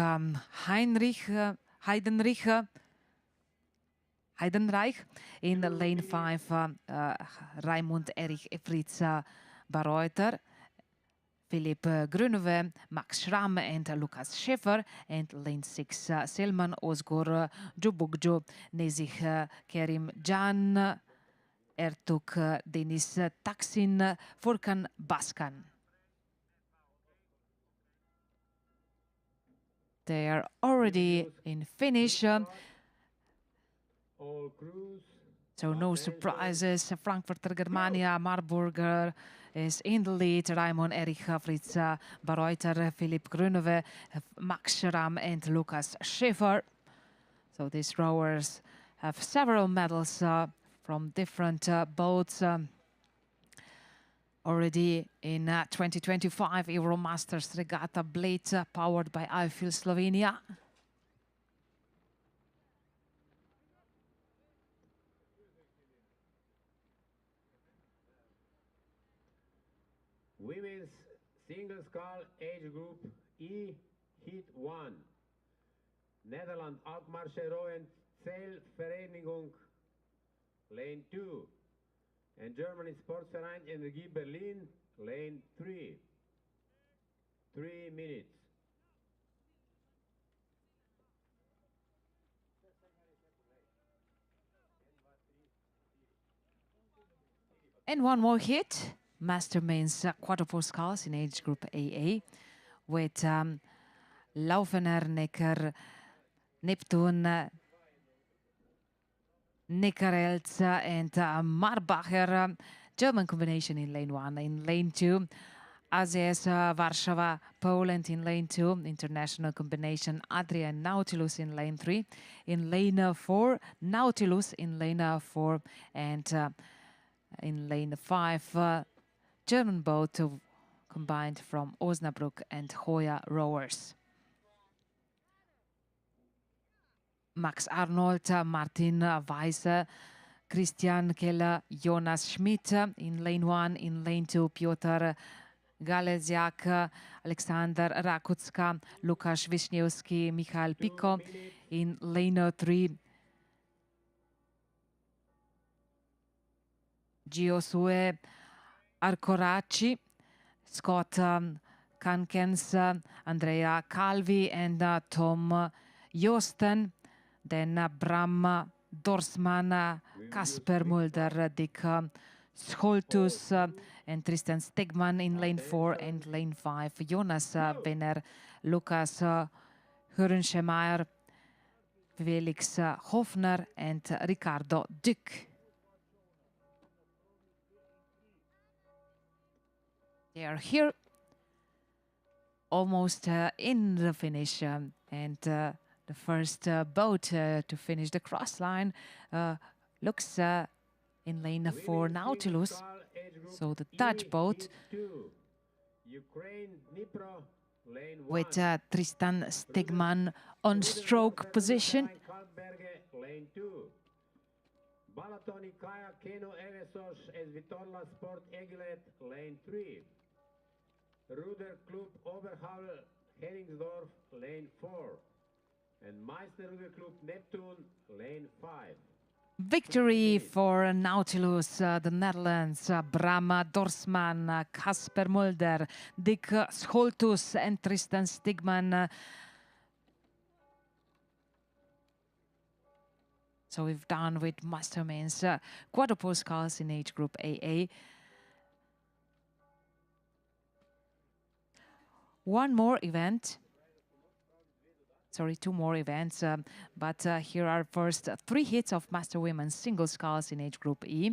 Heidenreich. In lane 5, Raimund Erich Fritz Barreuter, Philipp Grünwe, Max Schramm and Lukas Schäfer. And lane 6, Selman Ozgur, Jubugjo, Nezih Kerim Can, Ertuk Denis Taksin, Furkan Baskan. They are already in finish. So no surprises. Frankfurter Germania, Marburger is in the lead. Raimund Erich Fritz Barreuter, Philipp Grünwe, Max Schramm and Lukas Schäfer. So these rowers have several medals from different boats. Already in 2025 Euromasters Regatta Bled, powered by Eiffel Slovenia. Women's single scull age group E, heat 1. Netherlands Alkmarsche Rowen Zeilvereinigung, lane 2. And Germany Sportverein Energie Berlin, lane 3. 3 minutes. And one more hit. Master Men's Quadruple Sculls in age group AA with Laufener, Neckar, Neptun, Neckar-Els and Marbacher. German combination in lane 1. In lane 2, AZS Warsaw, Poland in lane 2. International combination, Adria and Nautilus in lane 3. In lane 4, Nautilus in lane 4. And in lane 5, German boat combined from Osnabrück and Hoya rowers. Max Arnold, Martin Weiss, Christian Keller, Jonas Schmidt in lane 1, in lane 2, Piotr Galeziak, Alexander Rakutska, Lukasz Wisniewski, Michael Pico in lane 3, Giosue Arcoraci, Scott Kankens, Andrea Calvi, and Tom Josten. Then Bram Dorsman, Kasper Mulder, Dick Scholtus, and Tristan Stegman in lane 4 and lane 5. Jonas Wenner, Lukas Hörnschemeyer, Felix Hofner, and Ricardo Dück. They are here, almost in the finish, and the first boat to finish the cross line looks in lane 4 Nautilus, so the Dutch boat with Tristan Stegman on stroke position. Balatoni Kaja Keno Evesos as Vitorla Sport Egilet, lane 3. Ruder Club Oberhavel Henningsdorf, lane 4. And Meister Ruder Club Neptune, lane 5. Victory for Nautilus, the Netherlands, Bram Dorsman, Kasper Mulder, Dick Scholtus, and Tristan Stegman. So we've done with Masterman's quadruple sculls in age group AA. One more event. Sorry, two more events, but here are first 3 hits of Master Women's single sculls in age group E.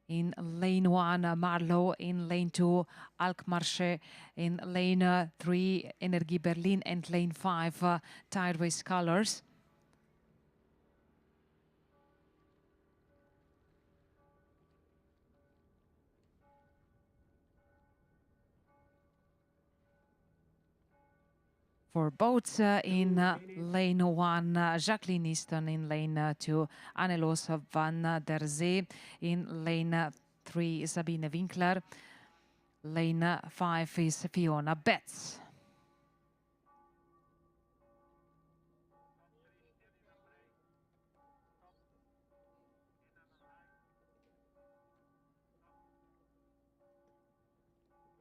In lane 1, Marlow. In lane 2, Alkmarsche. In lane 3, Energie Berlin. And lane 5, Tideway Scullers. For boats in lane 1, Jacqueline Easton. In lane 2, Annelos van der Zee. In lane 3, Sabine Winkler. Lane 5 is Fiona Betts.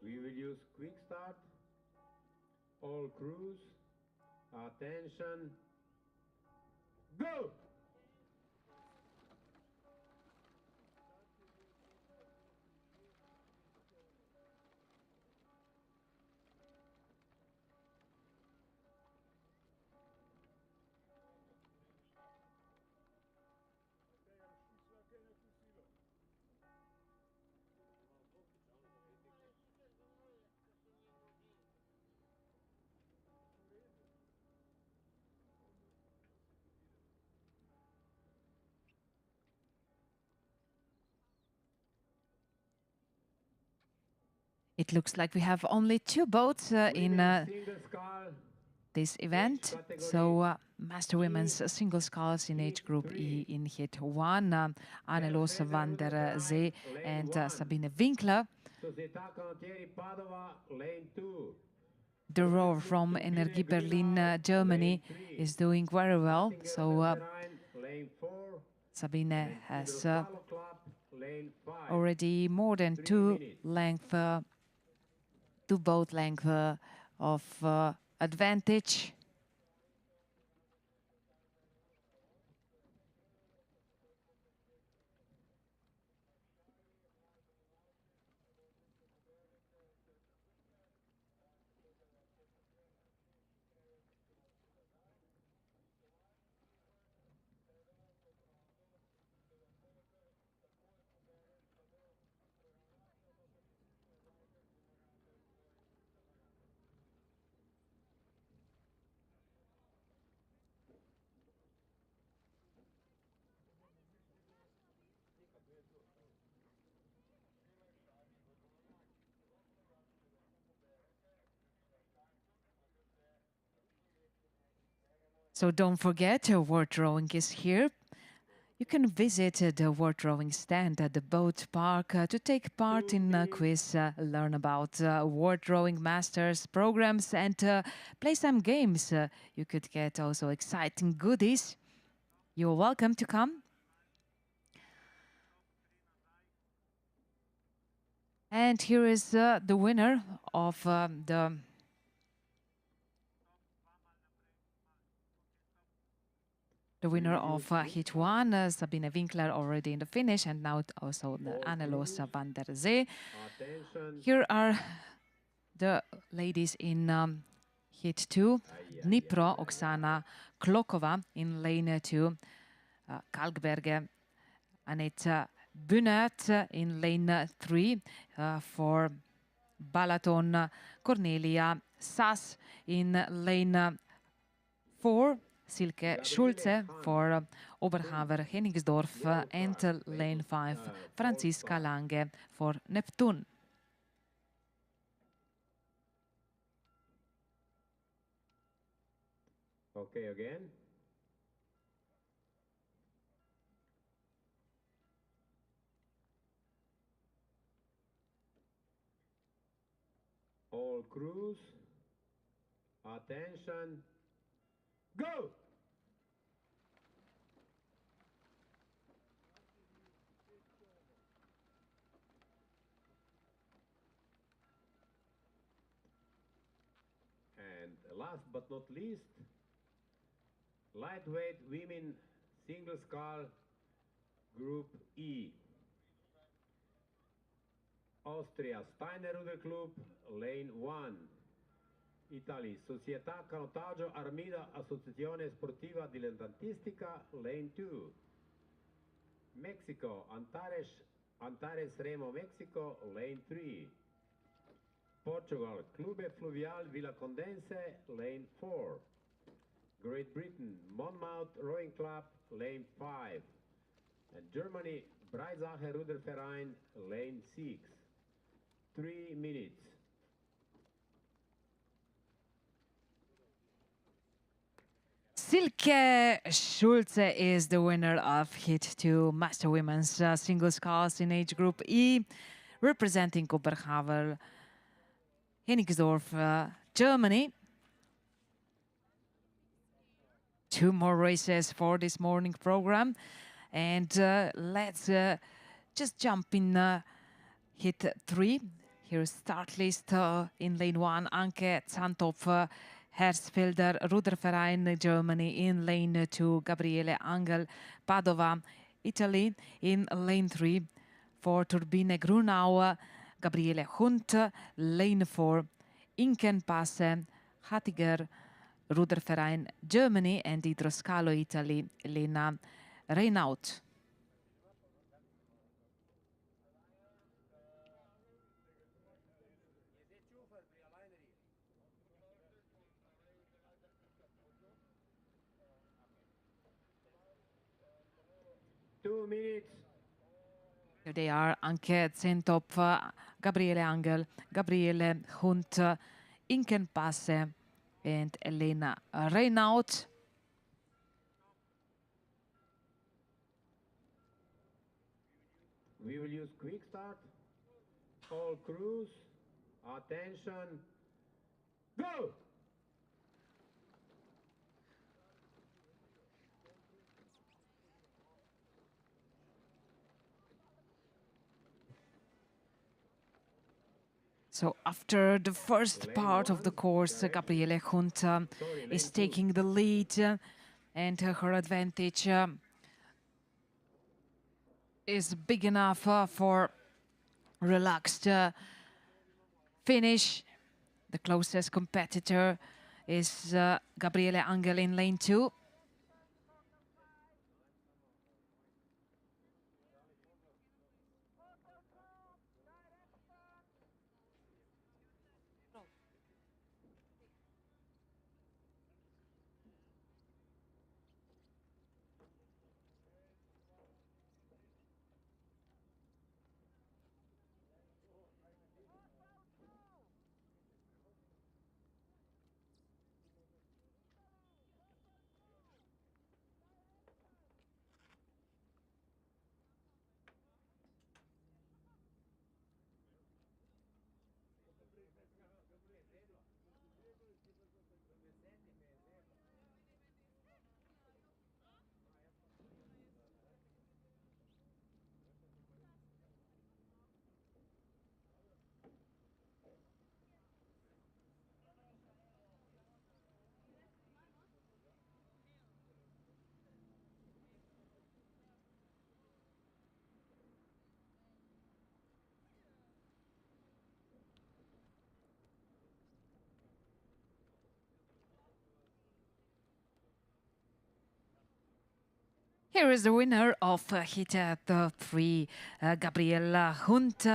We will use quick start. All crews, attention, go! It looks like we have only 2 boats in this event. So Master Women's single sculls in age group E in hit 1, Annelos van der Zee and Sabine Winkler. The rower from Energie Berlin, Germany, is doing very well. So Sabine has already more than 2 boat length of advantage. So don't forget, word drawing is here. You can visit the word drawing stand at the boat park to take part in a quiz, learn about word drawing masters programs, and play some games. You could get also exciting goodies. You're welcome to come. And here is the winner of the winner of Heat 1, Sabine Winkler, already in the finish, and now also the Annelos van der Zee. Here are the ladies in Heat 2, Dnipro, Oksana Klokova in lane 2, Kalkberge, Aneta Bunert in lane 3 for Balaton, Cornelia Sass in lane 4, Silke Schulze for Oberhaver Hennigsdorf, and lane 5, Franziska Lange for Neptun. Okay, again. All crews, attention, go! And last but not least, lightweight women single scull group E. Austria, Steiner Ruder Club, lane 1. Italy, Società Canottaggio Armida Associazione Sportiva Dilettantistica, lane 2. Mexico, Antares Remo Mexico, lane 3. Portugal, Clube Fluvial Villa Condense, lane 4. Great Britain, Monmouth Rowing Club, lane 5. And Germany, Breisach Ruderverein, lane 6. 3 minutes. Silke Schulze is the winner of Heat 2 Master Women's Single Sculls in age group E, representing Oberhavel, Hennigsdorf, Germany. 2 more races for this morning program, and let's just jump in Heat 3. Here's start list in lane 1, Anke Zantopf, Hersfelder, Ruderverein, Germany. In lane 2, Gabriele Angel, Padova, Italy. In lane 3, for Turbine Grunau, Gabriele Hunt. Lane 4, Inkenpasse, Hattiger, Ruderverein, Germany. And Idroscalo, Italy, Lena Reinaut. Minutes. Here they are, Anke Zentopf, Gabriele Angel, Gabriele Hunt, Inkenpasse, and Elena Reinaut. We will use quick start. All crews, attention, go! So after the first part of the course, Gabriele Hunt is taking the lead, and her advantage is big enough for relaxed finish. The closest competitor is Gabriele Angel in lane 2. Here is the winner of Heat 3, Gabriela Hunt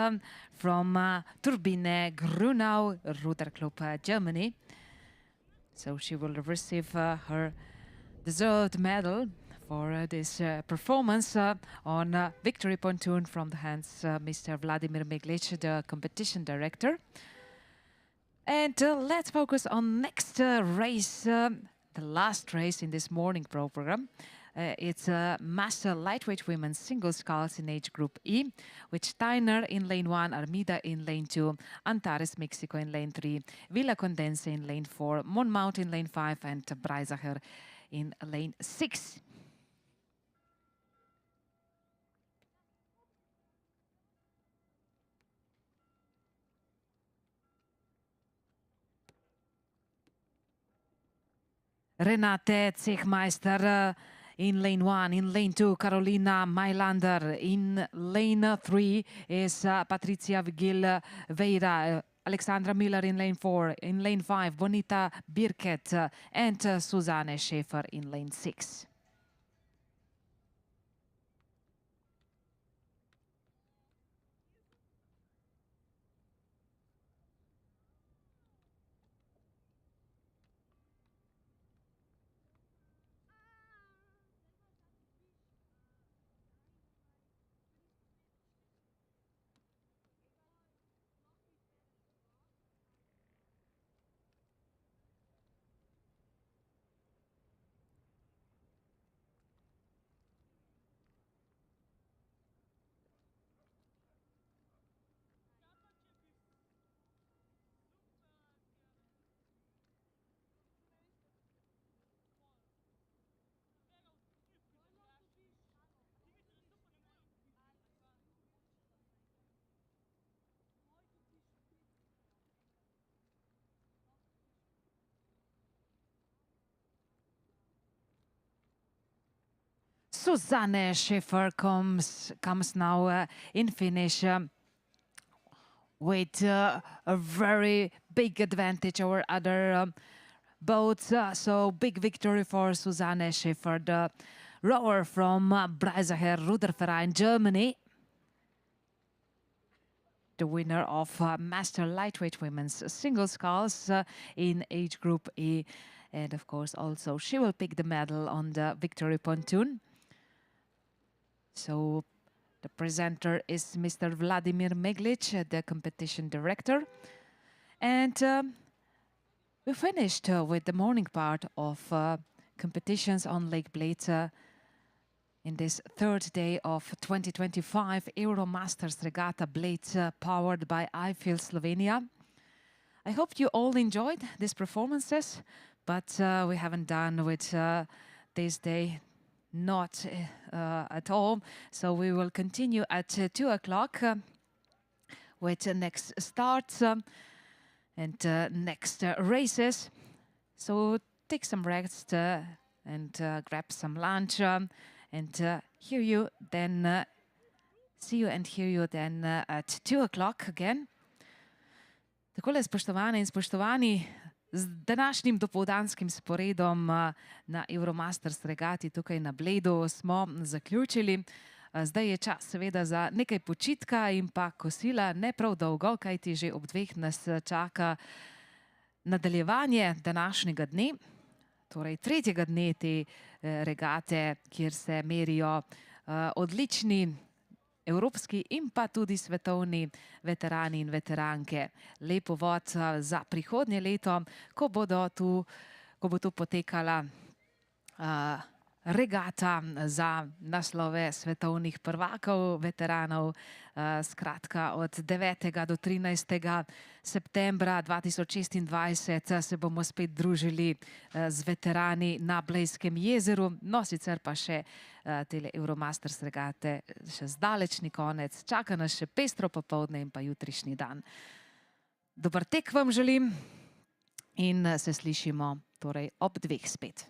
from Turbine Grunau, Ruder Club, Germany. So she will receive her deserved medal for this performance on victory pontoon from the hands Mr. Vladimir Meglic, the competition director. And let's focus on next race, the last race in this morning program. It's a master lightweight women's single sculls in age group E, with Steiner in lane 1, Armida in lane 2, Antares Mexico in lane 3, Villa Condense in lane 4, Monmouth in lane 5, and Breisacher in lane 6. Renate Zechmeister in lane 1, in lane 2, Carolina Mailander. In lane 3 is Patricia Vigil Veira. Alexandra Miller in lane 4. In lane 5, Bonita Birket and Susanne Schäfer in lane 6. Susanne Schäfer comes now in finish with a very big advantage over other boats. So big victory for Susanne Schäfer, the rower from Breisacher Ruderverein, Germany. The winner of Master Lightweight Women's Single Sculls in age group E. And of course also she will pick the medal on the victory pontoon. So the presenter is Mr. Vladimir Meglic, the competition director. And we finished with the morning part of competitions on Lake Bled in this third day of 2025 Euromasters Regatta Bled powered by I Feel Slovenia. I hope you all enjoyed these performances, but we haven't done with this day. Not at all. So we will continue at 2 o'clock with the next starts and next races. So take some rest and grab some lunch and hear you then, see you and hear you then at 2 o'clock again. Takole, spoštovane in spoštovani, z današnjim dopoldanskim sporedom na Euromasters regati tukaj na Bledu smo zaključili. Zdaj je čas seveda za nekaj počitka in pa kosila, ne prav dolgo, kajti že ob 2 nas čaka nadaljevanje današnjega dne, torej 3. dne te regate, kjer se merijo odlični evropski in pa tudi svetovni veterani in veteranke. Lep uvod za prihodnje leto, ko bo tu potekala regata za naslove svetovnih prvakov, veteranov. Skratka, od 9. do 13. septembra 2026 se bomo spet družili z veterani na Blejskem jezeru. No, sicer pa še tele Euromasters regate še zdaleč ni konec. Čaka nas še pestro popoldne in pa jutrišnji dan. Dober tek vam želim in se slišimo torej ob 2 spet.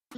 Ni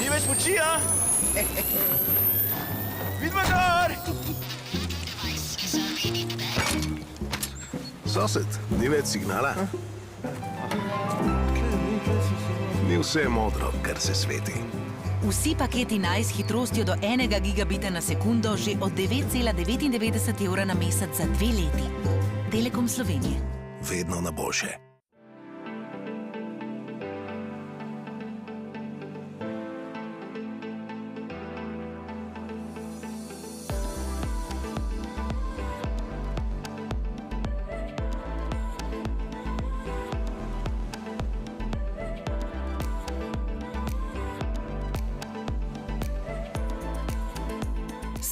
več moči, a? Vidva gor! Sosed, ni več signala? Ni vse modro, kar se sveti. Vsi paketi naj s hitrostjo do 1 gigabita na sekundo že od 9,99 evra na mesec za 2 leti. Telekom Slovenije. Vedno na boljše.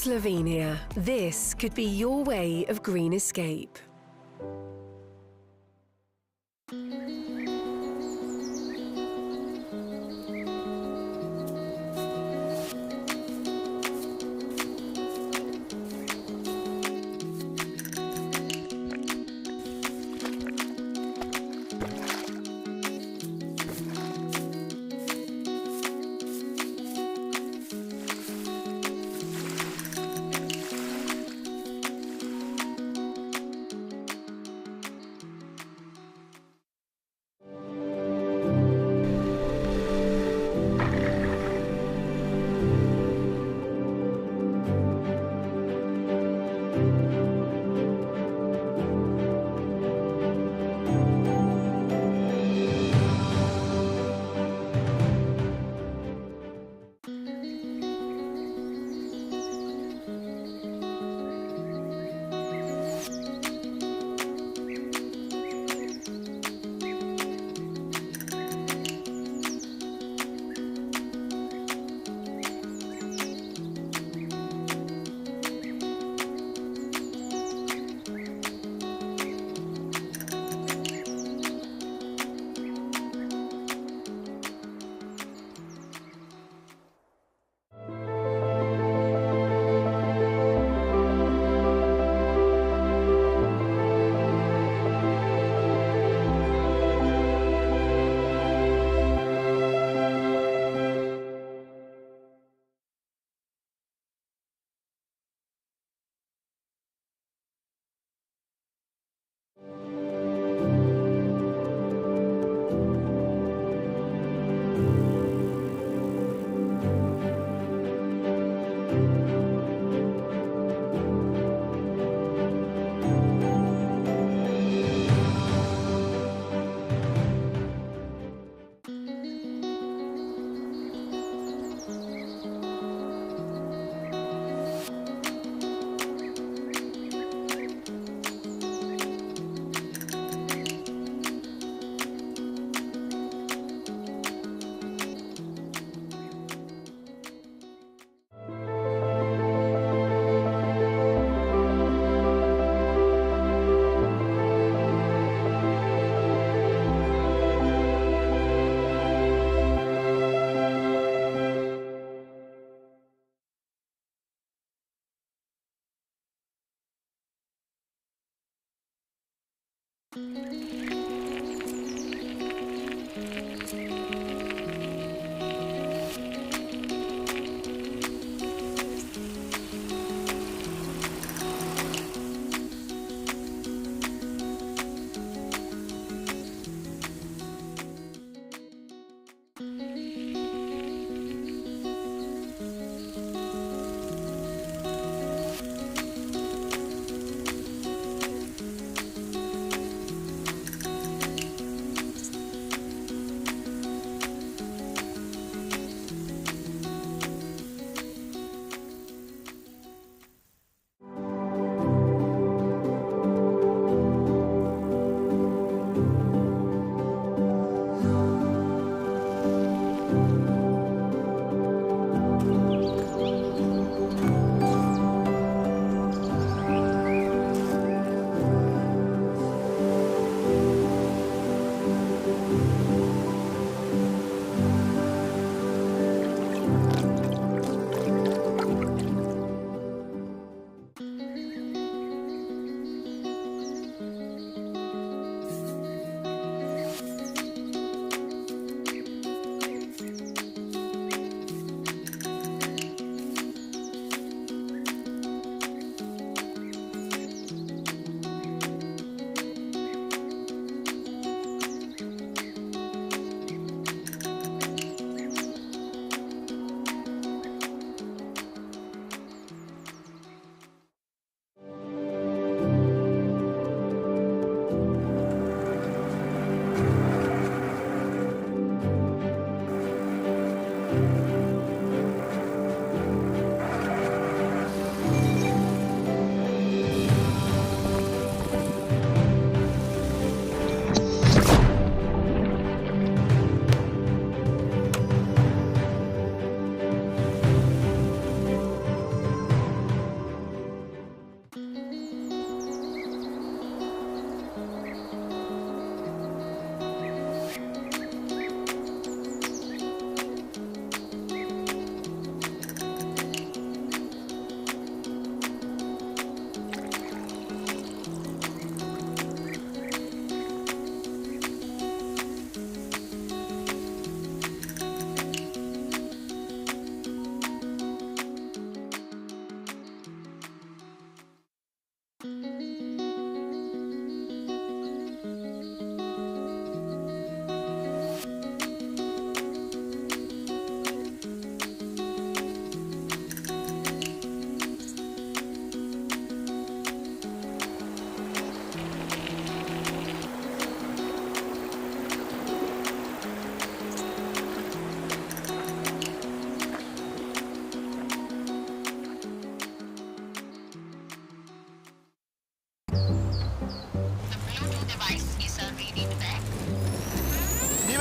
Slovenia. This could be your way of green escape.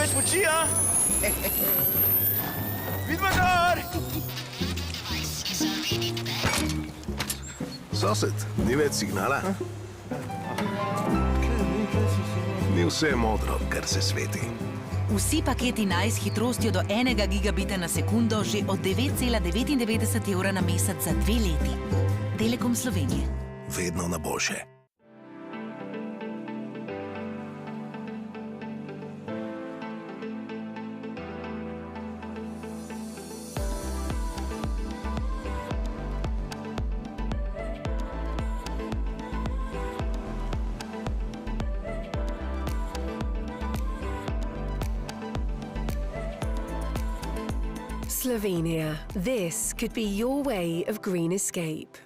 več moči, a? Vidva gor! Sosed, ni več signala? Ni vse modro, kar se sveti. Vsi paketi naj s hitrostjo do 1 gigabita na sekundo že od 9,99 evra na mesec za 2 leti. Telekom Slovenije. Vedno na boljše. Slovenia. This could be your way of green escape.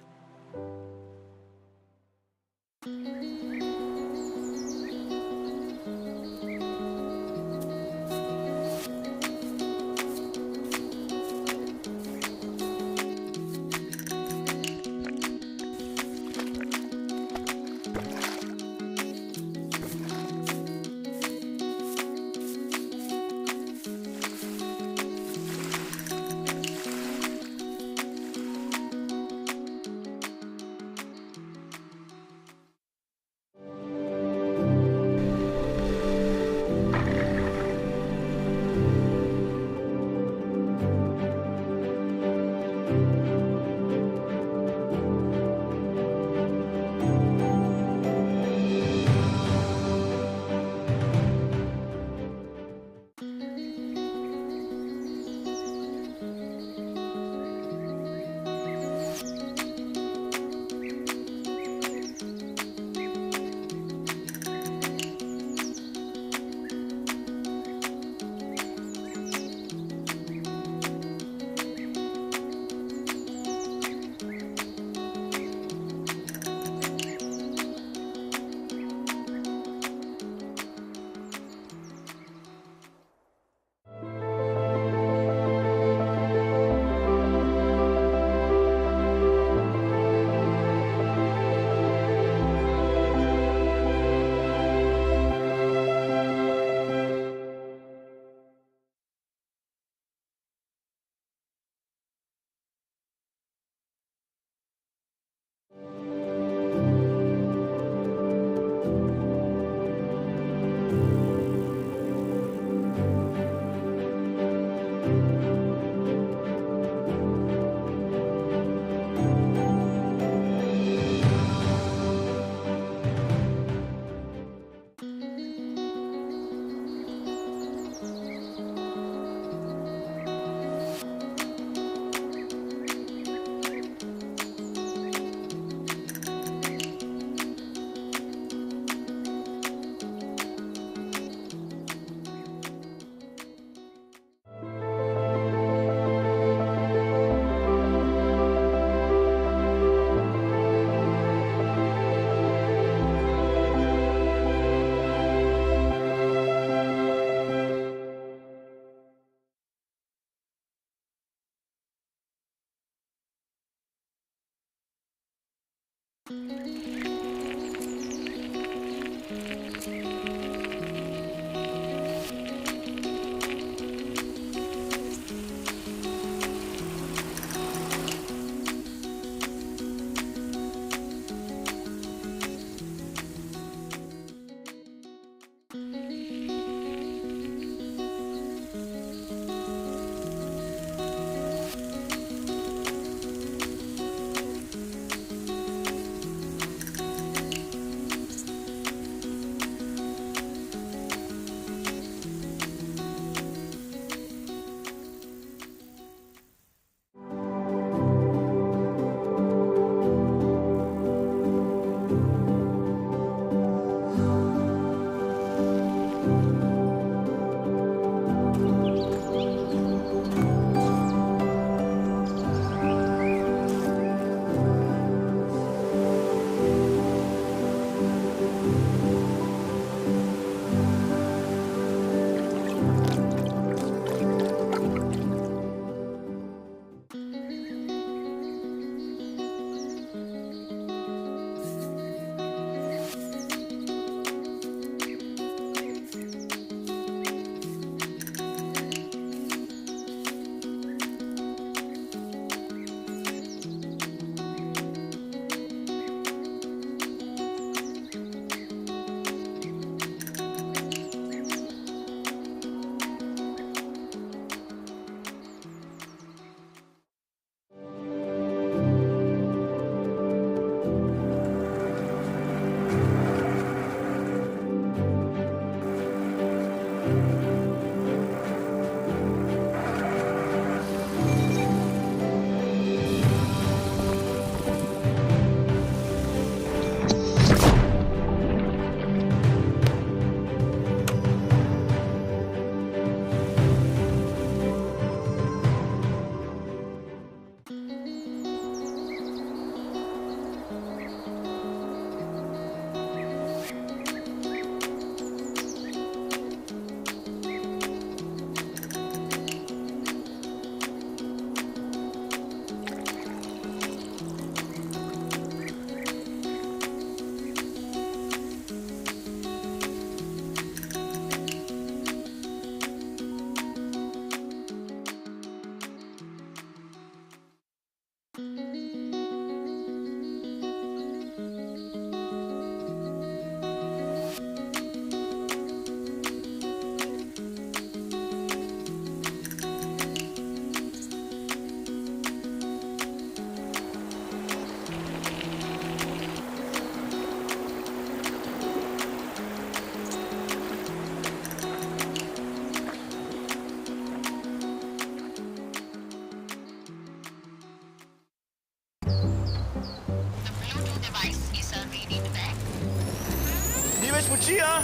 smučija!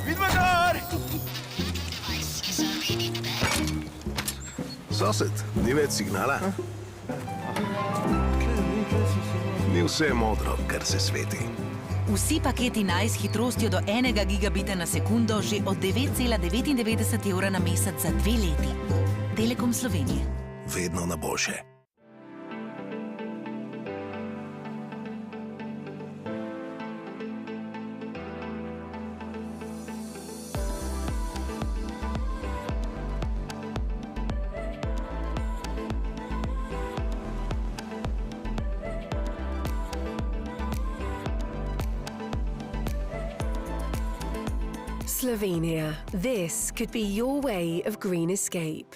Vidva gor! Sosed, ni več signala? Ni vse modro, kar se sveti. Vsi paketi naj s hitrostjo do 1 gigabita na sekundo že od 9,99 evra na mesec za 2 leti. Telekom Slovenije. Vedno na boljše. Slovenia. This could be your way of green escape.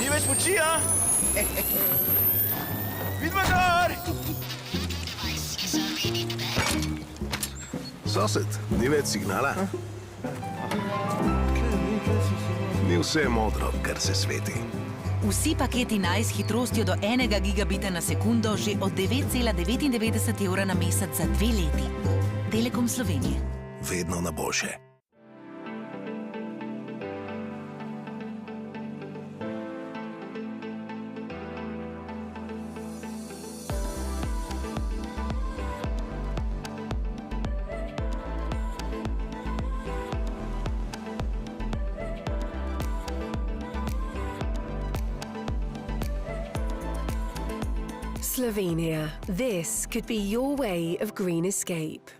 Ni več moči, a? Vidva gor! Sosed, ni več signala? Ni vse modro, kar se sveti. Vsi paketi NICE s hitrostjo do 1 gigabita na sekundo že od 9,99 evra na mesec za 2 leti. Telekom Slovenije. Vedno na boljše. Slovenia. This could be your way of green escape.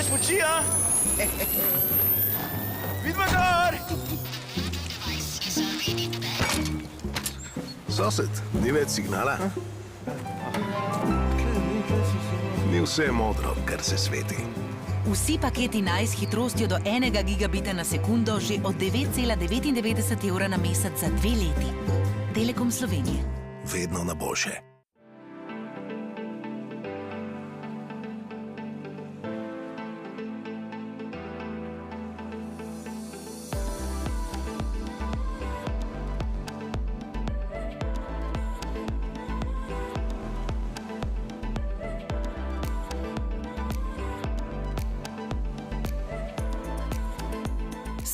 več moči, a? Vidva gor! Sosed, ni več signala? Ni vse modro, kar se sveti. Vsi paketi naj s hitrostjo do 1 gigabita na sekundo že od 9,99 evra na mesec za 2 leti. Telekom Slovenije. Vedno na boljše.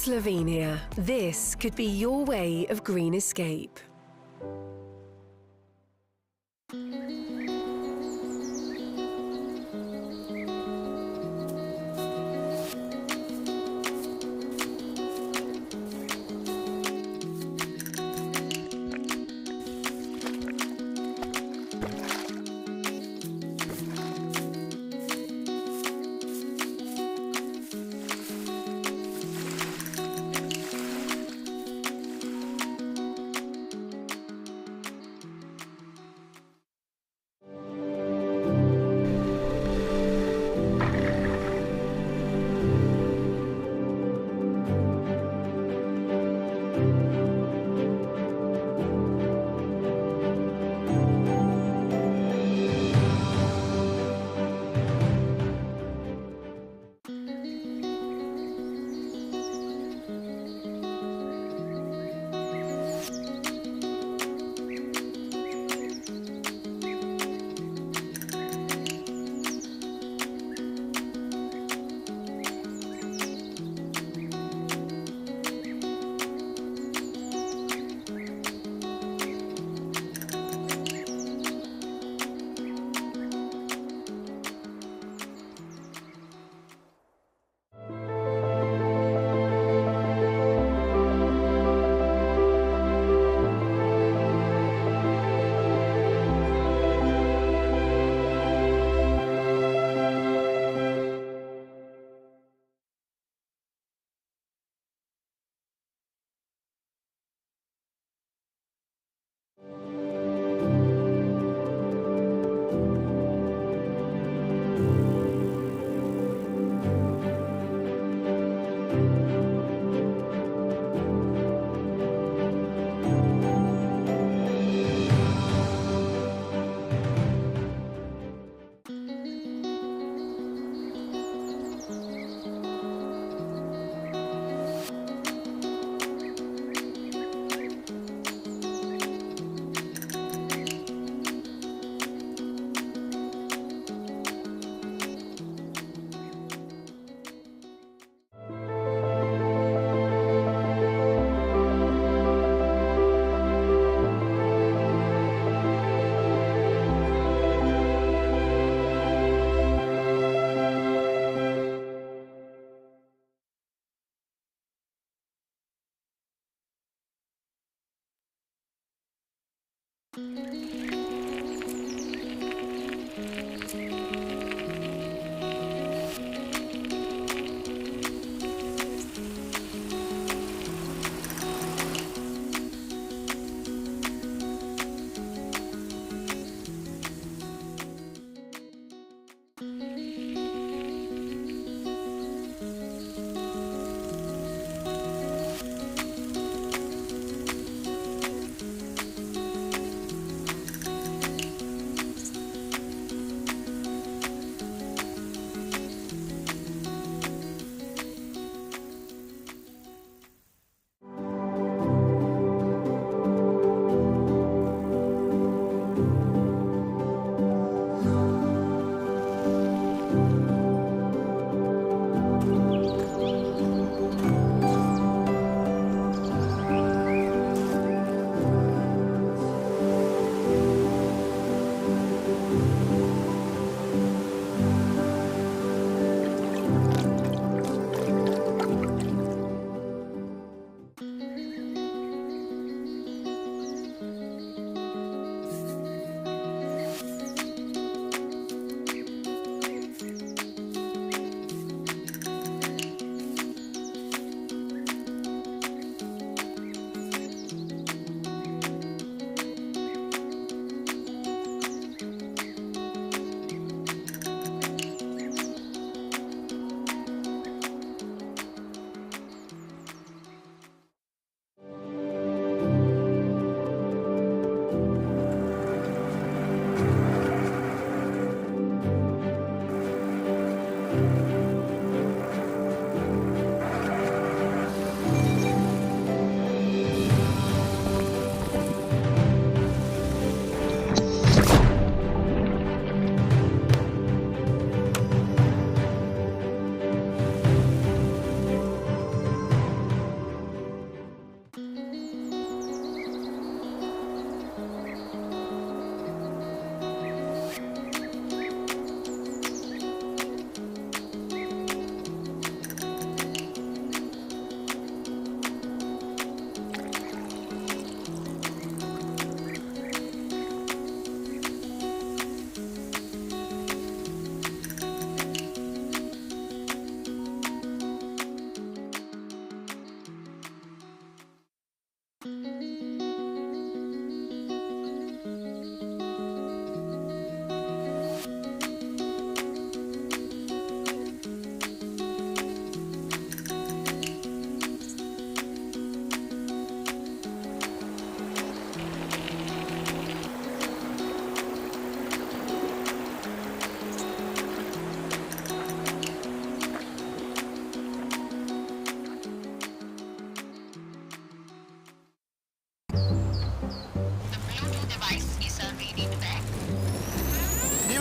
Slovenia. This could be your way of green escape.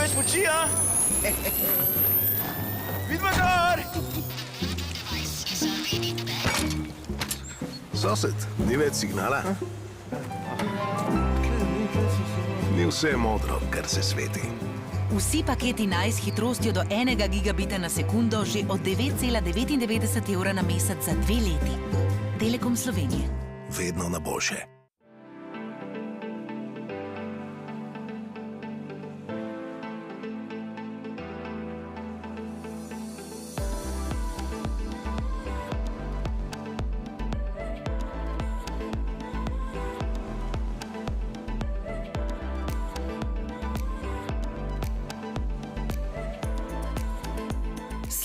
več moči, a? Vidva gor! Sosed, ni več signala? Ni vse modro, kar se sveti. Vsi paketi naj s hitrostjo do 1 gigabita na sekundo že od 9,99 evra na mesec za 2 leti. Telekom Slovenije. Vedno na boljše.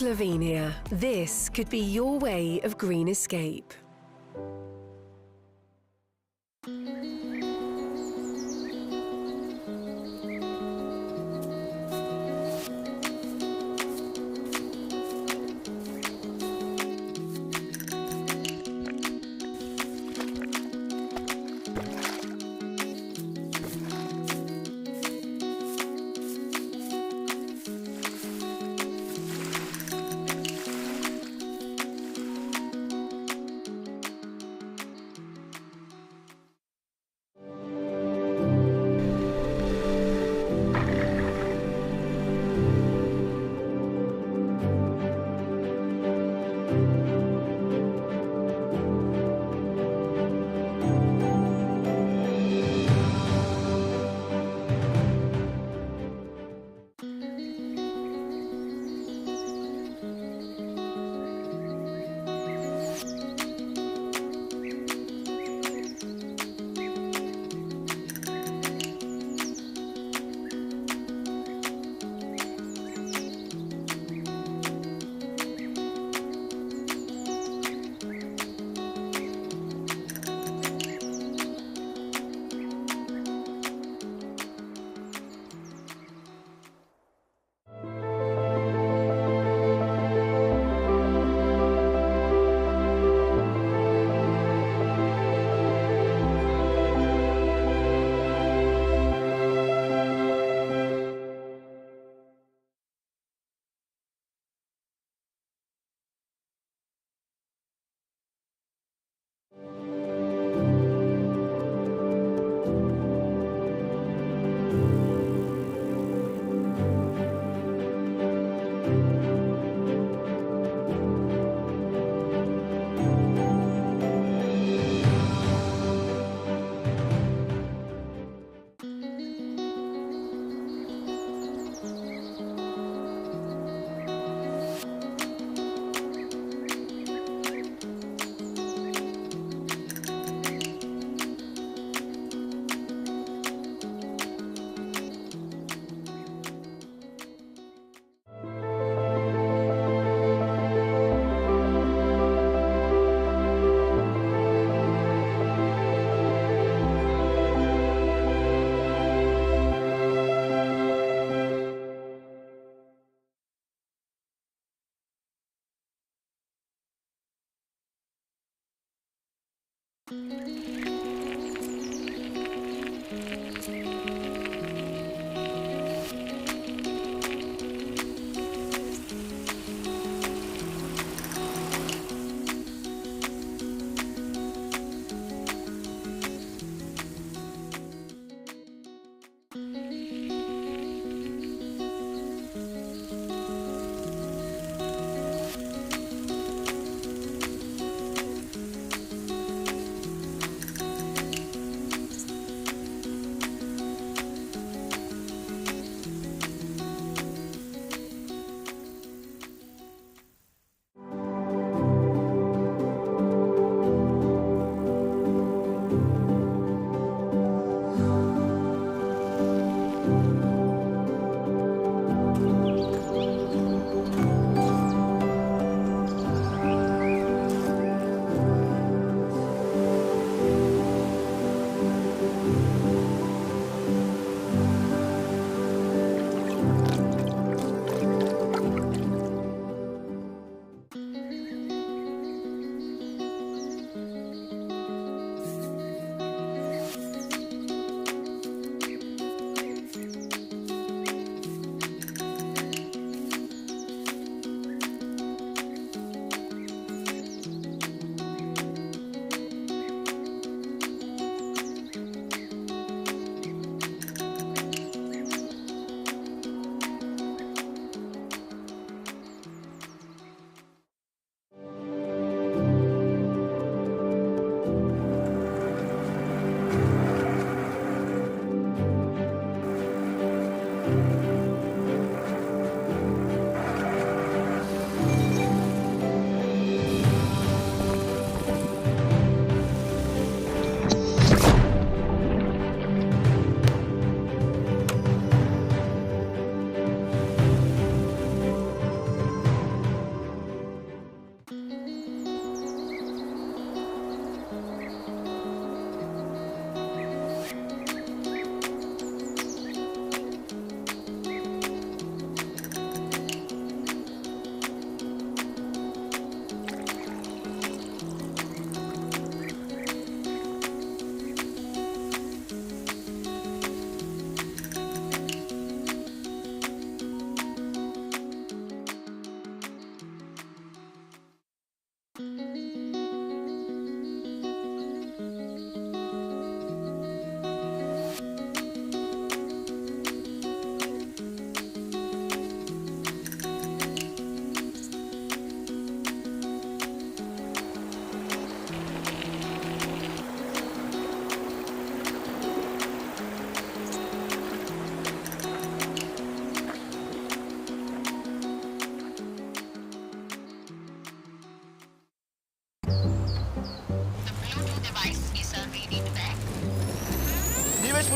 Slovenia. This could be your way of green escape.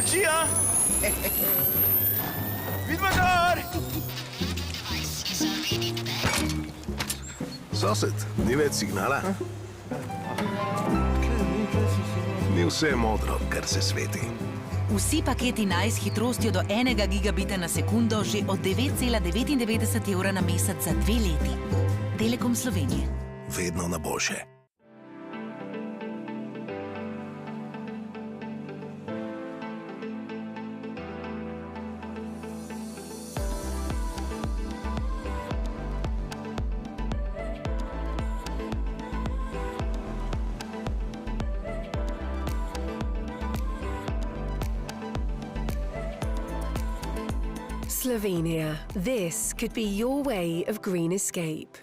smučija! Vidva gor! Sosed, ni več signala? Ni vse modro, kar se sveti. Vsi paketi naj s hitrostjo do 1 gigabita na sekundo že od 9,99 evra na mesec za 2 leti. Telekom Slovenije. Vedno na boljše. Slovenia. This could be your way of green escape.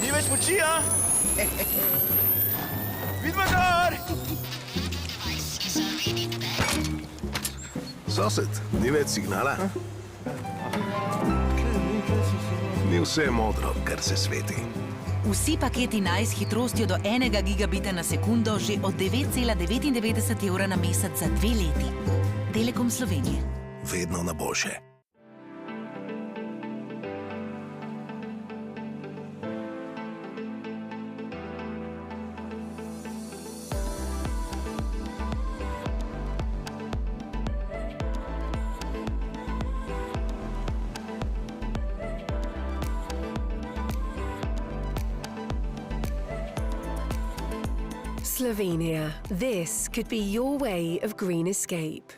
Ni več moči, a? Vidva gor! Sosed, ni več signala? Ni vse modro, kar se sveti. Vsi paketi naj s hitrostjo do 1 gigabita na sekundo že od 9,99 evra na mesec za 2 leti. Telekom Slovenije. Vedno na boljše. Slovenia. This could be your way of green escape.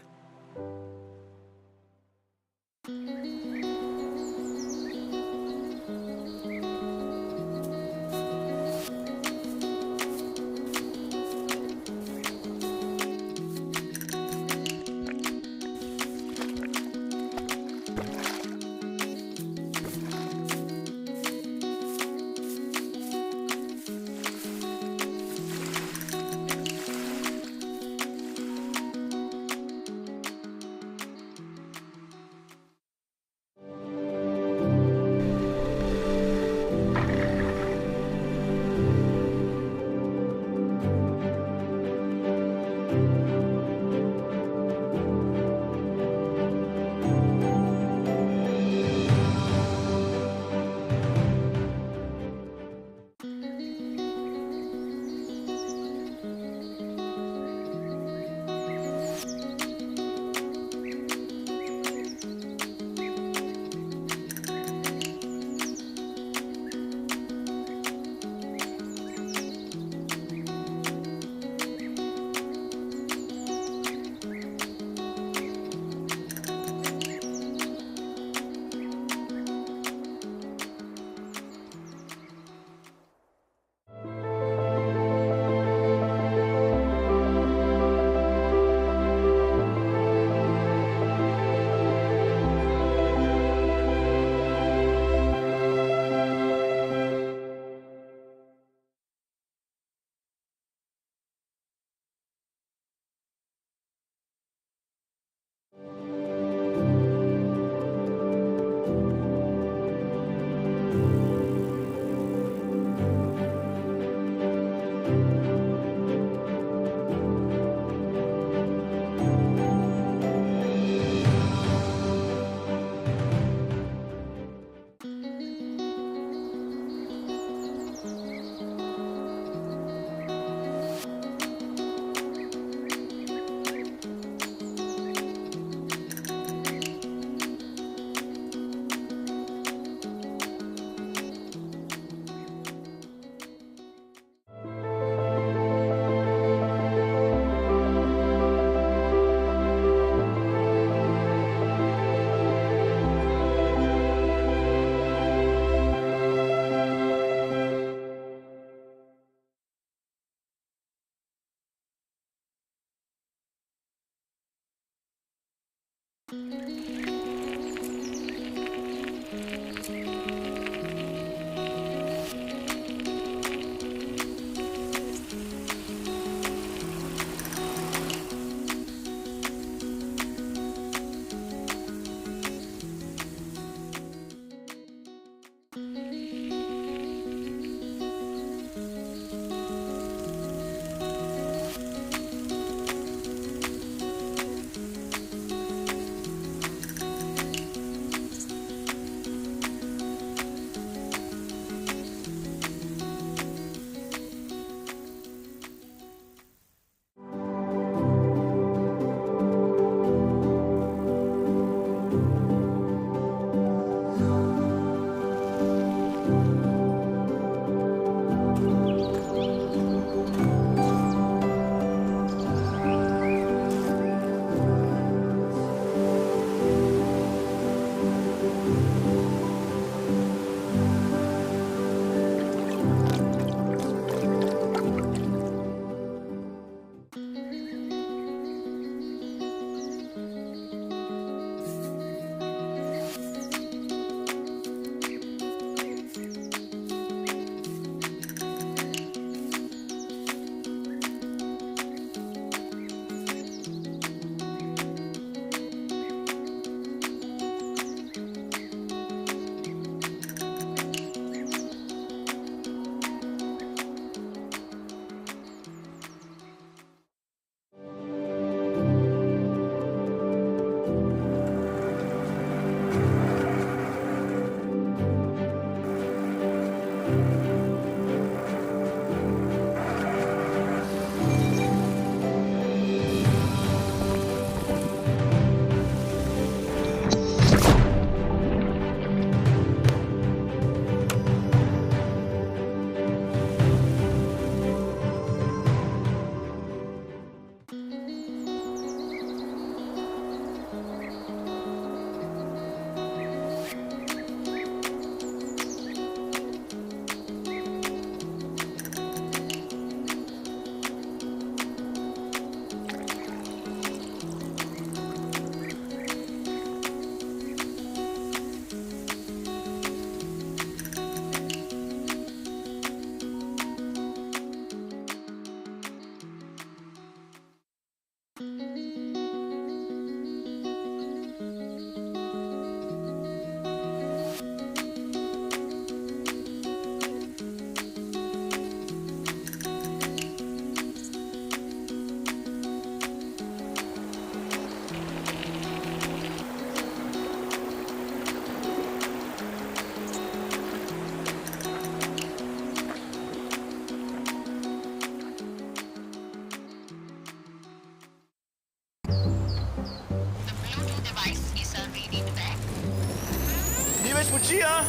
več moči, a?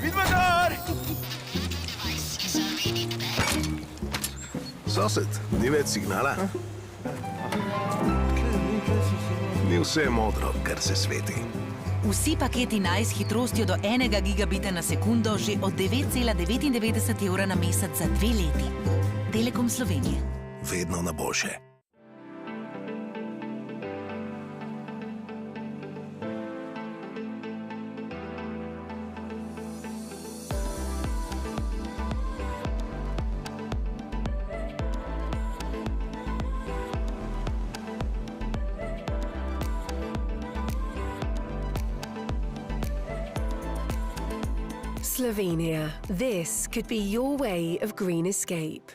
Vidva gor! Sosed, ni več signala? Ni vse modro, kar se sveti. Vsi paketi naj s hitrostjo do 1 gigabita na sekundo že od 9,99 evra na mesec za 2 leti. Telekom Slovenije. Vedno na boljše. Slovenia. This could be your way of green escape.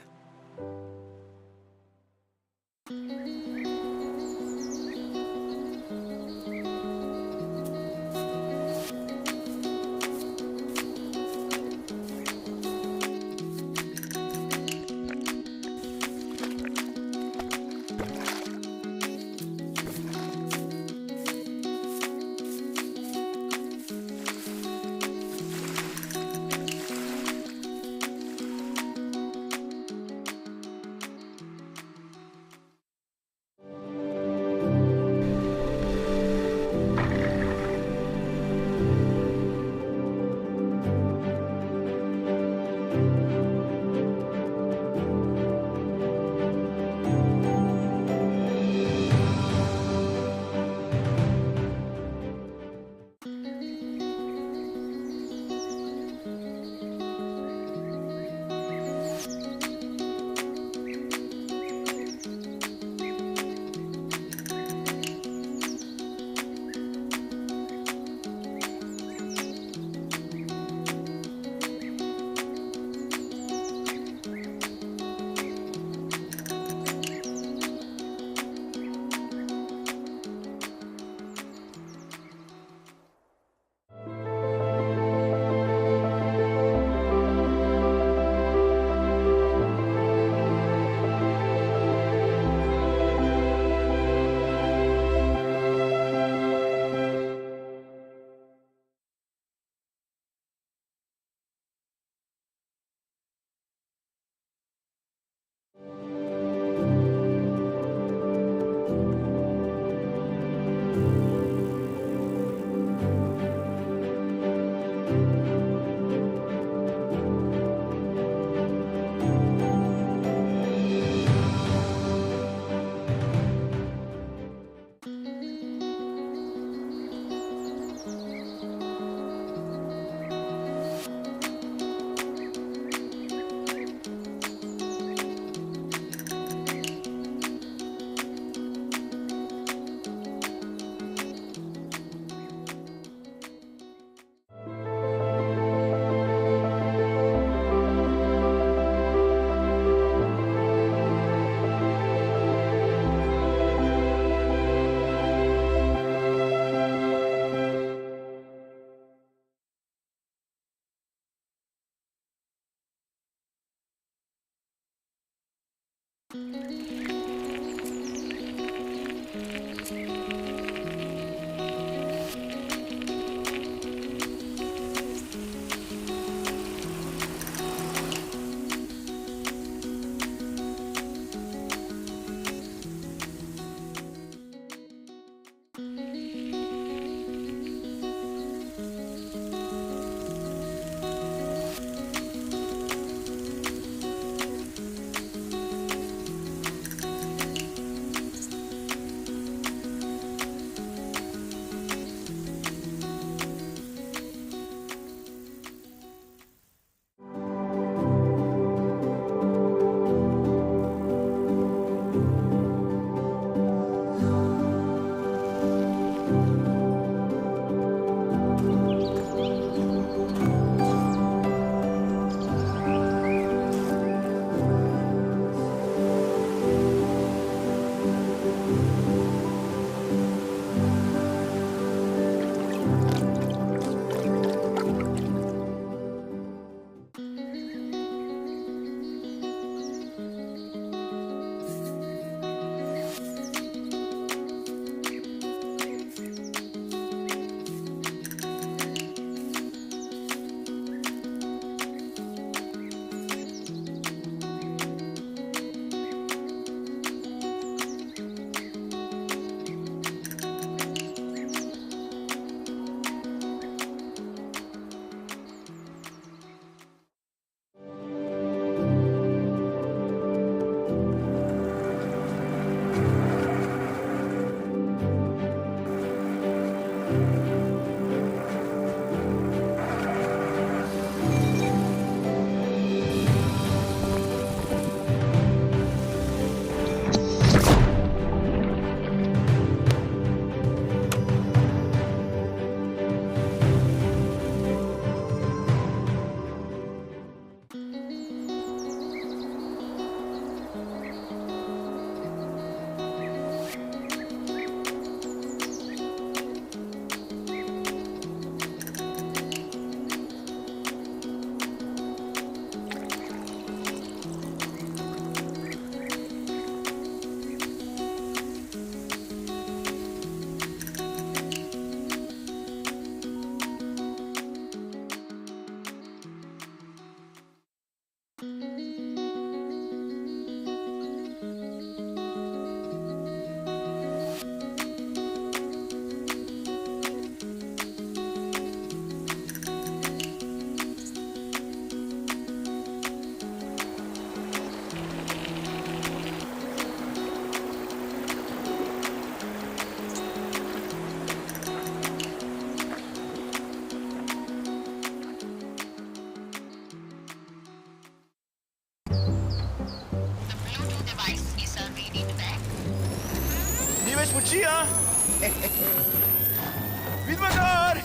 več moči, a? Vidva gor!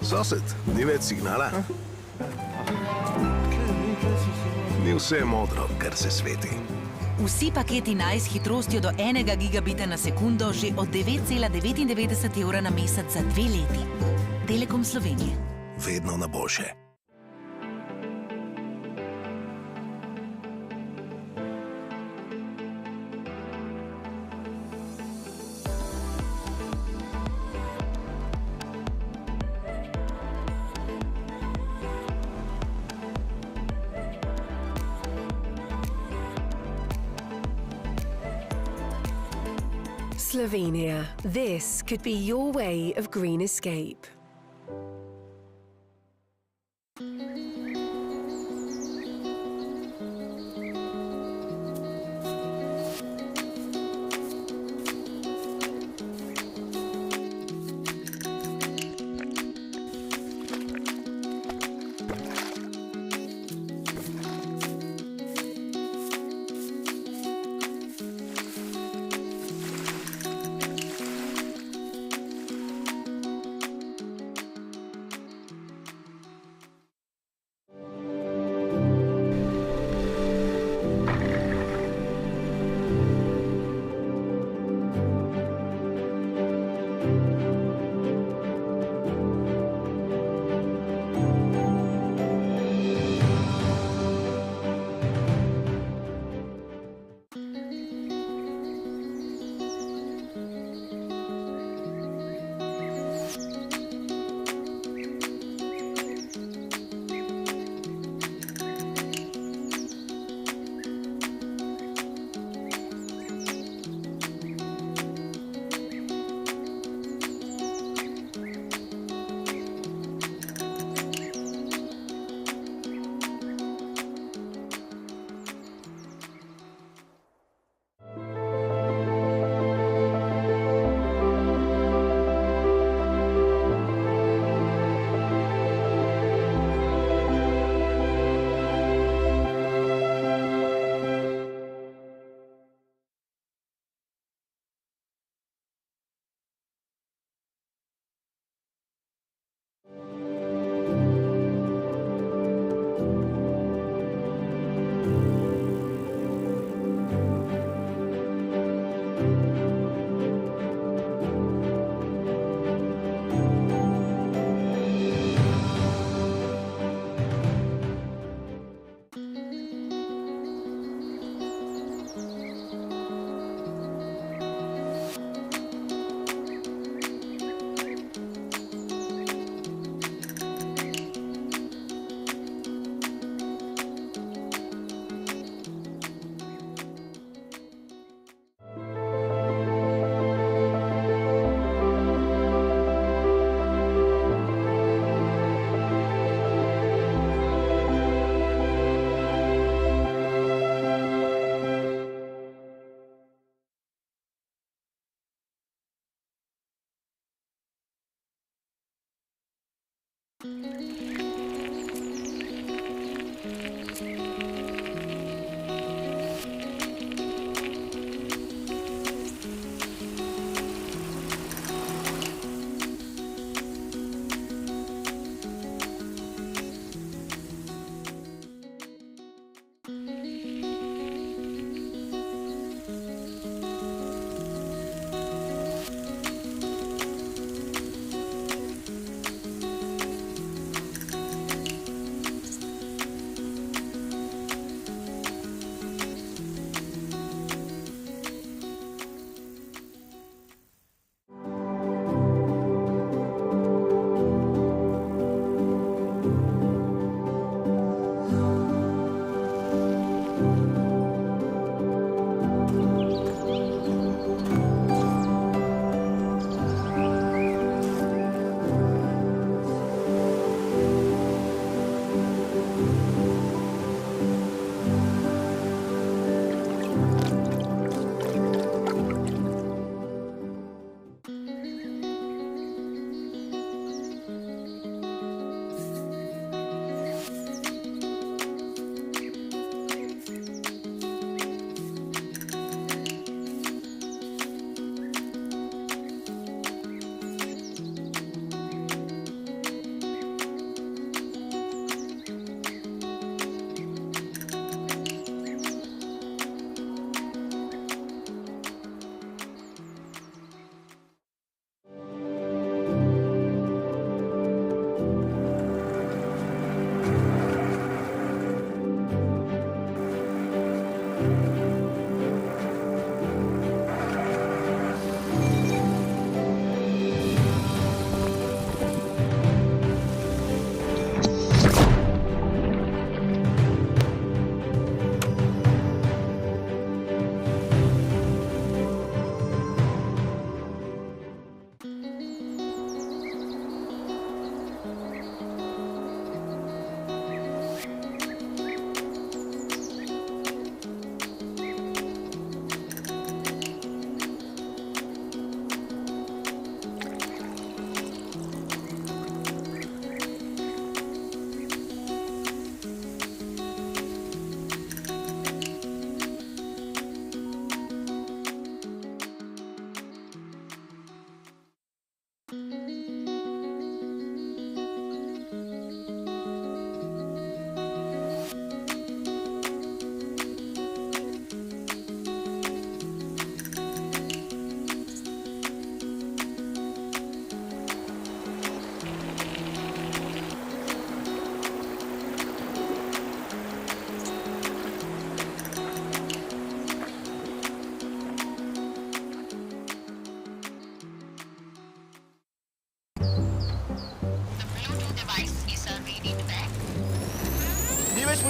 Sosed, ni več signala? Ni vse modro, kar se sveti. Vsi paketi naj s hitrostjo do 1 gigabita na sekundo že od 9,99 evra na mesec za 2 leti. Telekom Slovenije. Vedno na boljše. Slovenia. This could be your way of green escape.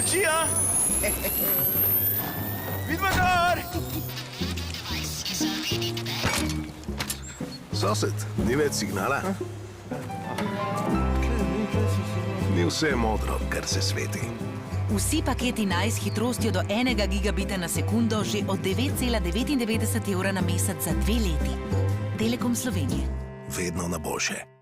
smučija! Vidva gor! Sosed, ni več signala? Ni vse modro, kar se sveti. Vsi paketi naj s hitrostjo do 1 gigabita na sekundo že od 9,99 evra na mesec za 2 leti. Telekom Slovenije. Vedno na boljše.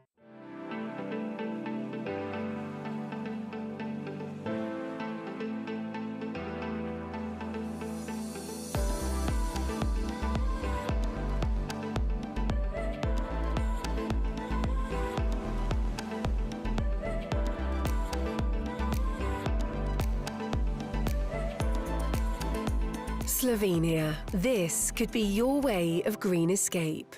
Slovenia. This could be your way of green escape.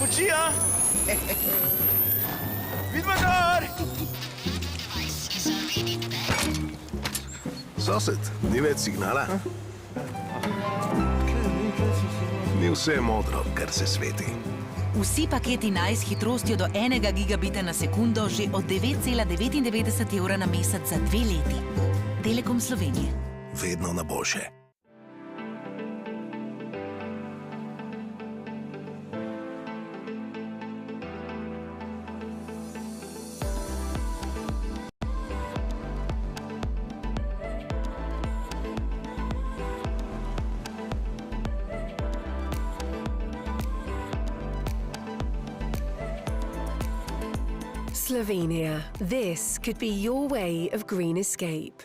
smučija! Vidva gor! Sosed, ni več signala? Ni vse modro, kar se sveti. Vsi paketi naj s hitrostjo do 1 gigabita na sekundo že od 9,99 evra na mesec za 2 leti. Telekom Slovenije. Vedno na boljše. Slovenia. This could be your way of green escape.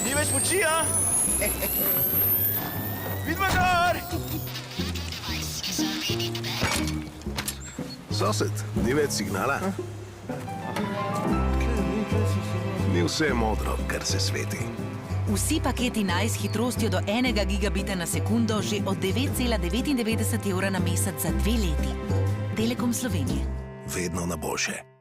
Ni več moči, a? Vidva gor! Sosed, ni več signala. Ni vse modro, kar se sveti. Vsi paketi naj s hitrostjo do 1 gigabita na sekundo že od 9,99 evra na mesec za 2 leti. Telekom Slovenije. Vedno na boljše.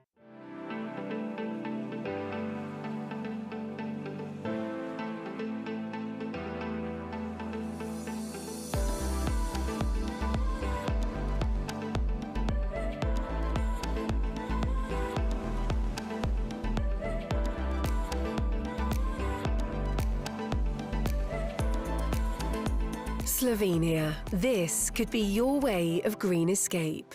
Slovenia. This could be your way of green escape.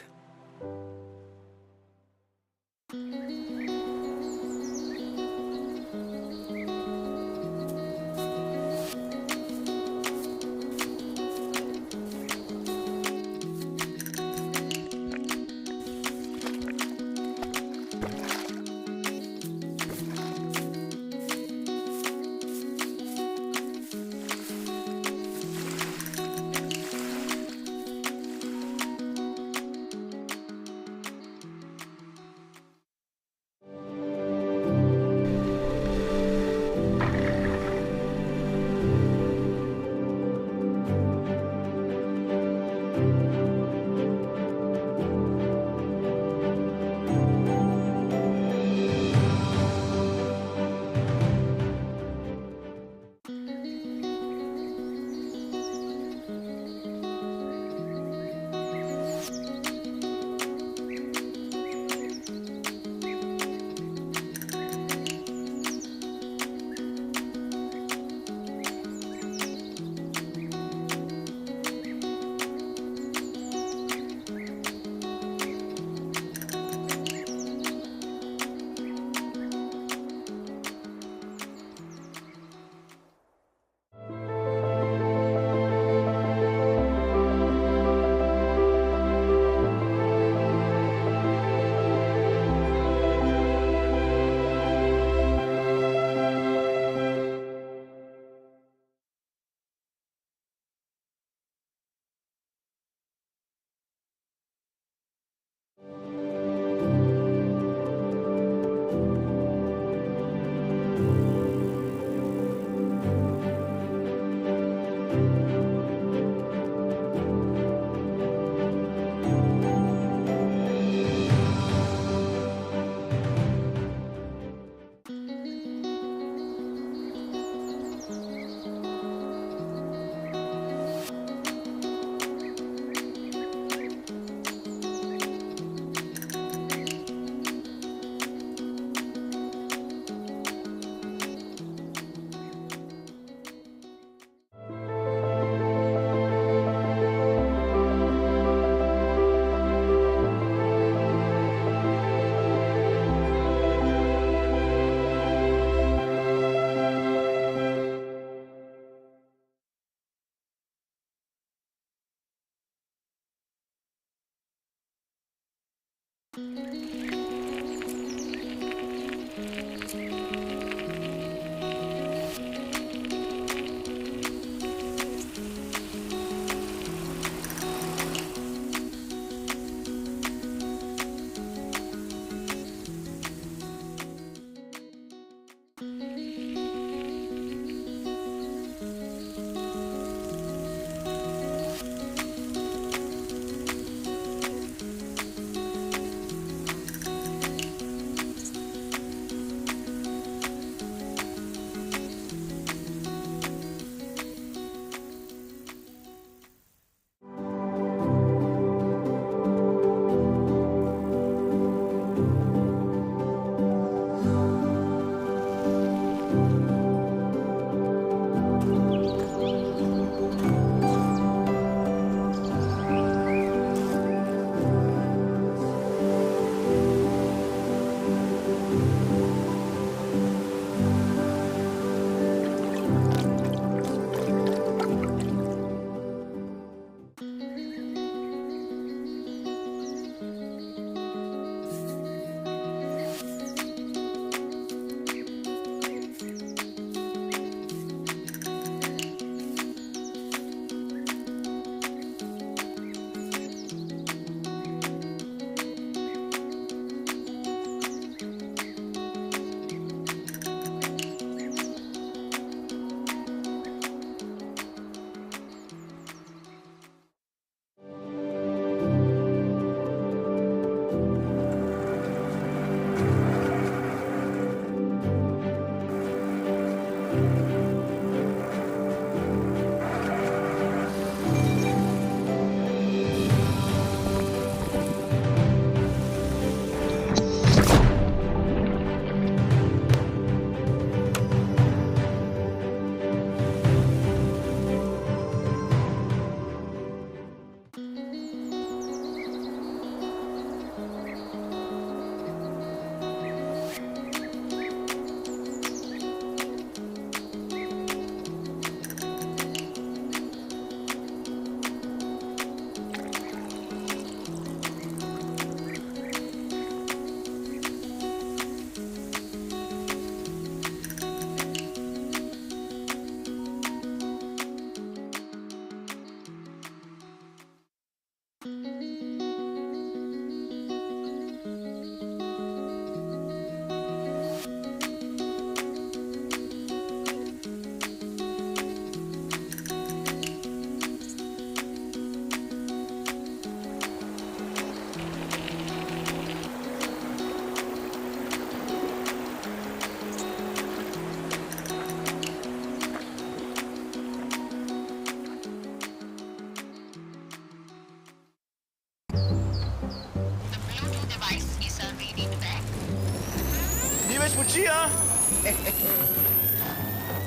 več moči, a?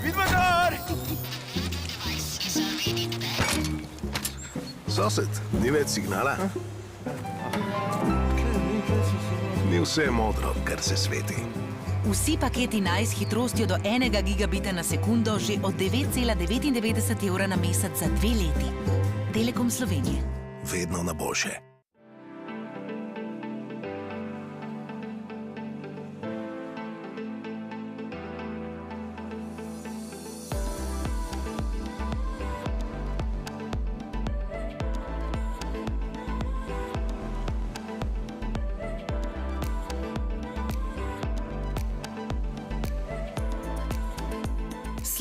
Vidva gor! Sosed, ni več signala? Ni vse modro, kar se sveti. Vsi paketi naj s hitrostjo do 1 gigabita na sekundo že od 9,99 evra na mesec za 2 leti. Telekom Slovenije. Vedno na boljše.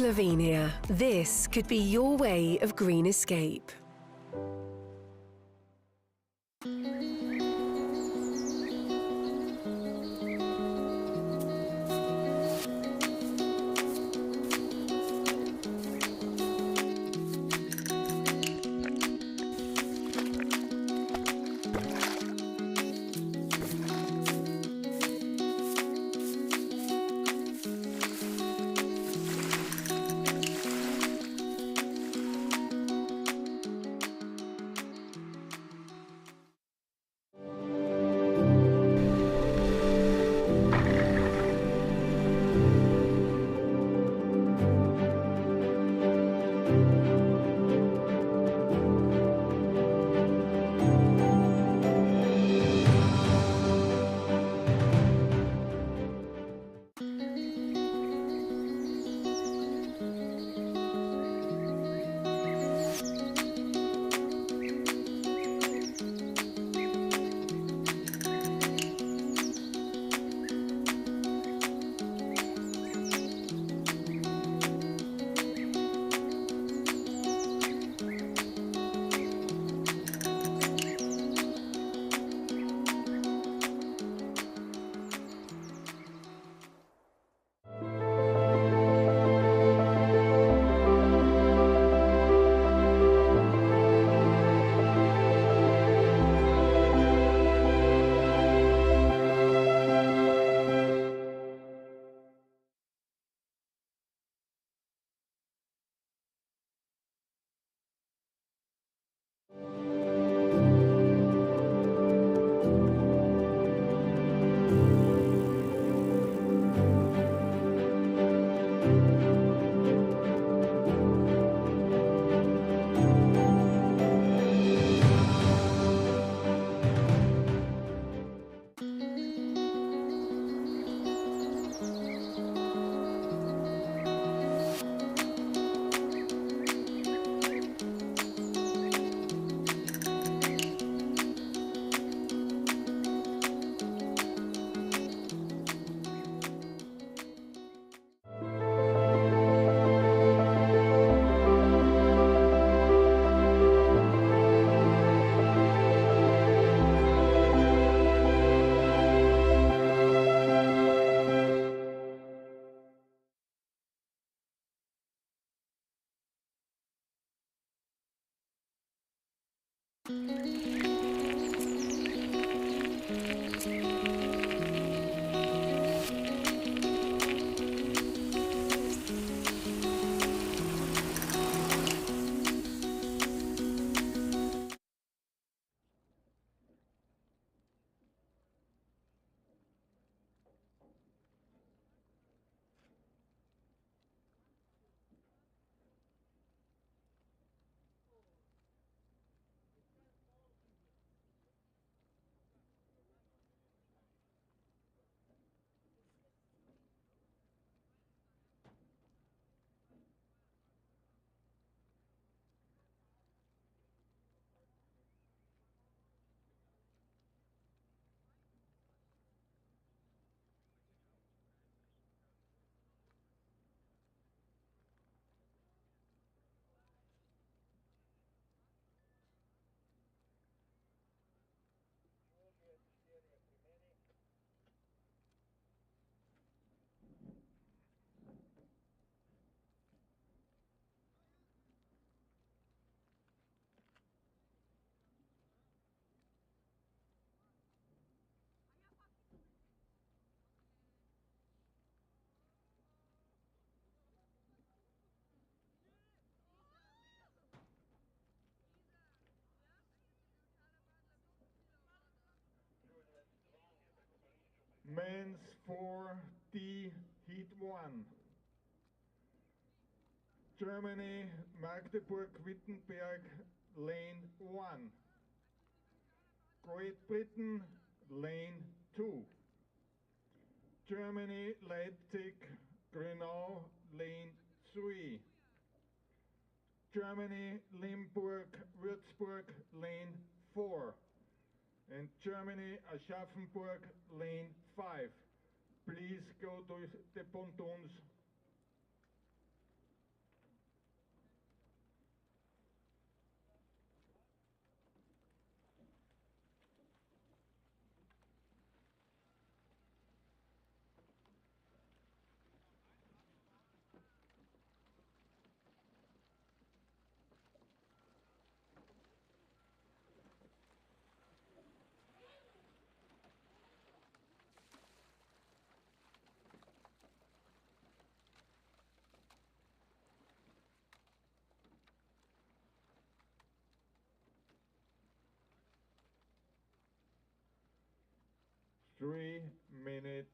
Slovenia. This could be your way of green escape. Men's 4D Heat 1. Germany, Magdeburg-Wittenberg, Lane 1. Great Britain, Lane 2. Germany, Leipzig, Grenoble, Lane 3. Germany, Limburg, Würzburg, Lane 4. And Germany, Aschaffenburg, Lane 5. Please go to the pontoons. Three minutes.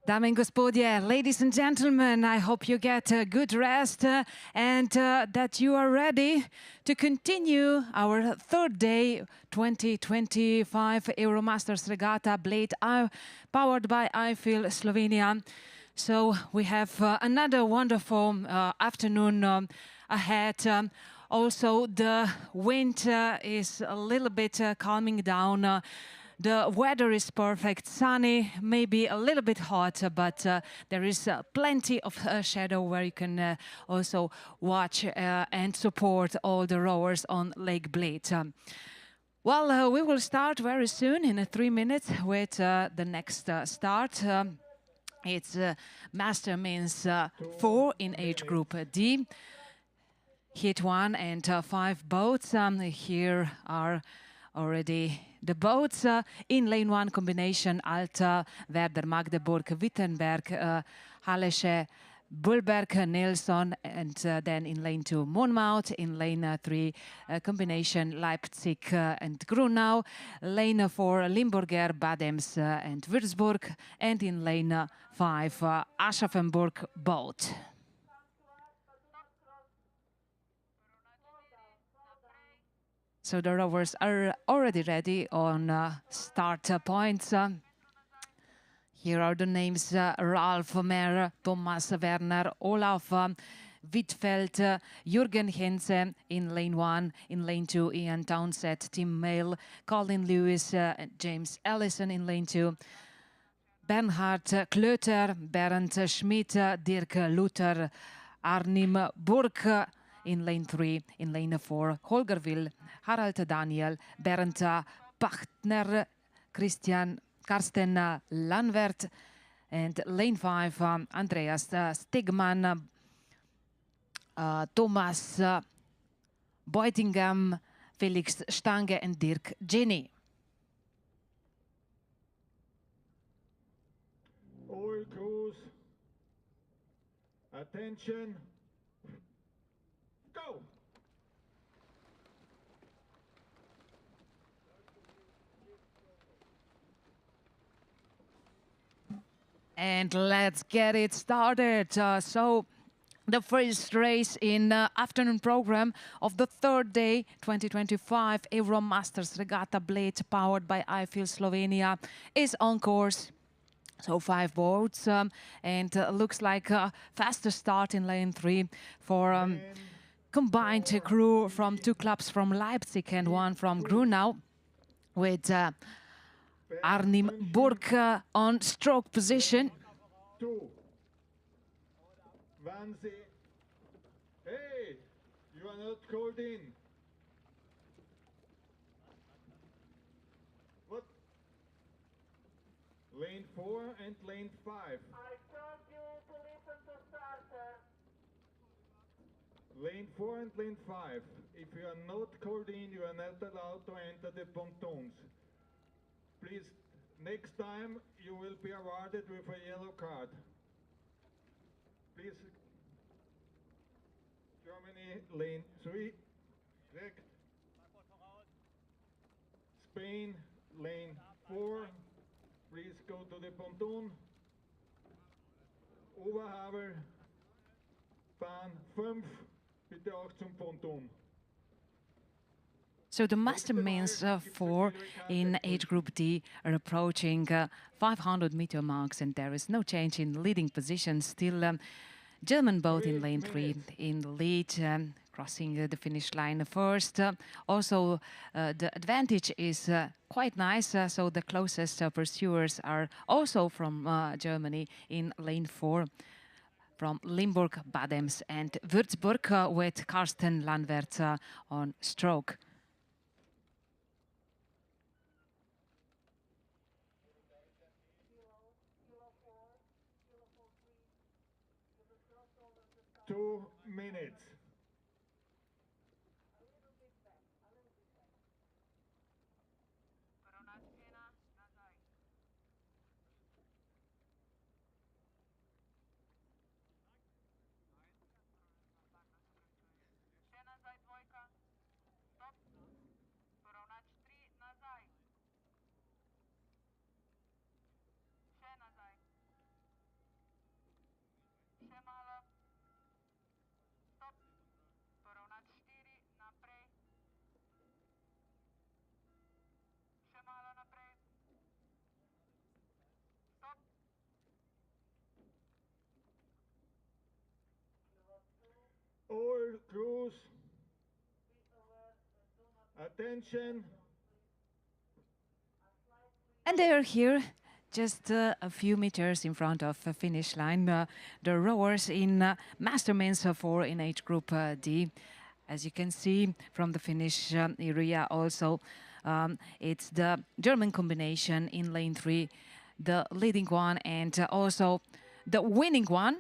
Dame in gospodje, ladies and gentlemen, I hope you get a good rest and that you are ready to continue our third day 2025 Euromasters Regatta Bled powered by iFeel Slovenia. So we have another wonderful afternoon ahead. Also, the wind is a little bit calming down. The weather is perfect, sunny, maybe a little bit hot, but there is plenty of shadow where you can also watch and support all the rowers on Lake Bled. Well, we will start very soon in 3 minutes with the next start. It's Master means 4 in age group D. Heat 1 and 5 boats. Here are already the boats. In lane 1 combination Alta, Werder, Magdeburg, Wittenberg, Halesche, Bulberg, Nelson, and then in lane 2 Monmouth. In lane 3 combination Leipzig and Grunau. Lane 4 Limburger, Badems and Würzburg. And in lane 5 Aschaffenburg boat. So the rowers are already ready on start points. Here are the names: Ralf Mehr, Thomas Werner, Olaf Wittfeld, Jürgen Henze in lane 1. In lane 2, Ian Townsend, Tim Mail, Colin Lewis, James Ellison in lane 2. Bernhard Klöter, Bernd Schmidt, Dirk Luther, Arnim Burg. In lane 3, in lane 4, Holger Will, Harald Daniel, Bernd Pachtner, Karsten Lanwert, and lane 5, Andreas Stegman, Thomas Beutingham, Felix Stange, and Dirk Jenny. All crews, attention. Go! And let's get it started. So the first race in afternoon program of the third day 2025 Euromasters Regatta Bled powered by iFeel Slovenia is on course. So 5 boats and looks like a faster start in lane 3 for combined crew from 2 clubs from Leipzig and 1 from Grunau, with Arnim Burg on stroke position. 2. Wannsee. Hey, you are not called in. What? Lane 4 and lane 5. I told you to listen to starter. Lane 4 and lane 5. If you are not called in, you are not allowed to enter the pontoons. Please, next time you will be awarded with a yellow card. Please, Germany, lane 3. Direkt. Spain, lane 4. Please go to the pontoon. Oberhaber, Bahn 5, bitte auch zum Pontoon. So the masterminds 4 in age group D are approaching 500-meter marks, and there is no change in leading position. Still German boat in lane 3 in the lead, crossing the finish line first. Also, the advantage is quite nice, so the closest pursuers are also from Germany in lane 4. From Limburg, Badems and Würzburg with Karsten Landwert on stroke. Two minutes. All crews, attention. And they are here, just a few meters in front of the finish line. The rowers in Masterminds 4 in age group D. As you can see from the finish area also, it's the German combination in lane 3, the leading one and also the winning one.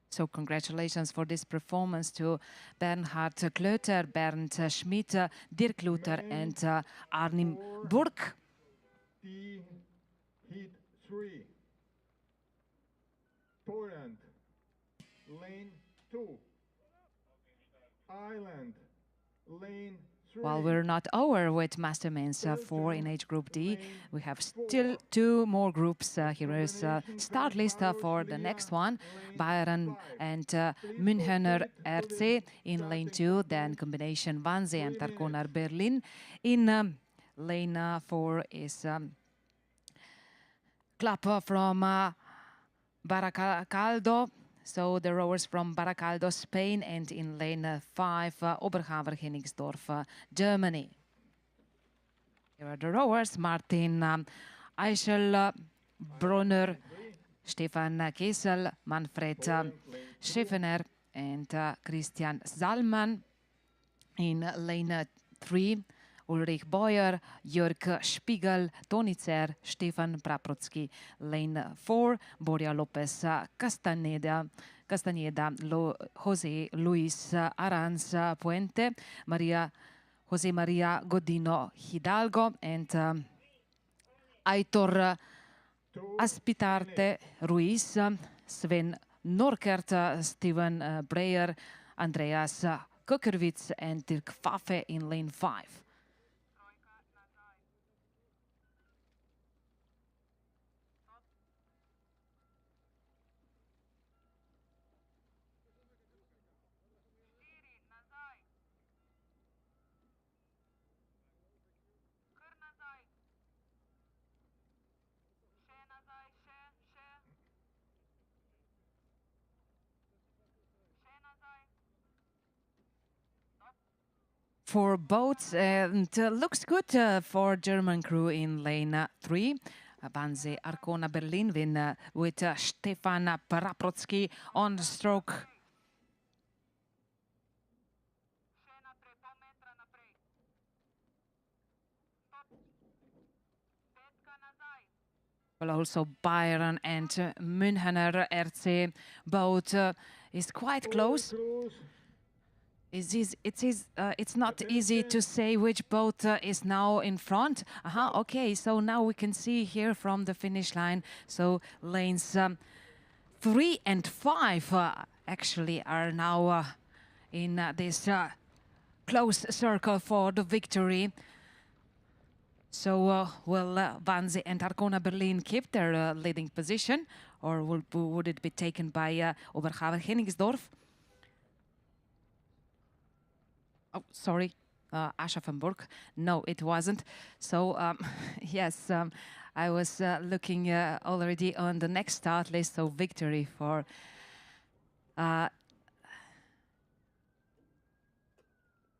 So congratulations for this performance to Bernhard Klöter, Bernd Schmidt, Dirk Luther and Arnim Burg. D, heat 3. Poland, lane 2. Ireland, lane 3. While we're not over with Masterminds 4 in age group D, we have still 2 more groups. Here is start list for the next one. Bayern and Münchener RC in lane 2, then combination Wannsee and Tarkona Berlin. In lane 4 is Club from Baracaldo. So the rowers from Baracaldo, Spain, and in lane 5, Oberhaver, Hennigsdorf, Germany. Here are the rowers: Martin Eichel, Brunner, Stefan Kessel, Manfred Scheffener, and Christian Salman. In lane 3, Ulrich Boyer, Jörg Spiegel, Toni Zer, Stefan Praprotsky. Lane 4, Borja Lopez Castaneda, José Luis Aranz Puente, José María Godino Hidalgo, and Aitor Aspitarte Ruiz, Sven Norkert, Steven Breyer, Andreas Kokerwitz, and Dirk Pfaffe in lane 5. For boats, and looks good for German crew in lane 3. Wannsee Arkona Berlin win with Stefan Praprotsky on stroke. Well, also Bayern and Münchener RC boat is quite close. It's not easy to say which boat is now in front. Okay, so now we can see here from the finish line. So lanes 3 and 5 actually are now in this close circle for the victory. So will Wannsee and Arcona Berlin keep their leading position, or would it be taken by Oberhavel-Hennigsdorf? Oh, sorry, Aschaffenburg. No, it wasn't. So, yes, I was looking already on the next start list, so victory for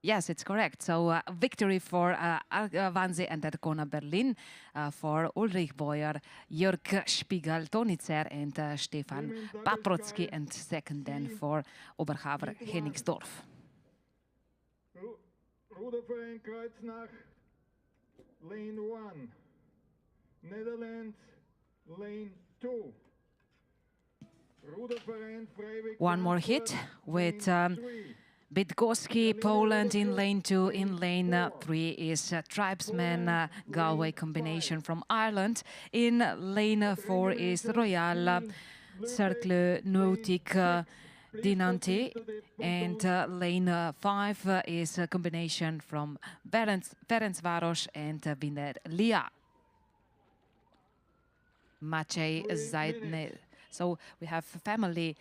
yes, it's correct. So victory for Wannsee and Arcona Berlin, for Ulrich Boyer, Jörg Spiegel, Tonitzer and Stefan Paprotsky, and second then for Oberhavel-Hennigsdorf. Ruderverein Kreuznach, lane 1. Netherlands, lane 2. Ruderverein Freiweg. One more hit with Bydgoszcz, Poland in lane 2. In lane 3 is Tribesman Galway combination from Ireland. In lane 4 is Royal Cercle Nautique Dinanti. And lane 5 is a combination from Ferencváros and Wiener Lia. Maciej Zajdne. So we have family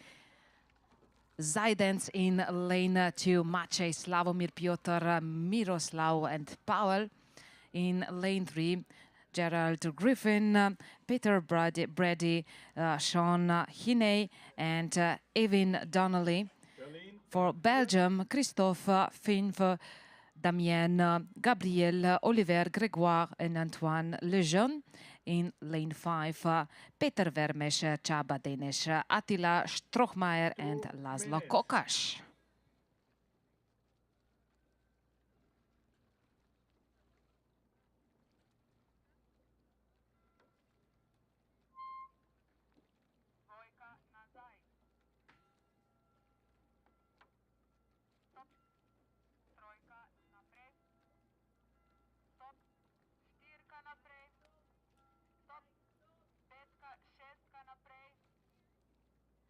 Zajdens in lane 2, Maciej, Slavomir, Piotr, Miroslav and Pavel. In lane 3, Gerald Griffin, Peter Brady, Sean Hiney and Evan Donnelly. For Belgium, Christophe Finf, Damien, Gabriel, Oliver Grégoire and Antoine Lejeune. In lane 5, Peter Vermes, Csaba Dénes, Attila Strohmayer and Laszlo Kokas.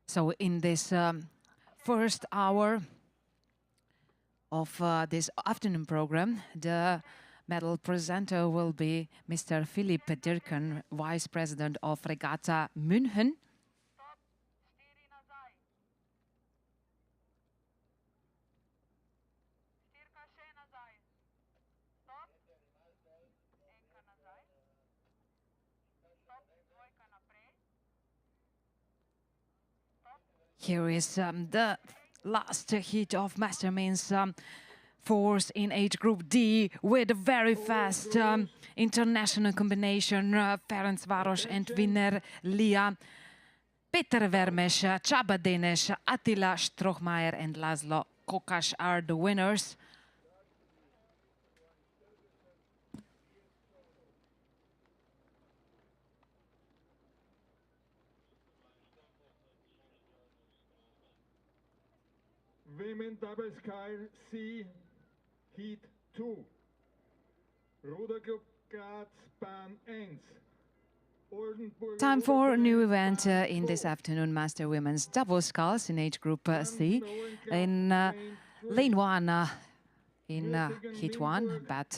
So in this first hour of this afternoon program, the medal presenter will be Mr. Philipp Dirken, Vice President of Regatta München. Here is the last heat of Master Men's fours in age group D with a very fast international combination, Ferencváros and Wiener Lia. Peter Vermes, Csaba Dénes, Attila Strohmayer and Laszlo Kokas are the winners. Women double scull C, heat 2. Ruderclub Graz, Bahn 1. Time for a new event in this afternoon, Master Women's double sculls in age group C. In lane 1, in heat 1, but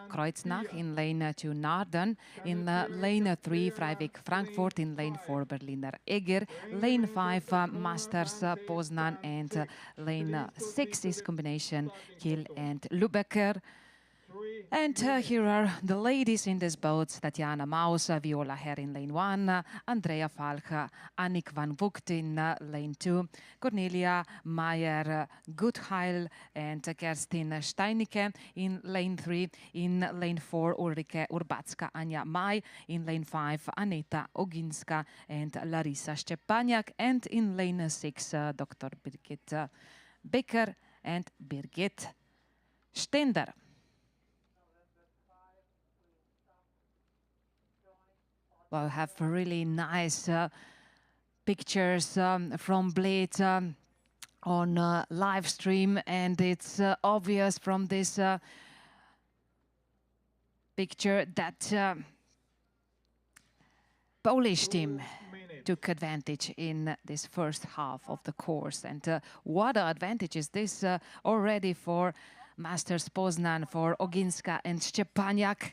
Kreuznach. In lane 2, Naarden. In lane 3, Freiweg Frankfurt. In lane 4, Berliner Egger. Lane 5, Masters Poznan. And lane 6 is combination Kiel and Lübecker. And here are the ladies in this boat: Tatjana Maus, Viola Herr in lane 1, Andrea Falk, Annick van Vugt in lane 2, Cornelia Meyer Gutheil and Kerstin Steinicke in lane 3. In lane 4, Ulrike Urbacka, Anja Mai. In lane 5, Aneta Oginska and Larisa Szczepaniak. And in lane 6, Dr. Birgit Becker and Birgit Stender. Well, we have really nice pictures from Bled on live stream, and it's obvious from this picture that Polish team took advantage in this first half of the course. And what an advantage is this already for Masters Poznan for Oginska and Szczepaniak.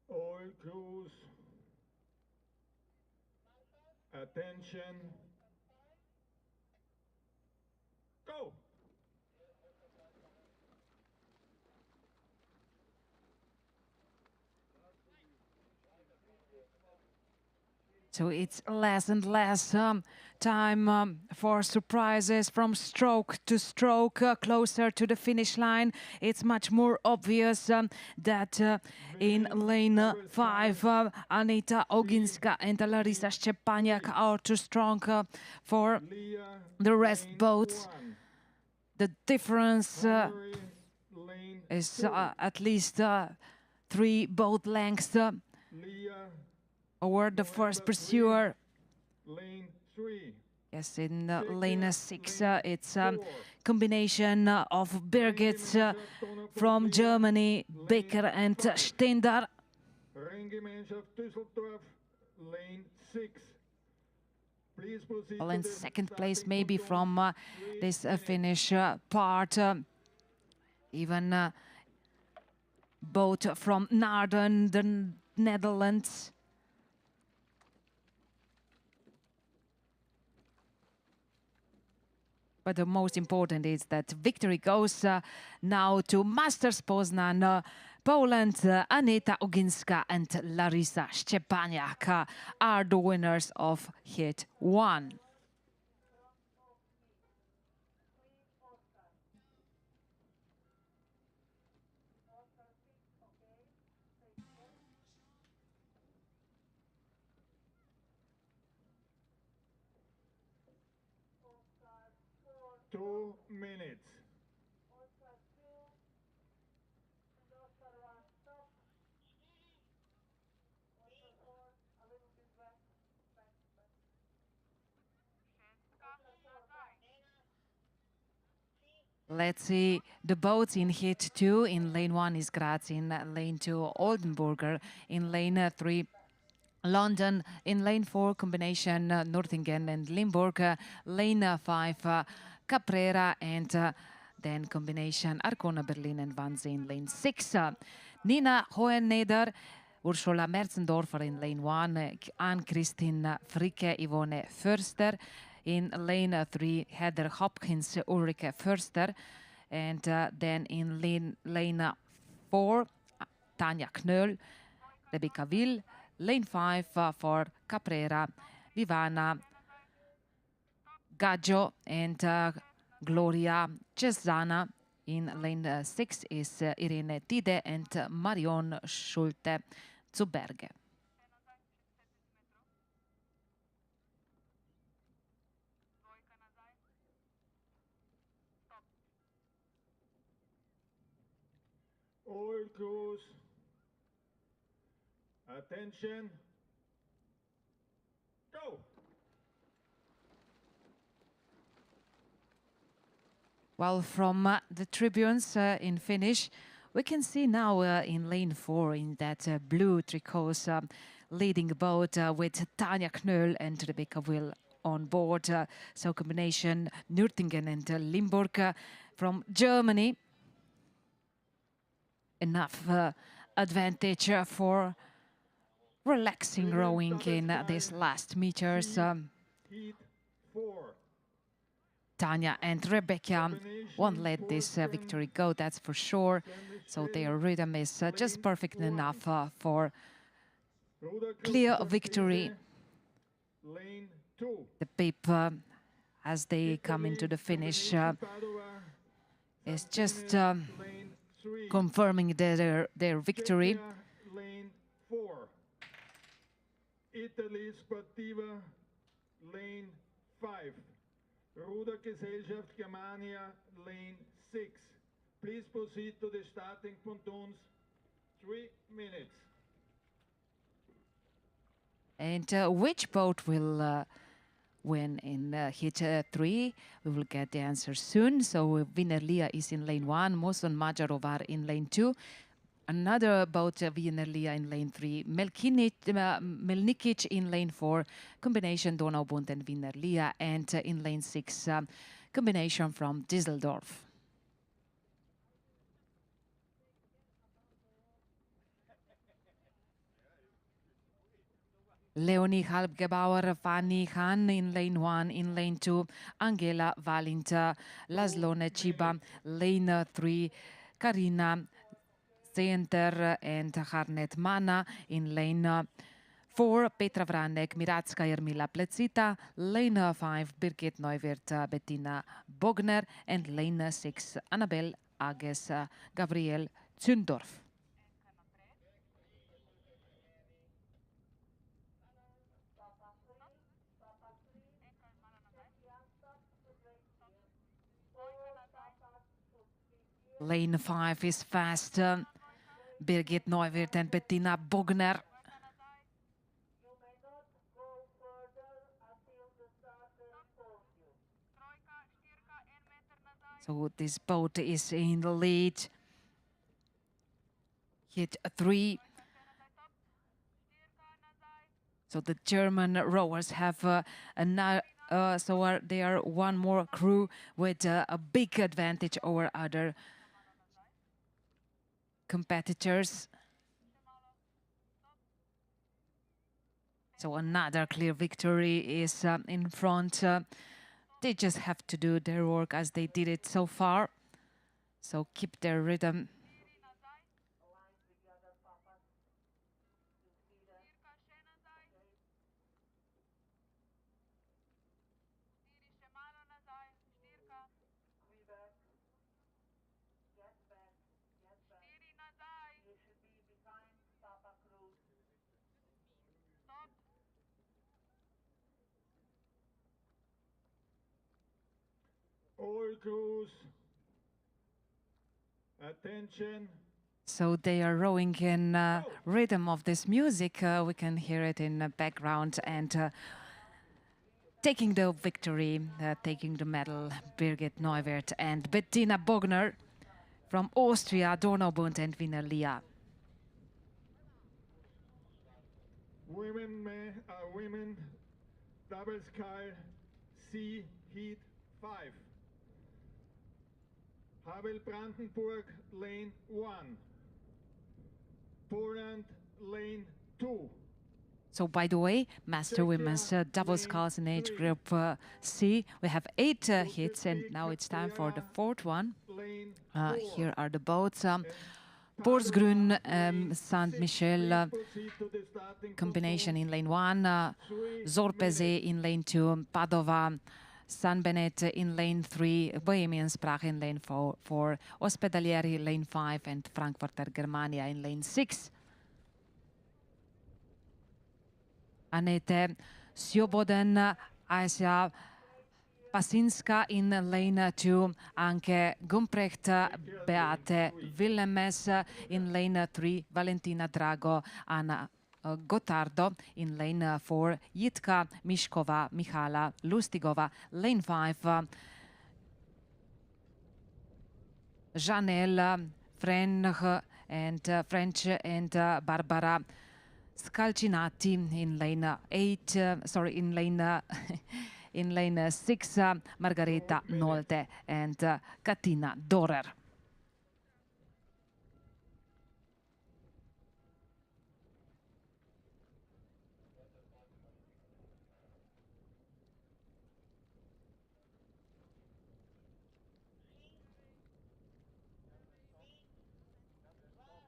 All crews, attention, go! So it's less and less time for surprises from stroke to stroke, closer to the finish line. It's much more obvious that in lane 5, Anita Oginska and Larisa Szczepaniak are too strong for the rest boats. The difference is at least 3 boat lengths over the first pursuer. Lane 3. Yes, in lane 6, it's a combination of Birgits from Germany, Becker and Stender. Ringgemeinschaft Düsseldorf, lane 6. Please proceed Well, to in the second place, starting maybe pontoon. from this finish part, even boat from Naarden, the Netherlands. But the most important is that victory goes now to Masters Poznan, Poland. Anita Oginska and Larisa Szczepaniak are the winners of Hit 1. Two minutes. Let's see the boats in Hit 2. In lane 1 is Graz, in lane 2 Oldenburger, in lane 3 London, in lane 4 combination Nürtingen and Limburg, lane 5 Caprera, and then combination Arcona, Berlin and Wannsee in lane 6. Nina Hoheneder, Ursula Merzendorfer in lane 1, Ann-Kristin Fricke, Yvonne Förster. In lane 3, Heather Hopkins, Ulrike Förster. And then in lane 4, Tanja Knöll, Rebecca Will. Lane 5 for Caprera, Vivana Gaggio and Gloria Cesana. In lane 6 is Irene Tide and Marion Schulte-Zuberge. All crews, attention, go! Well, from the tribunes in finish, we can see now in lane 4 in that blue tricots leading boat with Tanja Knöll and Rebecca Will on board. So combination Nürtingen and Limburg from Germany. Enough advantage for relaxing rowing in these last meters. Heat 4. Tanja and Rebecca won't let this victory go, that's for sure. So their rhythm is just perfect enough for clear victory. Lane 2. The peep, as they come into the finish, is just confirming their victory. Lane 4. Italy Sportiva, lane 5. Rudergesellschaft Germania, lane 6. Please proceed to the starting pontoons. 3 minutes. And which boat will win in heat 3? We will get the answer soon. So Vinerlia is in lane 1, Moson Majarovar in lane 2. Another boat, Vinerlia in lane 3, Melnikic in lane 4, combination Donaubund and Vinerlia, and in lane 6, combination from Düsseldorf. Leonie Halbgebauer, Fanny Han in lane 1, in lane 2, Angela Valinta, Laszlo Chiba, lane 3, Karina Center and Harnet Mana in lane 4, Petra Vranek, Miratska Jarmila Plecita, lane 5, Birgit Neuwirth, Bettina Bogner, and lane 6, Annabel Ages, Gabriel Zündorf. Lane 5 is fast. Birgit Neuwirth and Bettina Bogner. So this boat is in the lead. Hit 3. So the German rowers have they are one more crew with a big advantage over other competitors. So another clear victory is in front. They just have to do their work as they did it so far. So keep their rhythm. All crews, attention. So they are rowing in rhythm of this music. We can hear it in the background, and taking the victory, taking the medal, Birgit Neuwirth and Bettina Bogner from Austria, Donaubund and Vinerlia. Women double scull C heat 5. Havel Brandenburg lane 1. Poland lane 2. So by the way, Master Women's double sculls in age group C. We have 8 hits, and now it's time for the 4th one. Here are the boats. Porsgrunn, Saint-Michel combination in lane 1, Zorpeze in lane 2, Padova, San Benet in lane 3, Bohemian Sprache in lane 4, Ospedalieri lane 5, and Frankfurter Germania in lane 6. Annette Sjoboden, Asia Pasinska in lane 2, anche Gumprecht Beate Willemes in lane 3, Valentina Drago, Anna Gotardo in lane 4, Jitka Mishkova, Michala Lustigova, lane 5, Janelle French and Barbara Scalcinati in lane 8, in lane 6, Margareta Nolte and Katina Dorer.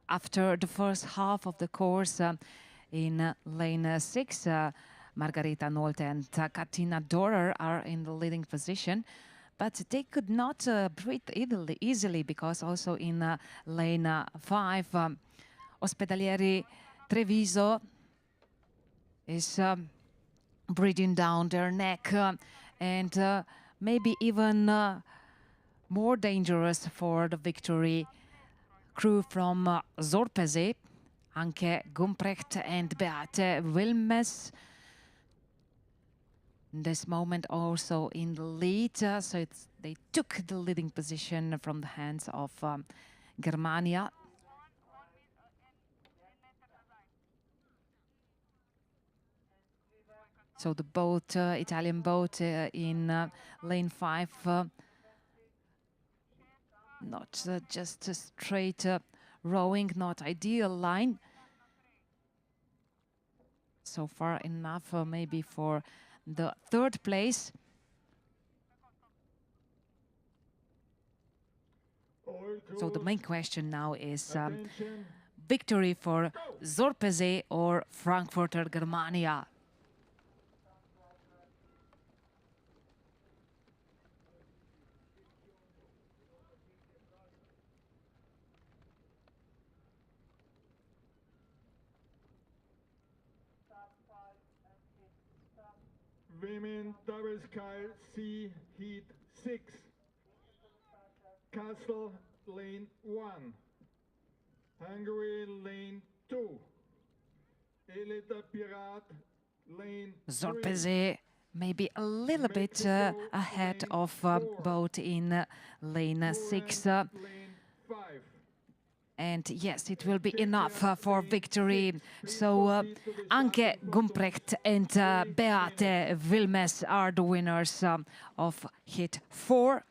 After the first half of the course, in lane 6, Margareta Nolte and Katina Dorer are in the leading position, but they could not breathe easily because also in lane 5, Ospedalieri Treviso is breathing down their neck and maybe even more dangerous for the victory. Crew from Zorpeze, Anke Gumprecht and Beate Wilmes. In this moment also in the lead, so they took the leading position from the hands of Germania. So the boat, Italian boat in lane 5, not just a straight rowing, not ideal line. So far enough maybe for the third place. So the main question now is victory for Zorpeze or Frankfurter Germania. Women double sky C heat 6. Castle lane 1. Hungary lane 2. Elita Pirat lane 3. Zorpeze maybe a little bit ahead of boat in lane 6. Lane 5. And yes, it will be enough for victory. So Anke Gumprecht and Beate Wilmes are the winners of Hit 4.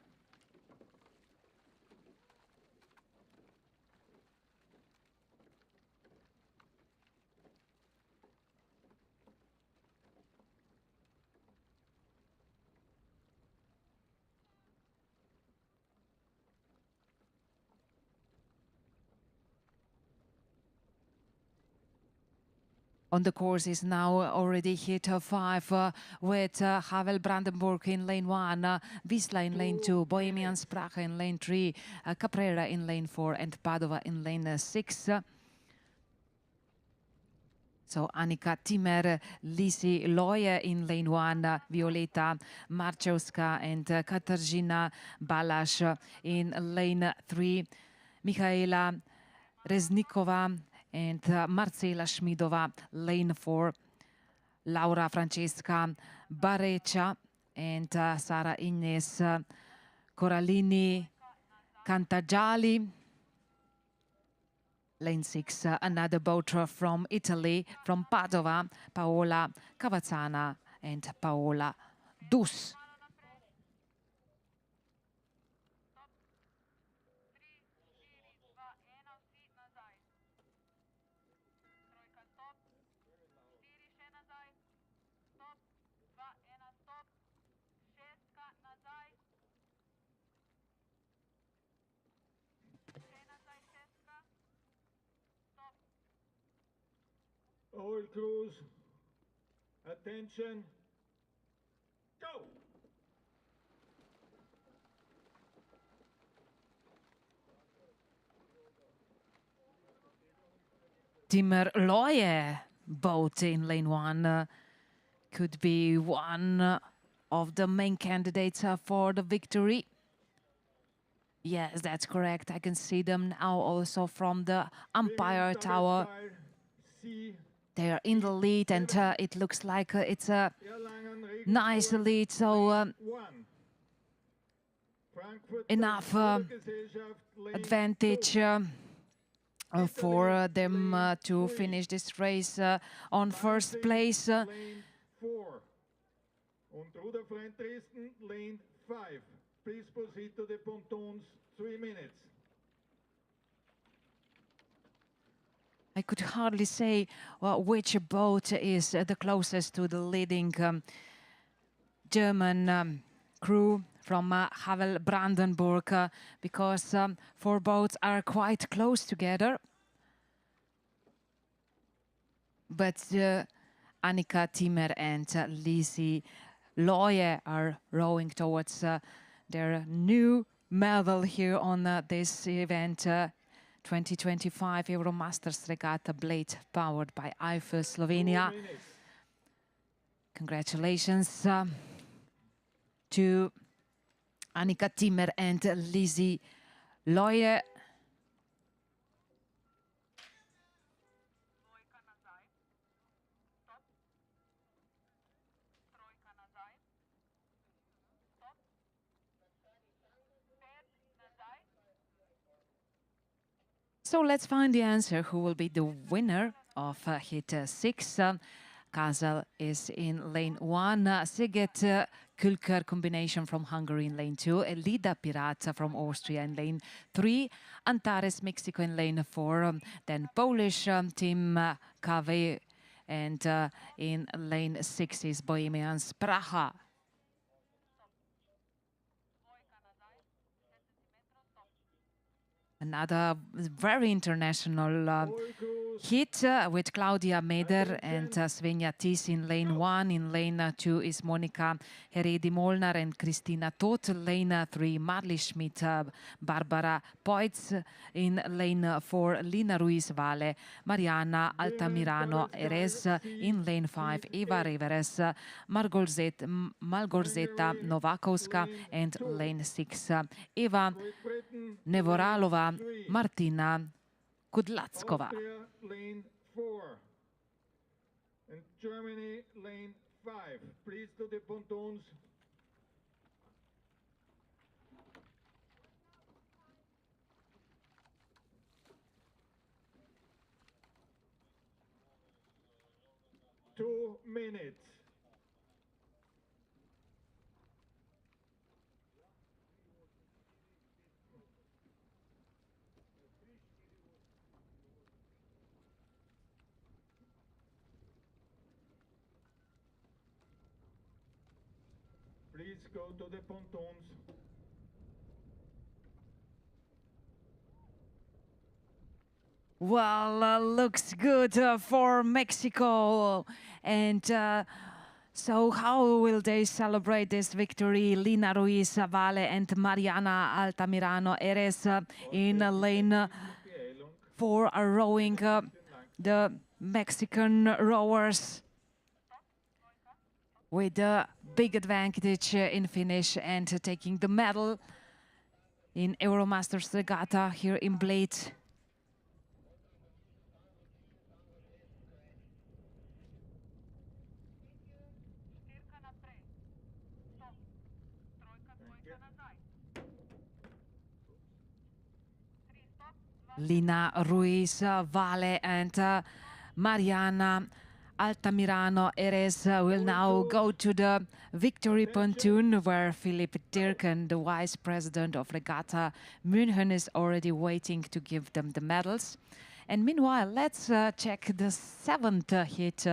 On the course is now already Hit 5 with Havel Brandenburg in lane 1, Visla in lane 2, Bohemian Sprache in lane 3, Caprera in lane 4 and Padova in lane 6. So Annika Timmer, Lisi Loje in lane 1, Violeta Marczewska and Katarzyna Balasz in lane 3, Michaela Reznikova and Marcela Schmidova, lane 4, Laura Francesca Bareccia and Sara Ines Corallini Cantagiali. Lane 6, another boat from Italy, from Padova, Paola Cavazzana and Paola Dus. All crews, attention, go! Timmer Loje boat in lane 1 could be one of the main candidates for the victory. Yes, that's correct. I can see them now also from the umpire tower. They are in the lead and it looks like it's a nice lead. So enough advantage for them to finish this race on first place. Lane 4. Und Ruderfreund Dresden, lane 5. Please proceed to the pontoons, 3 minutes. I could hardly say which boat is the closest to the leading German crew from Havel Brandenburg because 4 boats are quite close together. But Annika Timmer and Lisi Loje are rowing towards their new medal here on this event. 2025 Euromasters Regatta Bled, powered by Slovenia. Congratulations to Annika Timmer and Lizzie Loye. So let's find the answer. Who will be the winner of hit 6? Kazel is in lane 1, Siget Külker combination from Hungary in lane 2, Elida Pirata from Austria in lane 3, Antares Mexico in lane 4, then Polish team KV, and in lane 6 is Bohemians Praha. Another very international hit with Claudia Meder and Svenja Tis in lane 1. In lane 2 is Monika Heredi-Molnar and Christina Toth. Lane 3, Marli Schmidt, Barbara Poitz. In lane 4, Lina Ruiz-Vale, Mariana Altamirano Erez. In lane 5, Eva Riveres, Malgorzeta Novakovska. And lane 6, Eva Nevoralova, Martina Kudlatskova. Austria, lane 4. And Germany, lane 5. Please to the pontoons. Two minutes. Please go to the pontoons. Well, looks good for Mexico. And so how will they celebrate this victory? Lina Ruiz-Vale and Mariana Altamirano Erez in lane 4 are rowing the Mexican rowers with a big advantage in finish and taking the medal in Euromasters Regatta here in Bled. Lina Ruiz-Vale and Mariana Altamirano Erez will now go to the victory pontoon where Philip Dirken, the vice president of Regatta München, is already waiting to give them the medals. And meanwhile, let's check the 7th hit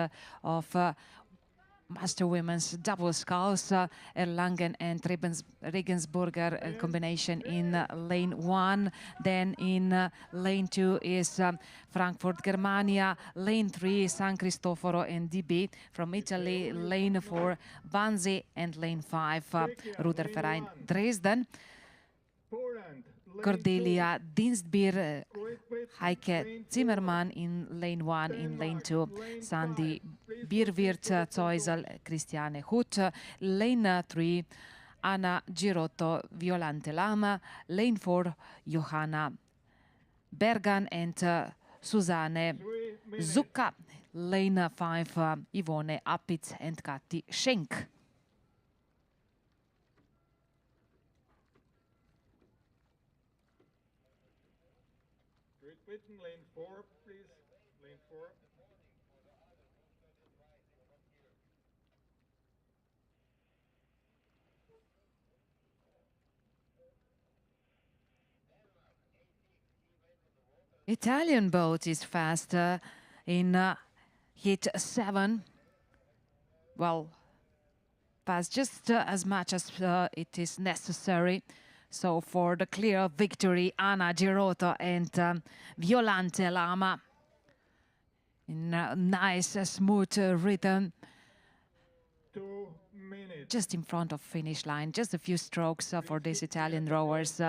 of Master Women's double sculls, Erlangen and Regensburger combination in lane 1. Then in lane 2 is Frankfurt, Germania. Lane 3, San Cristoforo and DB from Italy. Lane 4, Wannsee, and lane 5, Ruderverein Dresden. Cordelia Dienstbier, Heike Zimmermann in lane 1. In lane 2, Sandy Bierwirt, Zeusel, Christiane Huth. Lane 3, Anna Girotto, Violante Lama. Lane 4, Johanna Bergan and Susanne Zucca. Lane 5, Yvonne Appitz and Kati Schenk. Lane 4, please. Lane 4. Italian boat is faster in hit 7. Well, fast just as much as it is necessary. So for the clear victory, Anna Girotto and Violante Lama in a nice, smooth rhythm. 2 minutes. Just in front of finish line, just a few strokes for these Italian rowers.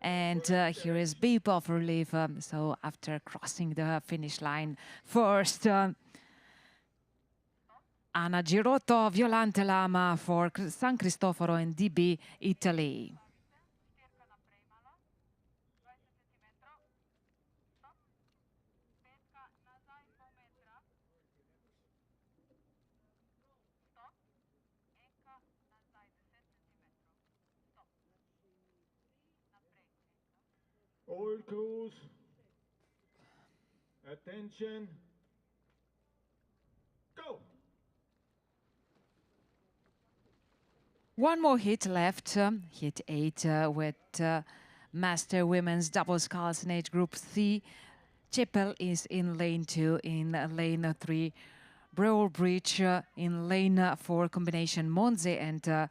And here is beep of relief. So after crossing the finish line first, Anna Girotto, Violante Lama for San Cristoforo and DB, Italy. All crews, attention, go! One more hit left, hit 8 with Master Women's Double Sculls in age group C. Chapel is in lane 2, in lane 3. Brawl Bridge in lane 4, combination Monze and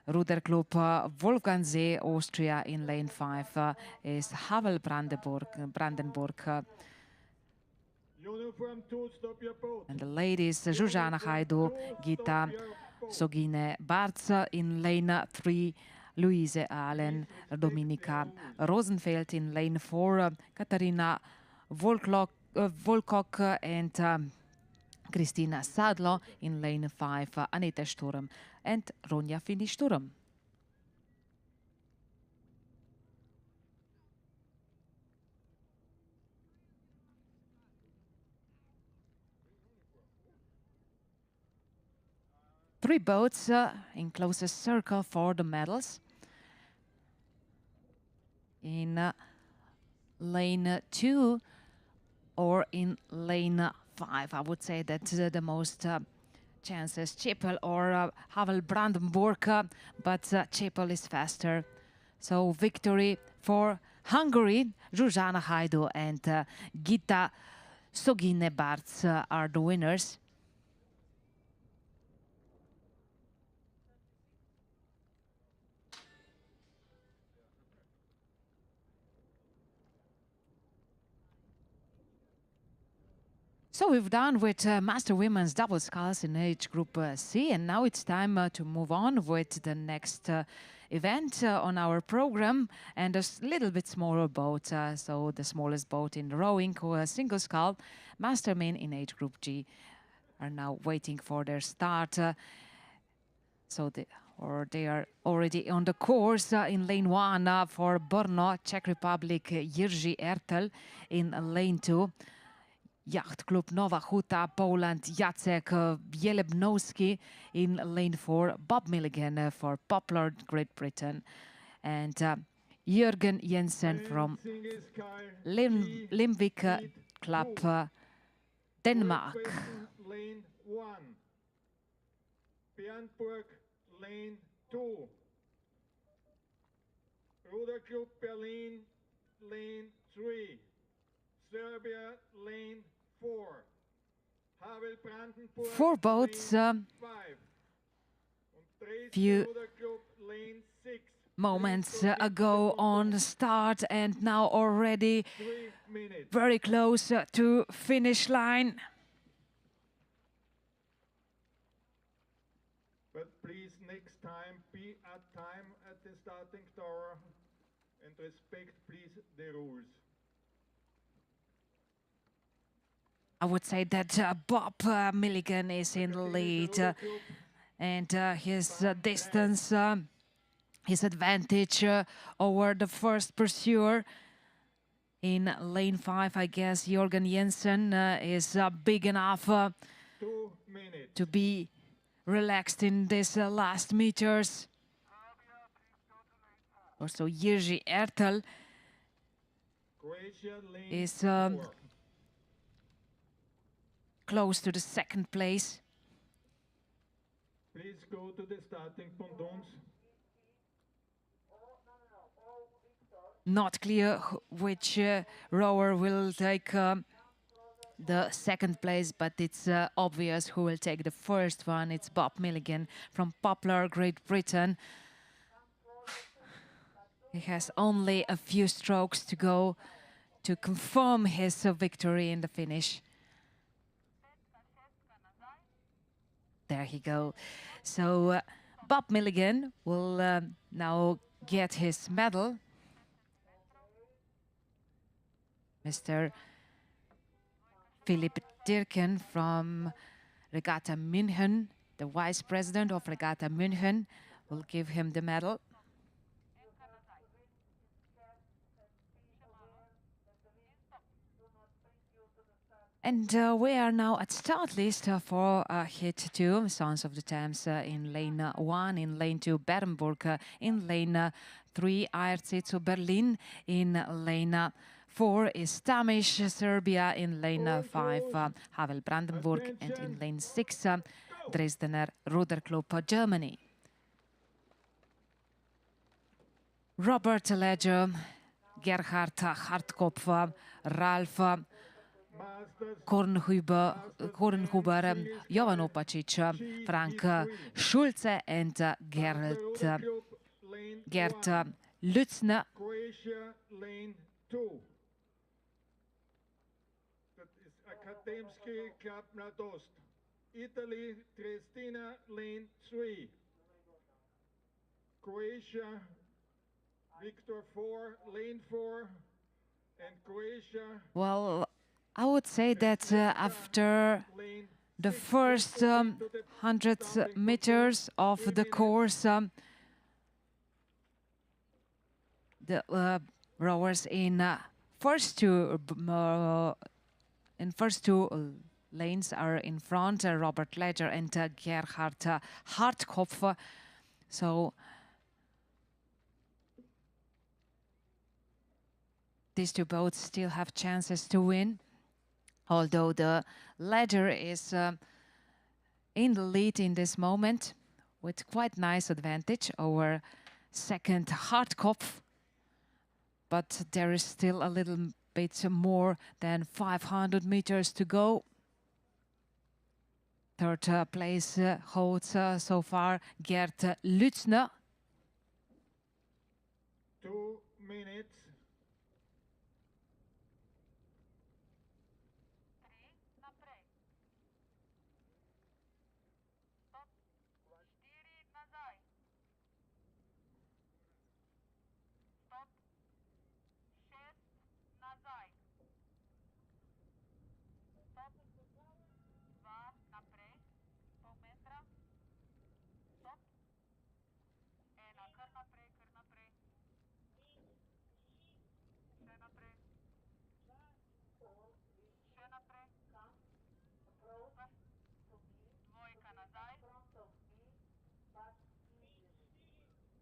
Ruder Club Wolfgangsee, Austria in lane 5 is Havel Brandenburg. Uniform 2, stop your boat. And the ladies, Zsuzsana Hajdu, Gita Sogine Barca in lane 3, Louise Allen, Dominika Rosenfeld in lane 4, Katarina Volkok and Kristina Sadlo in lane 5, Anita Sturm and Ronja Fini-Sturm. Three boats in closest circle for the medals. In lane 2 or in lane 5, I would say that the most chances Chapel or Havel Brandenburg, but Chapel is faster. So victory for Hungary, Zsuzsana Hajdu and Gita Sogine Barc are the winners. So we've done with Master Women's Double Sculls in age group C, and now it's time to move on with the next event on our program, and a little bit smaller boat, so the smallest boat in rowing, single scull. Master men in age group G are now waiting for their start. So they are already on the course in lane 1 for Brno, Czech Republic, Jiří Ertel in lane 2. Yacht Club Nova Huta, Poland, Jacek Bielebnowski in lane 4, Bob Milligan for Poplar, Great Britain, and Jürgen Jensen from Limvik Club, Denmark. Lane 1, Bernburg, lane 2, Ruder Club Berlin, lane 3, Serbia, lane 4, Havel Brandenburg, 4 boats, 5, few Ruder Club, lane 6, moments ago on the start, and now already very close to finish line. But please, next time, be at time at the starting tower and respect, please, the rules. I would say that Bob Milligan is in the lead, and his distance, his advantage over the first pursuer in lane 5, I guess Jürgen Jensen is big enough to be relaxed in this last meters. Also Jiří Ertel is close to the second place. Please go to the starting pontoons. Not clear which rower will take the second place, but it's obvious who will take the first one. It's Bob Milligan from Poplar, Great Britain. He has only a few strokes to go to confirm his victory in the finish. There he go. So Bob Milligan will now get his medal. Mr. Philip Dirken from Regatta München, the vice president of Regatta München, will give him the medal. And we are now at start list for hit 2, Sons of the Thames in lane 1, in lane 2, Bernburg, in lane 3, Aerzezo Berlin, in lane 4 is Tamish, Serbia, in lane 5, Havel Brandenburg, and in lane 6, Dresdner Ruder Club, Germany. Robert Ledger, Gerhard Hartkopf, Ralf Kornhuber, Jovan Opacic, Frank Schulze, and Gert Lützner. Croatia, lane 2. That is Akademski Club Mladost. Italy, Triestina, lane 3. Croatia, Victor 4, lane 4. And Croatia. Well, I would say that after the first 100 meters of the course, the rowers in first two lanes are in front, Robert Ledger and Gerhard Hartkopf. So these two boats still have chances to win, although the Ledger is in the lead in this moment with quite nice advantage over second Hartkopf. But there is still a little bit more than 500 meters to go. Third place holds so far Gert Lützner. 2 minutes.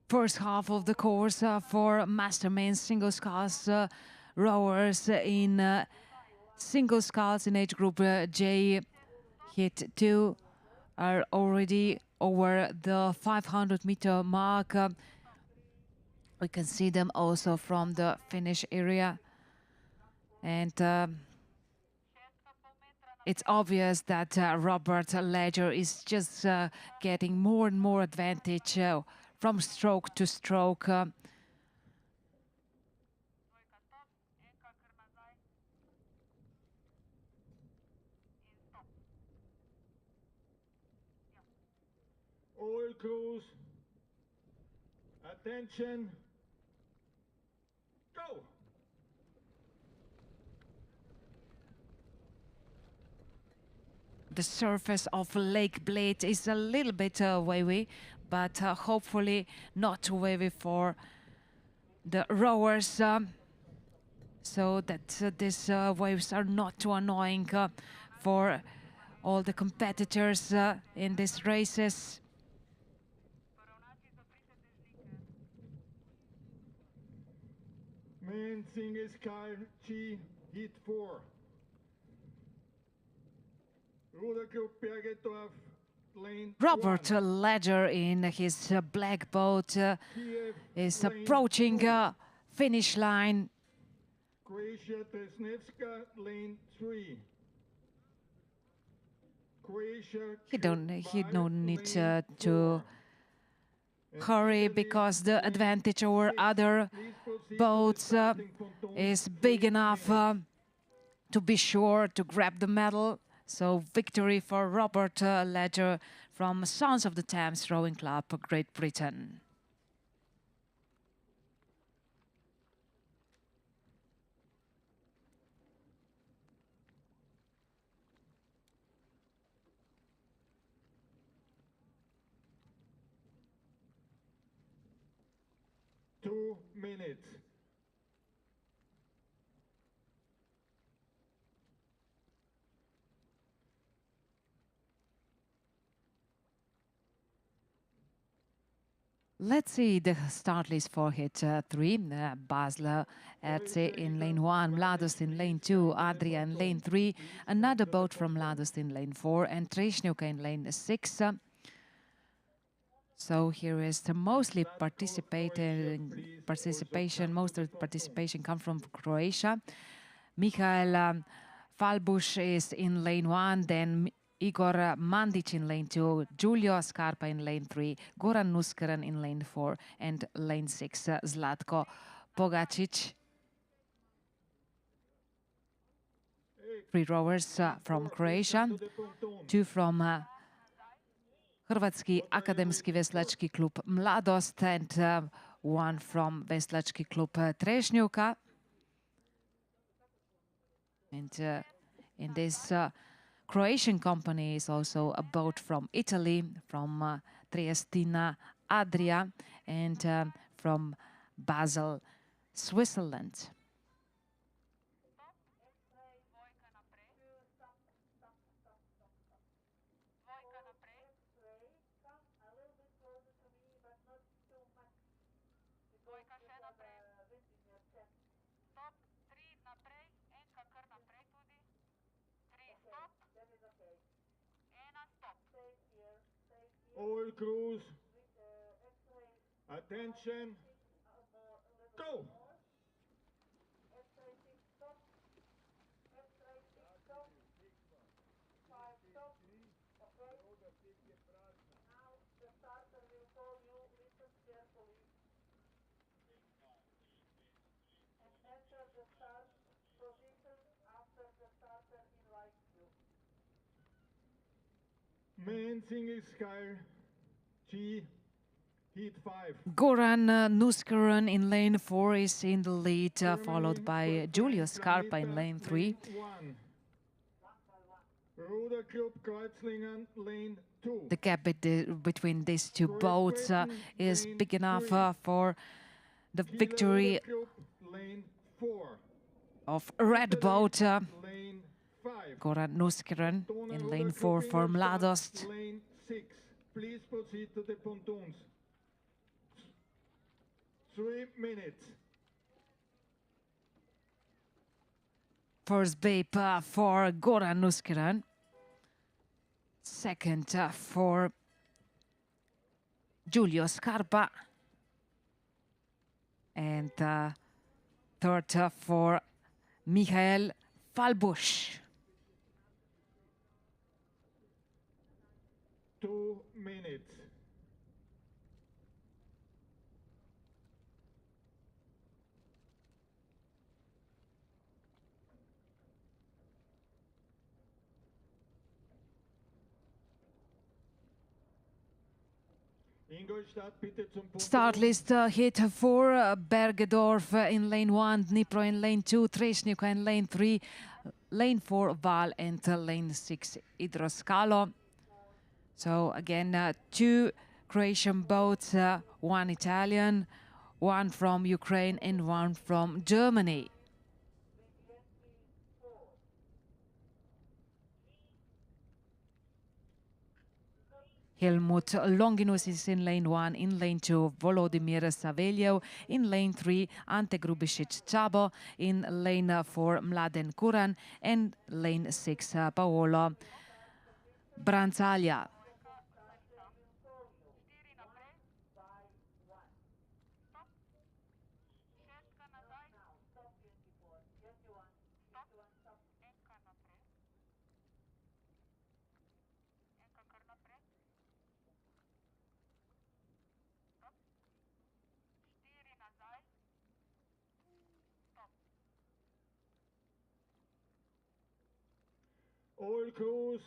First half of the course for master men's single sculls rowers in single sculls in age group J hit 2 are already over the 500-meter mark. We can see them also from the finish area, and it's obvious that Robert Ledger is just getting more and more advantage from stroke to stroke. All crews, attention, go! The surface of Lake Bled is a little bit wavy, but hopefully not too wavy for the rowers, so that these waves are not too annoying for all the competitors in these races. Main single scull G hit 4. Ruder Club Bergedorf, lane Robert 1. Ledger in his black boat is approaching finish line. Croatia Tresnevska, lane 3. Croatia He don't need to hurry, because the advantage over other boats is big enough to be sure to grab the medal. So victory for Robert Ledger from Sons of the Thames Rowing Club, Great Britain. 2 minutes. Let's see the start list for hit 3. Basler, Erze in lane 1, Mladost in lane 2, Adria in lane 3, another boat from Mladost in lane 4, and Trešnjevka in lane 6. So here is the most of the participation come from Croatia. Michael Falbush is in lane 1, then Igor Mandic in lane 2, Giulio Scarpa in lane 3, Goran Nuskaran in lane 4, and lane 6, Zlatko Pogacic. 3 rowers from Croatia, 2 from Hrvatski akademski veslački klub Mladost, and 1 from veslački klub Trešnjevka. And in this Croatian company is also a boat from Italy, from Triestina, Adria, and from Basel, Switzerland. All crews, attention, go! Main single sky, G, heat 5. Goran Nuskaran in lane 4 is in the lead, followed by Giulio Scarpa in lane 3. Ruder Club Kreuzlingen, lane 2. The gap between these two boats is big enough for the victory of red boat. Goran Nuskaran in lane 4 for Mladost. Lane 6. Please proceed to the pontoons. 3 minutes. First babe for Goran Nuskaran. Second for Giulio Scarpa. And third for Michael Falbush. 2 minutes. Start list hit for Bergedorf in lane 1, Dnipro in lane 2, Trešnjevka in lane 3, lane 4 Val, and lane 6 Idroskalo. So again, 2 Croatian boats, 1 Italian, 1 from Ukraine, and 1 from Germany. Helmut Longinus is in lane 1, in lane 2 Volodymyr Savelyev, in lane 3 Ante Grubisic Csabo, in lane 4 Mladen Kuran, and lane 6 Paolo Branzaglia. All crews,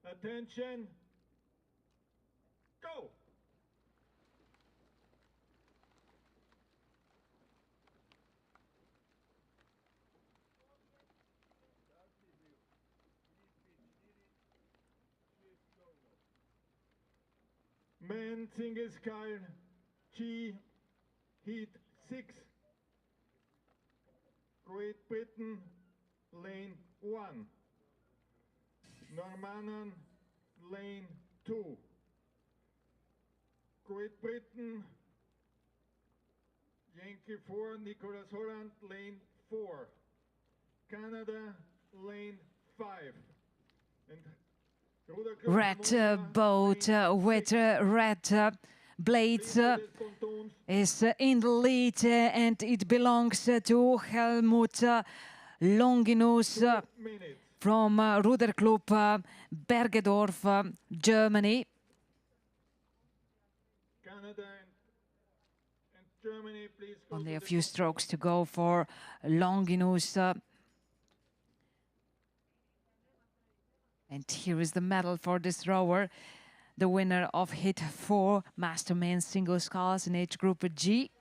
attention, go! Men single sky, G, Heat 6. Great Britain, lane 1. Normannen, lane 2. Great Britain, Yankee 4, Nicholas Holland, lane 4. Canada, lane 5. And Red boat with red blades is in the lead, and it belongs to Helmut Longinus from Ruderclub Bergedorf, Germany. Canada and Germany, please. Only a few strokes to go for Longinus. And here is the medal for this rower, the winner of Hit 4 Master Men's Single Sculls in age group G.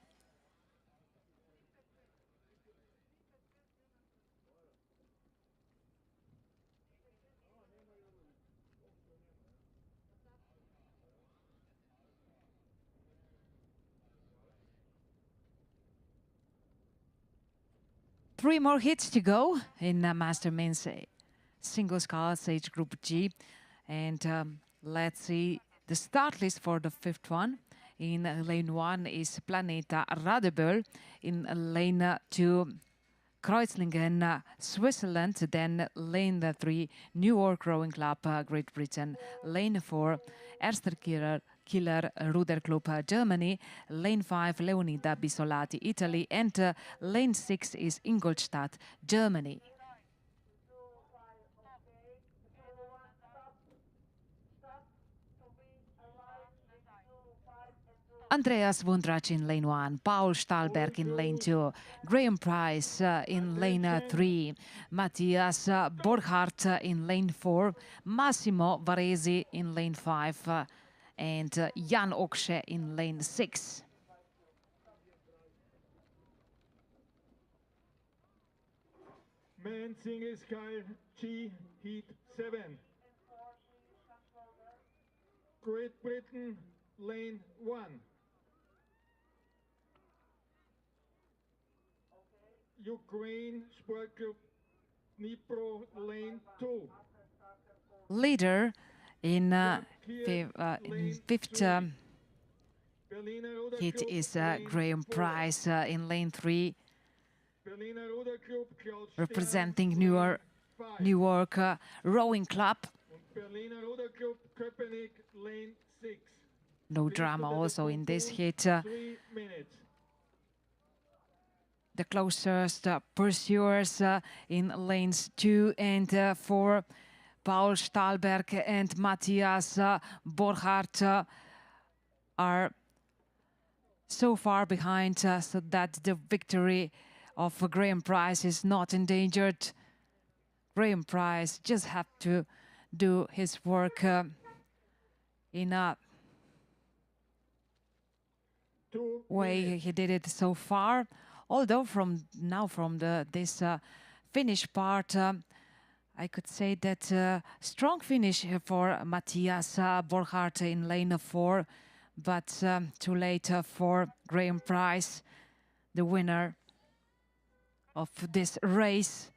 Three more hits to go in Master Men's Single Sculls age group G. And let's see the start list for the fifth one. In lane 1 is Planeta Radeböll. In lane 2, Kreuzlingen, Switzerland. Then lane 3, Newark Rowing Club, Great Britain. Lane 4, Erster Killer Ruderclub, Germany. Lane 5, Leonida Bisolati, Italy. And lane 6 is Ingolstadt, Germany. Andreas Wundrach in lane 1, Paul Stahlberg in lane 2, Graham Price in lane 3, Matthias Borchardt in lane 4, Massimo Varesi in lane 5, and Jan Okshe in lane 6. Men's Single Scull G, Heat 7. Great Britain, lane 1. Ukraine Sport Club Dnipro, lane 2. Leader in fifth hit is Graham Price in lane 3, representing Newark Rowing Club. No drama also in this hit. The closest pursuers in lanes 2 and 4, Paul Stahlberg and Matthias Borchardt are so far behind so that the victory of Graham Price is not endangered. Graham Price just have to do his work in a way he did it so far. Although from this finish part, I could say that strong finish for Matthias Borchardt in lane 4, but too late for Graham Price, the winner of this race.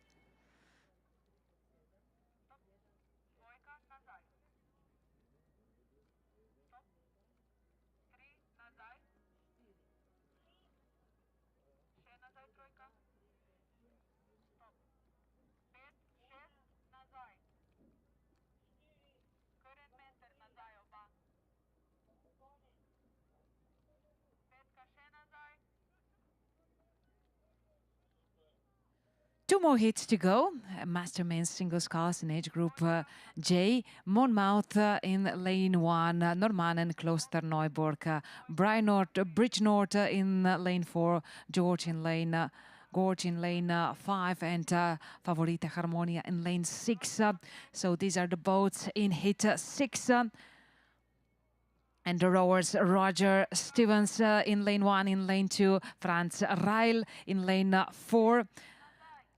Two more hits to go. Master Men's Single Sculls in age group J. Monmouth in lane 1, Normannen, Klosterneuburg, Bridgnorth in lane 4, Gorge in lane 5, and Favorite Harmonia in lane 6. So these are the boats in hit 6. And the rowers, Roger Stevens in lane 1, in lane 2, Franz Reil in lane 4,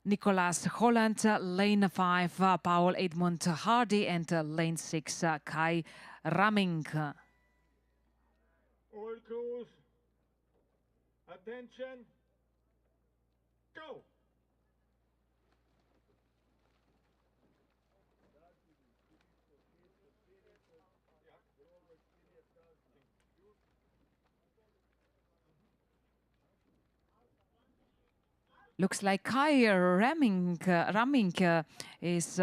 Nicholas Holland, lane 5, Paul Edmund Hardy, and lane 6, Kai Ramming. All crews, Attention. Go. Looks like Kai Ramming is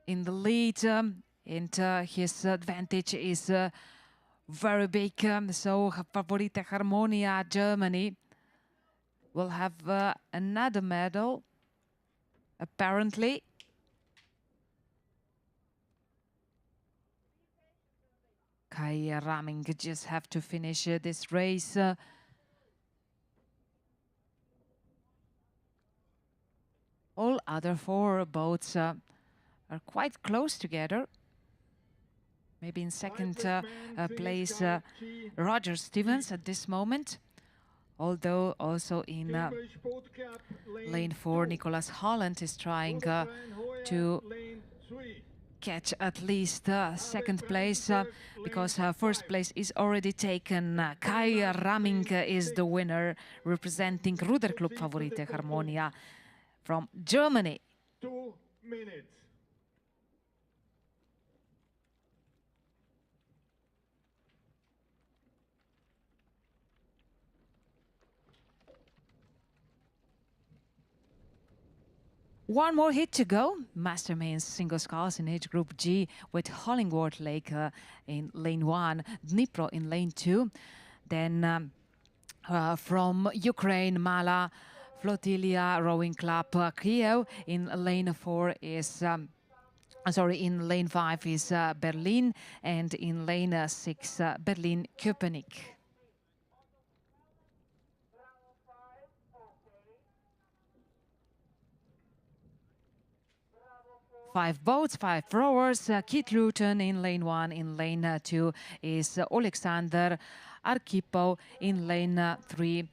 in the lead, and his advantage is very big. So Favorite Harmonia Germany will have another medal, apparently. Kai Ramming just have to finish this race. All other four boats are quite close together. Maybe in second place Roger Stevens at this moment. Although also in lane 4, Nicholas Holland is trying to catch at least second place because first place is already taken. Kai Ramming is the winner, representing Ruderclub Favorite Harmonia from Germany. 2 minutes. One more hit to go. Mastermain's single sculls in age group G with Hollingworth Lake in lane 1, Dnipro in lane 2. Then from Ukraine, Mala Flotilla Rowing Club Kiev in lane 4 is in lane 5 is Berlin, and in lane 6 Berlin Köpenick. 5 boats, 5 rowers. Keith Luton in lane 1. In lane 2 is Alexander Arkipo. In lane 3,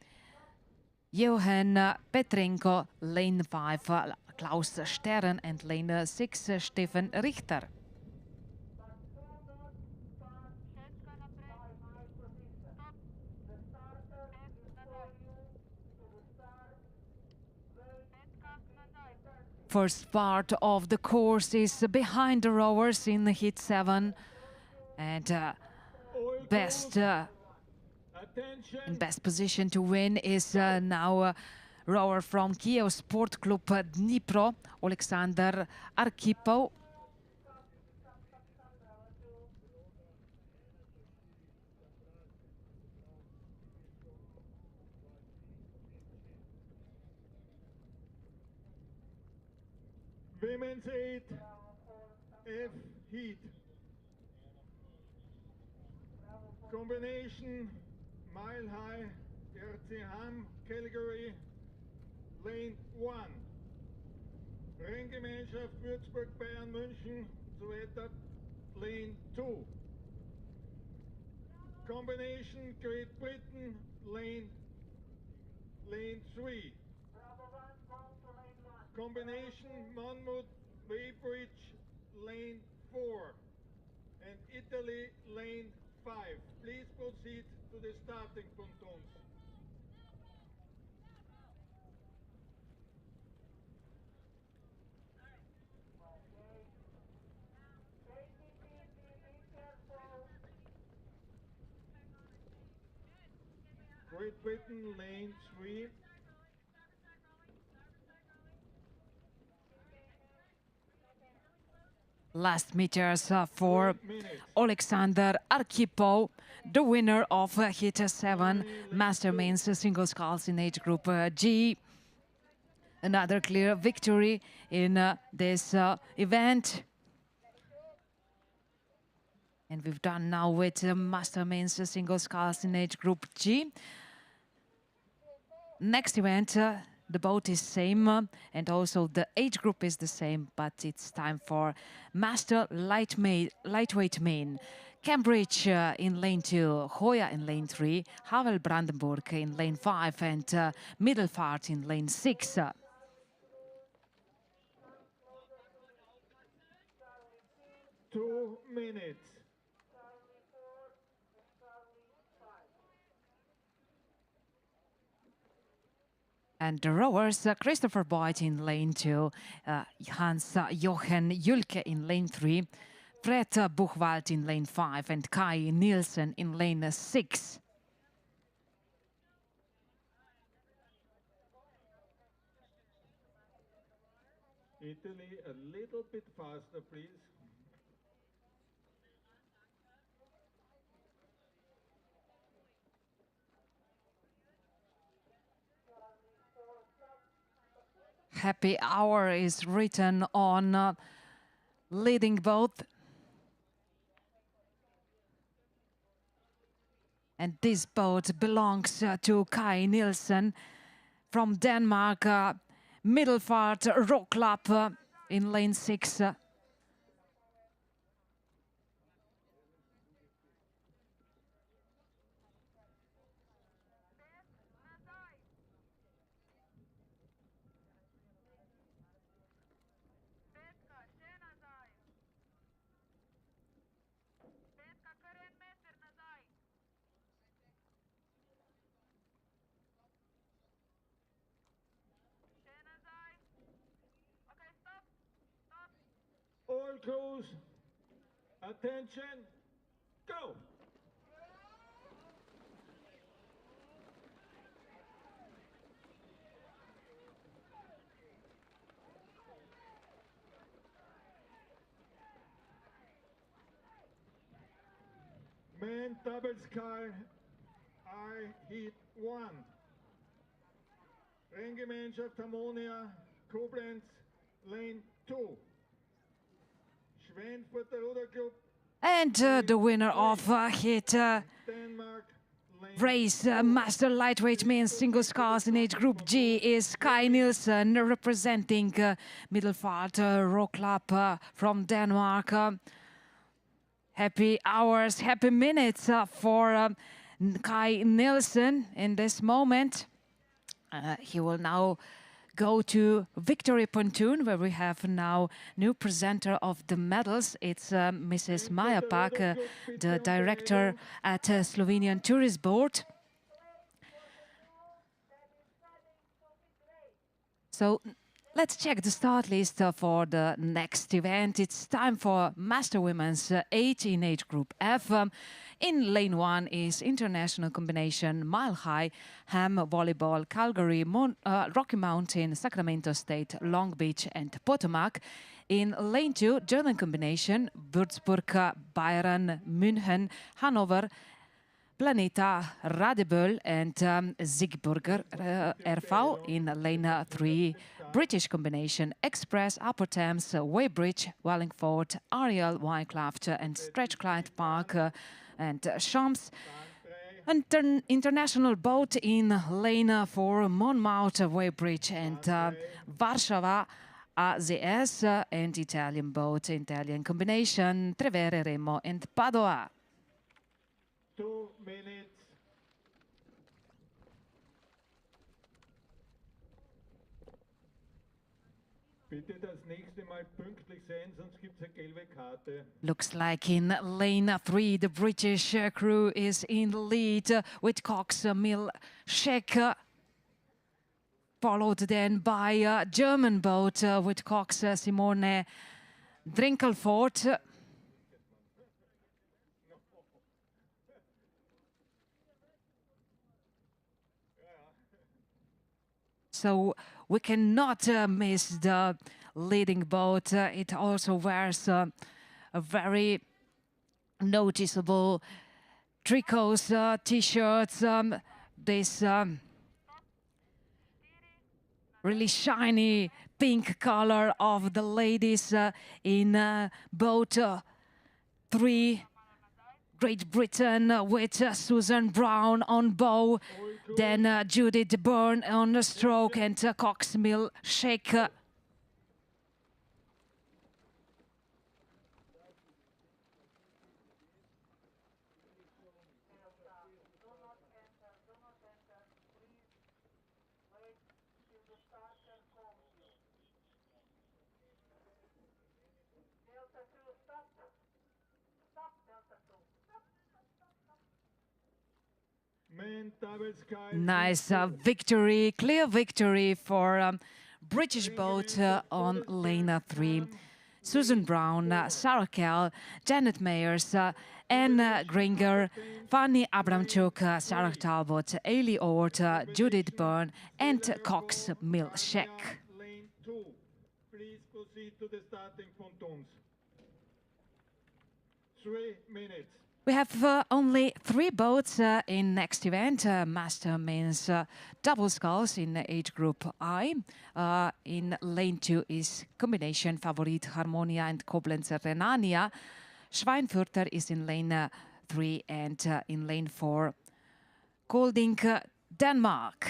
Johan Petrenko. Lane 5, Klaus Stern. And lane 6, Stefan Richter. First part of the course is behind the rowers in hit 7, and in best position to win is now a rower from Kiev Sport Club Dnipro, Alexander Arkipo. Women's 8 F heat. Combination Mile High RC Ham Calgary Lane 1. Renngemeinschaft Würzburg Bayern München so weiter Lane 2. Combination Great Britain Lane 3. Combination Monmouth Weybridge Lane 4 and Italy Lane 5. Please proceed to the starting pontoons. Great Britain Lane 3. Last meters for Alexander Arkipo, the winner of hit 7 Mastermain's single sculls in age group G. Another clear victory in this event. And we've done now with Mastermain's single sculls in age group G. Next event, the boat is same and also the age group is the same, but it's time for Master Lightweight Main. Cambridge in lane 2, Hoya in lane 3, Havel Brandenburg in lane 5 and Middelfart in lane 6. 2 minutes. And the rowers, Christopher Boyd in lane 2, Hans Jochen Julke in lane 3, Fred Buchwald in lane 5, and Kai Nielsen in lane 6. Italy, a little bit faster, please. Happy hour is written on leading boat. And this boat belongs to Kai Nielsen from Denmark, Middelfart Row Club in lane 6. All crews, attention, go! Men double sky, I heat 1. Renngemeinschaft Harmonia, Koblenz, lane 2. Schweinfurter Ruder Club. And the winner of hit Denmark, lane race master lightweight men's single sculls in age group G is Kai Nielsen, representing Middelfart Row Club from Denmark. Happy hours, happy minutes for Kai Nielsen in this moment. He will now go to Victory Pontoon, where we have now new presenter of the medals. It's Mrs. Maja Pak, the director at Slovenian Tourist Board. So let's check the start list for the next event. It's time for Master Women's 8 in age group F. In lane 1 is international combination Mile High, Ham Volleyball, Calgary, Rocky Mountain, Sacramento State, Long Beach and Potomac. In lane 2, German combination Würzburg, Bayern, München, Hanover, Planeta, Radeböll and Siegburger RV. In lane 3, British combination Express, Upper Thames, Weybridge, Wallingford, Ariel, Wycliffe and Stretchclyde Park and Champs. International boat in lane 4, Monmouth, Weybridge and Warsaw, AZS, and Italian boat, Italian combination Trevere, Remo and Padua. 2 minutes. Bitte das nächste Mal pünktlich sein, sonst gibt's eine gelbe Karte. Looks like in lane 3, the British crew is in the lead with Cox, Mill, Sheck, followed then by a German boat with Cox, Simone Drinkelfort. So we cannot miss the leading boat. It also wears a very noticeable tricots, t-shirts, this really shiny pink color of the ladies in boat 3. Great Britain with Susan Brown on bow, then Judith Byrne on the stroke and Cox, Mill, Sheck. Men double sky. Nice victory, clear victory for British boat on lane 3. Susan Brown, Sarah Kell, Janet Mayers, Anne Gringer, Fanny Abramchuk, Sarah Talbot, Ailey Ort, Judith Byrne, and Cox Milchek. Lane 2. Please proceed to the starting pontoons. 3 minutes. We have only 3 boats in next event. Master means double sculls in age group I. In lane 2 is combination Favorit Harmonia and Koblenz Renania. Schweinfurter is in lane 3 and in lane 4 Golding Denmark.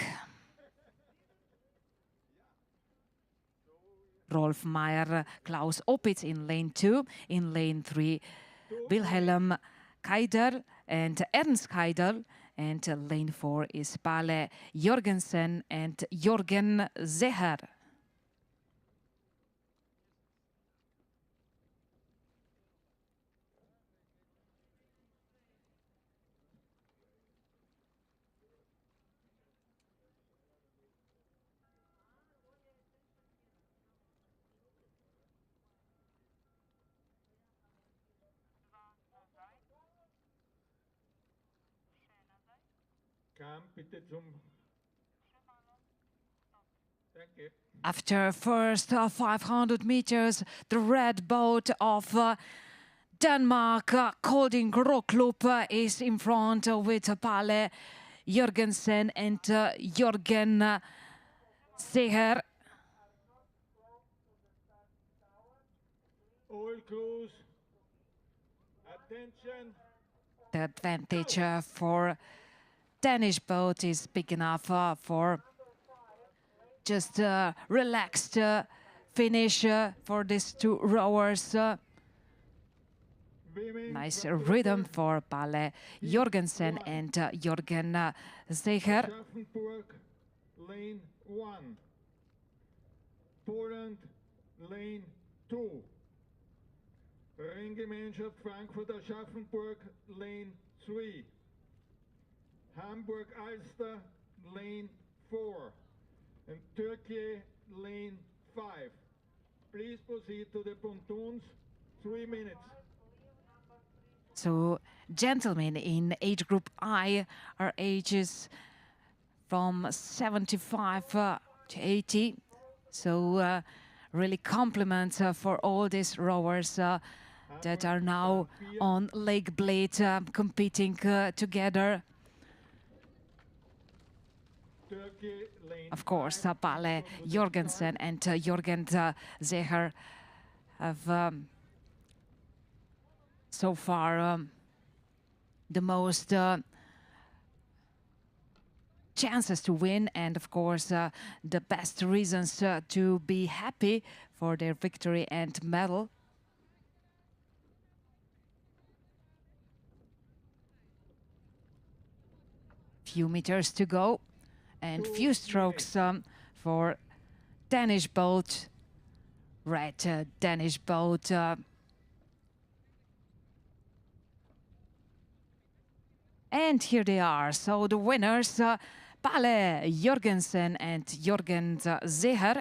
Rolf Meyer, Klaus Opitz in lane 2. In lane 3 Wilhelm Keider and Ernst Keider, and lane 4 is Pale Jorgensen and Jorgen Zeher. After first 500 meters, the red boat of Denmark, Kolding Roklub, is in front with Pale Jorgensen and Jorgen Seher. All crews, attention. The advantage for Danish boat is big enough for just relaxed finish for these 2 rowers. Nice rhythm for Pale Jorgensen and Jorgen Zeher. Aschaffenburg, lane 1. Poland, lane 2. Renngemeinschaft Frankfurt Aschaffenburg, lane 3. Hamburg Alster, lane 4. And Turkey, lane 5. Please proceed to the pontoons. 3 minutes. So, gentlemen in age group I are ages from 75 to 80. So, really compliments for all these rowers that are now on Lake Bled competing together. Of course, Pale Jorgensen and Jorgen Zeher have so far the most chances to win, and of course the best reasons to be happy for their victory and medal. Few meters to go and few strokes for Danish boat, red Danish boat. And here they are. So the winners, Pale Jorgensen and Jorgen Zeher.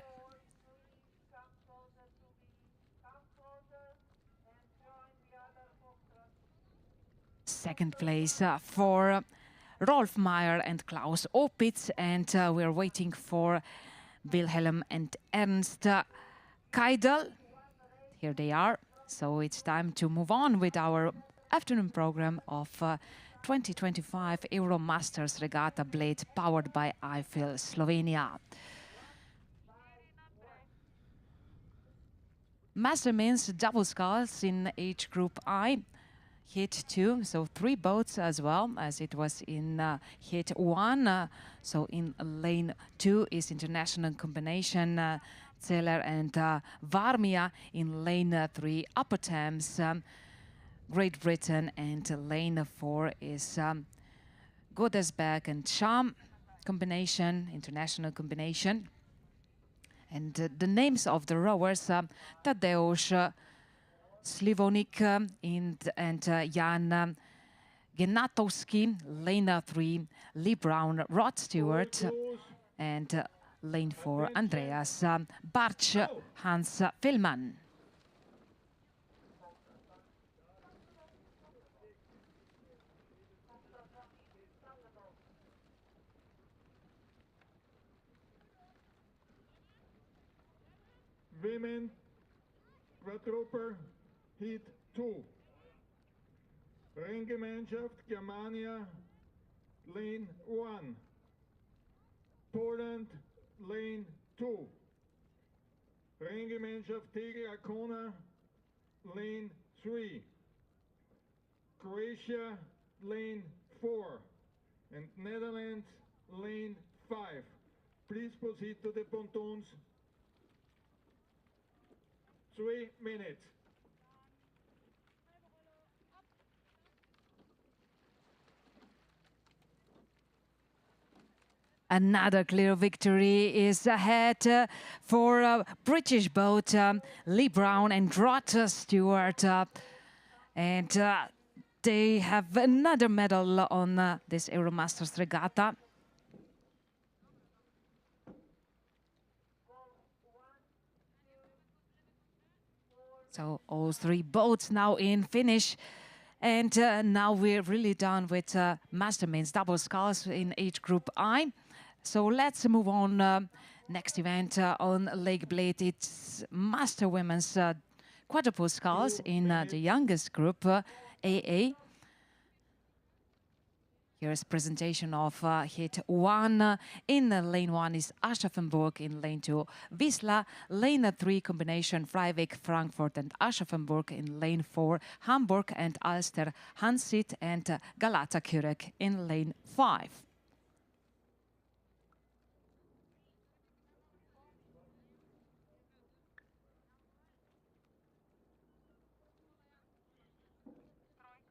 Second place for Rolf Meyer and Klaus Opitz, and we're waiting for Wilhelm and Ernst Keidel. Here they are. So it's time to move on with our afternoon program of 2025 Euromasters Regatta Bled, powered by Eiffel Slovenia. Master means double sculls in age group I. Hit 2, so 3 boats as well as it was in hit 1. So in lane 2 is international combination Zeller and Varmia. In lane 3 Upper Thames, Great Britain, and lane 4 is Godesberg and Cham combination, international combination. And the names of the rowers, Tadeusz Slivonik and Jan Genatowski, lane 3, Lee Brown, Rod Stewart, and lane 4, Andreas Bartsch, Hans Villmann. Women Quadruple Heat 2. Renngemeinschaft Germania Lane 1. Poland Lane 2. Renngemeinschaft Tegel Arkona Lane 3. Croatia Lane 4. And Netherlands Lane 5. Please proceed to the pontoons. 3 minutes. Another clear victory is ahead for British boat Lee Brown and Rod Stewart. And they have another medal on this Euromasters regatta. So all three boats now in finish. And now we're really done with master men's double sculls in age group I. So let's move on. Next event on Lake Bled, it's master women's quadruple sculls in the youngest group, AA. Here's presentation of Heat 1. In lane 1 is Aschaffenburg, in lane 2 Visla, lane 3 combination Freiweg, Frankfurt and Aschaffenburg, in lane 4 Hamburg and Ulster, Hansit and Galata Kürek in lane 5.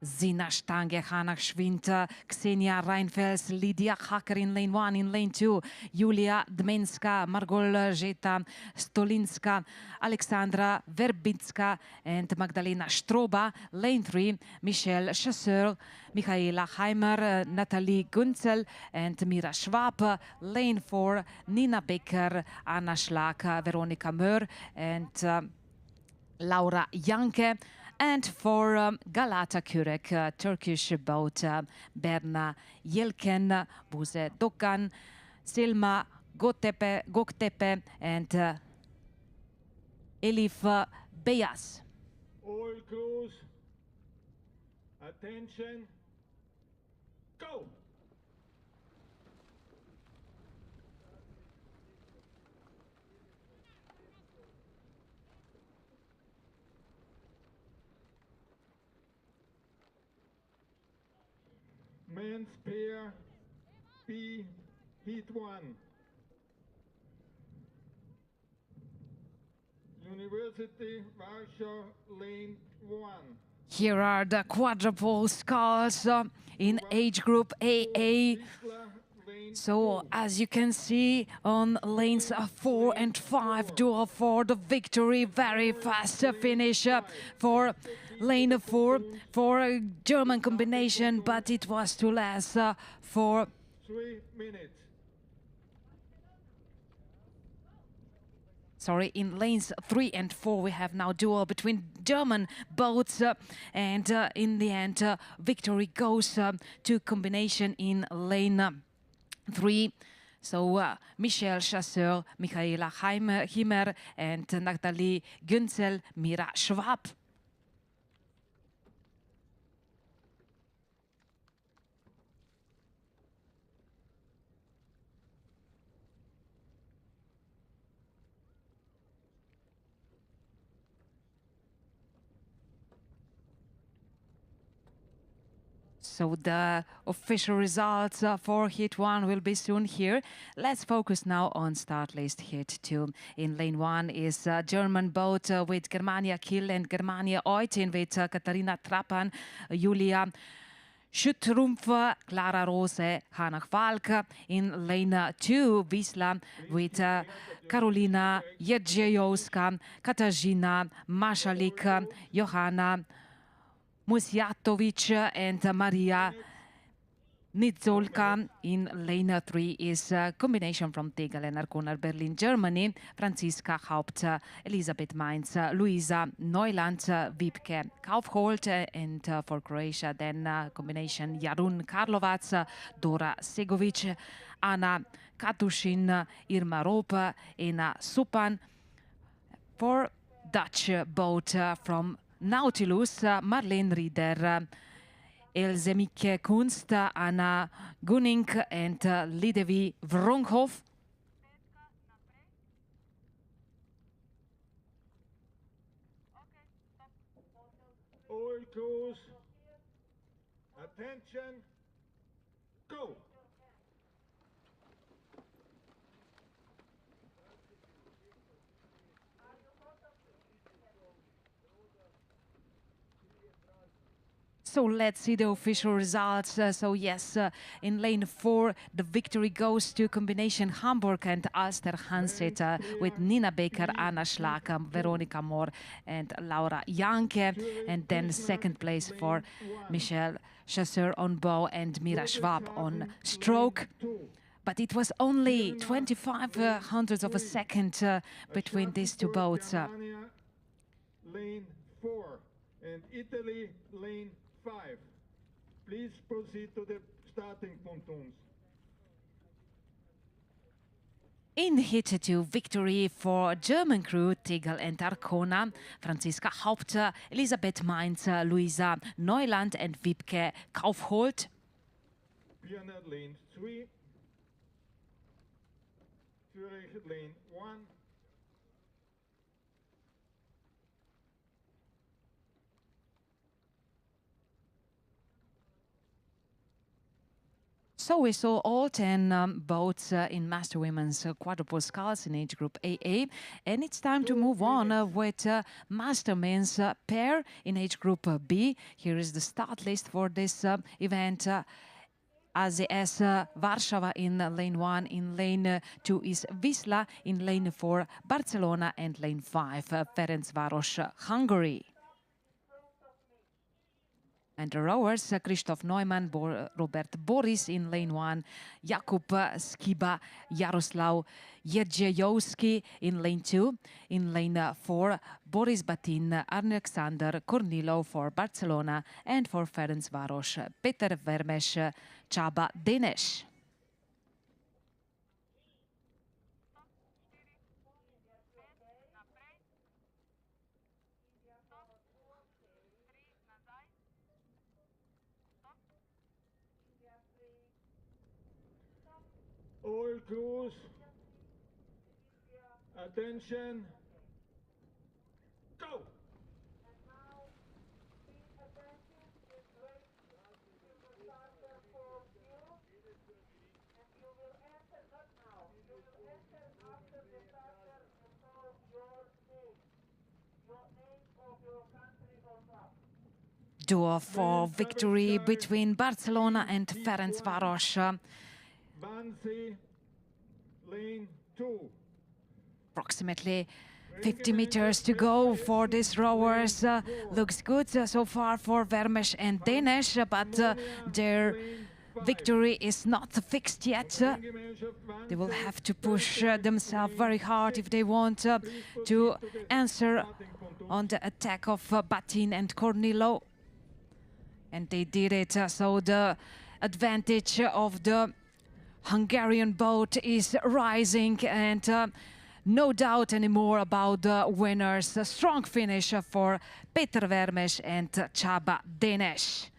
Zina Stange, Hannah Schwind, Ksenia Reinfels, Lydia Hacker in lane 1, in lane 2, Julia Dmenska, Margol Zeta Stolinska, Alexandra Verbinska and Magdalena Stroba, lane 3, Michelle Chasseur, Michaela Heimer, Natalie Gunzel and Mira Schwab, lane 4, Nina Becker, Anna Schlag, Veronika Möhr and Laura Janke. And for Galata Kürek, Turkish boat, Berna Yelken, Buse Dokan, Selma Goktepe and Elif Beyaz. All crews, attention, go! Men's pair B, Heat 1. University Warsaw, lane 1. Here are the quadruple sculls in age group AA. So, as you can see, on lanes 4 and 5, duel for the victory. Very fast finish for lane 4 for a German combination, but it was too less for 3 minutes. Sorry, in lanes 3 and 4 we have now duel between German boats and in the end victory goes to combination in lane 3. So Michelle Chasseur, Michaela Heimer and Natalie Günzel, Mira Schwab. So the official results for Heat 1 will be soon here. Let's focus now on start list Heat 2. In lane 1 is a German boat with Germania Kiel and Germania Eutin with Katharina Trappan, Julia Schüttrumpf, Clara Rose, Hannah Falk. In lane 2, Visla with Karolina Jedzejowska, Katarzyna Maszalik, Johanna Musjatovic and Maria Nitzolka. In lane 3 is a combination from Tegel and Arkona, Berlin, Germany. Franziska Haupt, Elisabeth Mainz, Luisa Neuland, Wiebke Kaufholt, and for Croatia then combination Jarun Karlovac, Dora Segovic, Anna Katushin, Irma Rope, Ena Supan. For Dutch boat from Nautilus, Marleen Rieder, Else Mikke Kunst, Anna Gunning and Lidevi Vronghoff. All crews, attention, go! So let's see the official results. So yes, in lane 4, the victory goes to combination Hamburg and Ulster Hanset with Nina Baker, Anna Schlag, Veronica Moore and Laura Janke. And then second place for Michelle Chasseur on bow and Mira Schwab on stroke. But it was only 25 hundredths of a second between these two boats. Lane 4 and Italy lane 5. Please proceed to the starting pontoons. In Heat 2, victory for German crew Tegel and Arkona, Franziska Haupt, Elisabeth Mainz, Luisa Neuland and Wiebke Kaufholt. Vienna lane 3. Zurich lane 1. So we saw all 10 boats in Master Women's Quadruple Sculls in age group AA, and it's time to move on with Master Men's pair in age group B. Here is the start list for this event. AZS Warsaw in lane 1, in lane 2 is Visla, in lane 4 Barcelona, and lane 5 Ferencváros, Hungary. And the rowers, Krzysztof Neumann, Robert Boris in lane 1, Jakub Skiba, Jaroslav Jedzejowski in lane 2, in lane 4, Boris Batin, Alexander Kornilov for Barcelona, and for Ferencváros, Peter Vermes, Csaba Dénes. All crews, attention, go! Duo for victory between Barcelona and Ferencváros. Lane 2. Approximately 50 meters to go for these rowers. Looks good so far for Vermes and Dénes, but their victory is not fixed yet. They will have to push themselves very hard if they want to answer on the attack of Batin and Kornilov. And they did it, so the advantage of the Hungarian boat is rising, and no doubt anymore about the winners. A strong finish for Peter Vermes and Csaba Dénes.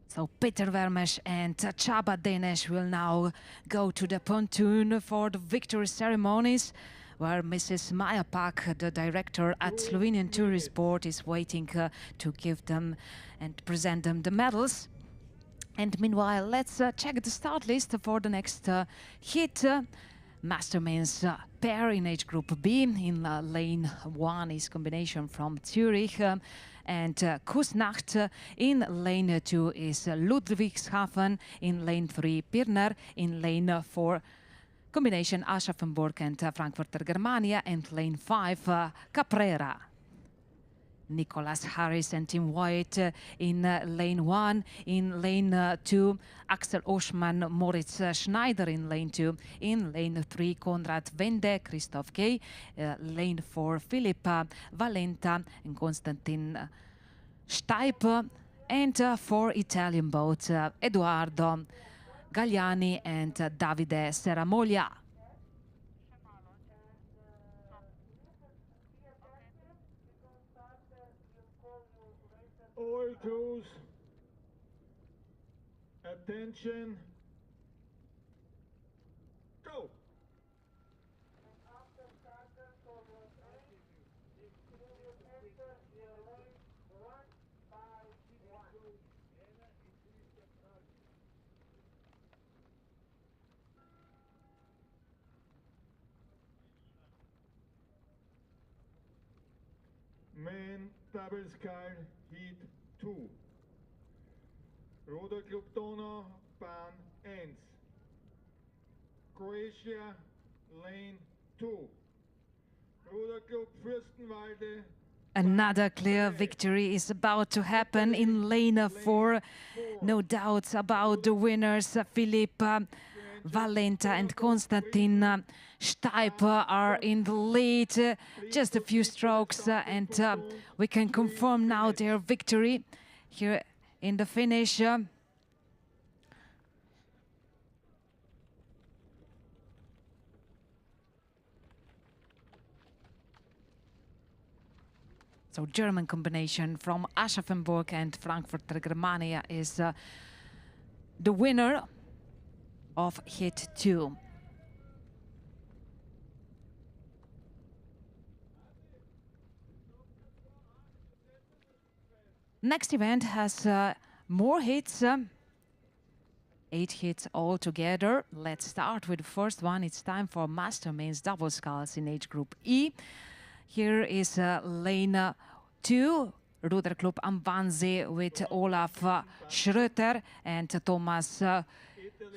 So Peter Vermes and Csaba Dénes will now go to the pontoon for the victory ceremonies, where Mrs. Maja Pak, the director at Slovenian Tourist Board, is waiting to give them and present them the medals. And meanwhile, let's check the start list for the next hit. Master Men's pair in age group B. In lane 1 is combination from Zurich. and Kusnacht. In lane 2 is Ludwigshafen. In lane 3, Pirna. In lane 4, combination Aschaffenburg and Frankfurter Germania. And lane 5, Caprera. Nicholas Harris and Tim White in lane 1. In lane 2, Axel Oschmann, Moritz Schneider in lane 2. In lane 3, Konrad Wende, Christoph Gay. Lane 4, Philip Valenta and Konstantin Steip. And 4 Italian boats, Edoardo Galliani and Davide Serramoglia. All crews, attention, go! Main double scull heat 2. Ruderclub Donau, Bahn 1. Croatia, lane 2. Ruderclub Fürstenwalde. Another clear victory is about to happen in lane 4. No doubts about the winners. Philip Valenta and Konstantin Steip are in the lead. Just a few strokes and we can confirm now their victory here in the finish. So German combination from Aschaffenburg and Frankfurter Germania is the winner of hit 2. Next event has more hits, 8 hits altogether. Let's start with the first one. It's time for Master Men's double sculls in age group E. Here is lane 2, Ruderclub am Wannsee with Olaf Schröter and Thomas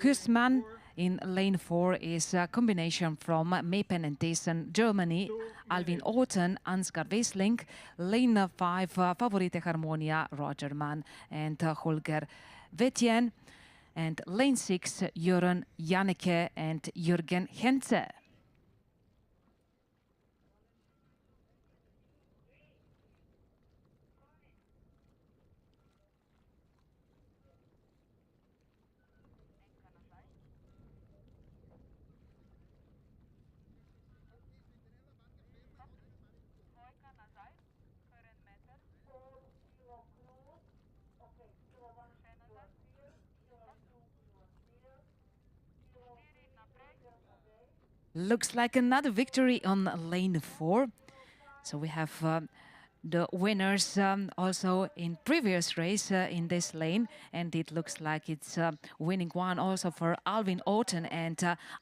Hüssmann. In lane 4 is a combination from Meppen and Thyssen, Germany, Alvin Otten, Ansgar Wesling. Lane 5, Favorite Harmonia, Roger Mann and Holger Wetjen. And lane 6, Jörn Janneke and Jürgen Henze. Looks like another victory on lane 4. So we have the winners also in previous race in this lane, and it looks like it's winning one also for Alvin Otten and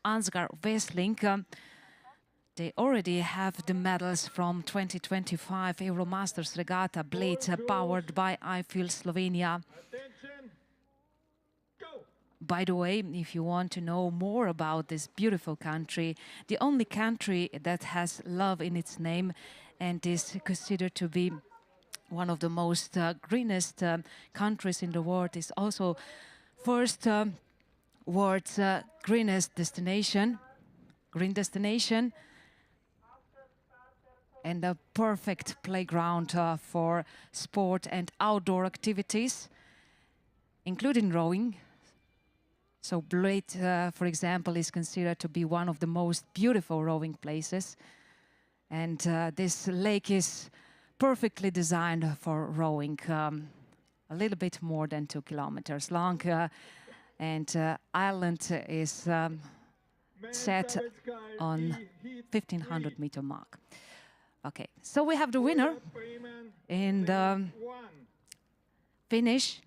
Ansgar Wesling. They already have the medals from 2025 Euromasters Regatta Bled, powered by iFeel Slovenia. By the way, if you want to know more about this beautiful country, the only country that has love in its name and is considered to be one of the most greenest countries in the world, is also first world's greenest destination, green destination, and a perfect playground for sport and outdoor activities, including rowing. So Bled, for example, is considered to be one of the most beautiful rowing places. And this lake is perfectly designed for rowing, a little bit more than 2 kilometers long. And island is set on 1500 meter mark. Okay, so we have the winner in the finish.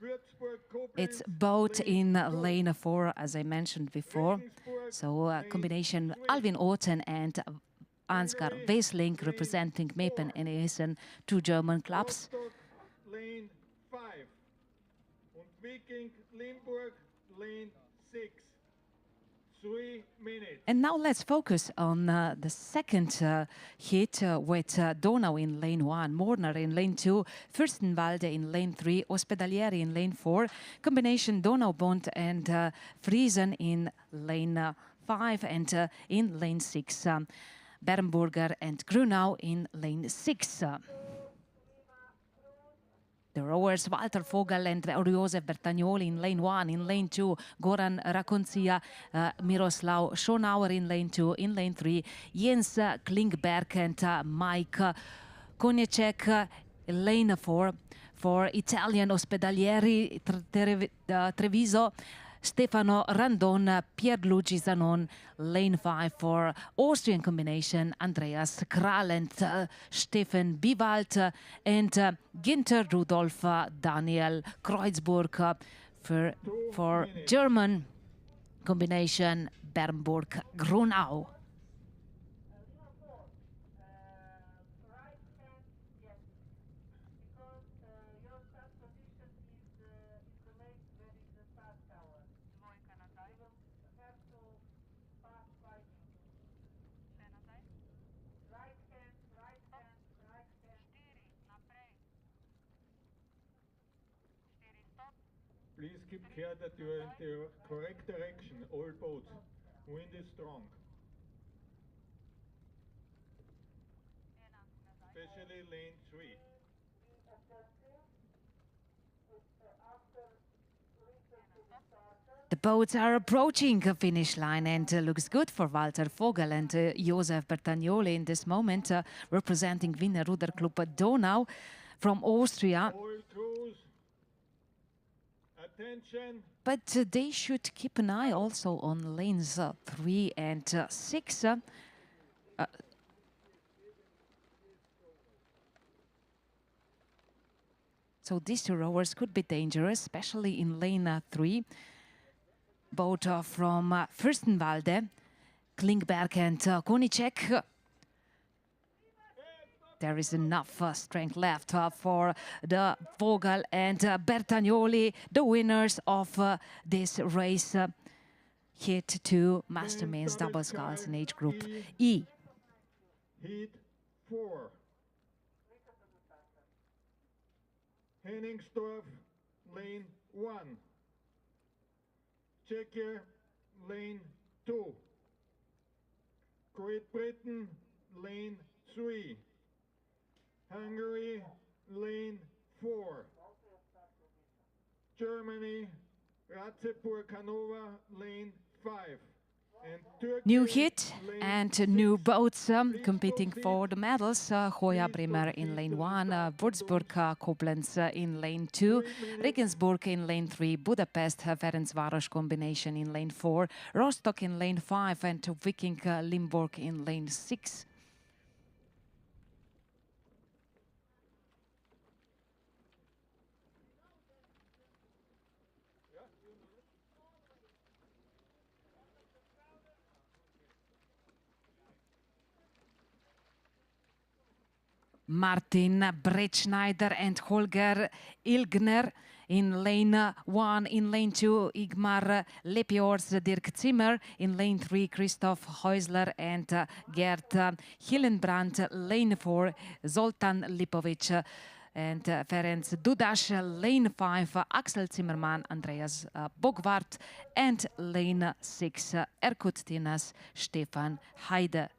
It's both in lane 4, as I mentioned before. So combination Alvin Otten and Ansgar Wesling representing Meppen and Essen, 2 German clubs. Viking, Limburg, lane 6. 3 minutes. And now let's focus on the second hit with Donau in lane 1, Morner in lane 2, Fürstenwalde in lane 3, Ospedalieri in lane 4, combination Donaubond and Friesen in lane 5, and in lane 6, Bernburger and Grunau in lane 6. The rowers Walter Vogel and Josef Bertagnoli in lane 1, in lane 2, Goran Rakoncia, Miroslav Schonauer in lane 2, in lane 3, Jens Klingberg and Mike Konieczek in lane 4, for Italian Ospedalieri Treviso, Stefano Randon, Pierluigi Zanon, lane 5 for Austrian combination, Andreas Kral and Stefan Biwald, and Ginter Rudolf Daniel Kreuzburg for German combination, Bernburg Grunau. Please keep care that you are in the correct direction, all boats. Wind is strong. Especially lane 3. The boats are approaching the finish line, and looks good for Walter Vogel and Josef Bertagnoli in this moment, representing Wiener Ruderclub Donau from Austria. All crews, attention. But they should keep an eye also on lanes 3 and 6. So these two rowers could be dangerous, especially in lane 3. Boat from Fürstenwalde, Klingberg and Konieczek. There is enough strength left for the Vogel and Bertagnoli, the winners of this race. Hit to Masterman's double sculls in age group E. Heat 4. Henningsdorf, lane 1. Czechia, lane 2. Great Britain, lane 3. Hungary, lane 4. Germany, Ratzeburg, Hanover, lane 5. And Turkey, New hit lane and 6. new boats competing for the medals. Hoya Bremer in lane 1, Würzburg, Koblenz in lane 2, Regensburg in lane 3, Budapest, Ferencváros combination in lane 4, Rostock in lane 5, and Viking Limburg in lane 6. Martin Bretschneider and Holger Ilgner in lane 1. In lane 2, Igmar Lepiors, Dirk Zimmer. In lane 3, Christoph Häusler and Gerd Hillenbrand. Lane 4, Zoltan Lipovic and Ferenc Dudas. Lane 5, Axel Zimmermann, Andreas Bogwart. And lane 6, Erkut Tinas, Stefan Heide.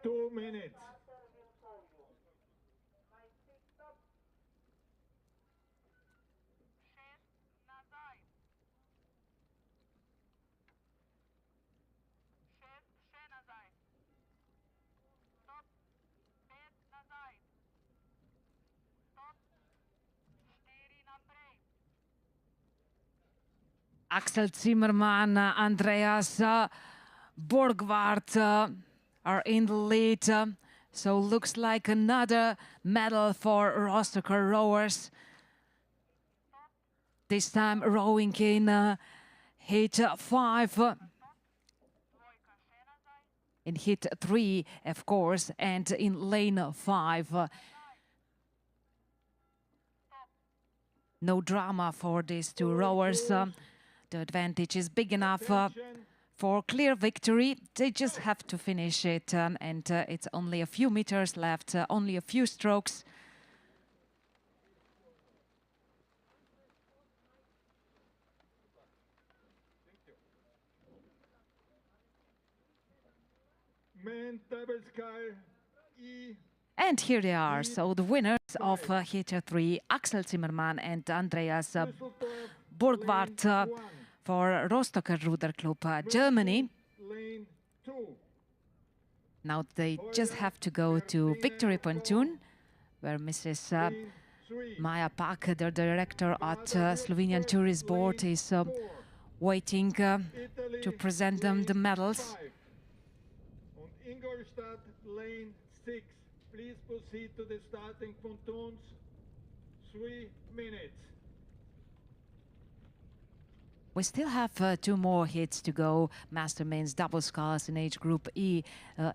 Two minutes. Axel Zimmermann, Andreas Borgward are in the lead. So looks like another medal for Rostocker rowers. This time rowing in heat 5. in hit 3, of course, and in lane 5. No drama for these two rowers. The advantage is big enough for clear victory. They just have to finish it, and it's only a few meters left, only a few strokes. And here they are, so the winners of hit 3, Axel Zimmermann and Andreas Burgwart for Rostocker Ruder Club, Germany. Now they just have to go to Victory Pontoon, where Mrs. Maja Pak, the director at Slovenian Tourist Board, is waiting to present them the medals. Ingolstadt, lane 6. Please proceed to the starting pontoons. 3 minutes. We still have 2 more hits to go. Master men's double sculls in age group E.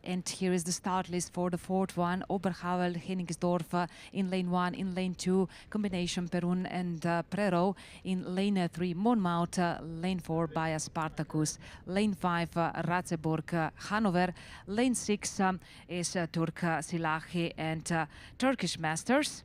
And here is the start list for the 4th one. Oberhavel, Hennigsdorf in lane 1, in lane 2, combination Perun and Prero. In lane 3, Monmouth, lane 4, Baja Spartacus. Lane 5, Ratzeburg, Hanover. Lane 6 is Turk Silahi and Turkish Masters.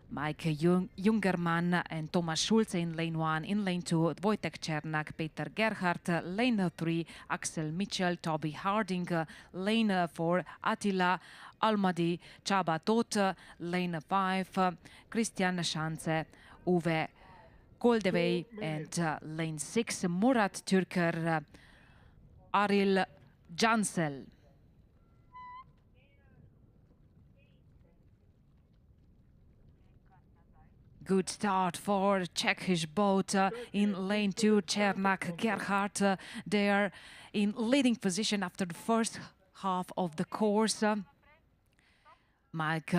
Mike Jungermann and Thomas Schulze in lane 1, in lane 2, Wojtek Czernak, Peter Gerhardt, lane 3, Axel Mitchell, Toby Harding, lane 4, Attila Almadi, Csaba Tot, lane 5, Christian Schanze, Uwe Koldewey, and lane 6, Murat Türker, Aril Jansel. Good start for Czechish boat in lane 2, Czernak, Gerhardt. They are in leading position after the first half of the course. Mike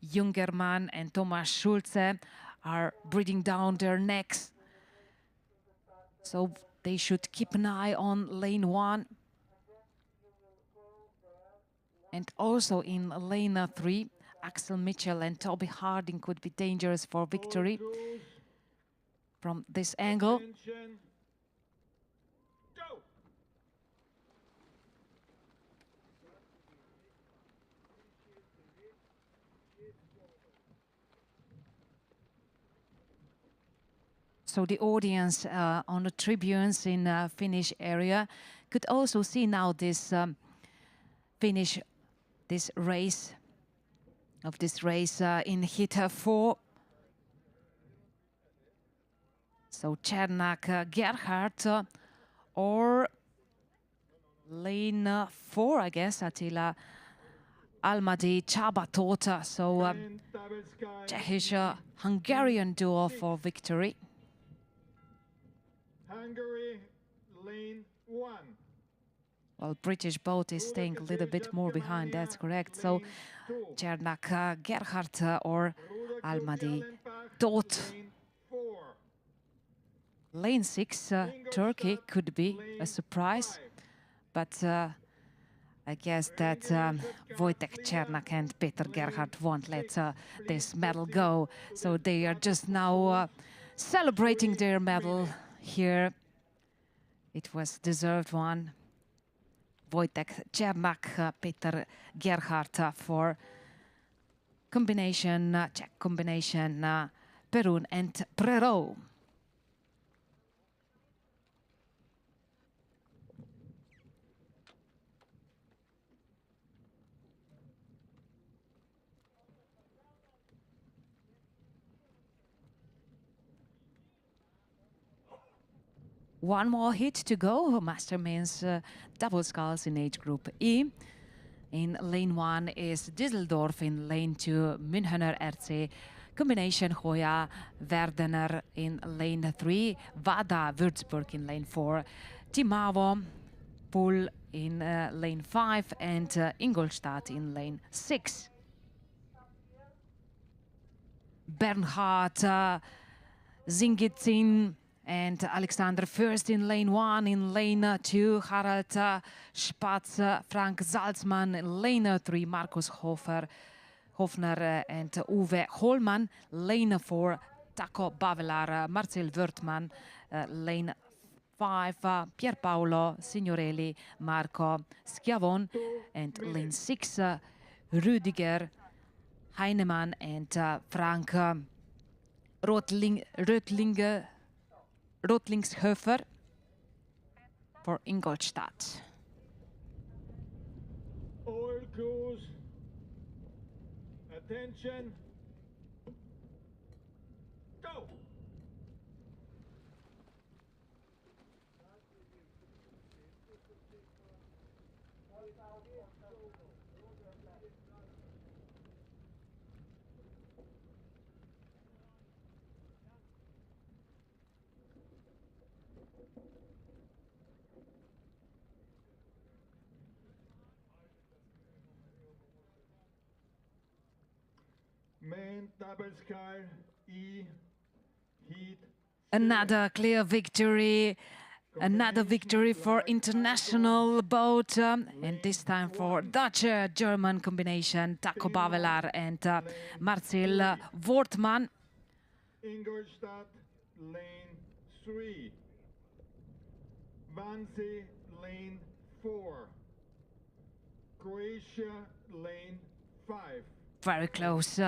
Jungermann and Thomas Schulze are breathing down their necks, so they should keep an eye on lane 1. And also in lane 3, Axel Mitchell and Toby Harding could be dangerous for victory from this angle. So the audience on the tribunes in Finnish area could also see now this this race in hit 4. So Czernak, Gerhardt, or lane 4, I guess, Attila Almadi, Csaba Tóth. So Czechish Hungarian duo for victory. Hungary, lane 1. Well, British boat is staying a little bit more behind, that's correct. So Czernak, Gerhardt, or Almadi, Tóth. Lane 6, Turkey could be a surprise, but I guess that Wojtek Czernak and Peter Gerhardt won't let this medal go. So they are just now celebrating their medal here. It was deserved one. Wojtek Czernak, Peter Gerhardt for combination, Czech combination, Perun and Prero. One more hit to go. Master men's double sculls in age group E. In lane 1 is Düsseldorf, in lane 2 Münchener RC, combination Hoya Werdener in lane 3, Wada Würzburg in lane 4, Timavo Pool in lane 5, and Ingolstadt in lane 6. Bernhard Zingizin and Alexander first in lane 1. In lane 2, Harald Spatz, Frank Salzmann. In lane 3, Markus Hofner and Uwe Hollmann. Lane 4, Taco Bavelar, Marcel Wörthmann. Lane 5, Pierpaolo Signorelli, Marco Schiavon. And lane 6, Rüdiger Heinemann and Frank Rotlingshofer for Ingolstadt. All crews, attention, go! Main double sky E heat. Another clear victory. Another victory for international boat, and this time for Dutch-German combination, Taco Bavelar and Marcel Wortmann. Ingolstadt, lane 3. Wannsee, lane 4. Croatia, lane 5. Very close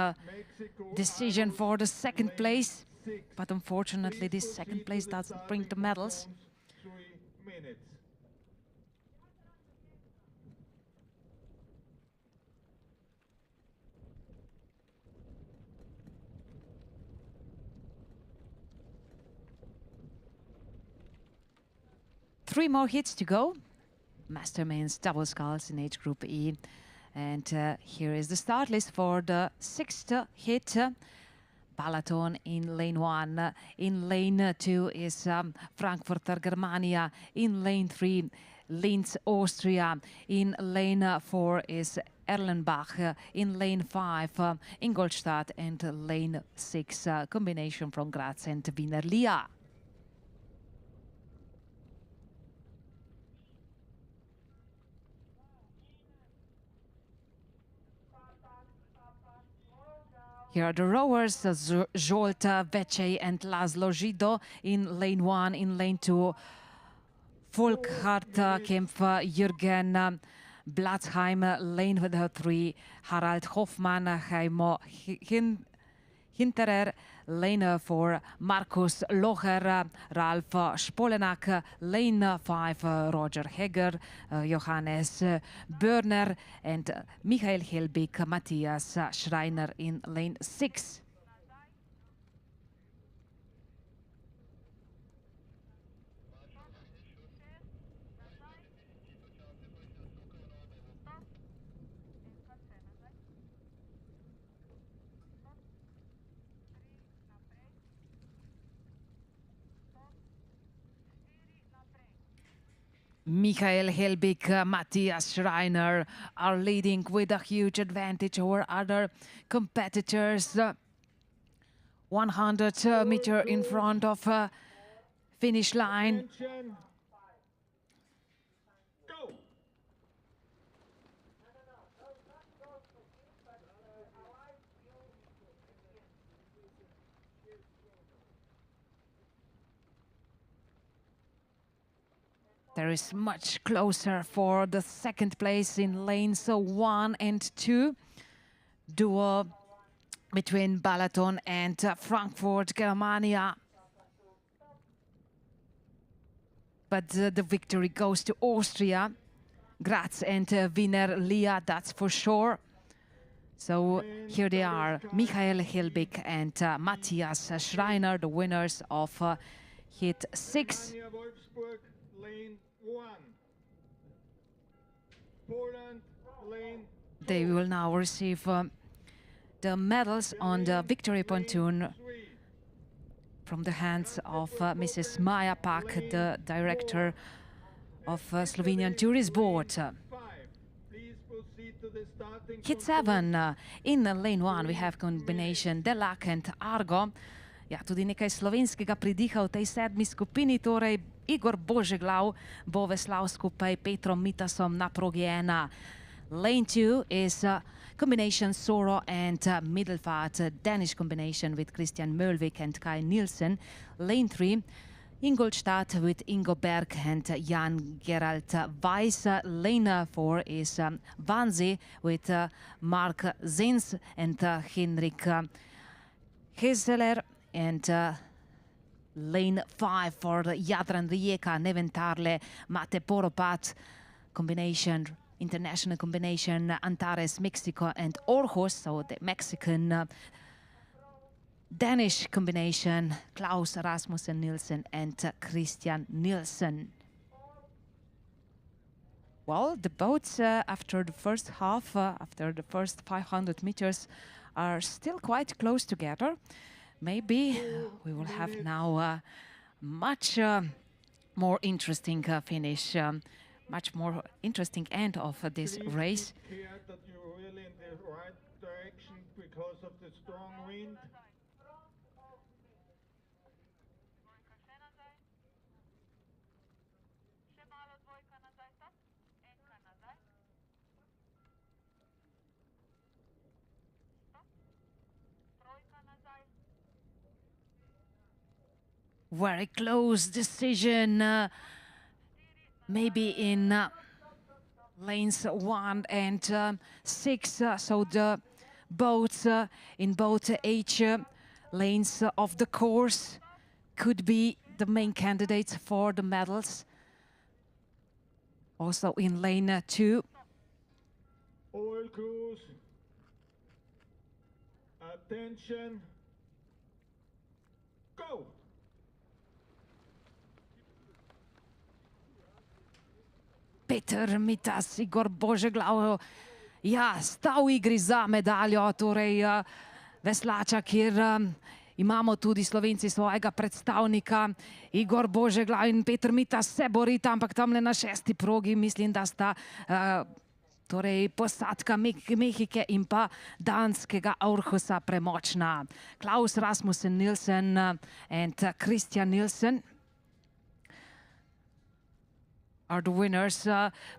decision for the second place, but unfortunately this second place doesn't bring the medals. 3 minutes. Three more hits to go. Master men's double sculls in age group E. And here is the start list for the sixth hit. Balaton in lane 1. In lane 2 is Frankfurter Germania. In lane 3, Linz, Austria. In lane 4 is Erlenbach. In lane 5, Ingolstadt. And lane 6, combination from Graz and Wiener Lia. Here are the rowers, Zsolt Vecei and Laszlo Zsido in lane 1. In lane 2, Volkhard Kempf, Jürgen Blatzheim. Lane 3, Harald Hoffmann, Heimo Hinterer. Lane 4, Markus Locher, Ralf Spolenak. Lane 5, Roger Heger, Johannes Börner and Michael Helbig, Matthias Schreiner in lane 6. Michael Helbig, Matthias Schreiner are leading with a huge advantage over other competitors. 100 meter in front of finish line. There is much closer for the second place in lanes 1 and 2. Duo between Balaton and Frankfurt Germania. But the victory goes to Austria, Graz and Wiener Lia, that's for sure. So here they are, Michael Helbig and Matthias Schreiner, the winners of hit 6. They will now receive the medals on the victory pontoon from the hands of Mrs. Maja Pak, the director of Slovenian Tourist Board. Hit 7. In lane 1 we have combination Delac and Argo. Ja, tudi nekaj slovenskega pridiha v tej 7. skupini, torej Igor Božeglav bo veslal skupaj Petrom Mitasom na progi 1. Lane 2 is combination Soro and Middelfart, Danish combination with Christian Mølvik and Kai Nielsen. Lane 3, Ingolstadt with Ingo Berg and Jan Gerald Weiss. Lane 4 is Wannsee with Mark Zins and Henrik Heseler. And lane 5 for Jadran Rijeka, Neventarle, Mate Poropat combination, international combination, Antares, Mexico and Orhos, so the Mexican Danish combination, Klaus Rasmussen Nielsen and Christian Nielsen. Well, the boats after the first half, after the first 500 meters, are still quite close together. Maybe we will have now a much more interesting finish, much more interesting end of this race. Please take care that you're really in the right direction because of the strong wind. Very close decision, maybe in lanes 1 and 6, so the boats in both age lanes of the course could be the main candidates for the medals. Also in lane 2. Oil crews, attention, go! Peter Mitas, Igor Božeglav, ja, sta v igri za medaljo, torej veslača, kjer imamo tudi Slovenci svojega predstavnika. Igor Božeglav in Peter Mitas se borita, ampak tamle na 6. progi mislim, da sta torej posadka Mehike in pa danskega Aarhusa premočna. Klaus Rasmussen Nielsen and Christian Nielsen are the winners,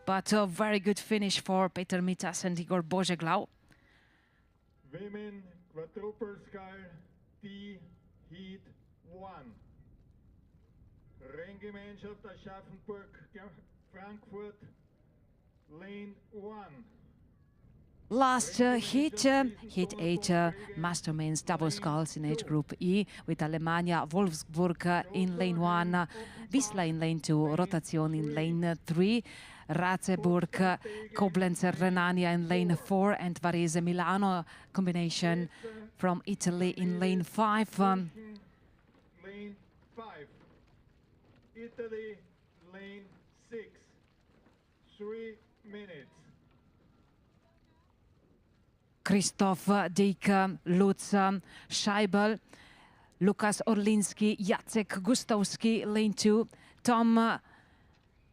but a very good finish for Peter Mitas and Igor Božeglav. Women Quadruple Scull D Heat 1. Renngemeinschaft Aschaffenburg Frankfurt Lane 1. Last heat, heat 8, Masterman's double sculls in age group E with Alemannia Wolfsburg in lane 1, Visla in lane 2, Rotation in lane 3, Ratzeburg, Koblenz, Renania in lane 4 and Varese Milano combination from Italy in lane 5. Lane 5. Italy lane 6. 3 minutes. Christoph Dyk, Lutz Scheibel, Lukas Orlinski, Jacek Gustowski, lane 2, Tom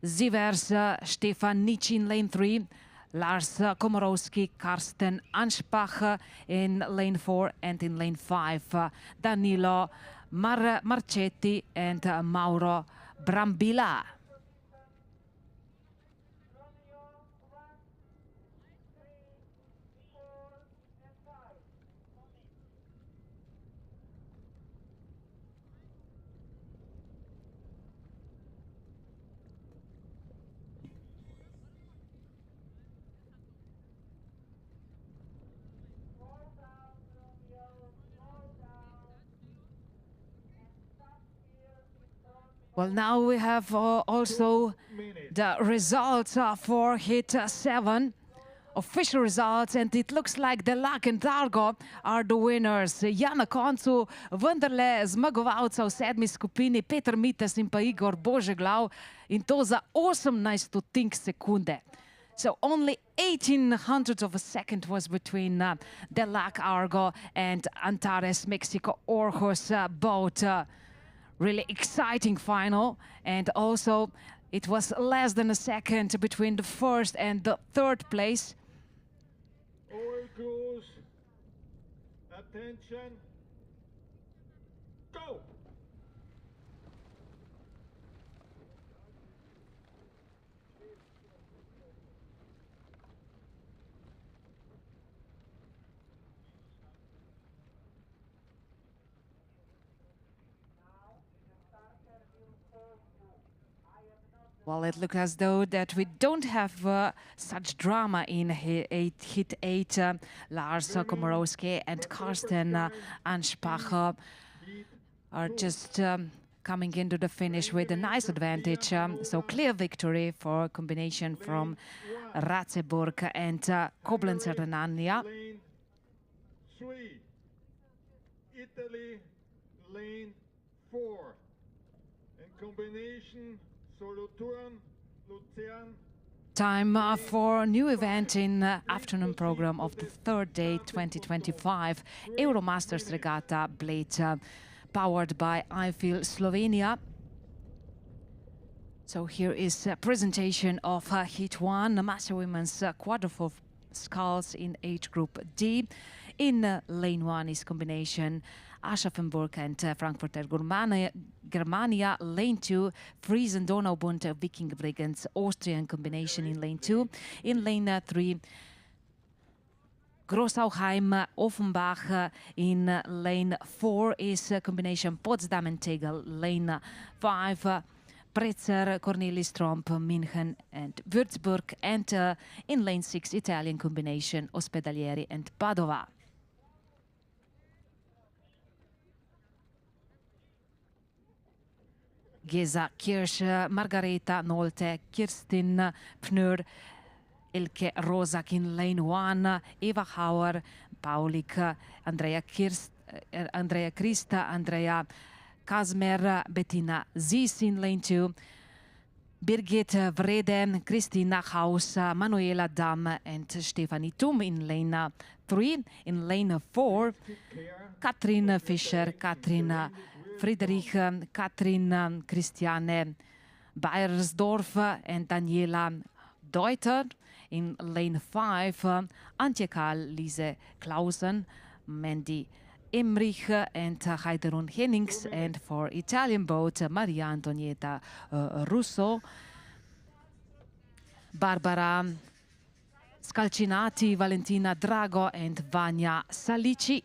Zivers, Stefan Nitsch in lane 3, Lars Komorowski, Karsten Anspach in lane 4 and in lane 5, Danilo Marchetti and Mauro Brambilla. Well, now we have also the results for Heat 7, official results, and it looks like Delak and Dargo are the winners. Ja, na koncu vendarle zmagovalca v 7. skupini Peter Mitas in pa Igor Božeglav in to za 18 sekunde. So only 1800 of a second was between Delak Argo and Antares Mexico Orhos boat. Really exciting final, and also it was less than a second between the first and the third place. All crews, attention, Go! Well, it looks as though that we don't have such drama in hit 8. Lars Komorowski and Karsten Anspacher are just coming into the finish with a nice advantage. So clear victory for combination from Ratzeburg and Koblenzer Renania. Lane 3. Italy, lane 4. In combination, Solothurn, Luzern. Time for a new event in afternoon program of the third day 2025 Euromasters Regatta Bled, powered by I Feel Slovenia. So here is a presentation of Heat 1, Master Women's Quadruple sculls in age group D. In lane 1 is combination Aschaffenburg and Frankfurter Germania. Lane 2, Friesen Donaubund Viking Brigands Austrian combination in lane 2. In lane 3, Grossauheim Offenbach. In lane 4 is combination Potsdam and Tegel. Lane 5, Pretzer, Cornelis Tromp, München and Würzburg. And in lane 6, Italian combination Ospedalieri and Padova. Gesa Kirsch, Margareta Nolte, Kirstin Pnur, Elke Rosak in lane 1, Eva Hauer, Paulik, Andrea Krista, Andrea Kazmer, Bettina Zis in lane 2, Birgit Vrede, Christina Haus, Manuela Damm and Stefanie Thum in lane 3. In lane 4, Katrin Fischer, Katrin Friedrich, Katrin Christiane Beiersdorf and Daniela Deuter. In lane 5, Antje Kahl, Lise Clausen, Mandy Emrich and Heiderun Hennings. And for Italian boat, Maria Antonietta Russo, Barbara Scalcinati, Valentina Drago and Vania Salici.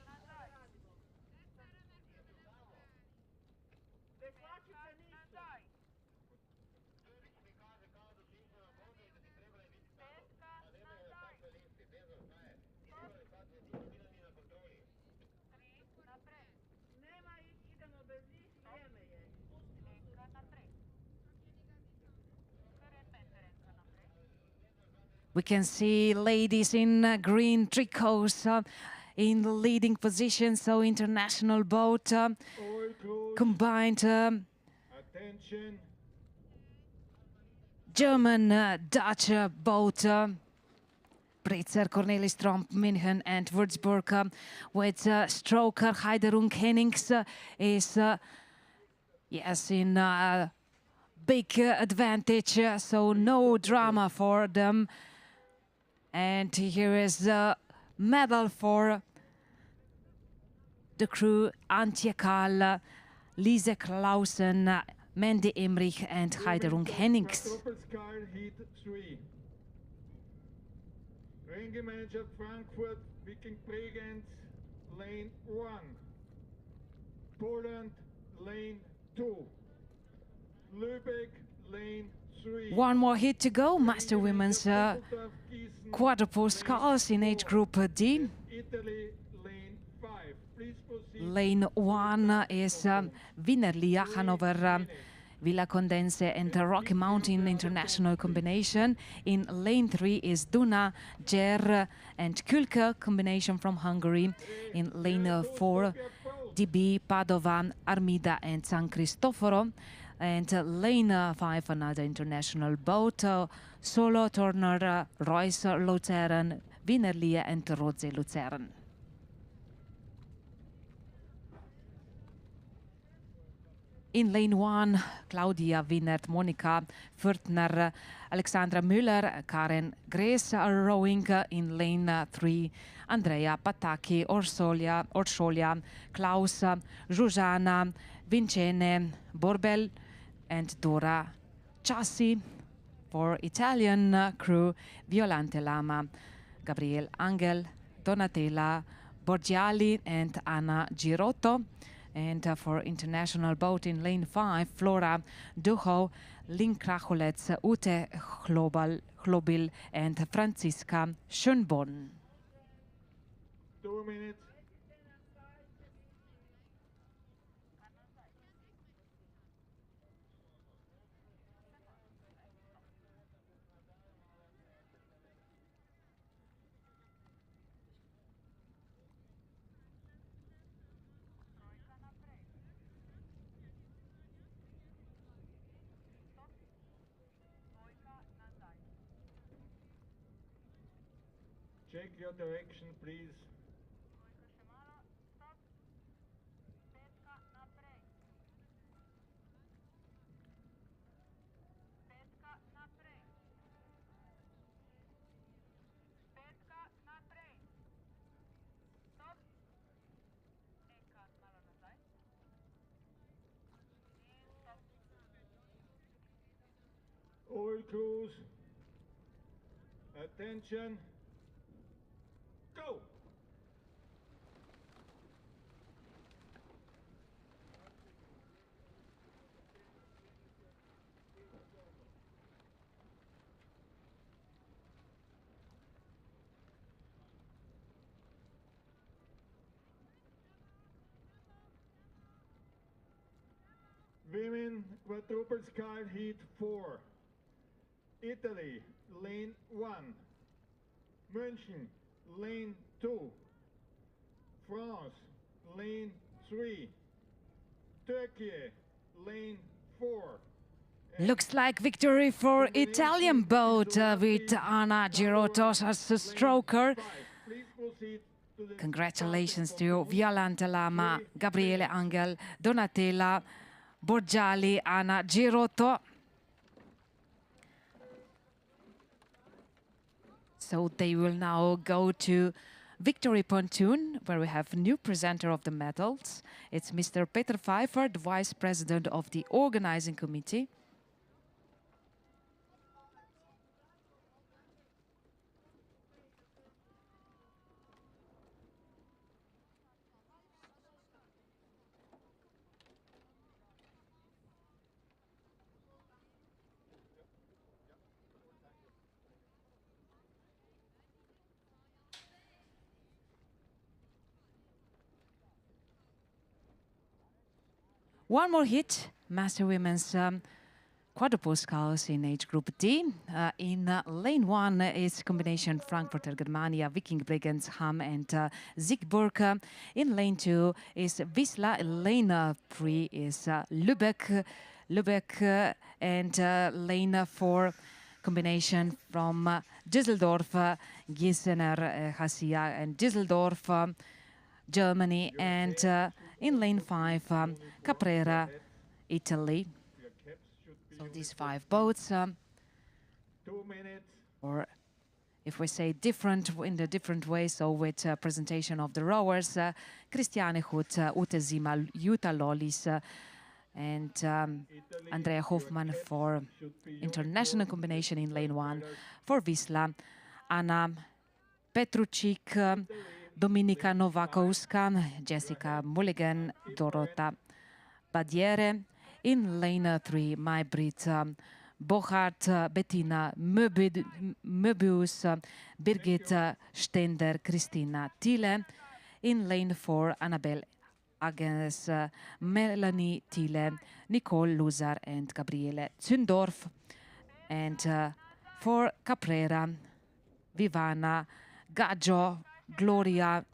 We can see ladies in green tricots in the leading position, so international boat, combined German-Dutch boat, Pretzer, Cornelis Tromp, München and Würzburg, with stroker Heiderung Hennings is yes, in big advantage, so no drama for them. And here is a medal for the crew: Antje Kahl, Lise Clausen, Mandy Emrich and Heiderung Hennings. Ringgemeinschaft Frankfurt, Viking Bregenz, lane 1. Poland, lane 2. Lübeck, lane 3. One more hit to go. Master Women's Quadruple sculls in age group D. Italy, lane 5. Please proceed. Lane 1 is Wienerlia, Hanover, Villa Condense and Rocky Mountain International combination. In lane 3 is Duna, Ger and Kulke combination from Hungary. In lane 4, DB, Padova, Armida and San Cristoforo. And lane 5, another international boat, Solo, Turner, Royce, Luzern, Wienerlia and Rodze Luzern. In lane 1, Claudia Wienert, Monika Fürtner, Alexandra Müller, Karen Grace are rowing. In lane 3, Andrea Pataki, Orsolia, Klaus, Zuzana, Vincene, Borbel, and Dora Chassi. For Italian crew, Violante Lama, Gabriele Angel, Donatella Borgiali, and Anna Girotto. And for international boat in lane 5, Flora Duho, Lynn Kracholets, Ute Chlobil, and Franziska Schönborn. 2 minutes. Check your direction, please. All crews, attention, go! Women Quadruple Sky Heat 4. Italy, lane 1. München, lane 2. France, lane 3. Turkey, lane 4. Looks like victory for Italian boat with Anna Girotto as a stroker. Congratulations to Violante Lama, Gabriele Angel, Donatella Borgiali, Anna Girotto. So they will now go to Victory Pontoon, where we have a new presenter of the medals. It's Mr. Peter Pfeiffer, the Vice President of the Organizing Committee. One more hit, Master Women's Quadruple Sculls in age group D. In lane 1 is combination Frankfurter Germania, Viking Bregenz, Ham and Siegburg. In lane 2 is Visla. Lane 3 is Lübeck, and lane 4 combination from Düsseldorf, Giesener, Hasia and Düsseldorf, Germany, and in lane 5, Caprera, Italy. So these 5 boats, 2 minutes. or if we say different in the different ways, so with presentation of the rowers, Christiane Huth, Ute Zima, Jutta Lollis, and Andrea Hoffmann for international combination in lane 1. For Visla, Anna Petrucik, Dominika Nowakowska, Jessica Mulligan, Dorota Badiere. In lane 3, Maybrit Bochart, Bettina Möbius, Birgit Stender, Christina Thiele. In lane 4, Annabelle Agnes, Melanie Thiele, Nicole Luzar and Gabriele Zündorf. And for Caprera, Vivana Gaggio, Gloria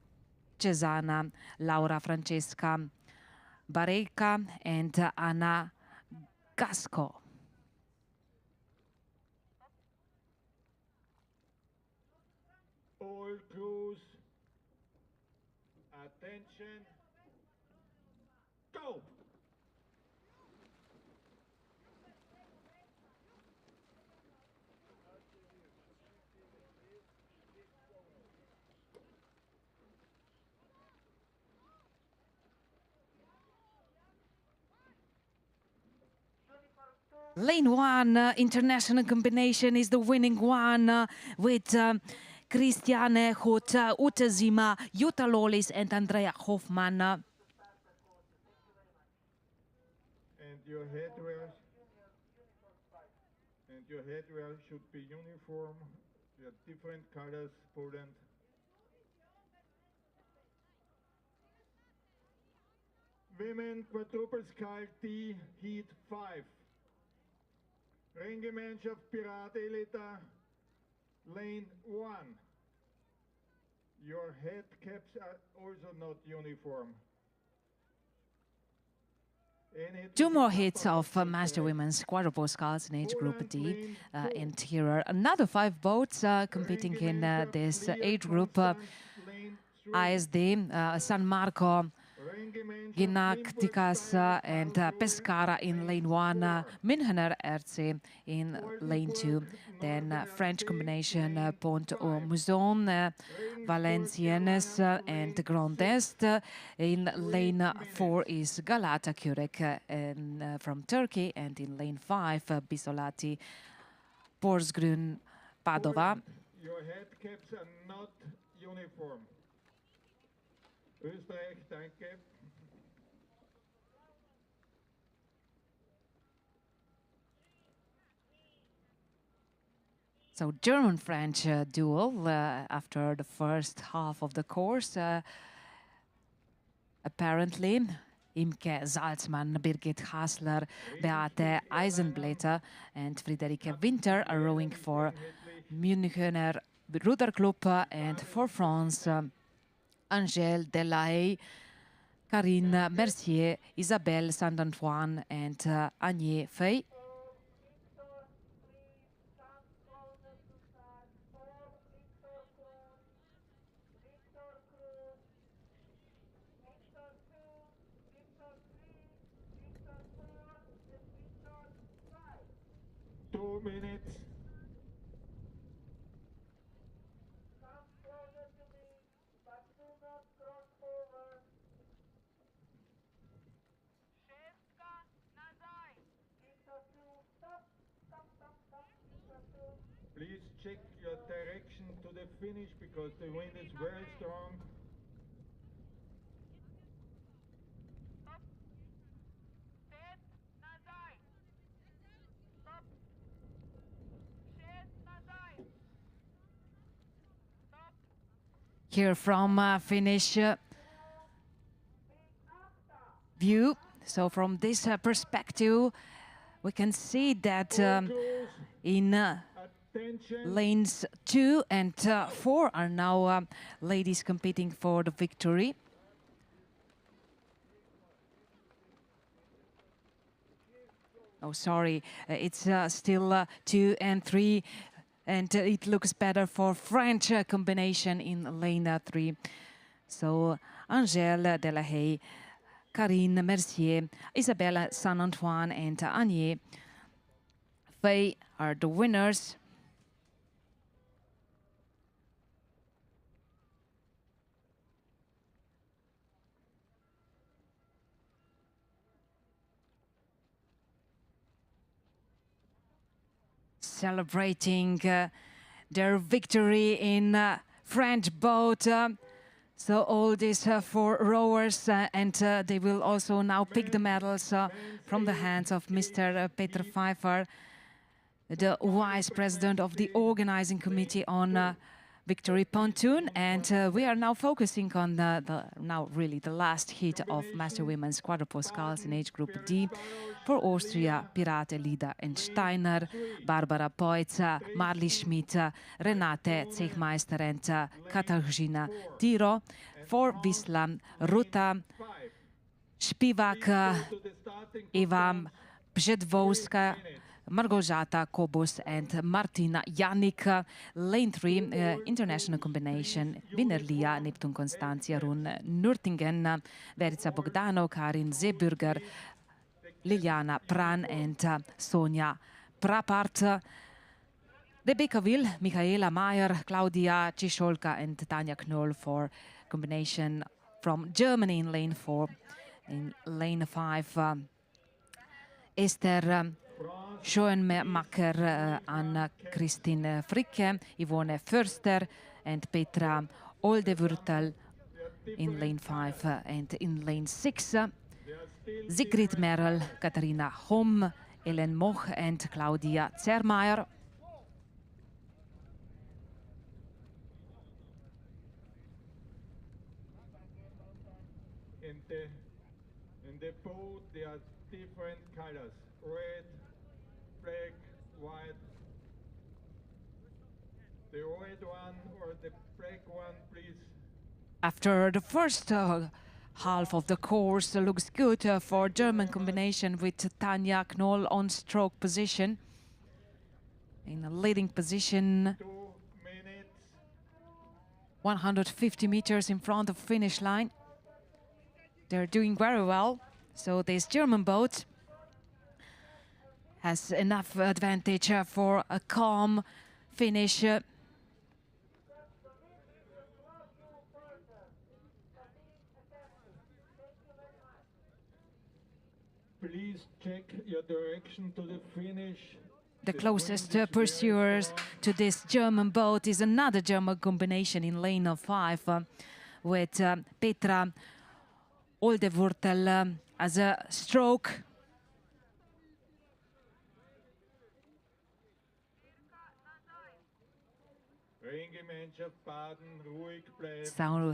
Cesana, Laura Francesca Bareca, and Anna Gasco. All crews, attention, go! Lane 1 international combination is the winning one with Christiane Hota, Ute Zima, Jutta Lollis and Andrea Hoffmann. And your headwear should be uniform. There are different colors, Poland. Women Quadruple Sculls D Heat 5. Ringgemeinschaft Pirate Elita, Lane 1. Your head caps are also not uniform. Two more hits of Master Women's Quadruple Sculls in age group D. And here are another 5 boats competing in this age group. ISD, San Marco, Ginacticas and Pescara in lane 1, Münchener RC in lane 2. Then French combination Pont au Mouzon, Valenciennes and Grand Est. In lane 4 is Galata Kürek from Turkey, and in lane 5 Bisolati, Porsgrunn, Padova. Your head caps are not uniform. Österreich, danke. So German-French duel after the first half of the course. Apparently, Imke Salzmann, Birgit Hasler, Beate Eisenblätter and Friederike Winter are rowing for Münchener Ruderclub, and for France, Angèle Delahaye, Karine Mercier, Isabelle Saint-Antoine and Agnès Fey. Minutes. Please check your direction to the finish because the wind is very strong. Here from finish view, so from this perspective, we can see that in lanes 2 and 4 are now ladies competing for the victory. Oh, sorry, it's still 2 and 3. And it looks better for French combination in lane 3. So Angèle Delahaye, Karine Mercier, Isabelle Saint-Antoine and Agnès Fey are the winners. Celebrating their victory in French boat. So all these 4 rowers and they will also now pick the medals from the hands of Mr. Peter Pfeiffer, the Vice President of the Organizing Committee on Victory Pontoon. And we are now focusing on the last heat of Master Women's Quadruple Sculls in age group D. For Austria, Pirate Lida and Steiner, Barbara Poitz, Marli Schmidt, Renate Zechmeister and Katarzyna Tiro. For Visla, Ruta Spivak, Eva Brzedwowska, Margorzata Kobus and Martina Janik. Lane 3, international combination, Wienerlia, Neptun Constantia, Run Nürtingen, Verica Bogdano, Karin Seeburger, Liliana Pran and Sonja Prapart. Rebecca Will, Michaela Mayer, Claudia Ciszolka and Tanja Knoll for combination from Germany in lane 4. In lane 5, Esther Schoenmacher, Anna-Christine Fricke, Yvonne Förster, and Petra Oldevurtel in lane 5 and in lane 6. Sigrid Merel, Katharina Homm, Ellen Moch, and Claudia Zermayer. In the boat, there are different colors: red, black, white. The red one or the black one, please. After the first half of the course looks good for German combination with Tanja Knoll on stroke position. In a leading position, 2 minutes. 150 meters in front of finish line. They're doing very well. So this German boat has enough advantage for a calm finish. Please check your direction to the finish. The closest pursuers to this German boat is another German combination in lane 5 with Petra Oldevurtel as a stroke.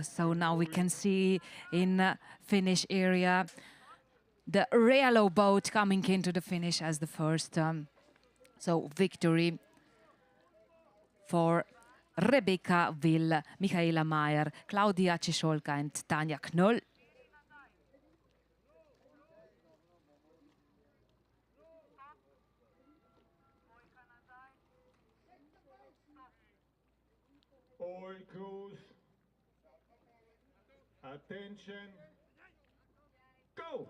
So now we can see in finish area the yellow boat coming into the finish as the first. So victory for Rebecca Will, Michaela Mayer, Claudia Cieszolka and Tanja Knoll. All crews, attention, go!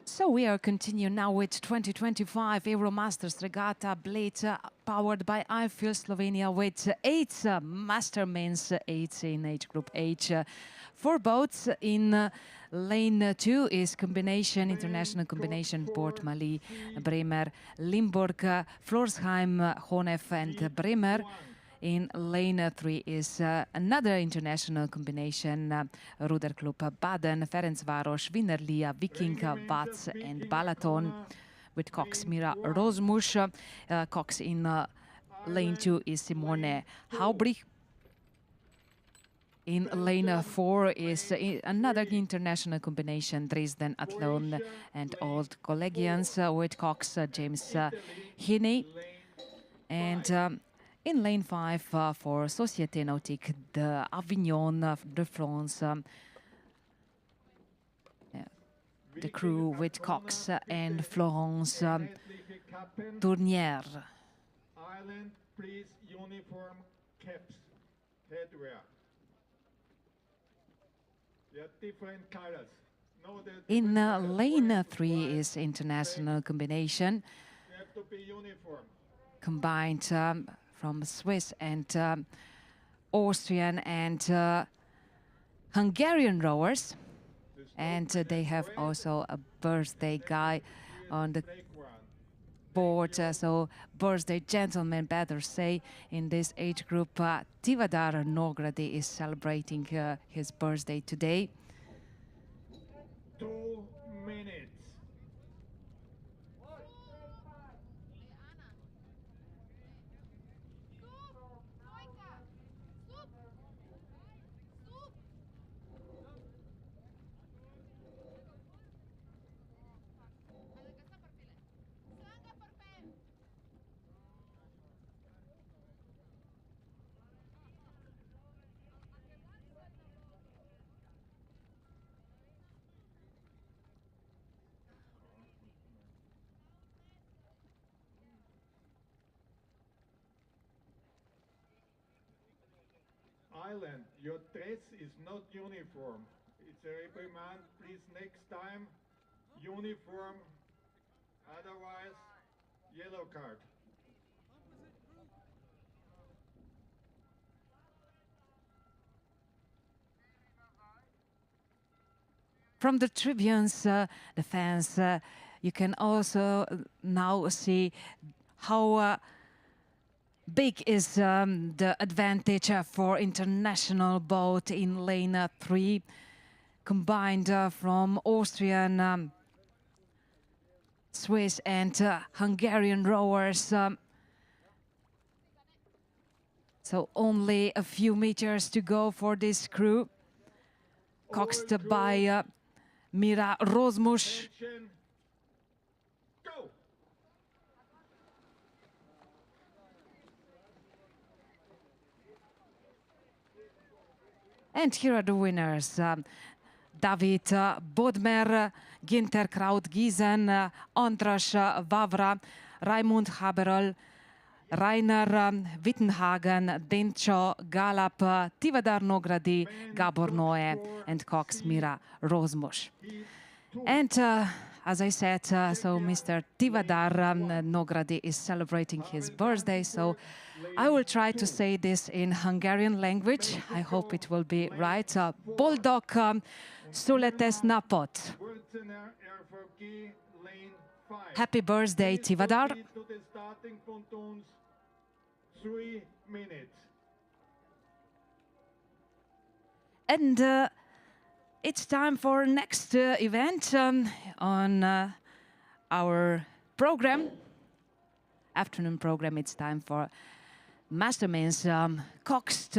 So we are continuing now with 2025 Euromasters Regatta Bled, powered by iFuel Slovenia, with 8 master men's 8 in age group H. 4 boats in lane 2 is combination, international combination, Port Mali, Bremer, Limburg, Florsheim, Honef and Bremer. In lane 3 is another international combination, Ruderclub Baden, Ferencváros, Wienerlia, Viking, Vats and Balaton, with Cox Mira Rosmusch. Cox in lane 2 is Simone Haubrich. In lane 4 is another international combination, Dresden Athlon and Old Collegians, with Cox, James Heaney. And in lane 5 for Société Nautique de Avignon de France, the crew with Cox and Florence Tournière. Island, please, uniform caps, headwear. They are different colors. No, in lane 3 is international combination. They have to be uniform. Combined from Swiss and Austrian and Hungarian rowers. And they have also a birthday guy on the board. So birthday gentleman, better say, in this age group. Tivadar Nogradi is celebrating his birthday today. 2 minutes. Island, your dress is not uniform. It's a reprimand. Please, next time, uniform. Otherwise, yellow card. From the tribunes, the fans You can also now see how big is the advantage for international boat in lane 3, combined from Austrian, Swiss and Hungarian rowers. So only a few meters to go for this crew. Coxed by Mira Rozmus. And here are the winners. David Bodmer, Ginter Kraut-Giesen, Andras Vavra, Raimund Haberl, Rainer Wittenhagen, Dencho Galap, Tivadar Nogradi, Gabor Noe, and Cox Mira Rozmus. And as I said, so Mr. Tivadar Nogradi is celebrating his birthday, so I will try to say this in Hungarian language. I hope it will be right. Boldog Suletes Napot. Happy birthday, Tivadar. 3 minutes. And it's time for next event on our program, afternoon program. It's time for Masterman's Coxed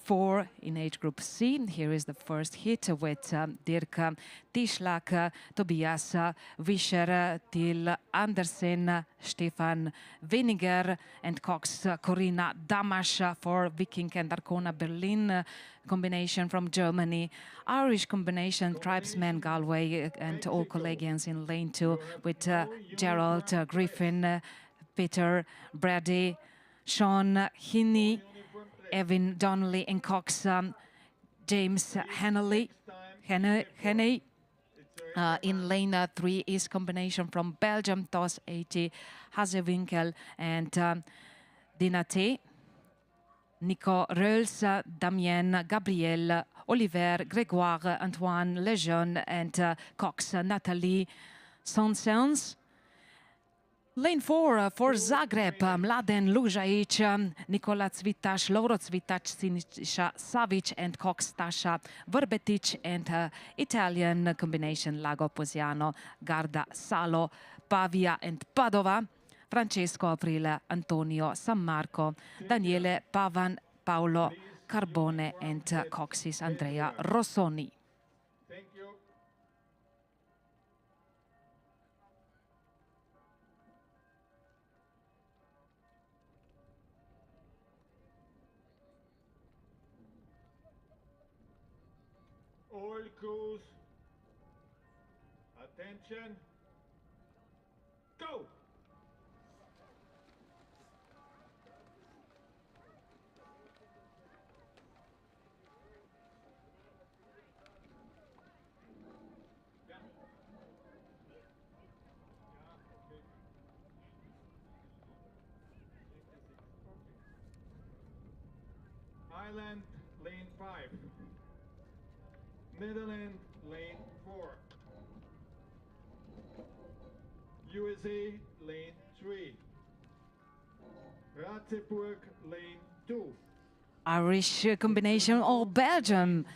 4 in age group C. Here is the first hit with Dirk Tischlak, Tobias Wischer, Till Andersen, Stefan Weniger, and Cox Corinna Damasch for Viking and Arcona Berlin combination from Germany. Irish combination, Tribesman Galway and all collegians in lane 2 with Gerald Griffin, Peter Brady, Sean Hinney, Evan Donnelly and Cox, James Hennelly. In lane 3 is combination from Belgium, Tos 80, Hazewinkel and Dinate, Nico Reuls, Damien, Gabriel, Oliver, Grégoire, Antoine Lejeune and Cox, Nathalie Sansens. Lane 4 for Zagreb, Mladen Lužajić, Nikola Cvitaš, Lovro Cvitač, Siniša Savic and Cox Tasha Vrbetic, and Italian combination Lago Posiano, Garda Salo, Pavia and Padova, Francesco Aprile, Antonio San Marco, Daniele Pavan, Paolo Carbone and Cox's Andrea Rossoni. All crews, attention, go! Ireland, lane 5. Netherlands, lane 4. USA, lane 3. Ratzeburg, lane 2. Irish combination or Belgium?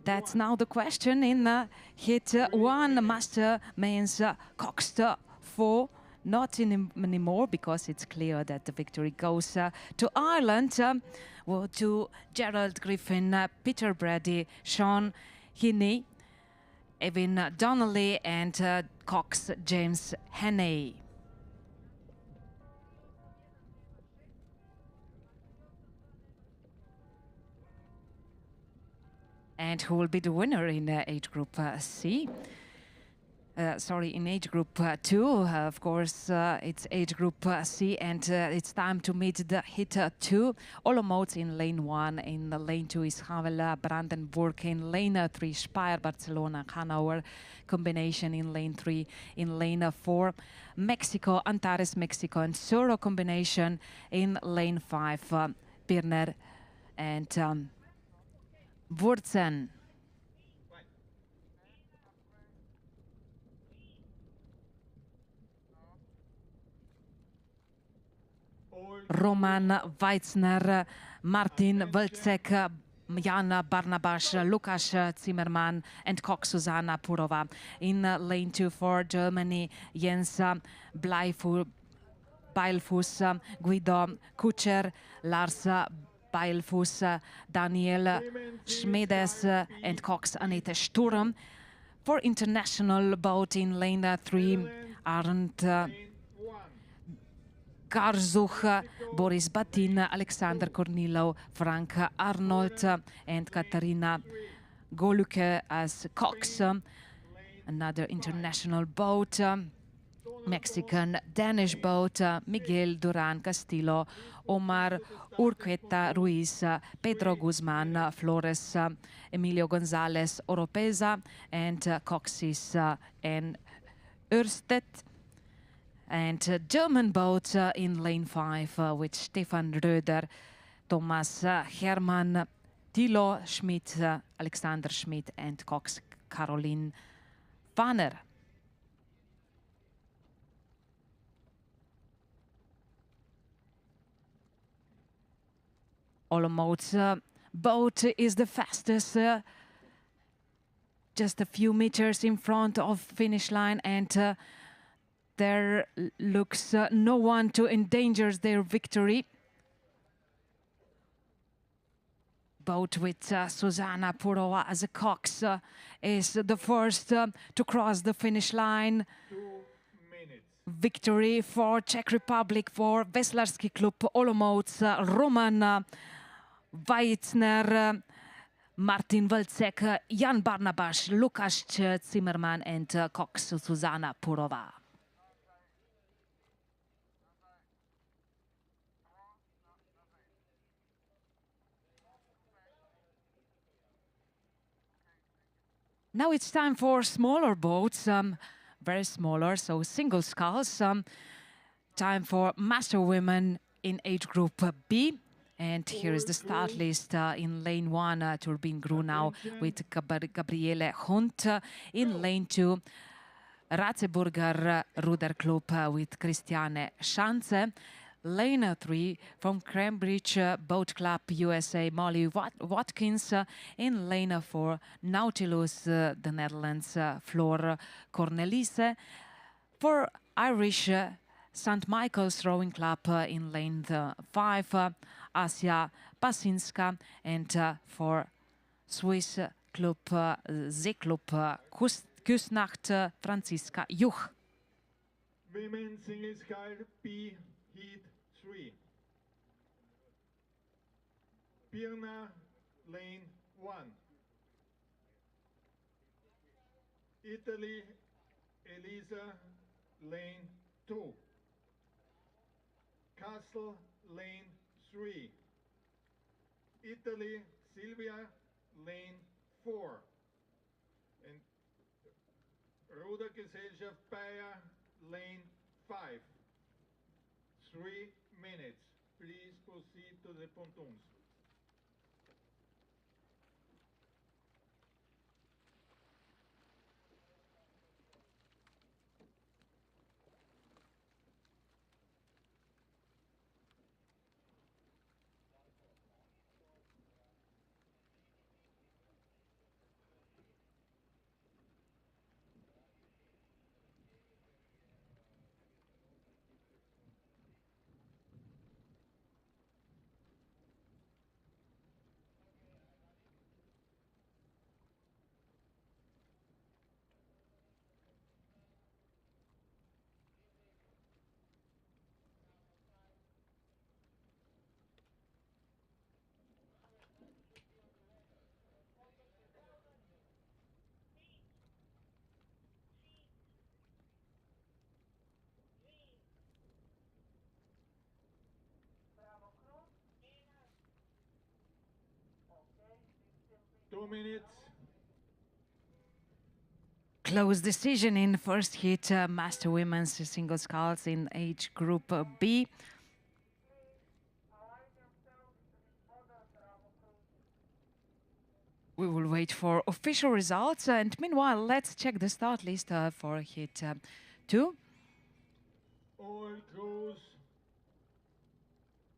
That's now the question in hit 1, Masterman's Coxed 4. Not anymore, because it's clear that the victory goes to Ireland, to Gerald Griffin, Peter Brady, Sean Hinney, Evan Donnelly and Cox James Henney. And who will be the winner in age group C? In age group 2, of course, it's age group C, and it's time to meet the hit 2. Olomouc in lane 1, in lane 2 is Havel, Brandenburg, in lane 3 Speyer, Barcelona, Hanauer, combination in lane 3, in lane 4 Mexico, Antares, Mexico, and Soro combination in lane 5, Pirner and Wurzen. Roman Weitzner, Martin Vlcek, Jan Barnabas, Lukas Zimmermann, and Cox Susanna Purova. In lane 2 for Germany, Jens Beilfuss, Guido Kutscher, Lars Beilfuss, Daniel Schmedes, and Cox Annette Sturm. For international boat in lane 3, Arndt Garzuch, Boris Batin, Alexander Kornilov, Frank Arnold, and Katarina Goluke as Cox. Another international boat, Mexican-Danish boat, Miguel Duran Castillo, Omar Urqueta Ruiz, Pedro Guzman Flores, Emilio Gonzalez Oropeza, and Coxis and Ørsted. And German boat in lane 5 with Stefan Röder, Thomas Hermann, Thilo Schmidt, Alexander Schmidt, and Cox Caroline Wanner. Olomouc's boat is the fastest, just a few meters in front of finish line, and there looks no one to endanger their victory. Boat with Susanna Purova as a Cox is the first to cross the finish line. 2 minutes. Victory for Czech Republic, for Veslarski Klub Olomouc, Roman Weitzner, Martin Vlcek, Jan Barnabas, Lukas Zimmermann, and Cox Susanna Purova. Now it's time for smaller boats, very smaller, so single sculls. Time for master women in age group B. And here is the start list in lane 1, Turbine Grunau with Gabriele Hunt. In lane 2, Ratzeburger Ruder Club with Christiane Schanze. Lane 3 from Cambridge Boat Club USA, Molly Watkins. In lane 4, Nautilus, the Netherlands, Floor Cornelisse. For Irish St. Michael's Rowing Club in lane 5, Asia Pasinska. And for Swiss Club, Seeklub Küsnacht, Franziska Juch. Women single scull B, heat 3. Pirna, lane 1. Italy, Elisa, lane 2. Castle, lane 3. Italy, Silvia, lane 4. And Rudergesellschaft Bayer, lane 5. 3 minutes. Please proceed to the pontoons. Minutes. Close decision in first heat, master women's single sculls in age group B. We will wait for official results, and meanwhile, let's check the start list for heat 2. All crews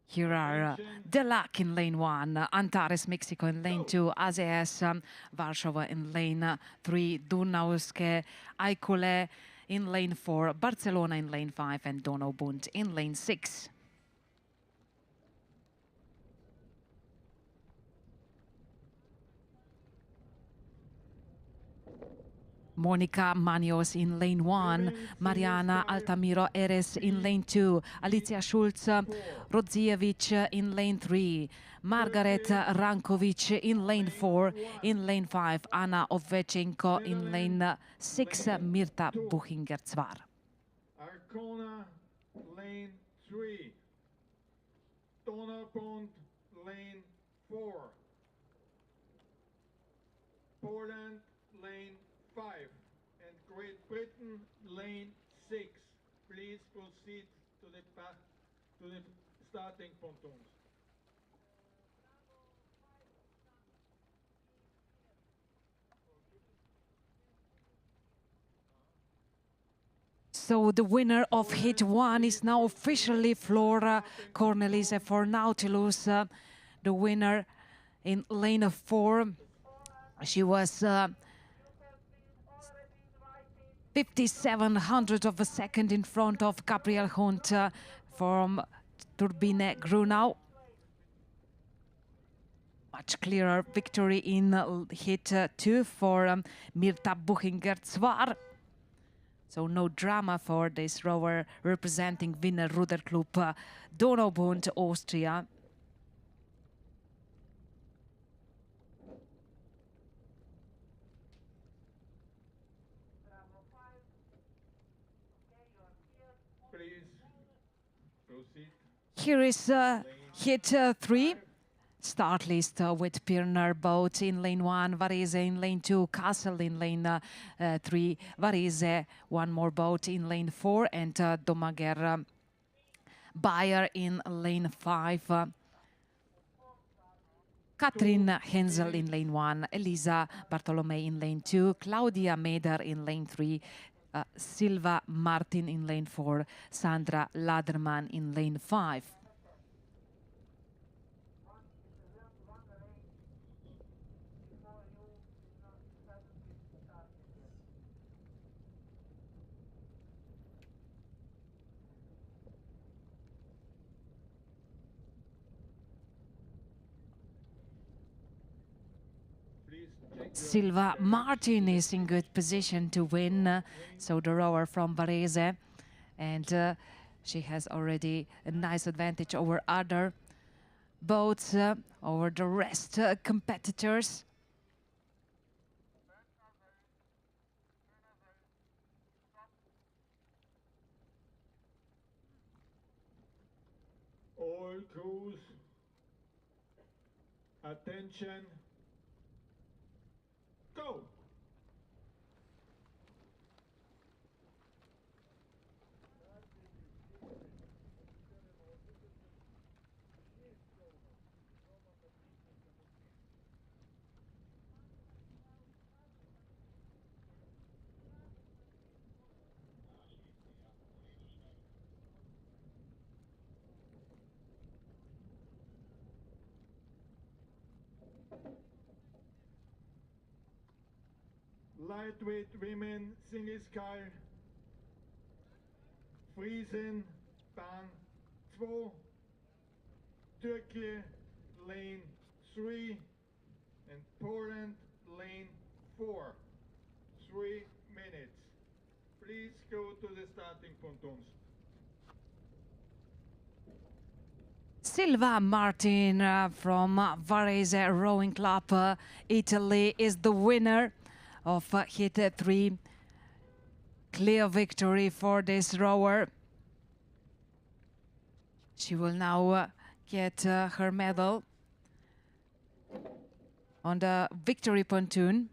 Here are Delac in lane 1, Antares, Mexico in lane 2, AZS, Warsaw in lane 3, Dunauske, Aikule in lane 4, Barcelona in lane 5, and Donau-Bund in lane 6. Monica Manios in lane 1, Mariana Altamiro Eres in lane 2, Alicia Schulz Rodziewicz in lane 3, Margaret Rankovic in lane 4, in lane 5, Anna Ovechenko in lane 6, Mirta Buchinger-Zwar. Arkona, lane 3. Donau-Bund, lane 4. Poland, lane 5. And Great Britain, lane 6. Please proceed to the starting pontoons. So the winner of Hit 1 is now officially Flora Cornelise for Nautilus. The winner in lane 4. She was 57 of a second in front of Gabriel Hunt from Turbine Grunau. Much clearer victory in Hit 2 for Mirta Buchinger-Zwar. So no drama for this rower representing Wiener Ruderclub Donau-Bund, Austria. Please proceed. Here is Hit 3. Start list with Pirner boat in lane 1, Varese in lane 2, Castle in lane 3, Varese, one more boat in lane 4, and Domager Bayer in lane 5. Katrin Hensel in lane 1, Elisa Bartolomei in lane 2, Claudia Meder in lane 3, Silva Martin in lane 4, Sandra Laderman in lane 5. Silva Martin is in good position to win, so the rower from Varese, and she has already a nice advantage over other boats, over the rest competitors. All crews, attention. Go! Lightweight women single sky, Friesen, Bahn 2, Turkey, lane 3, and Poland, lane 4. 3 minutes. Please go to the starting pontoons. Silva Martin from Varese Rowing Club, Italy, is the winner of Hit 3. Clear victory for this rower. She will now get her medal on the victory pontoon,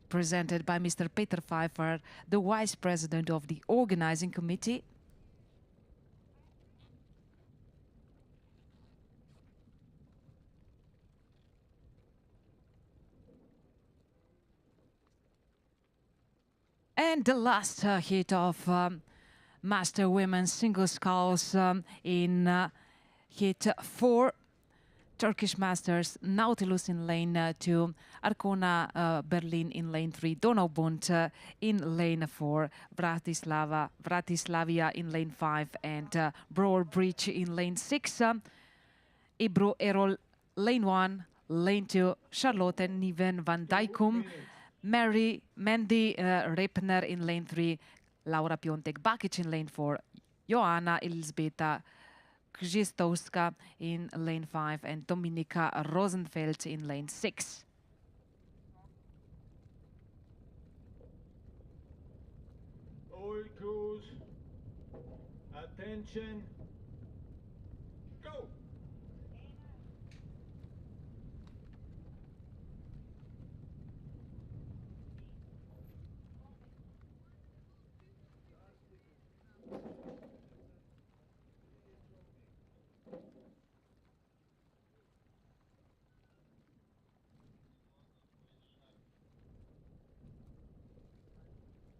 presented by Mr. Peter Pfeiffer, the Vice President of the Organizing Committee. And the last hit of master women's single sculls in heat 4. Turkish masters Nautilus in lane 2, Arcona Berlin in lane 3, Donau in lane 4, Bratislavia in lane 5, and Broer Bridge in lane 6. Ibro Erol lane 1, lane 2, Charlotte Niven van Dijkum, Mandy Repner in lane 3, Laura Piontek-Bakic in lane 4, Joanna Elisabeta Krzyztowska in lane 5, and Dominika Rosenfeld in lane 6. All crews, attention, go!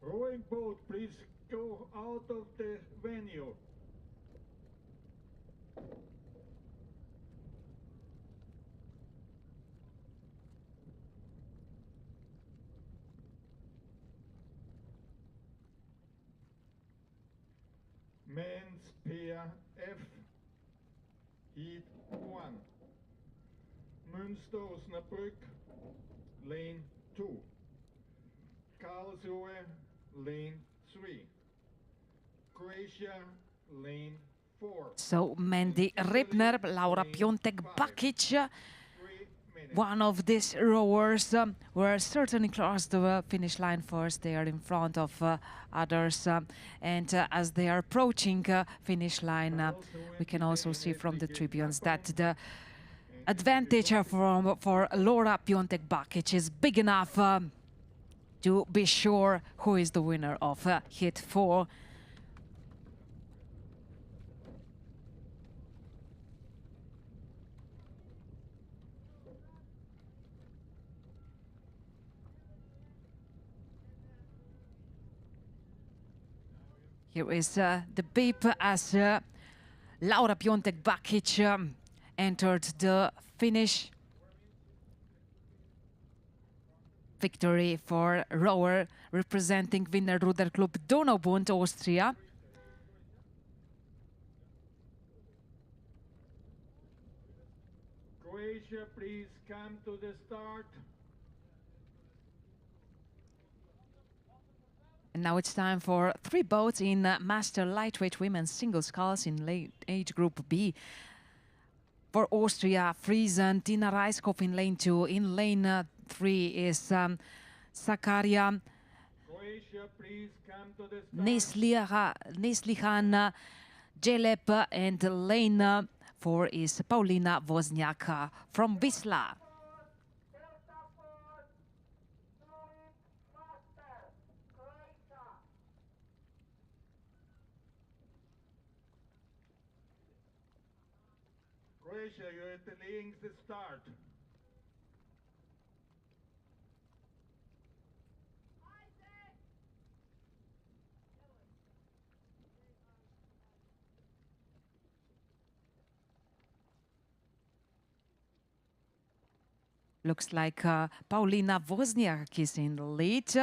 Rowing boat, please go out of the venue. Men's Pair F, Heat 1. Münster Osnabrück, Lane 2. Karlsruhe, Lane 3. Croatia, Lane 4. So Mandy Repner, Laura Piontek-Bakic, one of these rowers were certainly crossed the finish line first. They are in front of others, and as they are approaching finish line, we can also see from the tribunes that the advantage for Laura Piontek-Bakic is big enough to be sure who is the winner of Heat 4. Here is the beep as Laura Piontek-Bakic entered the finish. Victory for rower representing Wiener Ruderclub Donaubund, Austria. Croatia, please come to the start. And now it's time for 3 boats in Master Lightweight Women's Single Sculls in late age group B. For Austria, Friesen, Tina Reiskopf in lane 2. In lane 3 is Zakaria Neslihan Jelep, and lane 4 is Paulina Wozniak from Visla. Croatia, you're delaying the start. Looks like Paulina Wozniak is in the lead,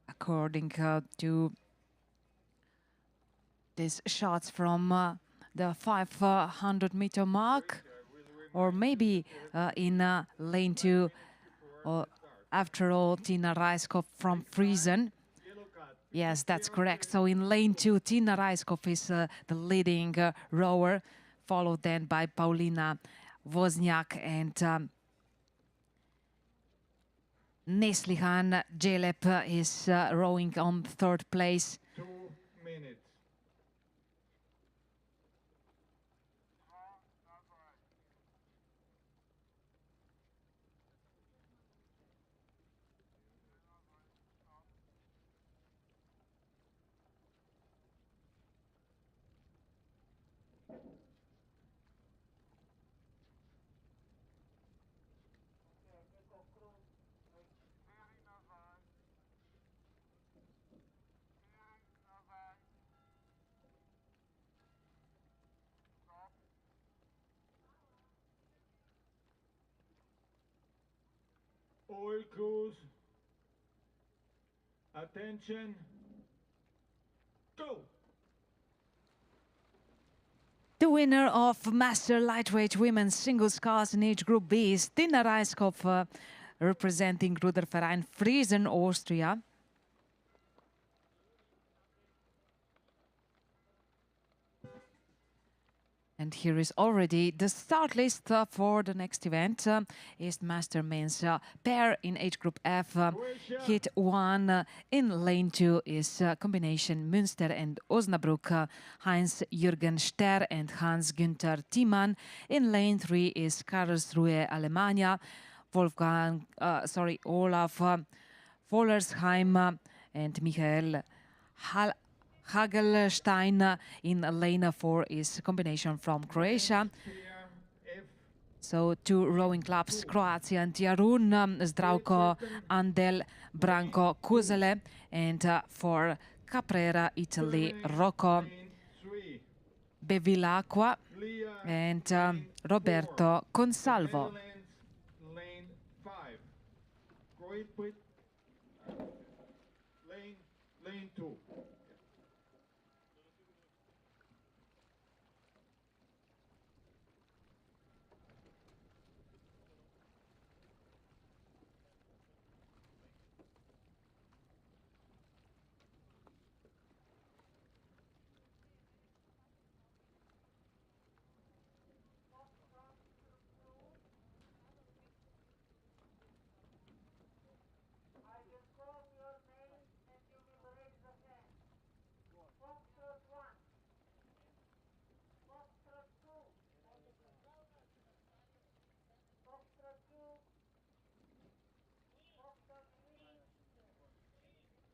according to these shots from the 500-meter mark, or maybe in lane 2. After all, Tina Reiskopf from Friesen. Yes, that's correct. So in lane 2, Tina Reiskopf is the leading rower, followed then by Paulina Wozniak, and Neslihan Jelep is rowing on 3rd place. 2 minutes. All crews, attention, go! The winner of Master Lightweight Women's Singles Sculls in age group B is Tina Reiskopf, representing Ruderverein Friesen, Austria. And here is already the start list for the next event. Is Master Men's pair in age group F. Hit 1 in lane 2 is combination Münster and Osnabrück. Heinz-Jürgen Ster and Hans-Günther Thiemann. In lane 3 is Karlsruhe, Alemania. Olaf Vollersheim and Michael Hagelstein. In lane 4 is combination from Croatia. So 2 rowing clubs, Croatia and Jarun, Zdravko Andel, Branko Kuzele, and for Caprera, Italy, Rocco Bevilacqua and Roberto Consalvo. Lane 5. Lane 2.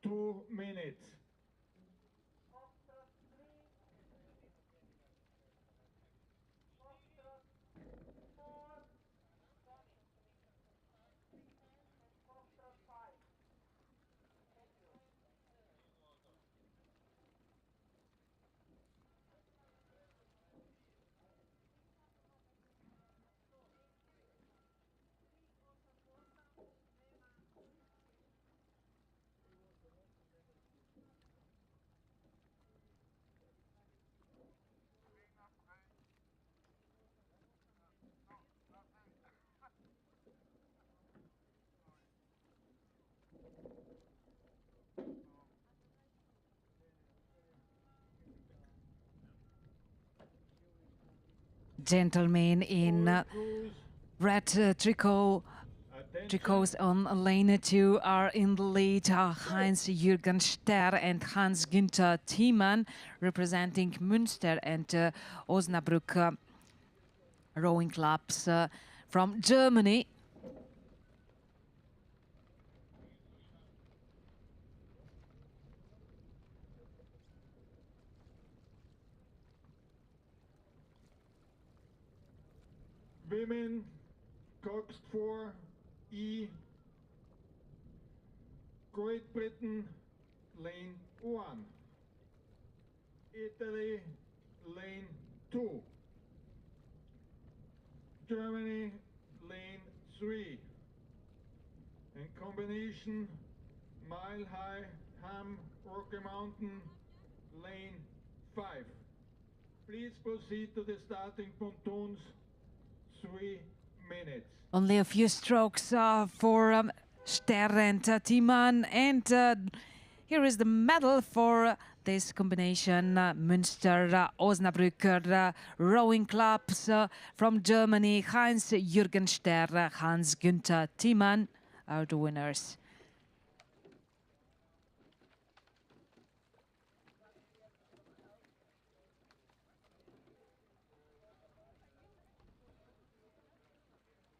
Two minutes. Gentlemen in red tricots on lane 2 are in the lead. Heinz-Jürgen Ster and Hans-Günther Thiemann, representing Münster and Osnabrück rowing clubs from Germany. Women, Coxed 4, E. Great Britain, lane 1. Italy, lane 2. Germany, lane 3. And combination, Mile High, Ham, Rocky Mountain, lane 5. Please proceed to the starting pontoons. 3 minutes. Only a few strokes for Ster and Thiemann, and here is the medal for this combination. Münster, Osnabrücker rowing clubs from Germany. Heinz-Jürgen Ster, Hans-Günther Thiemann are the winners.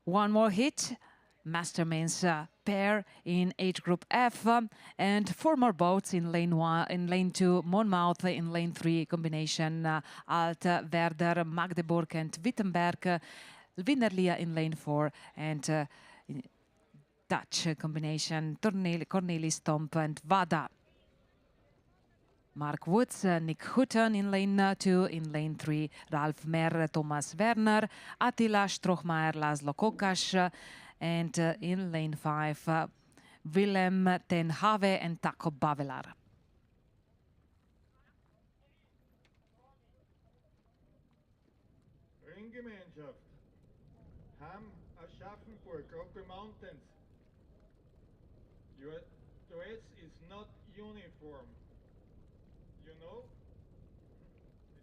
One more hit, Master Men's pair in age group F, and 4 more boats in lane 1, in lane 2, Monmouth, in lane 3, combination Alt, Werder, Magdeburg and Wittenberg, Wienerlia in lane 4, and Dutch combination Cornelis Tomp and Vada. Mark Woods, Nick Hutton in lane 2, in lane 3, Ralf Mer, Thomas Werner, Attila Strohmeier, Laszlo Kokas, And in lane 5, Willem ten Have and Taco Bavelar. Ringgemeinschaft. Hamm, Aschaffenburg, Rocky Mountains. Your dress is not uniform. You know?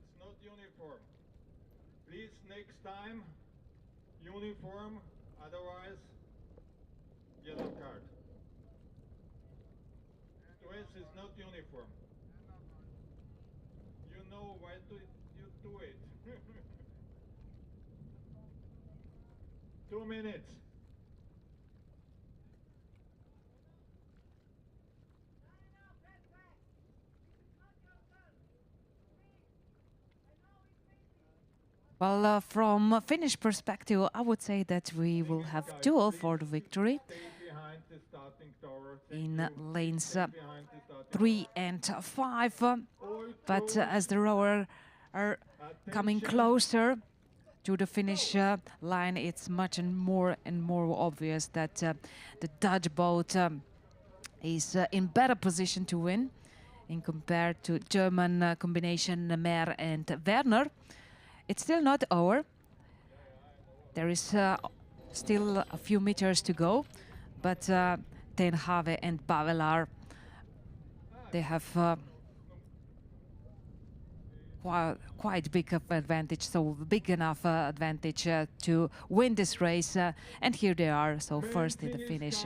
It's not uniform. Please, next time, uniform, otherwise, yellow card. Dress is not uniform. You know why do you do it? 2 minutes. Well, from a Finnish perspective, I would say that we will have duel for the victory in lanes 3 and 5. But as the rower are coming closer to the finish line, it's much and more obvious that the Dutch boat is in better position to win in compared to German combination Mer and Werner. It's still not over. There is still a few meters to go, but Ten Have and Bavelar, they have quite big of advantage, so big enough advantage to win this race. And here they are, so first in the finish.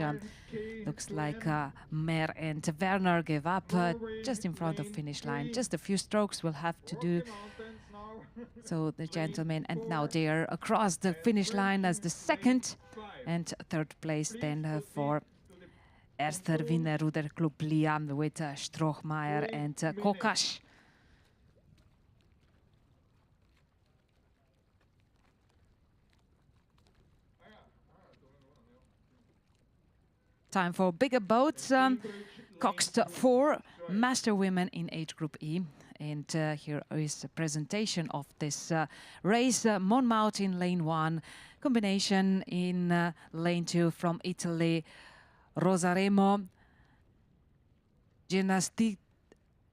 Looks like Mer and Werner gave up just in front of finish line. Just a few strokes will have to do. So the gentlemen, and now they are across the finish line as the second and third place then for Erster Wiener Ruder Club Liam with Strohmeier and Kokash. Time for bigger boats. Coxed 4 master women in age group E. And here is a presentation of this race. Monmouth in lane 1, combination in lane 2 from Italy. Rosaremo,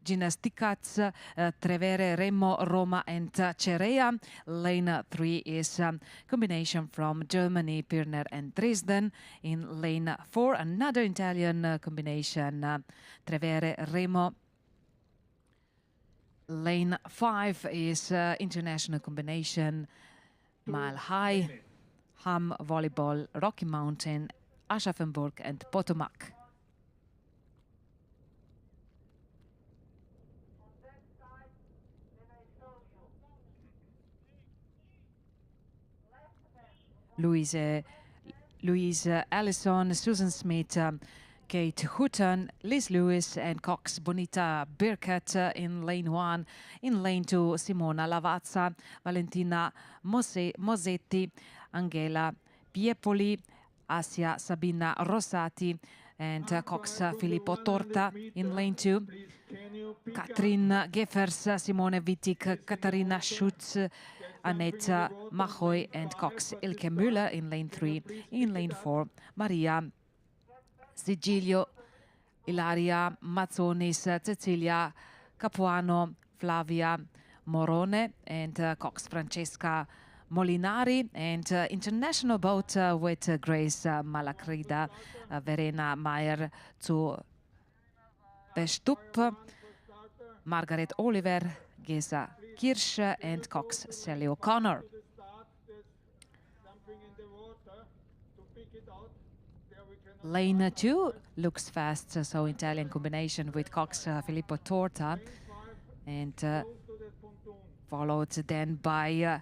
Gymnasticats, Trevere, Remo, Roma and Cerea. Lane 3 is combination from Germany, Pirner and Dresden. In lane 4, another Italian combination, Trevere, Remo. Lane 5 is international combination, Mile High, Hamm Volleyball, Rocky Mountain, Aschaffenburg and Potomac. Louise Allison, Susan Smith, Kate Houghton, Liz Lewis and Cox Bonita Birkett in lane 1. In lane 2, Simona Lavazza, Valentina Mosetti, Angela Piepoli, Asia Sabina Rosati and Cox Filippo Torta in lane 2. Katrin Geffers, Simone Wittig, Katharina Schutz, Annette Machoy and Cox Ilke Müller in lane 3. In lane 4, Maria Sigilio, Ilaria Mazzonis, Cecilia Capuano, Flavia Morone and Cox Francesca Molinari, and international boat with Grace Malacrida, Verena Meyer to Bestup, Margaret Oliver, Gesa Kirsch and Cox Sally O'Connor. Lane 2 looks fast, so Italian combination with Cox Filippo Torta, and followed then by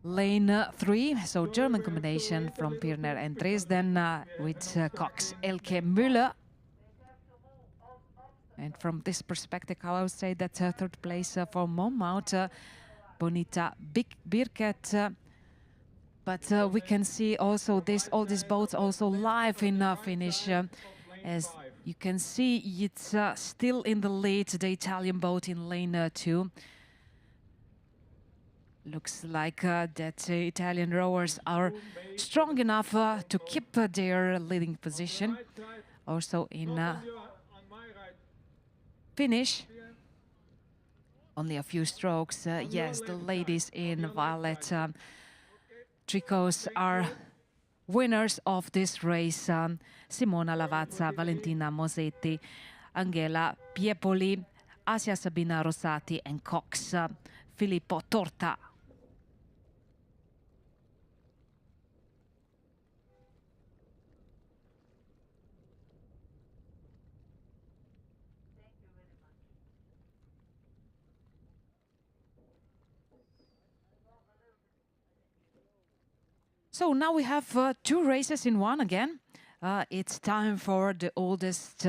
lane 3, so German combination from Pirner and Dresden with Cox Elke Müller. And from this perspective, I would say that third place for Monmouth, Bonita Birkett. But we can see also all these boats also live in finish. As you can see, it's still in the lead, the Italian boat in lane 2. Looks like that Italian rowers are strong enough to keep their leading position. Also in finish, only a few strokes. Yes, the ladies in violet tricots are winners of this race. Simona Lavazza, Valentina Mosetti, Angela Piepoli, Asia Sabina Rosati and Cox, Filippo Torta. So now we have two races in one again. It's time for the oldest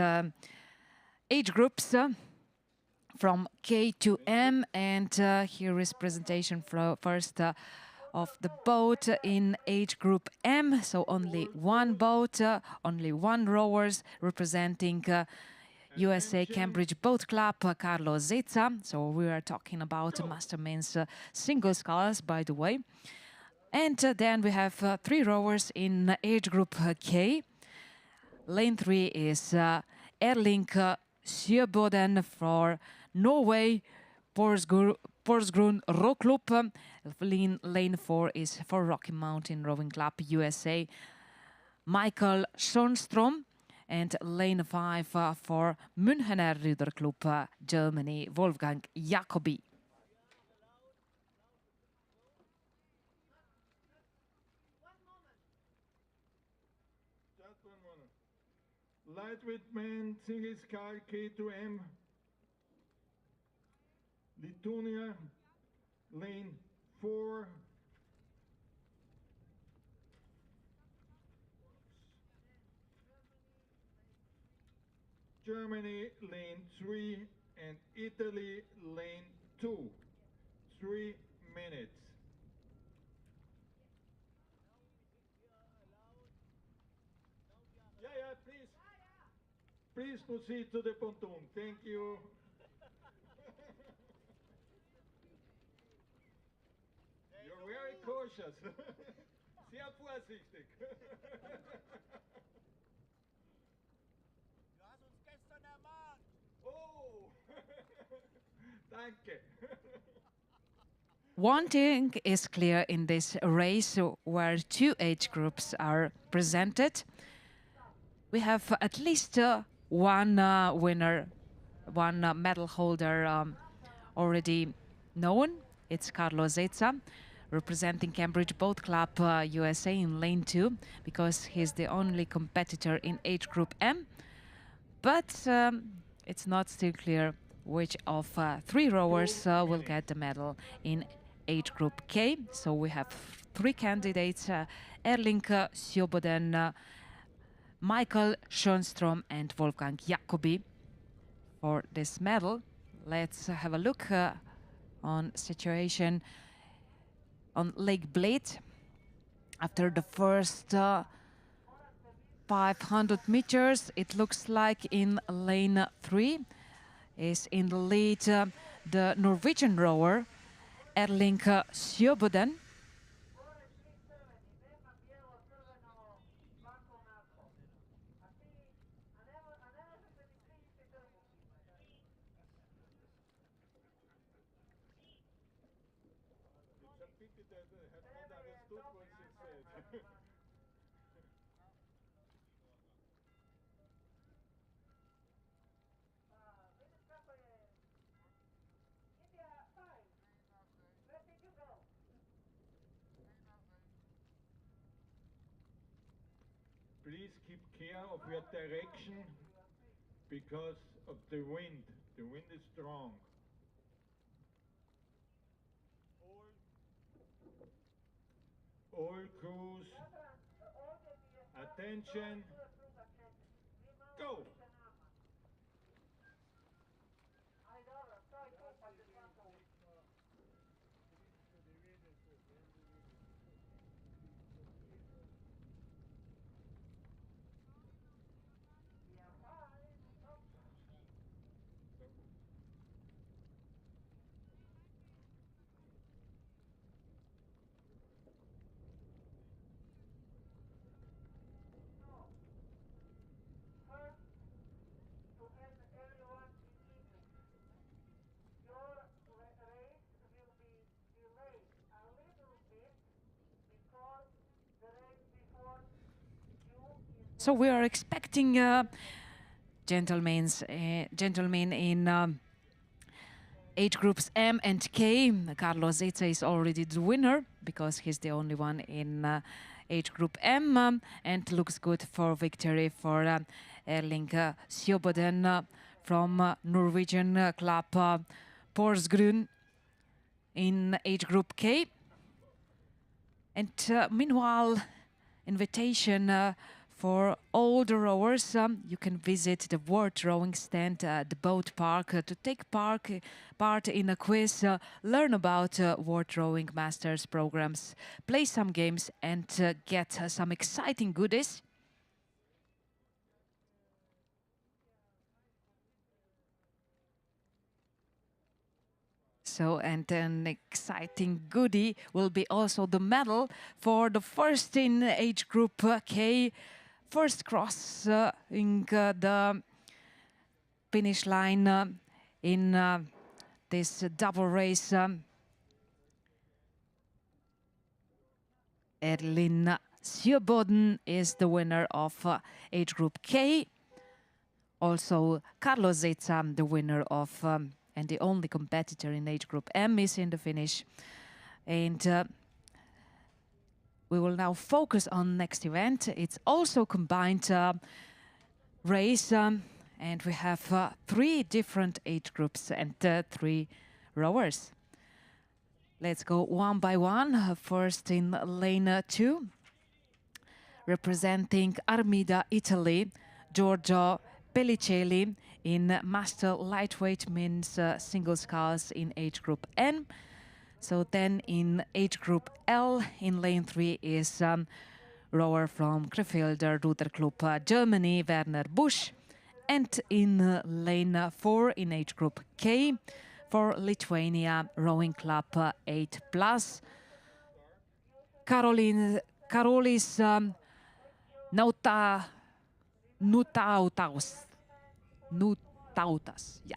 age groups from K to M, and here is presentation first of the boat in age group M. So only one boat, only one rowers representing USA Cambridge Boat Club, Carlo Zezza. So we are talking about master men's single sculls, by the way. And then we have three rowers in age group K. Lane 3 is Erling Sjøboden for Norway, Porsgrunn Row Club. Lane 4 is for Rocky Mountain Rowing Club, USA, Michael Schönstrom. And lane 5 for Münchener Ruder Club, Germany, Wolfgang Jacobi. Lightweight men, single scull K to M. Lithuania, lane 4. Germany, lane 3. And Italy, lane 2. 3 minutes. Yeah, please. Please proceed to the pontoon. Thank you. You're very cautious. Sehr vorsichtig. Du hast uns gestern ermahnt. Oh, danke. One thing is clear in this race where two age groups are presented. We have at least one winner, one medal holder already known. It's Carlo Zezza, representing Cambridge Boat Club USA in lane 2, because he's the only competitor in age group M. But it's not still clear which of three rowers will get the medal in age group K. So we have three candidates, Erling Sjøboden, Michael Schönstrom and Wolfgang Jacobi for this medal. Let's have a look on situation on Lake Bled. After the first 500 meters, it looks like in lane 3 is in the lead the Norwegian rower Erling Sjøboden. Please keep care of your direction because of the wind. The wind is strong. All crews, attention, go! So we are expecting gentlemen in age groups M and K. Carlos Zeta is already the winner because he's the only one in age group M, and looks good for victory for Erling Sjöboden from Norwegian club Porsgrunn in age group K. And meanwhile, invitation for all the rowers. You can visit the World Rowing stand at the boat park to take part in a quiz, learn about World Rowing Masters programs, play some games, and get some exciting goodies. So, and an exciting goodie will be also the medal for the first in age group K, first crossing the finish line in this double race. Erling Sjöboden is the winner of age group K. Also, Carlos Zeta, the winner of and the only competitor in age group M, is in the finish. And we will now focus on next event. It's also combined race, and we have 3 different age groups and 3 rowers. Let's go one by one. First in lane 2, representing Armida, Italy, Giorgio Pellicelli in master lightweight men's single sculls in age group N. So then in age group L, in lane 3 is rower from Krefelder Ruder Club Germany, Werner Busch. And in lane 4, in age group K, for Lithuania Rowing Club 8+, Karolis Nutautas, yeah.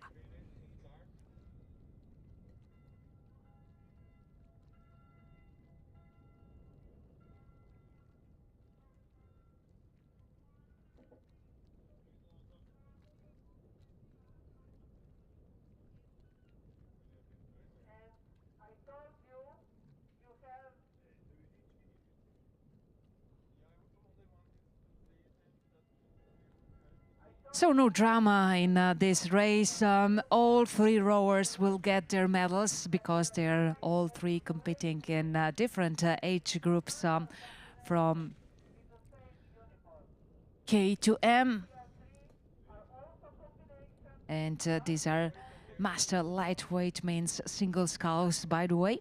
So no drama in this race. All 3 rowers will get their medals because they're all 3 competing in different age groups from K to M. And these are master lightweight men's single sculls, by the way.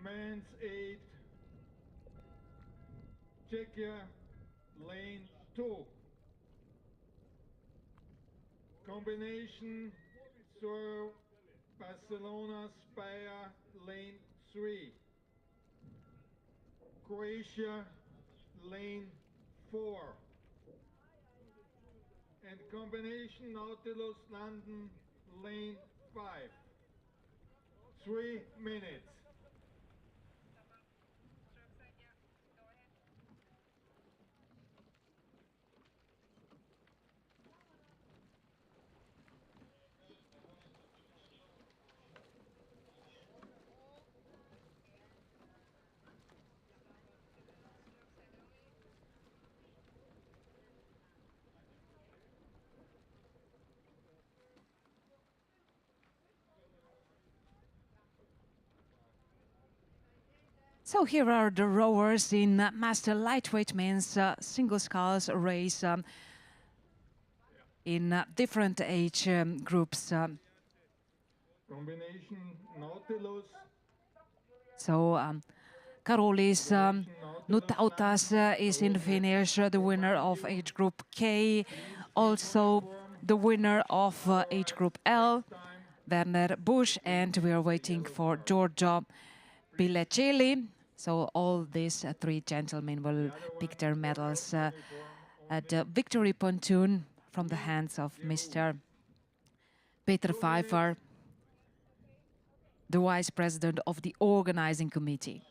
Men's 8, Czechia, lane 2. Combination, Soro, Barcelona, Speyer, lane 3. Croatia, lane 4. And combination, Nautilus, London, lane 5. 3 minutes. So here are the rowers in master lightweight men's single sculls race in different age groups. Combination Nautilus. So Karolis Nutautas is in the finish, the winner of age group K. Also the winner of age group L, Werner Busch, and we are waiting for Giorgio Pellicelli. So all these three gentlemen will pick their medals at the victory pontoon from the hands of Mr. Peter Pfeiffer, the Vice President of the Organizing Committee.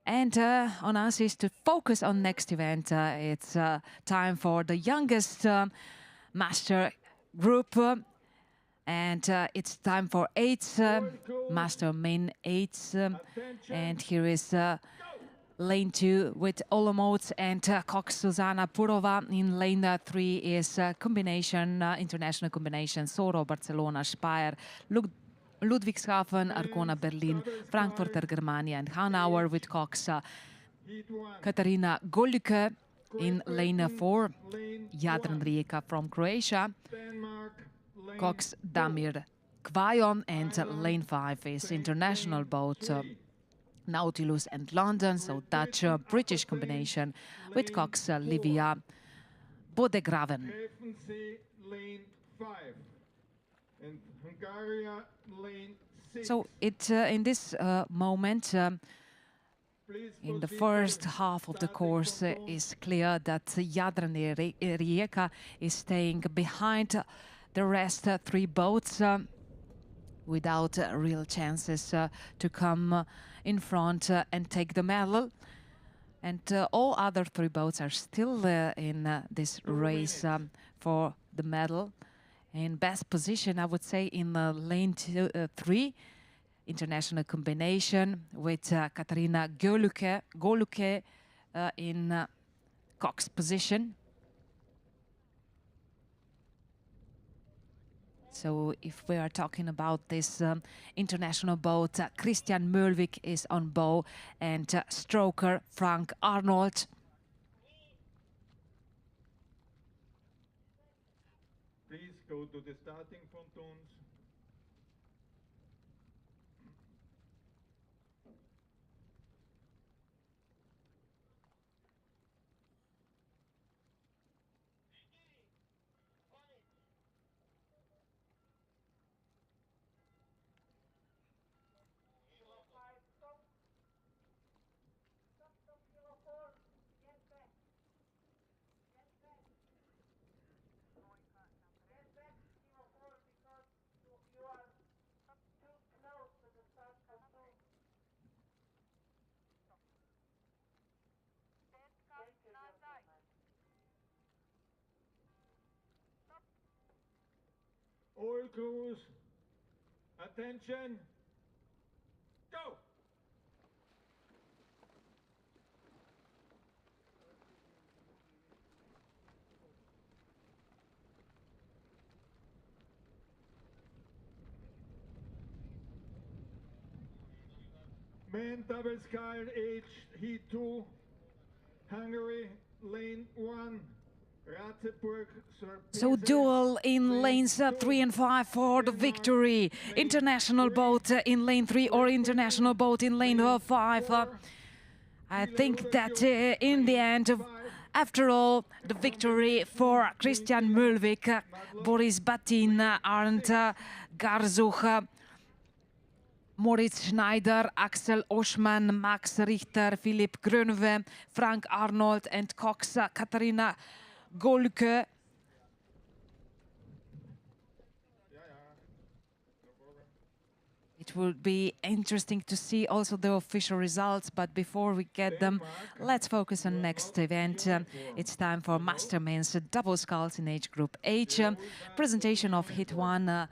And on us is to focus on next event. It's time for the youngest master group. And it's time for eights, master main eights. And here is lane 2 with Olomouc and Coxed Susanna Purova. In lane 3 is combination, international combination, Soro, Barcelona, Speyer, Ludwigshafen, Arcona, Berlin, Frankfurter, Germania, and Hanauer with Cox, Katarina Golücke in lane 4, Jadran Rijeka from Croatia, Cox Damir Kvajon, and lane 5 is international boat Nautilus and London, so Dutch-British combination with Cox Livia Bodegraven. So it in this moment, in the first half of the course, is clear that Jadran Rijeka is staying behind the rest three boats without real chances to come in front and take the medal. And all other three boats are still in this race for the medal. In best position, I would say, in lane 3, international combination with Katarina Golücke in Cox position. So if we are talking about this international boat, Christian Mölvik is on bow and stroker Frank Arnold. Please go to the starting pontoons. All crews, attention, go! Men double scull H, Heat 2, Hungary, lane 1. So duel in lanes 3 and 5 for the victory. International boat in lane 3 or international boat in lane 5. I think that in the end, after all, the victory for Christian Mölvik, Boris Batin, Arndt Garzuch, Moritz Schneider, Axel Oschmann, Max Richter, Philipp Grönve, Frank Arnold and Cox Katarina Golücke. It will be interesting to see also the official results, but before we get them, let's focus on next event. It's time for Master Men's double sculls in age group H. Presentation of Hit 1.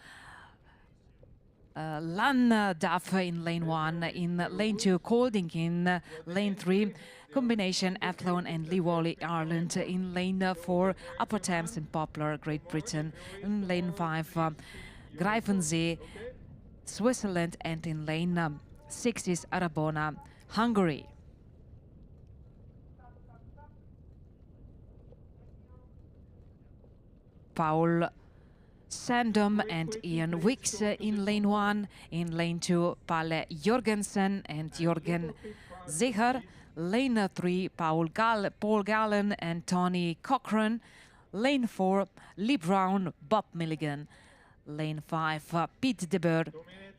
Lan Duff in lane 1, in lane 2 Colding in lane 3, combination Athlone and Lee Wally Ireland in lane 4, Upper Thames and Poplar Great Britain in lane 5, Greifensee Switzerland, and in lane 6 is Arabona Hungary. Paul Sandom and Ian Wicks in lane 1, in lane 2 Palle Jorgensen and Jorgen Zeher, lane 3 Paul Gallen and Tony Cochran, lane 4 Lee Brown, Bob Milligan, lane 5 Pete de Boer,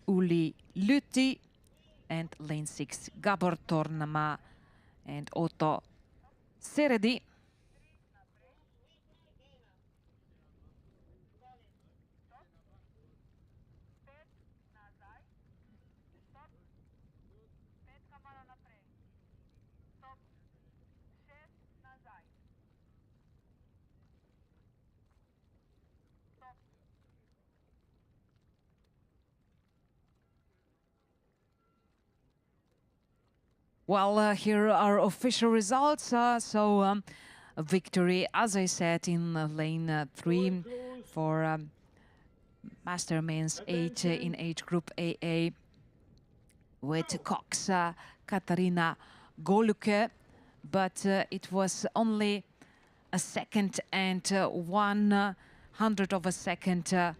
Uli Lutti, and lane 6, Gabor Tornama and Otto Seredi. Well, here are official results. A victory, as I said, in lane 3 for Master Men's 8 in age group AA with Cox Katarina Goluke, but it was only a second and 100th of a second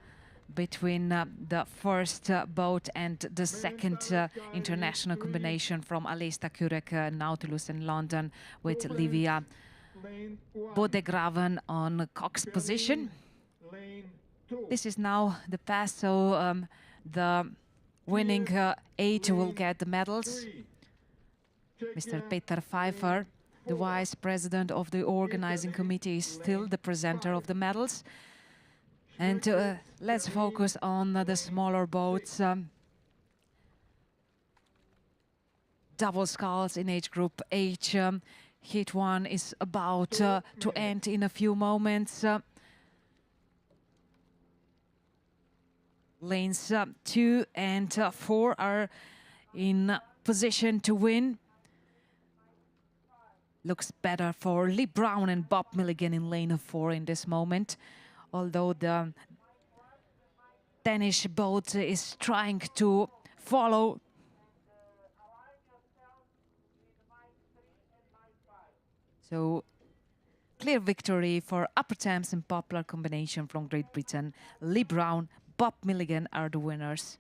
between the first boat and the second international combination from Alesta Kurek, Nautilus in London, with Livia Bodegraven on Cox's position. This is now the pass, so the winning 8 will get the medals. Mr. Peter Pfeiffer, the vice president of the organizing committee, is still the presenter of the medals. And let's focus on the smaller boats. Double sculls in age group H. Heat 1 is about to end in a few moments. Lanes 2 and 4 are in position to win. Looks better for Lee Brown and Bob Milligan in lane 4 in this moment, although the Danish boat is trying to follow. So, clear victory for Upper Thames and Popular combination from Great Britain. Lee Brown, Bob Milligan are the winners.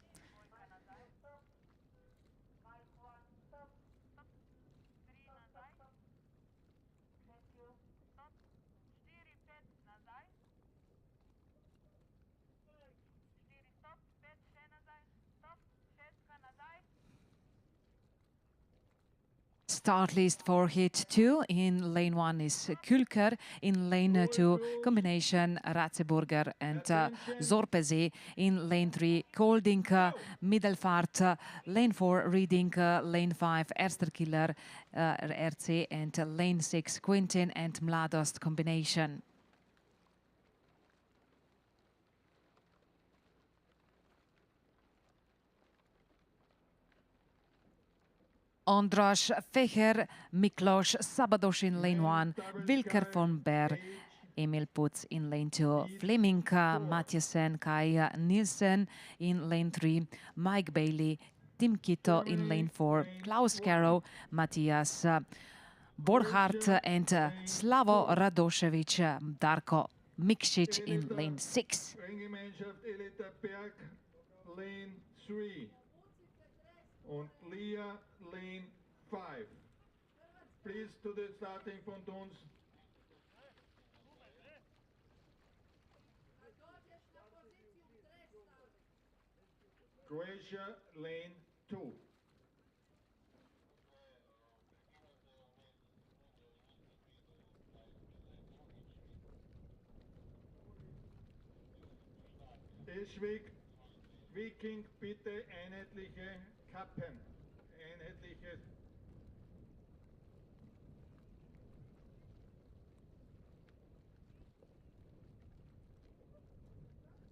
Start list for Heat 2. In lane 1 is Külker. In lane 2, combination Ratzeburger and Zorpezi. In lane 3, Kolding, Middelfart. Lane 4, Reading. Lane 5, Ersterkiller, RC. And lane 6, Quintin and Mladost combination. Andras Feher, Miklos Szabados in lane 1, Wilker von Ber, Emil Putz in lane 2, Fleming, Mathiesen, Kai Nielsen in lane 3, Mike Bailey, Tim Kito in lane 4, Klaus Caro, Matthias Borchardt and Slavo Radošević, Darko Mikšić in lane 6. Lane 3. Und Lia lane 5. Please to the starting pontoons. Croatia lane 2. Eschwig, Viking, bitte einheitliche Kappen. Einheitliche.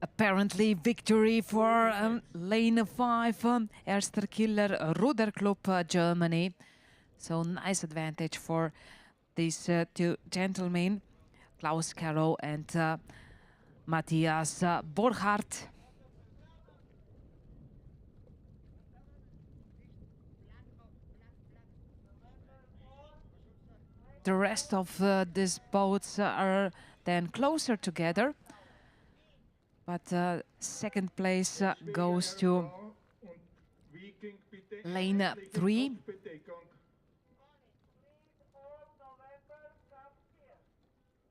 Apparently victory for lane 5, Ersterkiller Ruder Club, Germany. So nice advantage for these two gentlemen, Klaus Caro and Matthias Borchardt. The rest of these boats are then closer together. But second place goes to lane 3.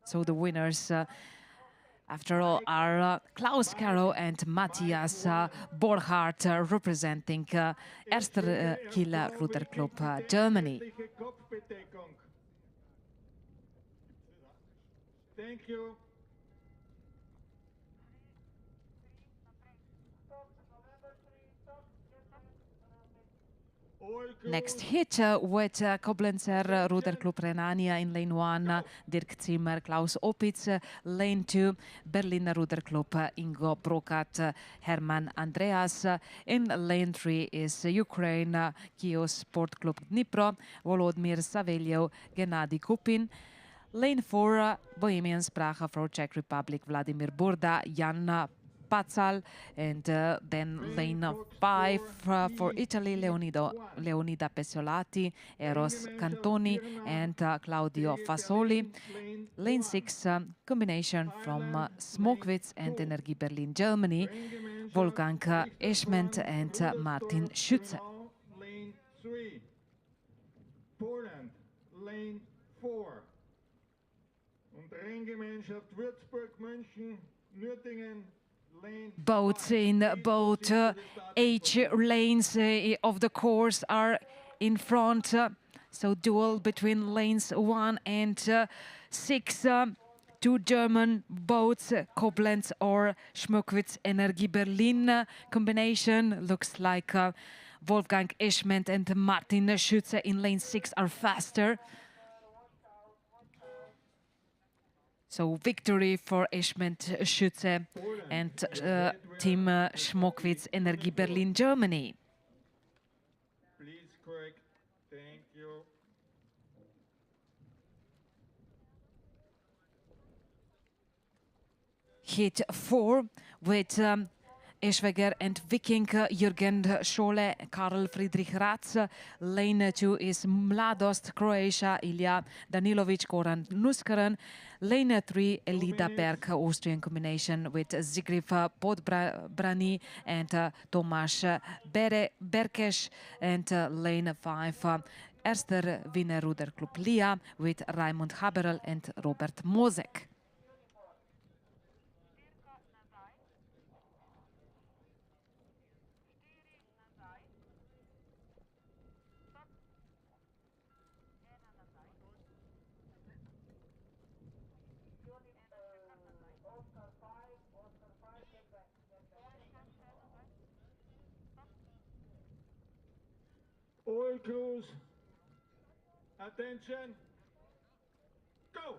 So the winners after all, are Klaus Caro and Matthias Borchardt representing Erster Kieler Ruderclub Germany. Thank you. Next hit with Koblenzer Ruderclub Renania in lane 1, Dirk Zimmer, Klaus Opitz, lane 2, Berliner Ruderclub Ingo Brokat, Herman Andreas. In lane 3 is Ukraine, Kyiv Sport Club Dnipro, Volodymyr Savelyev, Gennady Kupin. Lane 4, Bohemian Sprache for Czech Republic, Vladimir Burda, Jan Pacal, and then lane 5 for Italy, Leonida Pesolati, Eros Cantoni, and Claudio Fasoli. Lane 6, combination from Smokewitz and Energie Berlin, Germany, Wolfgang Eschment and Martin Schütze. Lane 3, Poland, lane 4. Und Renngemeinschaft Würzburg, München, Nürtingen. Boats in both H lanes of the course are in front. So duel between lanes 1 and 6. Two German boats, Koblenz or Schmöckwitz Energie Berlin combination. Looks like Wolfgang Eschment and Martin Schütze in lane 6 are faster. So victory for Eschment Schütze and Team Schmöckwitz Energie Berlin, Germany. Please correct. Thank you. Hit 4 with Eschweger and Viking, Jürgen Schole, Karl Friedrich Ratz. Lane 2 is Mladost, Croatia, Ilya Danilovic, Goran Nuskaren. Lane 3, Elida Berg, Austrian combination with Zigriv Podbrani and Tomasz Berkes. And lane 5, Erster Wiener Ruderclub Lia with Raimund Haberl and Robert Mosek. All crews, attention, go!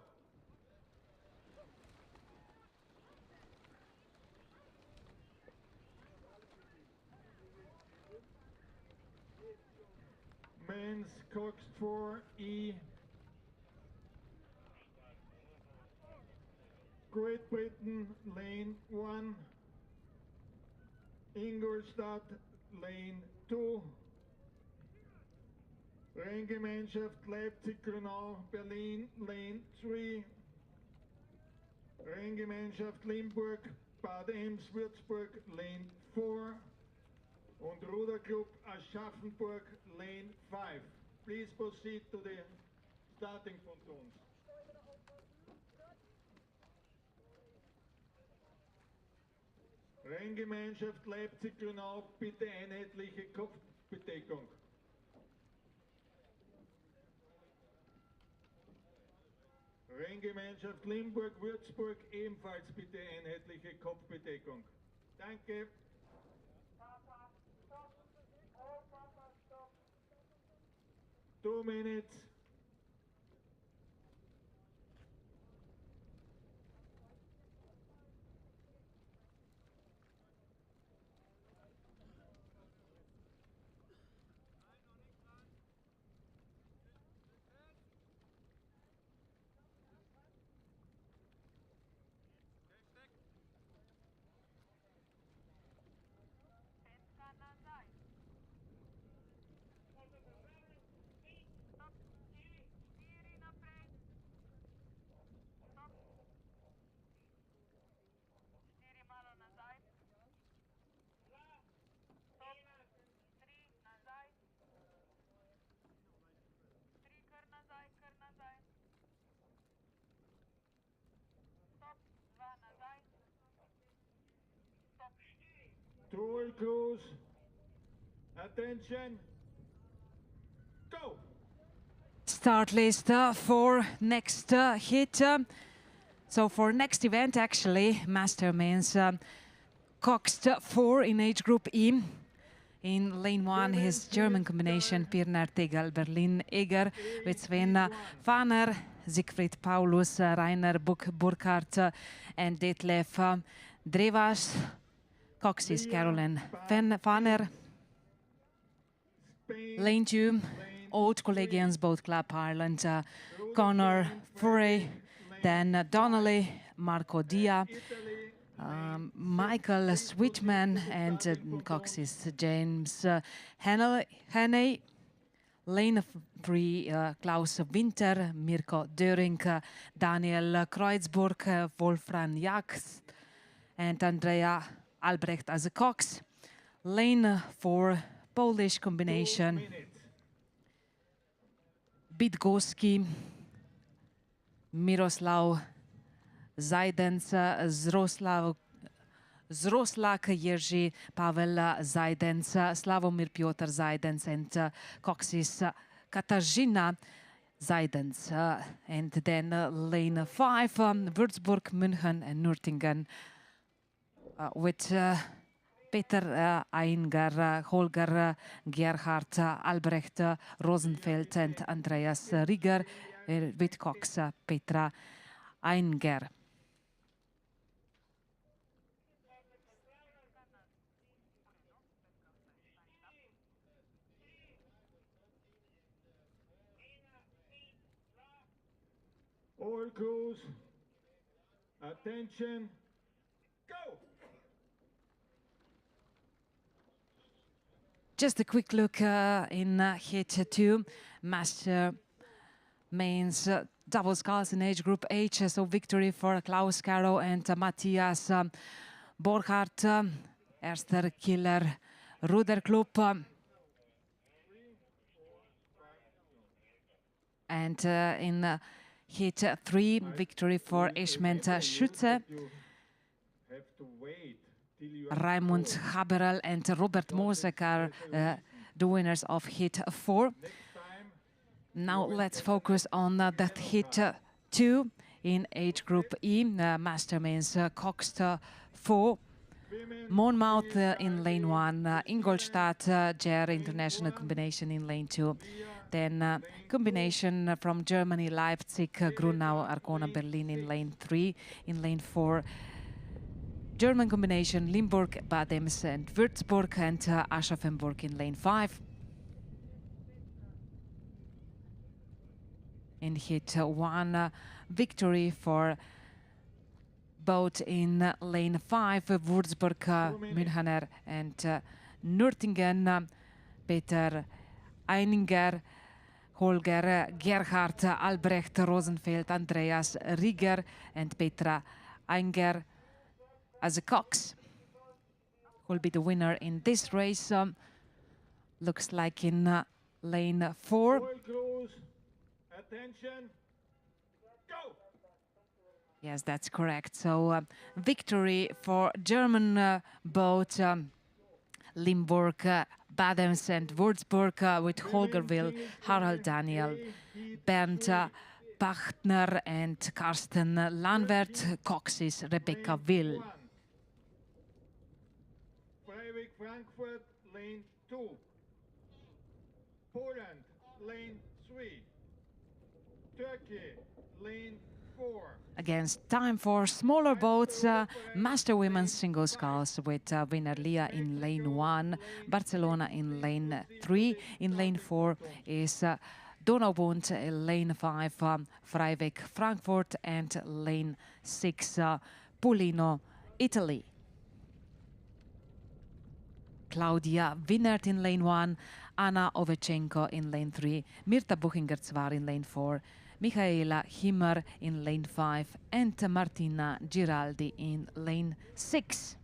Men's Coxed 4E. Great Britain, lane 1. Ingolstadt, lane 2. Renngemeinschaft Leipzig-Grünau, Berlin, lane 3. Renngemeinschaft Limburg, Bad Ems, Würzburg, lane 4. Und Ruderclub Aschaffenburg, lane 5. Please proceed to the starting pontoons. Renngemeinschaft Leipzig-Grünau, bitte einheitliche Kopfbedeckung. Renngemeinschaft Limburg-Würzburg, ebenfalls bitte einheitliche Kopfbedeckung. Danke. 2 minutes. To all crews, attention, go! Start list for next hit. So for next event, actually, Master means Coxed 4 in age group E. In lane 1, his German combination, Pirner Tegel, Berlin Eger, with Sven Fahner, Siegfried Paulus, Rainer Burkhardt, and Detlef Drevas. Cox's Caroline Fahner. Lane 2, old collegians, both Club Ireland, Conor Furey, then Donnelly, Marco Dia, Michael Switchman, and Cox's James Hannay. Lane 3, Klaus Winter, Mirko Döring, Daniel Kreuzburg, Wolfram Jaks, and Andrea Albrecht as a Cox. Lane 4, Polish combination, Bydgoszki, Miroslav Zajdens, Zroslak Jerzy, Pavel Zajdens, Slavomir Piotr Zajdens, and Cox's Katarzyna Zajdens. And then lane 5, Würzburg, München, and Nürtingen, with Peter Einger, Holger Gerhard, Albrecht Rosenfeld, and Andreas Rieger, with Cox Petra Einger. All crews, attention, go! Just a quick look in hit 2. Master mains double sculls in age group H, so victory for Klaus Caro and Matthias Borchardt, Erster Killer Ruderklub. And in hit 3, victory for Eschment Schütze, Raimund Haberl and Robert Mosek are the winners of hit 4. Now let's focus on that hit 2 in age group E. Master means Coxed 4. Monmouth in lane 1, Ingolstadt, Ger international combination in lane 2. Then combination from Germany, Leipzig, Grunau, Arcona, Berlin in lane 3. In lane 4, German combination, Limburg, Badems and Würzburg, and Aschaffenburg in lane 5. In hit 1, victory for both in lane 5, Würzburg, Münchener, and Nürtingen, Peter Eininger, Holger Gerhard, Albrecht Rosenfeld, Andreas Rieger, and Petra Einger as a Cox. Will be the winner in this race. Looks like in lane 4. All crews, attention, go! Yes, that's correct. So victory for German boat Limburg, Badems and Würzburg with Holger Will, Harald Daniel, Bernd Pachtner and Karsten Lanwert. Cox's Rebecca Will. Breivik Frankfurt, lane 2. Poland, lane 3. Turkey, lane 4. Against time for smaller boats, Master Women's Single Sculls with winner Leah in lane 1, Barcelona in lane 3. In lane 4 is Donauwund, lane 5, Breivik Frankfurt, and lane 6, Pulino, Italy. Claudia Winnert in lane 1, Anna Ovechenko in lane 3, Mirta Buchinger-Zwar in lane 4, Michaela Himmer in lane 5, and Martina Giraldi in lane 6.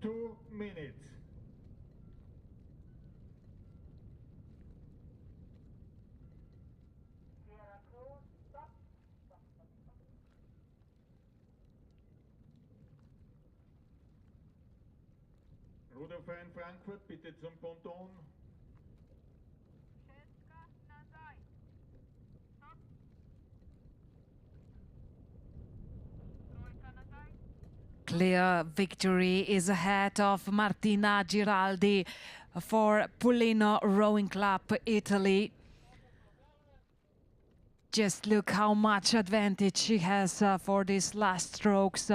To 2 minutes. Ruderverein Frankfurt, bitte zum Ponton. Clear victory is ahead of Martina Giraldi for Pulino Rowing Club, Italy. Just look how much advantage she has for these last strokes.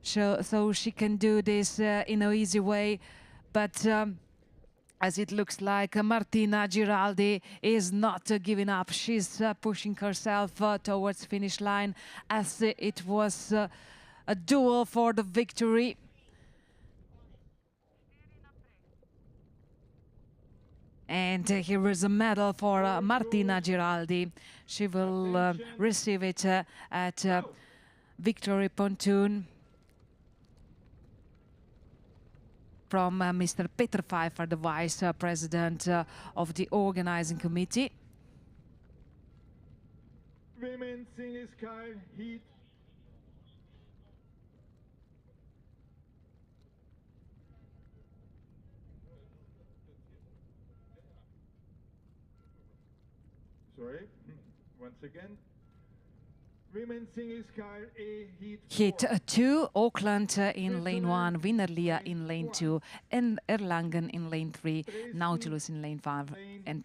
So she can do this in an easy way. But as it looks like, Martina Giraldi is not giving up. She's pushing herself towards finish line as it was a duel for the victory. And here is a medal for Martina Giraldi. She will receive it at Victory Pontoon from Mr. Peter Pfeiffer, the Vice President of the Organizing Committee. Women's single sculls heat. Sorry, once again. Women's single sculls A heat 2, Auckland in lane 1, Wienerlia in lane 2, and Erlangen in lane 3, Nautilus in lane 5, and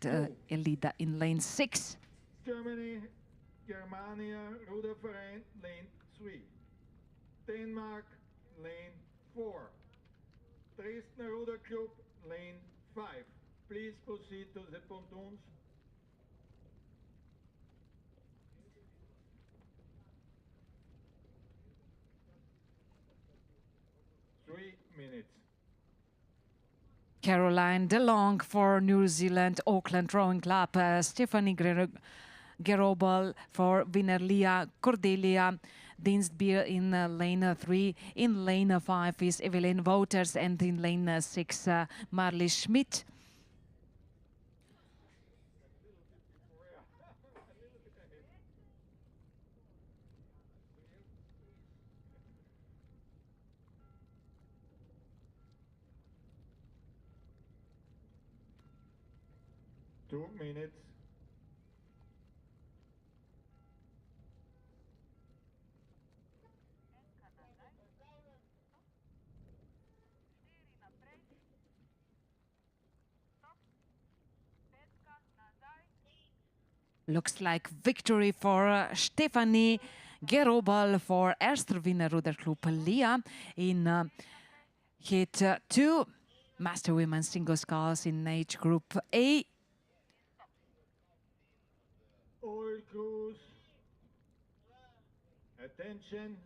Elida in lane 6. Germany, Germania, Ruderverein, lane 3. Denmark, lane 4. Dresdner Ruder Club, lane 5. Please proceed to the pontoons. Minutes. Caroline DeLong for New Zealand Auckland Rowing Club, Stephanie Gerobel for Wienerlia, Cordelia Dienstbier in lane 3. In lane 5 is Evelyn Wouters, and in lane 6 Marley Schmidt. Two minutes. Looks like victory for Stephanie Gerobel for Erster Wiener Ruder Club Lia in heat 2, Master Women's Single Sculls in age group A. All crews, attention.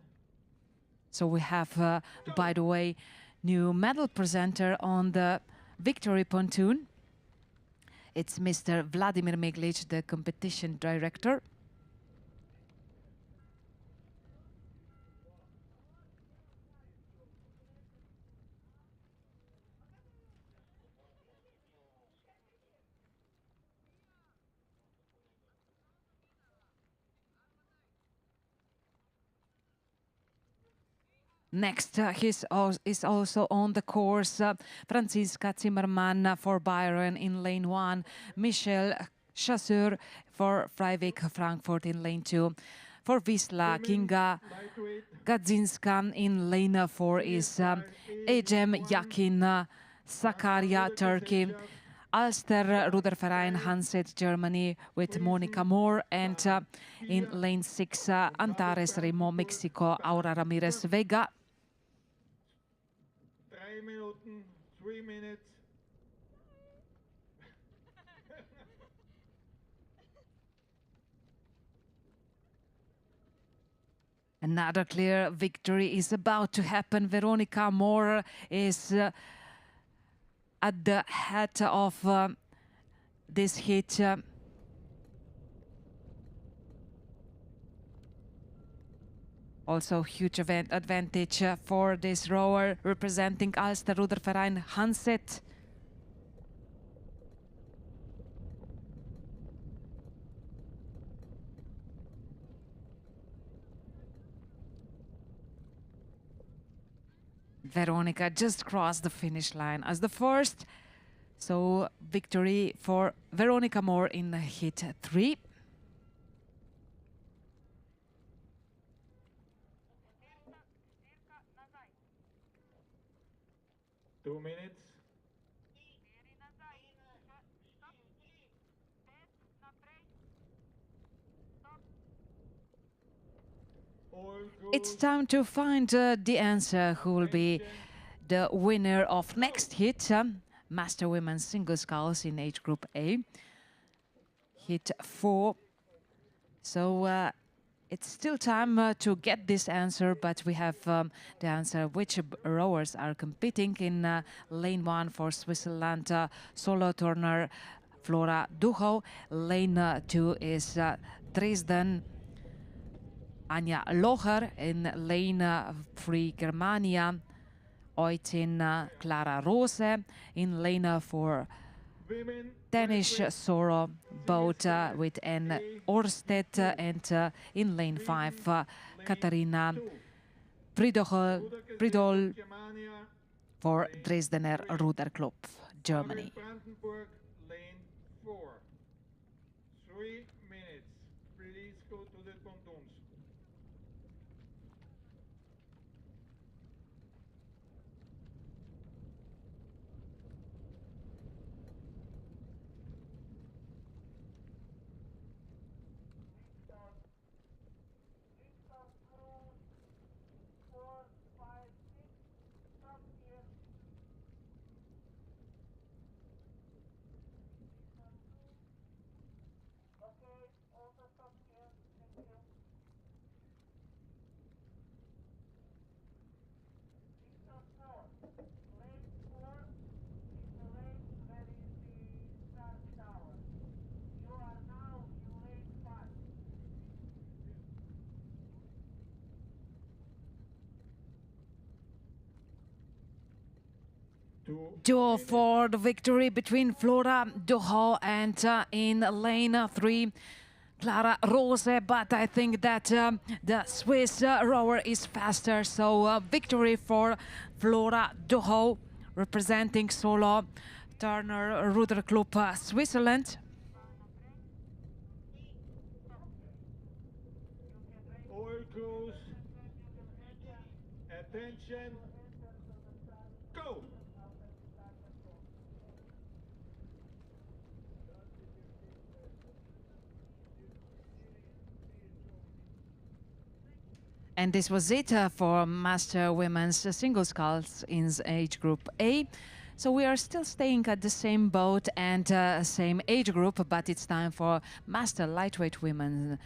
So we have, by the way, new medal presenter on the victory pontoon. It's Mr. Vladimir Meglic, the competition director. Next is also on the course Franziska Zimmermann for Byron in lane 1, Michelle Chasseur for Freiweg Frankfurt in lane 2. For Visla, Kinga Gadzinska in lane 4 is Ecem Yakin, Sakarya, Turkey. Ulster Ruderverein Hanset, Germany with Monica Moore, and in lane 6 Antares Remo, Mexico, Aura Ramirez Vega. 3 minutes. Another clear victory is about to happen. Veronica Moore is at the head of this heat. Also huge advantage for this rower representing Ulster Ruderverein Hanset. Veronica just crossed the finish line as the first. So victory for Veronica Moore in heat 3. Two minutes. It's time to find the answer who will be the winner of next hit, Master Women's Single Sculls in age group A, hit 4. So it's still time to get this answer, but we have the answer which rowers are competing in lane 1 for Switzerland, solo turner Flora Duho. Lane 2 is Dresden, Anja Locher. In lane 3 Germania, Eutin Clara Rose. In lane 4 Danish solo boat with Anne Orsted, and in lane 5 Katharina Pridol for Dresdner Ruderclub, Germany. Brandenburg, lane 4. 3 minutes. Please go to the pontoons. Duo for the victory between Flora Duho and in lane 3 Clara Rose, but I think that the Swiss rower is faster, so victory for Flora Duho representing solo Turner Ruderclub Switzerland. All crews, attention, go! And this was it for Master Women's Single Sculls in age group A. So we are still staying at the same boat and same age group, but it's time for Master Lightweight Women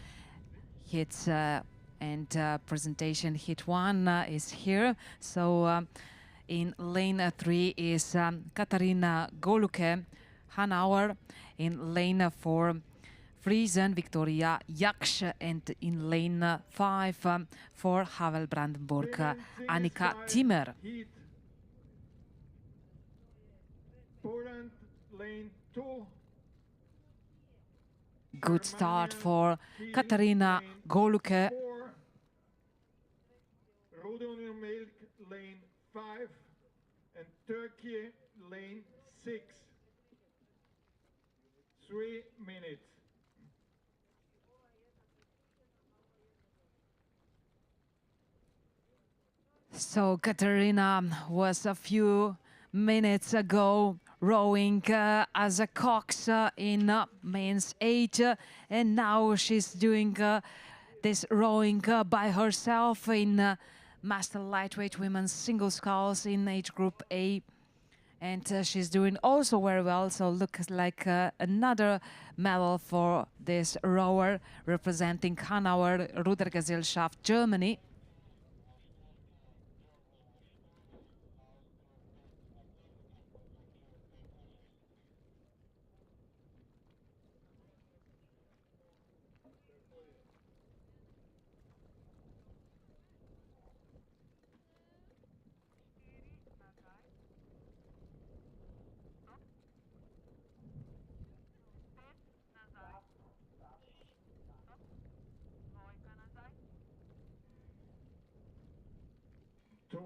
hits and presentation. Hit 1 is here. So in lane 3 is Katharina Goluke, Hanauer. In lane 4, Friesen, Victoria Jaksch, and in lane 5 for Havel Brandenburg, Annika Timmer. Poland, lane 2. Good start for Katharina Goluke. Romania, lane 5, and Turkey, lane 6. 3 minutes. So Katharina was a few minutes ago rowing as a Coxed in men's 8, and now she's doing this rowing by herself in Master Lightweight Women's Single Sculls in age group A. And she's doing also very well, so looks like another medal for this rower representing Hanauer Rudergesellschaft Germany.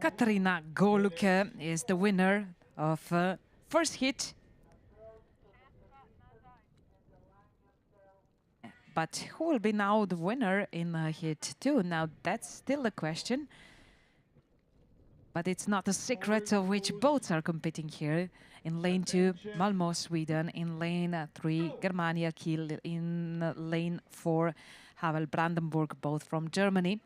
Katarina Goluke is the winner of first hit. But who will be now the winner in hit 2? Now that's still a question. But it's not a secret of which boats are competing here. In lane 2, Malmö, Sweden. In lane 3, Germania Kiel. In lane 4, Havel Brandenburg, both from Germany.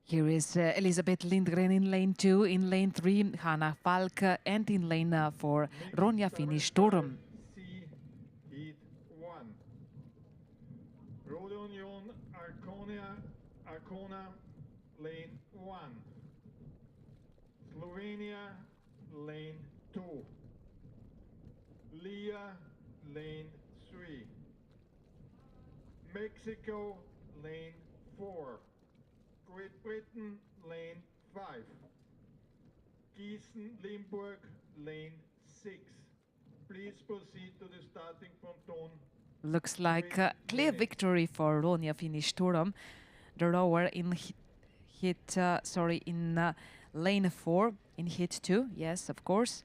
Here is Elisabeth Lindgren in lane 2, in lane 3, Hanna Falk, and in lane 4, Ronja Fini-Sturm. Heat 1. Road Union Arcona, lane 1. Slovenia, lane 2. Leah, lane 3. Mexico, lane 4. Great Britain, lane 5. Gießen, Limburg, lane 6. Please proceed to the starting pontoon. Looks like a clear victory for Ronja Fini-Sturm, the rower in lane 4 in hit 2. Yes, of course.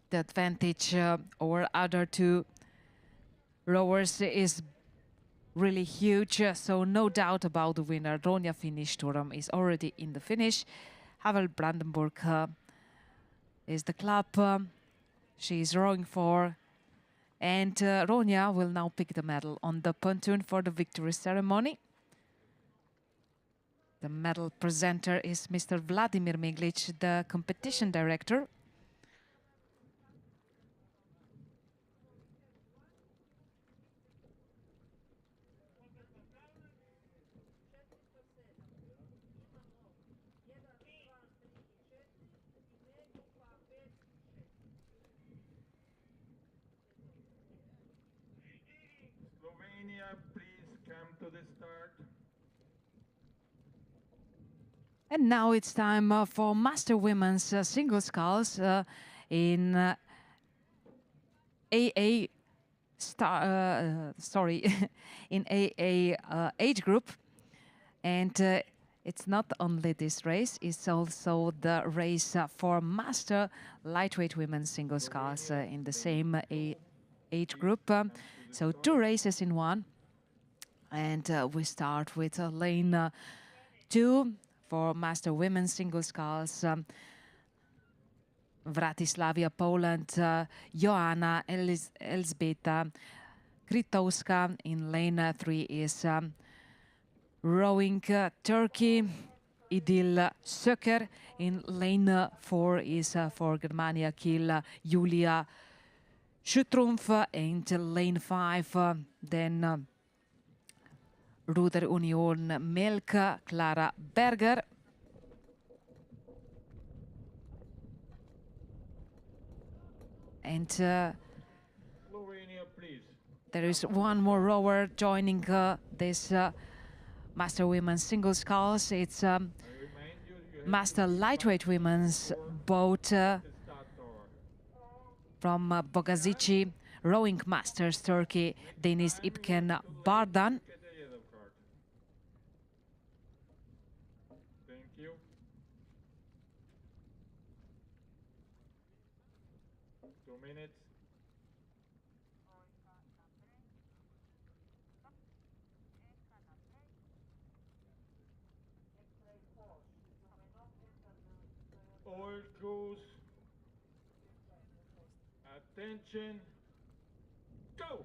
The advantage over other two rowers is really huge, so no doubt about the winner. Ronja Fini-Sturm is already in the finish. Havel Brandenburg is the club she is rowing for, and Ronja will now pick the medal on the pontoon for the victory ceremony. The medal presenter is Mr. Vladimir Miglic, the competition director. Please come to the start. And now it's time for Master Women's single sculls in AA in AA age group, and it's not only this race; it's also the race for Master Lightweight Women's single sculls in the same age group. So 2 races in one, and we start with lane 2 for Master Women's single sculls. Wratislavia, Poland, Joanna Elzbieta Kritowska. In lane 3 is rowing Turkey, Idil Söker. In lane 4 is for Germania Kiel, Julia Schüttrumpf, and lane 5 then Ruder Union Melk, Clara Berger. And Slovenia, please. There is one more rower joining this Master Women's single sculls. It's Master Lightweight Women's boat from Bogazici, Rowing Masters Turkey, Deniz İpken Bardan. Thank you. Two minutes. All crews, attention, go!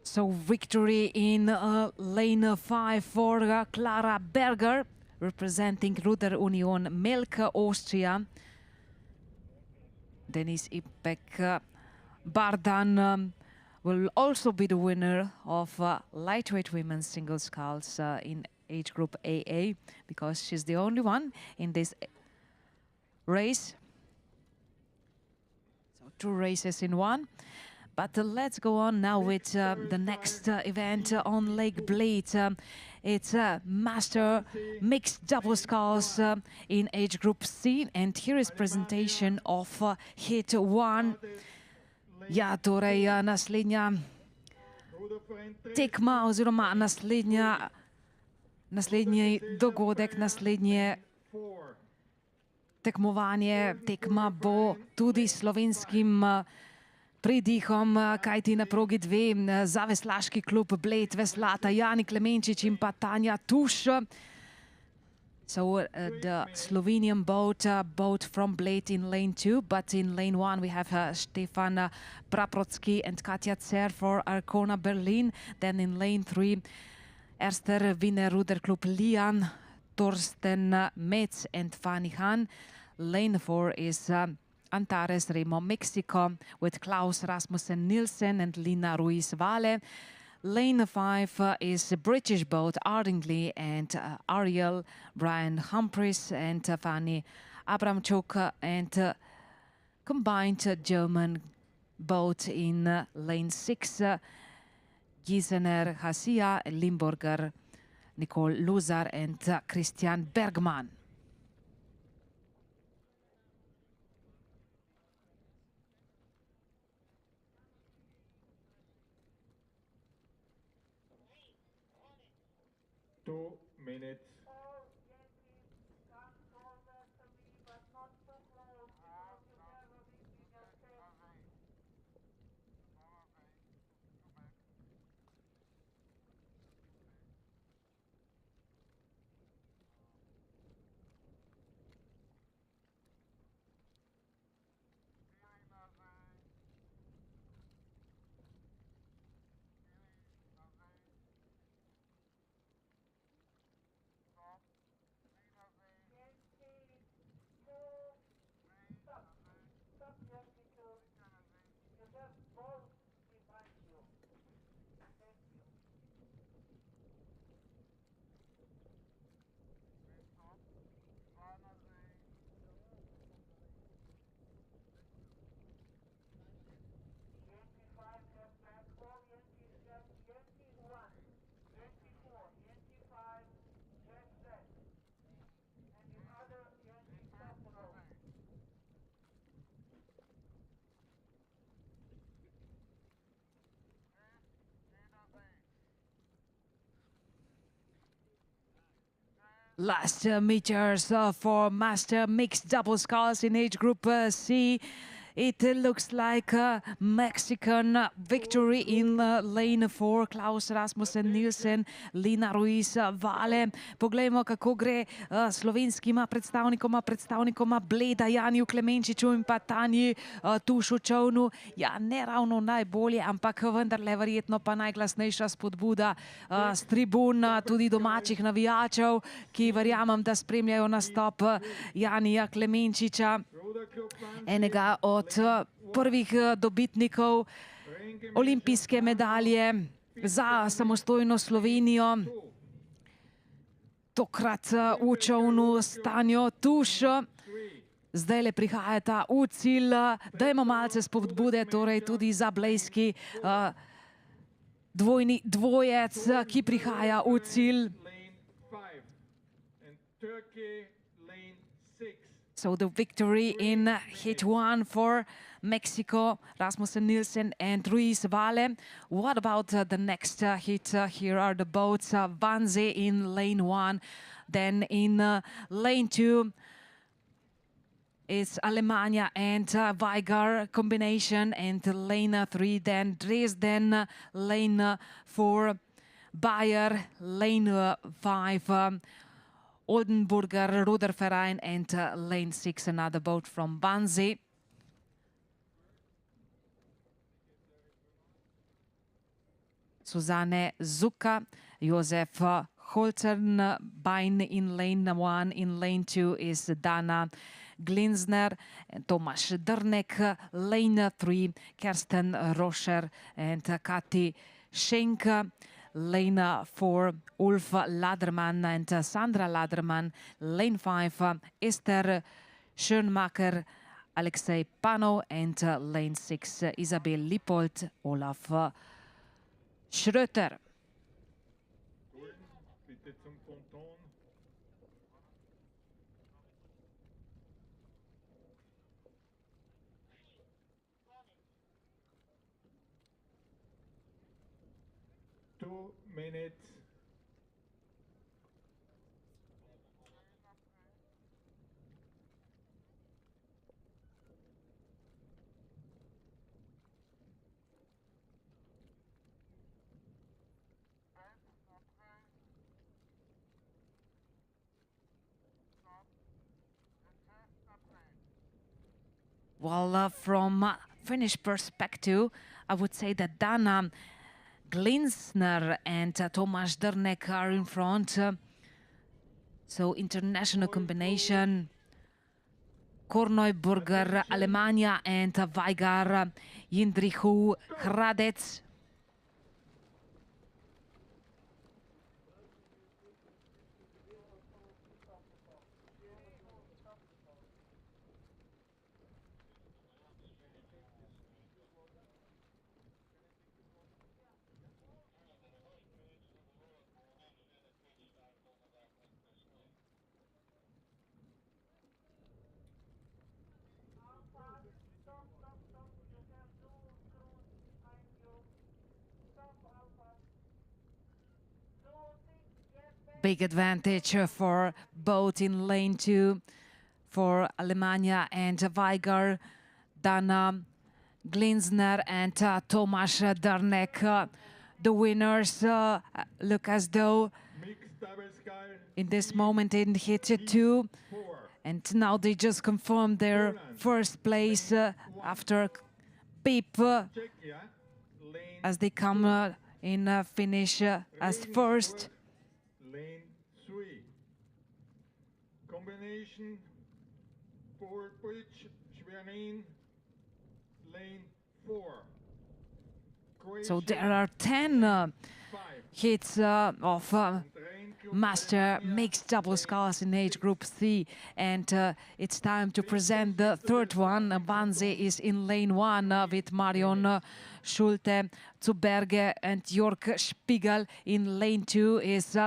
So victory in lane 5 for Clara Berger, representing Ruder Union Melk, Austria. Deniz İpek Bardan will also be the winner of lightweight women's single sculls in age group AA, because she's the only one in this race. So 2 races in one. But let's go on now with the next event on Lake Bled. It's a master mixed double sculls in age group C, and here is presentation of hit 1. Ja, torej naslednja tekma oziroma naslednji dogodek, naslednje tekma bo tudi slovenskim pridihom, kajti na progi 2 za veslaški klub Bled veslata Jani Klemenčič in pa Tanja Tuš. So the Slovenian boat from Bled in lane 2, but in lane 1 we have Stefan Praprotsky and Katja Zer for Arkona Berlin. Then in lane 3, Erster Wiener Ruderklub Lian, Torsten Metz and Fanny Han. Lane 4 is Antares Remo Mexico with Klaus Rasmussen Nielsen and Lina Ruiz Vale. Lane 5 is a British boat, Ardingly and Ariel, Brian Humphries and Fanny Abramchuk, and combined German boat in lane 6, Giesener Hasia, Limburger, Nicole Luzar and Christian Bergmann. Minutes. Last meters for master mixed double sculls in age group C. It looks like a Mexican victory in lane 4. Klaus Rasmussen Nielsen, Lina Ruiz Vale. Poglejmo, kako gre slovenskima predstavnikoma Bleda, Janiju Klemenčiču in pa Tanji Tušu Čovnu. Ja, ne ravno najbolje, ampak vendarle verjetno pa najglasnejša spodbuda s tribun, tudi domačih navijačev, ki verjamem, da spremljajo nastop Janija Klemenčiča, enega od prvih dobitnikov olimpijske medalje za samostojno Slovenijo. Tokrat v čovnu s Tanjo Tuš. Zdaj le prihajata v cilj. Dajmo malce spodbude torej tudi za blejski dvojec, ki prihaja v cilj. So the victory in hit 1 for Mexico, Rasmussen Nielsen and Ruiz Vale. What about the next hit? Here are the boats, Vanze in lane 1. Then in lane 2, it's Alemania and Weigar combination. And lane 3, then Dresden, lane 4, Bayer, lane 5, Oldenburger, Ruderverein, and lane 6, another boat from Wannsee. Susanne Zucker, Josef Holzernbein in lane 1. In lane 2 is Dana Glinsner, Tomasz Drnek, lane 3, Kersten Roscher and Kati Schenk. Lane 4, Ulf Laderman and Sandra Laderman. Lane 5, Esther Schönmacher, Alexei Panov, and lane 6, Isabel Lippold, Olaf Schröter. Bitte zum Ponton. Two minutes. Well, from Finnish perspective, I would say that Dana Glinsner and Tomasz Dernek are in front. So international combination. Korneuburger, Alemania, and Weigar, Jindřichů, Hradec. Big advantage for both in lane 2 for Alemania and Weigar. Dana Glinsner and Tomasz Dernek, the winners, look as though in this moment in hit 2. And now they just confirmed their first place after Pip as they come in finish as first. Lane 3. Combination for bridge, Schwerin, lane 4. So there are 10 hits of master mixed double sculls in age group 3, and it's time to present the third one. Vanze is in lane 1 with Marion Schulte, Zuberge and Jörg Spiegel. In lane 2 is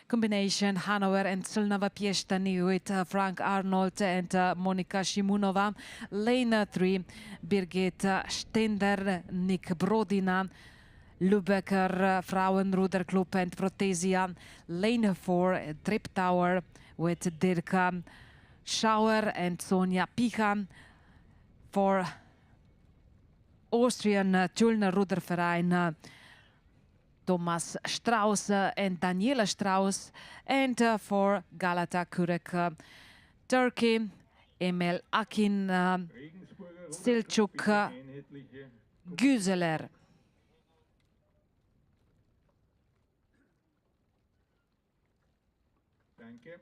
combination Hanover and Slnava Piestani with Frank Arnold and Monika Shimunova. Lane 3, Birgit Stender, Nick Brodina, Lübecker Frauenruderklub and Protesia. Lane 4, Trip Tower with Dirk Schauer and Sonja Picha. For Austrian Tullner Ruderverein, Thomas Strauss and Daniela Strauss. And for Galata Kurek, Turkey, Emel Akin, Silchuk, Güzeler. Thank you.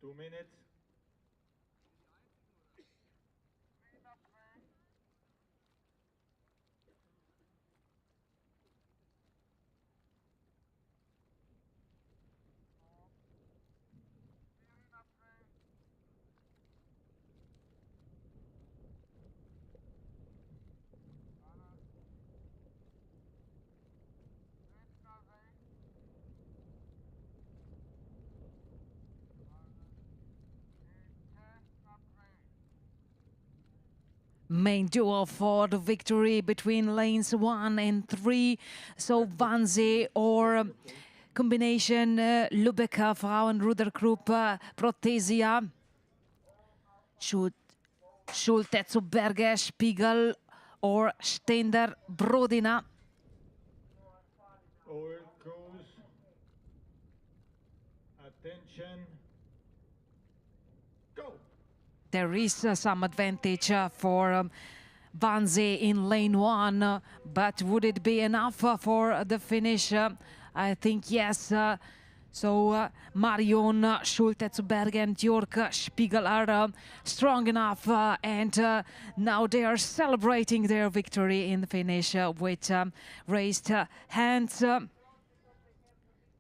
2 minutes. Main duel for the victory between lanes 1 and 3. So Vanze or combination Lübecker Frauenrudergruppe Protesia. Schulte Zuberge, Spiegel or Stender Brodina. All crews, attention. There is some advantage for Vanze in lane 1, but would it be enough for the finish? I think yes. So Marion Schulte Zuberge and Jörg Spiegel are strong enough, and now they are celebrating their victory in the finish with raised hands.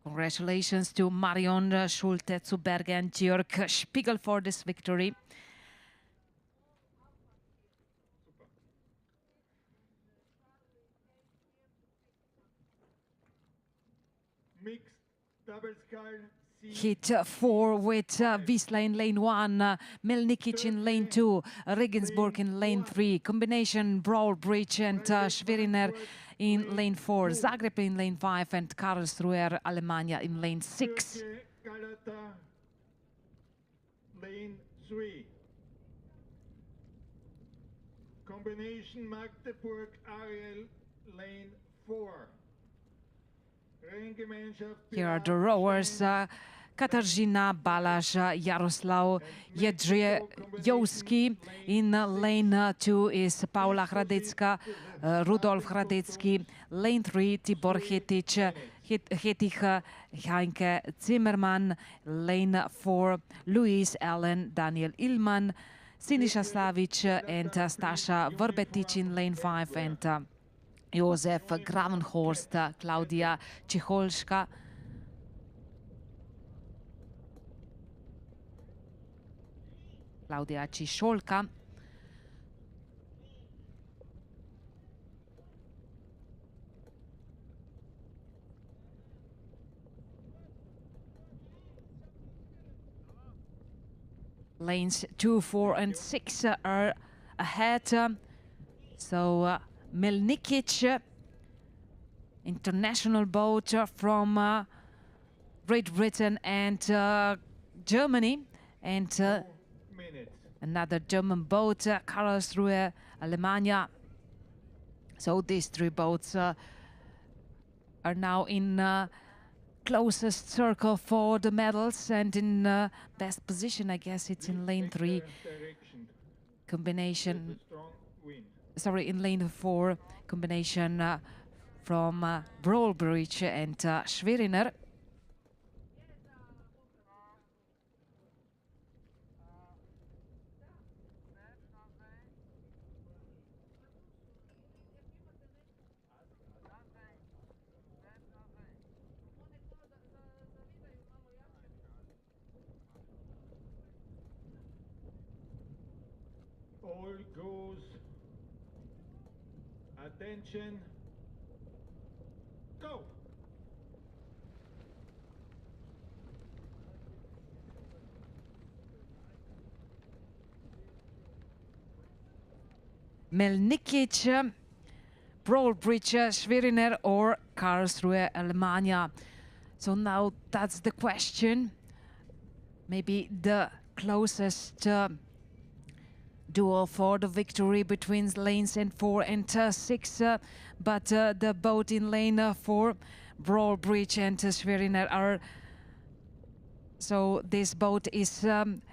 Congratulations to Marion Schulte-Zuberger and Jörg Spiegel for this victory. Mixed double scull. Hit 4 with Visla in lane 1, Melnikic in lane 2, Regensburg in lane 3, combination Brawl Bridge and Schweriner in lane 4, Zagreb in lane 5 and Karlsruhe, Alemania in lane 6. Galata, lane 3. Combination Magdeburg, Ariel, lane 4. Here are the rowers, Katarzyna Balasz, Jaroslaw Jedrzejowski. In lane 2 is Paula Hradecka, Rudolf Hradecki. Lane 3, Tibor Hetic, Heinke Zimmermann. Lane 4, Luis Allen, Daniel Illmann, Sinisha Slavic and Stasha Vorbetic in lane 5 and Josef Gravenhorst, Klaudia Cicholska. Klaudia Cicholka. Lanes 2, 4 and 6 are ahead. So Melnikic, international boat from Great Britain and Germany, and another German boat, Karlsruhe, Alemania. So these three boats are now in closest circle for the medals, and in best position, I guess it's in lane 3 combination. Sorry, in lane 4 combination from Brawl Bridge and Schweriner. All goes. Attention. Go. Melnikic, Brawl Bridge, Schweriner or Karlsruhe, Alemania. So now that's the question. Maybe the closest duel for the victory between lanes 4 and 6, but the boat in lane 4, Brawl Bridge and Schweriner are. So this boat is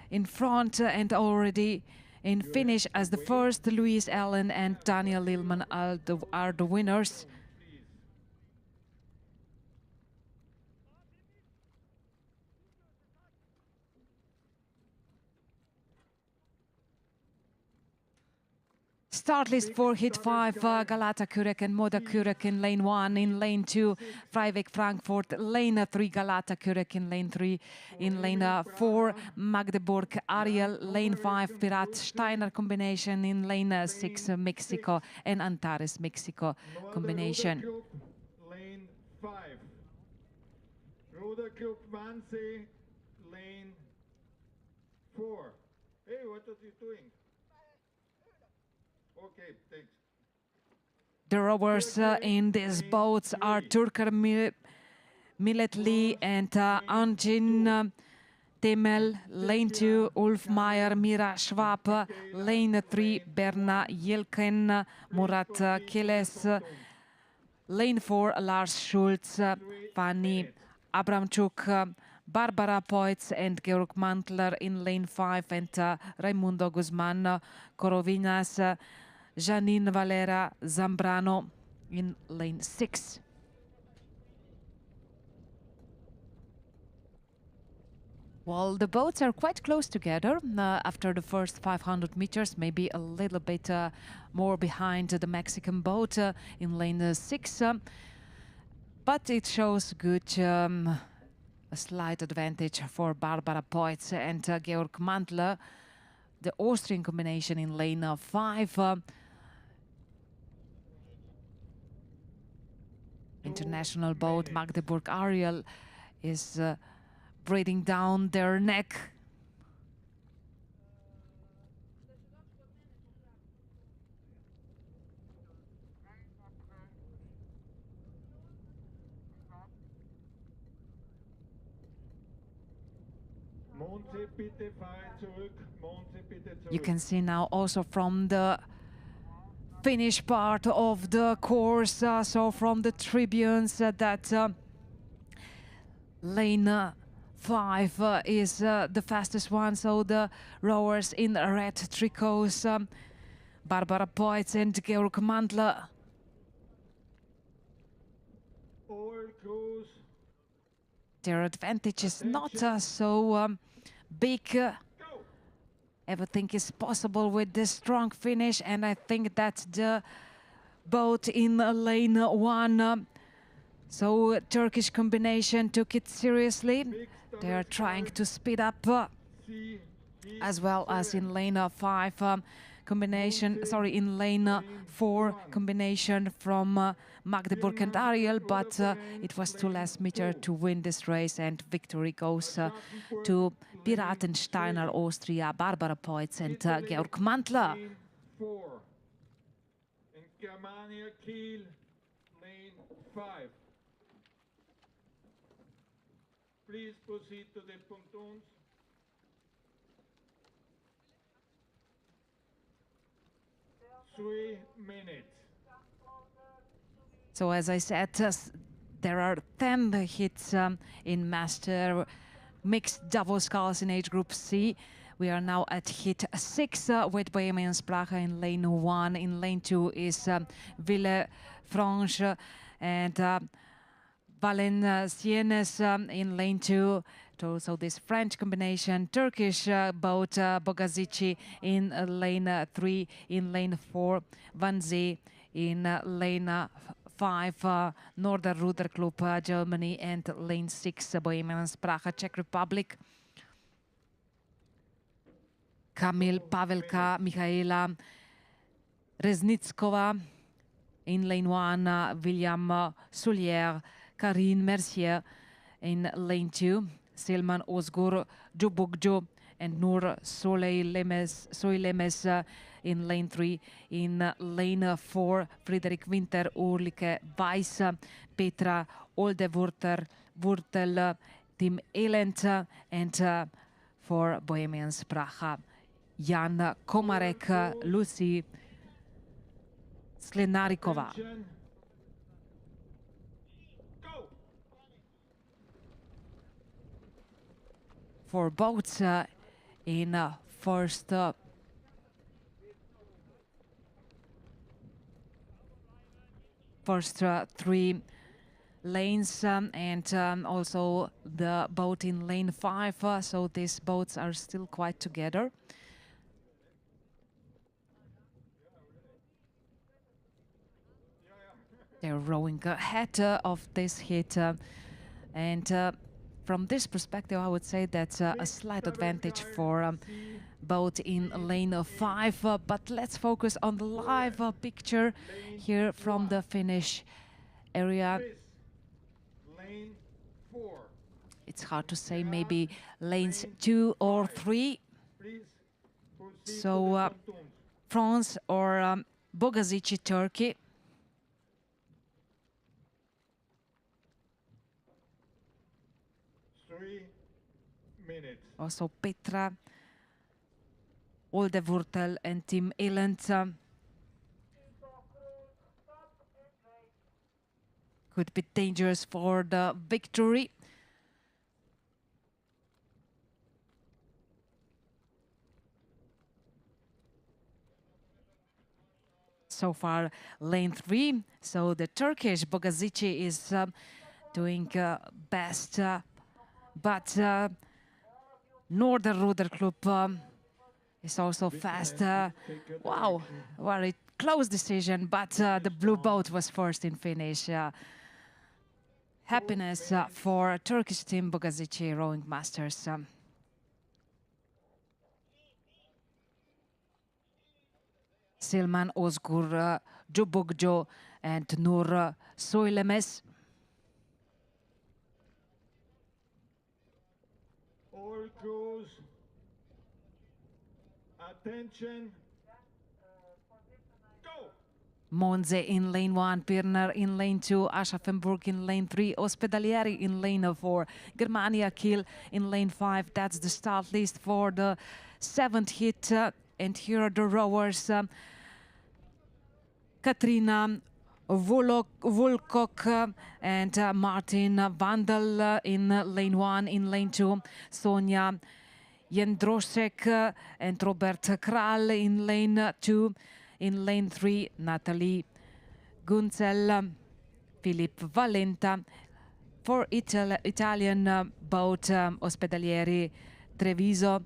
in front and already in finish as the first. Luis Allen and Daniel Illmann are the winners. Start list for hit 5, Galata Kurek and Moda Kurek in lane 1. In lane 2, Freiweg Frankfurt. Lane 3, Galata Kurek in lane 3. In lane 4, Magdeburg Ariel. Lane 5, Pirat Steiner combination. In lane 6, Mexico and Antares Mexico combination. Lane 5. Roder Club Wannsee, lane 4. Hey, what are you doing? Okay, thanks. The rowers in these boats are Turker Milletli and Anjin Temel. Lane 2, Ulf Meyer, Mira Schwab. Lane 3, Berna Jelken, Murat Keles. Lane 4, Lars Schulz, Fanny Abramchuk, Barbara Poitz and Georg Mantler in lane 5, and Raimundo Guzman, Corovinas, Janine Valera Zambrano in lane 6. Well, the boats are quite close together after the first 500 meters, maybe a little bit more behind the Mexican boat in lane 6. But it shows good, a slight advantage for Barbara Poitz and Georg Mantler. The Austrian combination in lane 5. International boat Magdeburg Ariel is breathing down their neck. You can see now also from the finish part of the course, so from the tribunes, that lane 5 is the fastest one. So the rowers in red tricots, Barbara Poitz and Georg Mantler. Their advantage is not so big. Everything is possible with this strong finish, and I think that the boat in lane 1, so Turkish combination, took it seriously. They are trying to speed up, as well as in lane 5 combination, sorry, in lane 4 combination from Magdeburg and Ariel, but it was too last meter to win this race, and victory goes to Piratensteiner Austria, Barbara Poitz and Georg Mantler. In Germania Kiel, lane 5. Please proceed to the pontoons. Three minutes. So as I said, there are 10 hits in master mixed double sculls in age group C. We are now at hit 6 with Bohemian Sprache in lane 1. In lane 2 is Villefranche and Valenciennes in lane 2. Also this French combination, Turkish boat Bogazici in lane 3. In lane 4, Wannsee in lane 5, Northern Ruder Club Germany, and lane 6, Bohemian Sprache Czech Republic. Kamil Pavelka, Michaela Reznickova in lane 1, William Soulier, Karine Mercier in lane 2, Selman Ozgur, Dubugjo and Nur Soilemes in lane 3. In lane 4, Friedrich Winter, Ulrike Weiss, Petra Oldewurtel, Tim Elent, and for Bohemian Sprache, Jan Komarek, Lucy Slenarikova. For boats in first three lanes, and also the boat in lane 5, so these boats are still quite together. They're rowing ahead of this hit, and from this perspective, I would say that's a slight advantage for boat in lane 5. But let's focus on the live picture here from the finish area. Lane 4. It's hard to say, maybe lanes 2 or 3. So France or Bogazici, Turkey. Also Petra Oldewurtel and Tim Elent could be dangerous for the victory. So far, lane 3. So the Turkish Bogazici is doing best, but Northern Ruder Club is also fast. Wow, very close decision, but the blue boat was first in finish. happiness for Turkish team Bogazici Rowing Masters. Silman Ozgur Jubogjo and Nur Soilemes. All crews, attention, go! Monze in lane 1, Pirner in lane 2, Aschaffenburg in lane 3, Ospedalieri in lane 4, Germania Kiel in lane 5. That's the start list for the 7th hit. And here are the rowers. Katrina Volkok and Martin Vandal in lane 1. In lane 2, Sonja Jendrosek and Robert Kral in lane 2. In lane 3, Natalie Gunzel, Philip Valenta. For Italian boat, Ospedalieri Treviso,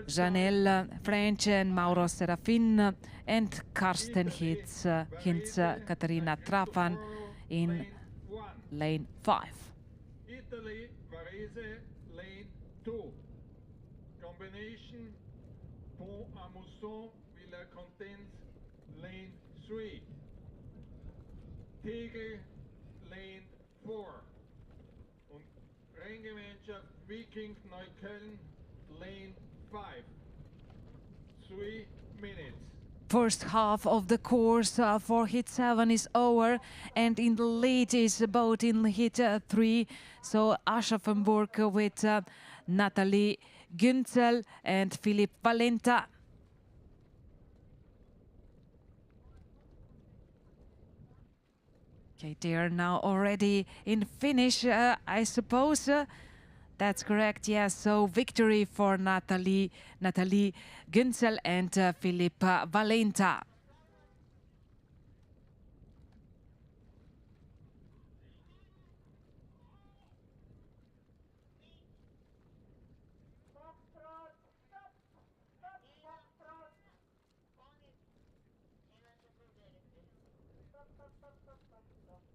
Janelle French and Mauro Serafin, and Karsten Hintz, Katarina Trafan in lane 5. Italy, Varese, lane 2. Combination, Pont à Mousson, Villa Contains, lane 3. Tegel, lane 4. Und Renngemeinschaft Viking Neukölln, lane 5. 3 minutes. First half of the course for hit 7 is over, and in the lead is boat in hit 3. So Aschaffenburg with Natalie Günzel and Philipp Valenta. Okay, they are now already in finish, I suppose. That's correct, yes. So victory for Natalie Günzel and Philipp Valenta.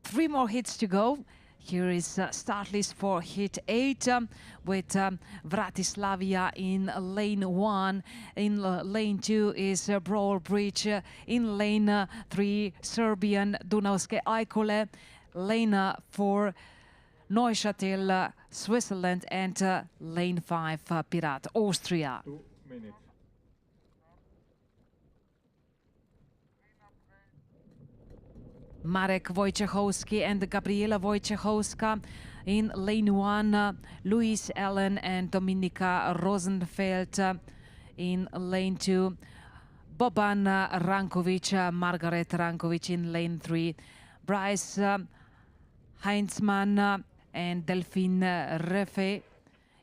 Three more hits to go. Here is start list for hit 8 with Vratislavia in lane 1. In lane 2 is Brawl Bridge. In lane 3, Serbian Dunavske Aikole. Lane 4, Neuchâtel, Switzerland. And lane 5, Pirat, Austria. 2 minutes. Marek Wojciechowski and Gabriela Wojciechowska. In lane 1, Luis Allen and Dominika Rosenfeld. In lane 2, Boban Rankovic, Margaret Rankovic. In lane 3, Bryce Heinzmann and Delphine Refe.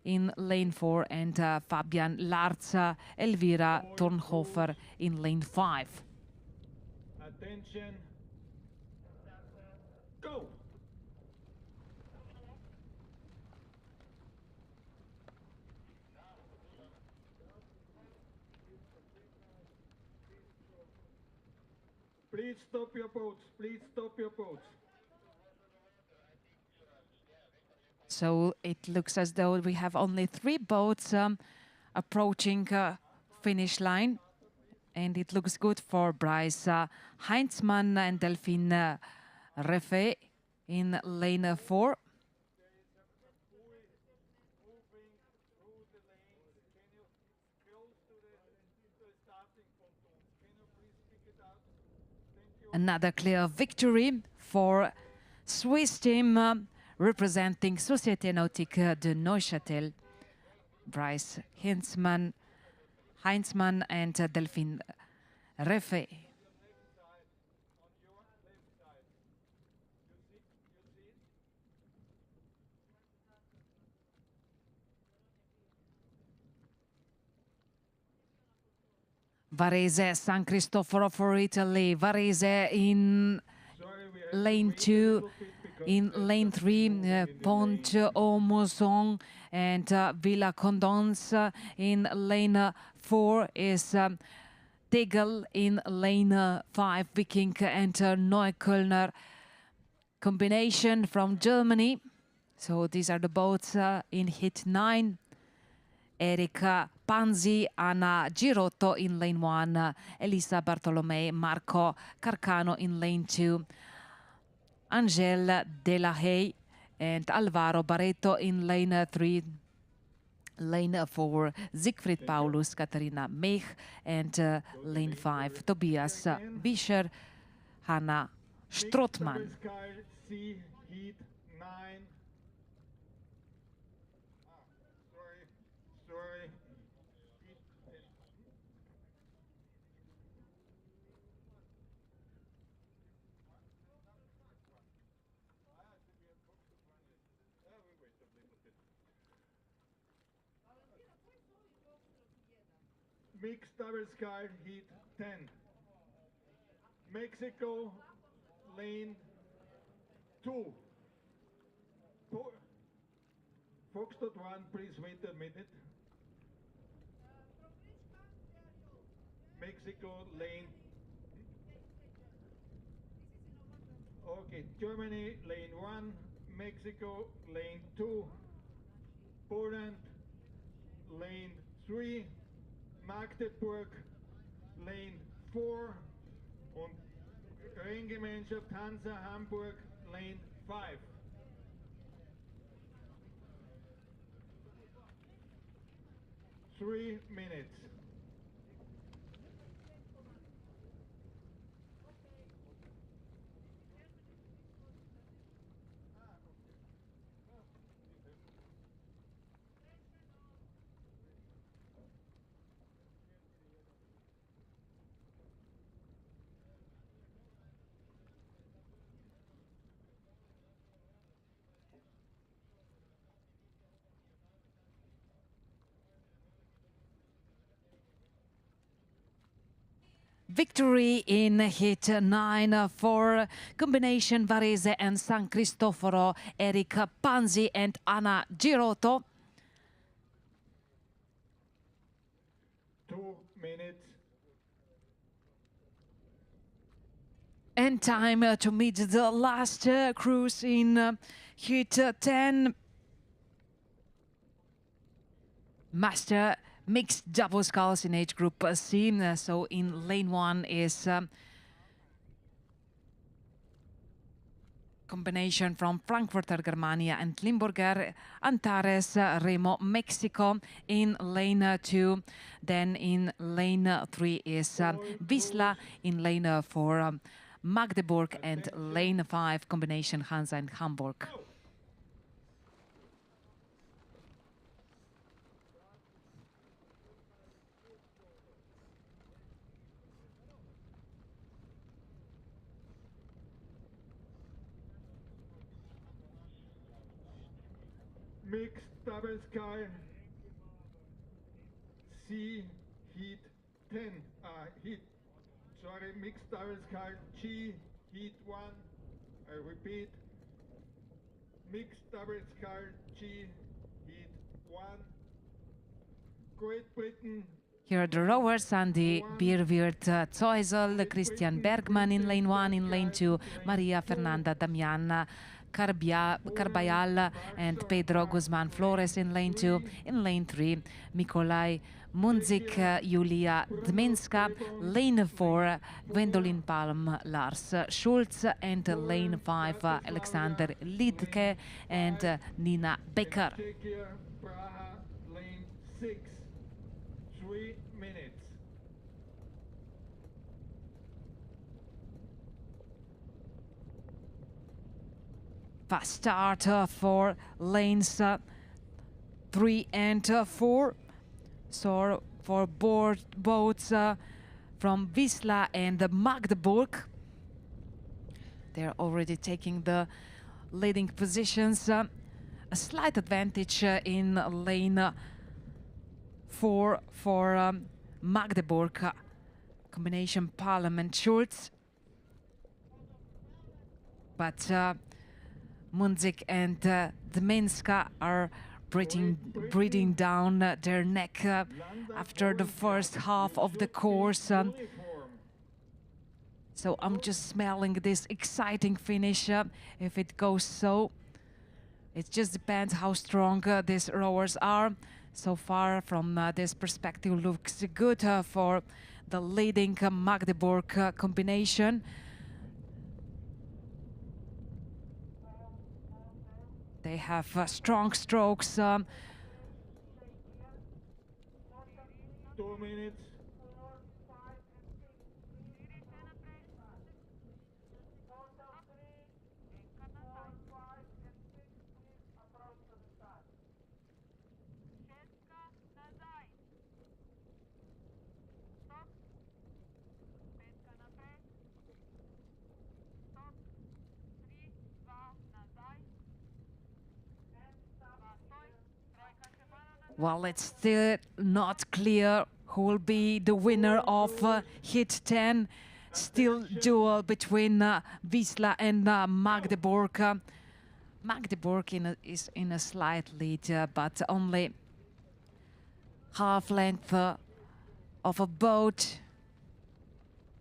In lane 4, and Fabian Larz, Elvira Turnhofer in lane 5. Attention. Go! Please stop your boats. Please stop your boats. So it looks as though we have only 3 boats approaching finish line. And it looks good for Bryce Heinzmann and Delphine Refe in lane 4. Another clear victory for Swiss team representing Société Nautique de Neuchâtel. Bryce Heinzmann and Delphine Refe. Varese, San Cristoforo for Italy. Varese in lane 2. In lane 3, Pont aux Mousson and Villa Condons. In lane 4 is Tegel. In lane 5, Viking and Neuköllner. combination from Germany. So these are the boats in heat 9. Erika Panzi, Anna Girotto in lane 1, Elisa Bartolomei, Marco Carcano in lane 2, Angel De La Haye and Alvaro Barreto in lane 3. Lane 4, Siegfried Paulus, Katharina Mech, and lane 5, Tobias Bischer, Hanna Strothmann. C, heat 9. Sorry. Mixed double sky, heat 10. Mexico, lane 2. Foxtrot 1, please wait a minute. Mexico, lane. Okay, Germany, lane 1. Mexico, lane 2. Poland, lane 3. Magdeburg, lane 4. Und Renngemeinschaft Hansa Hamburg, lane 5. Three minutes. Victory in heat 9 for combination Varese and San Cristoforo, Erika Panzi and Anna Girotto. 2 minutes. And time to meet the last cruise in heat 10. Master mixed double sculls in age group C. So in lane 1 is combination from Frankfurter Germania and Limburger, Antares, Remo, Mexico in lane 2. Then in lane 3 is Visla, in lane 4 Magdeburg, and lane 5 combination Hansa and Hamburg. Mixed double sky, C, heat 10, mixed double sky, G, heat 1, I repeat, mixed double sky, G, heat 1, Great Britain. Here are the rowers: Andy Bierwirth Zeusel, Christian Bergmann in lane 1, in lane 2, Maria Fernanda Damian Carbayal and Pedro Guzman Flores in lane 2. In lane 3, Mikolaj Mundzik, Julia Dminska. Lane 4, Gwendolyn Palm, Lars Schulz. And lane 5, Alexander Lidke and Nina Becker. Praha, lane 6, 3 minutes. Fast start for lanes 3 and 4. So for boats from Visla and Magdeburg, they're already taking the leading positions. A slight advantage in lane 4 for Magdeburg. Combination Palm and Schulz. But Mundzik and Dminska are breathing down their neck after the first half of the course. So I'm just smelling this exciting finish if it goes so. It just depends how strong these rowers are. So far from this perspective looks good for the leading Magdeburg combination. They have strong strokes. 2 minutes. Well, it's still not clear who will be the winner of Hit 10. Still duel between Visla and Magdeburg. Magdeburg is in a slight lead, but only half length of a boat.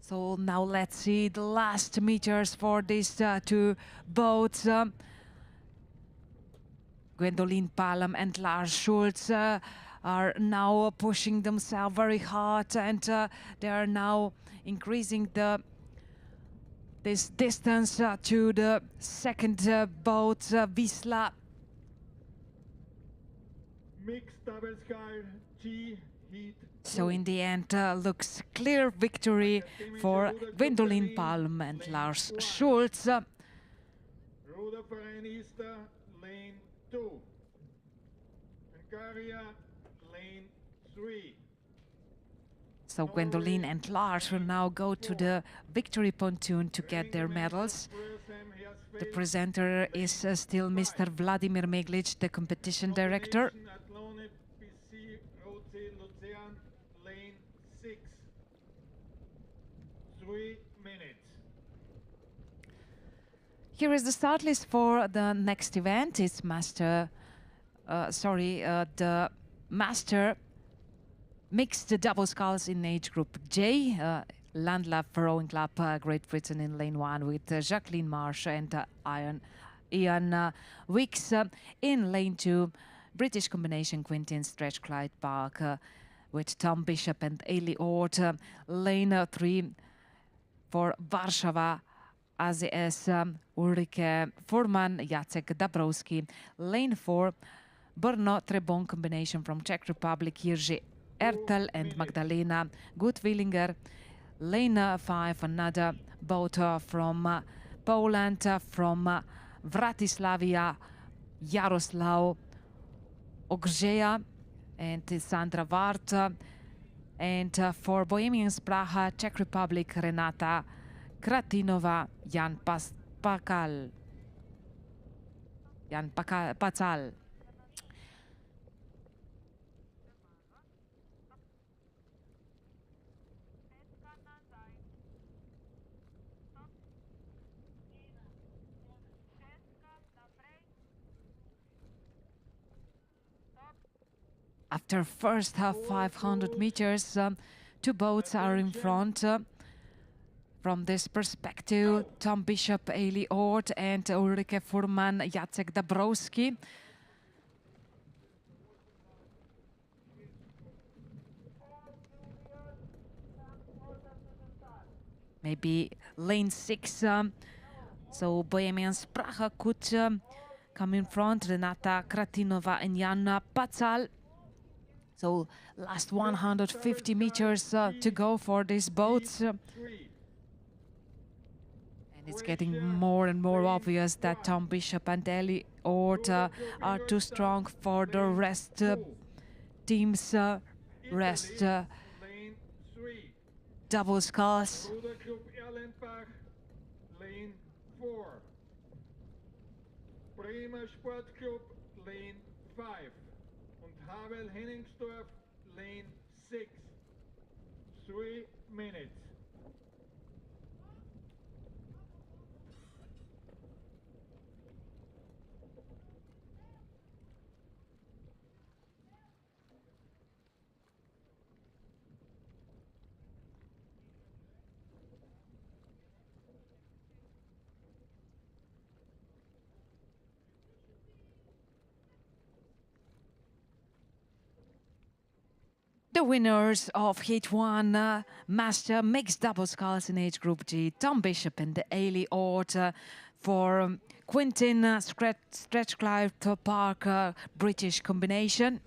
So now let's see the last meters for these two boats. Gwendoline Palm and Lars Schulz are now pushing themselves very hard, and they are now increasing this distance to the second boat, Visla. Mixed double scull G heat. So in the end, looks clear victory for Gwendoline Palm and Lars Schulz. Ruderverein Easter, lane 2. Hungaria, lane 3. So Gwendoline and Lars will now go to the victory pontoon to get their medals. The presenter is still Mr. Vladimir Meglic, the competition director. Lane 6. 3 minutes. Here is the start list for the next event. It's the Master Mixed Double Sculls in age group J. Landlab Rowing Club, Great Britain in lane 1 with Jacqueline Marsh and Ian Wicks. In lane 2, British combination Quintin Stretch Clyde Park with Tom Bishop and Ailey Ort. Lane 3 for Warsaw AZS, Ulrike Furman, Jacek Dabrowski. Lane 4, Brno Trebon combination from Czech Republic, Jiří Ertel and Magdalena Gutwillinger. Lane 5, another boat from Poland, from Wrocławia, Jaroslav Ogrzeja and Sandra Wart. And for Bohemians Praha, Czech Republic, Renata Kratinova, Jan Pacal. Pacal. After first half 500 meters, two boats are in front. From this perspective, Tom Bishop, Ailey Ort and Ulrike Furman, Jacek Dabrowski. Maybe lane 6, so Bohemians Praha could come in front. Renata Kratinova and Jan Pacal. So last 150 meters to go for these boats. And it's getting more and more obvious that Tom Bishop and Ailey Ort are too strong for the rest teams, double sculls. Lane 4. Bremer Sportclub, lane 5. Und Havel Henningsdorf, lane 6. 3 minutes. The winners of Heat 1 Master Mixed Double Sculls in age group G, Tom Bishop and Ailey Ort for Quintin Stretchcliffe Parker British combination.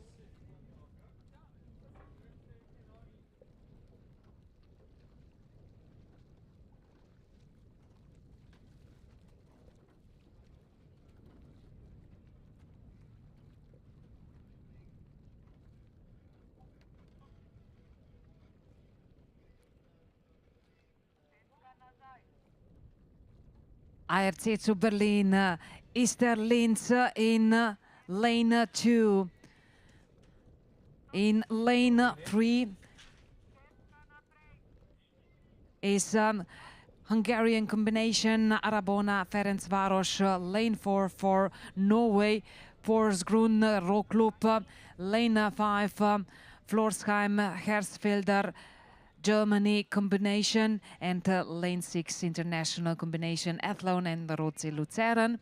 ARC zu Berlin, Easter Linz in lane 2. In lane 3 is Hungarian combination Arabona Ferencváros, lane 4 for Norway, Porsgrunn Roklub, lane 5 Florsheim Hersfelder Germany combination, and lane 6 international combination Athlone and Rozi Luzern.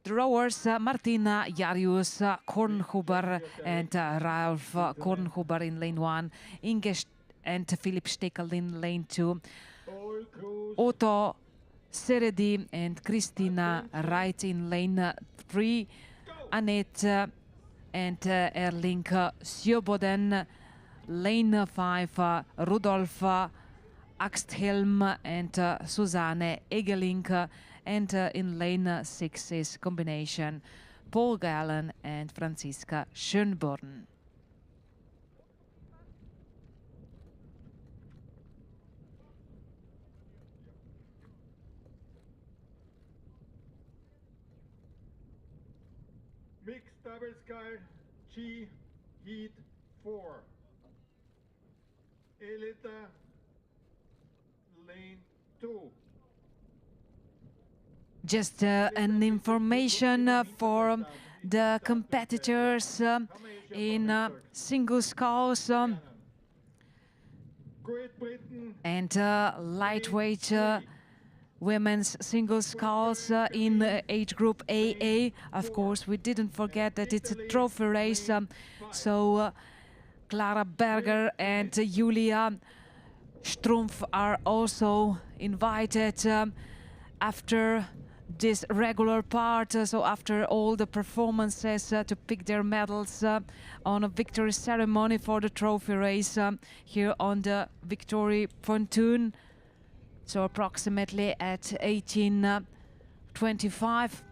The rowers Martina Jarius Kornhuber and Ralf Kornhuber in lane 1, Inge and Philip Steckel in lane 2, Otto Seredi and Christina Wright in lane 3, Annette and Erling Sjöboden, lane 5, Rudolf Axthelm and Susanne Egelink, and in lane 6 is combination Paul Gallen and Franziska Schönborn. Mixed double scull G Heat 4. Elita lane 2. Just an information for the competitors in single sculls and lightweight women's single sculls in age group AA. Of course, we didn't forget that it's a trophy race, so Clara Berger and Julia Strumpf are also invited after this regular part, so after all the performances to pick their medals on a victory ceremony for the trophy race here on the Victory pontoon. So approximately at 18:25.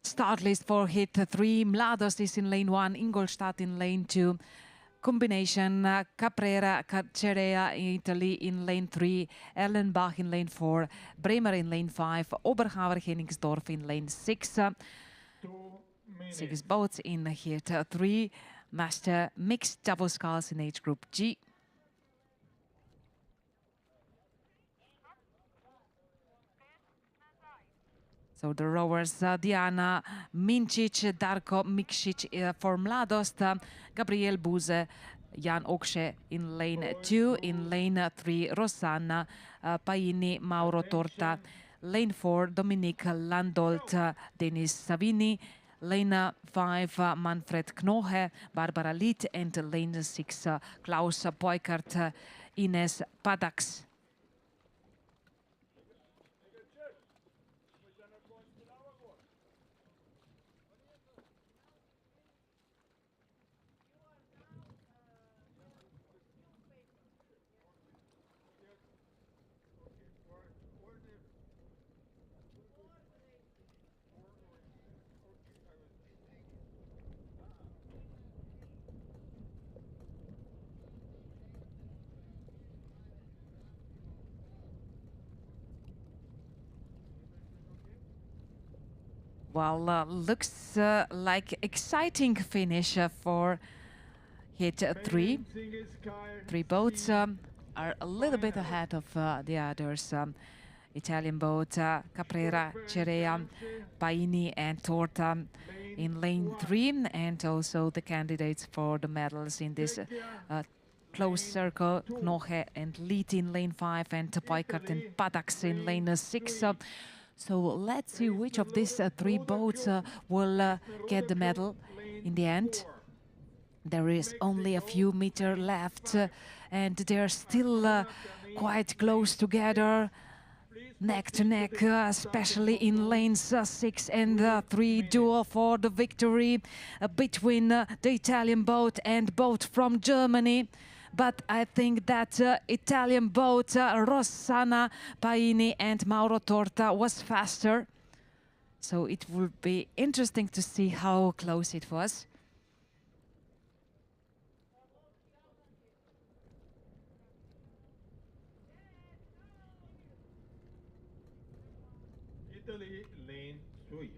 Start list for Heat 3. Mladost is in lane 1, Ingolstadt in lane 2. Combination Caprera Cerea in Italy in lane 3, Erlenbach in lane 4, Bremer in lane 5, Oberhauer Henningsdorf in lane 6. 6 boats in Heat 3. Master Mixed Double Sculls in age group G. So the rowers Diana Mincic, Darko Miksic for Mladost, Gabriel Buse, Jan Okshe in lane 2, in lane 3 Rosanna Paini, Mauro Torta, lane 4 Dominique Landolt, Denis Savini, lane 5 Manfred Knohe, Barbara Litt, and lane 6 Klaus Boykert, Ines Padax. Well, looks like exciting finish for Heat 3. 3 boats are a little bit ahead of the others. Italian boat Caprera, Cerea, Paini and Torta in lane 3, and also the candidates for the medals in this close circle, Knoche and Liet in lane 5, and Peukert and Padax in lane 6. So let's see which of these 3 boats will get the medal in the end. There is only a few meters left, and they're still quite close together, neck to neck, especially in lanes 6 and 3. Duel for the victory between the Italian boat and boat from Germany. But I think that Italian boat, Rossana Paini and Mauro Torta, was faster. So it will be interesting to see how close it was. Italy, lane 3.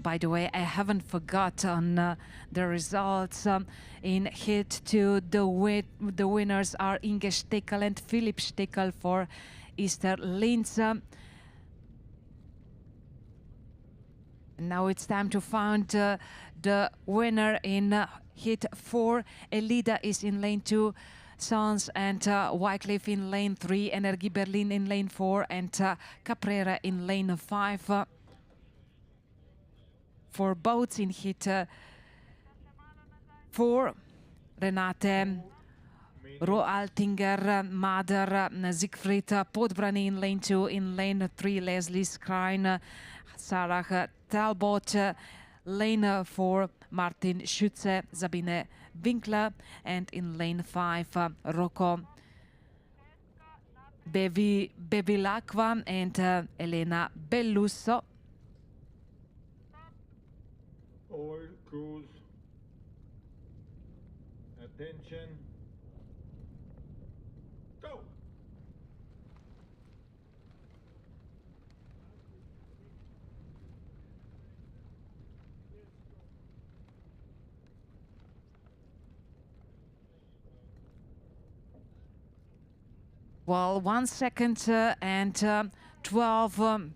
By the way, I haven't forgotten the results. In Heat 2, the winners are Inge Stickel and Philipp Stickel for Easter Linz. Now it's time to find the winner in Heat 4. Elida is in lane 2. Sons and Wycliffe in lane 3. Energie Berlin in lane 4. And Caprera in lane 5. For boats in Heat 4, Renate Roaltinger, Mader, Siegfried Podbrani in lane 2. In lane 3, Leslie Skrein, Sarah Talbot. Lane 4, Martin Schütze, Sabine Winkler. And in lane 5, Rocco Bevilacqua and Elena Bellusso. All crews, attention, go! Well, 1 second and 12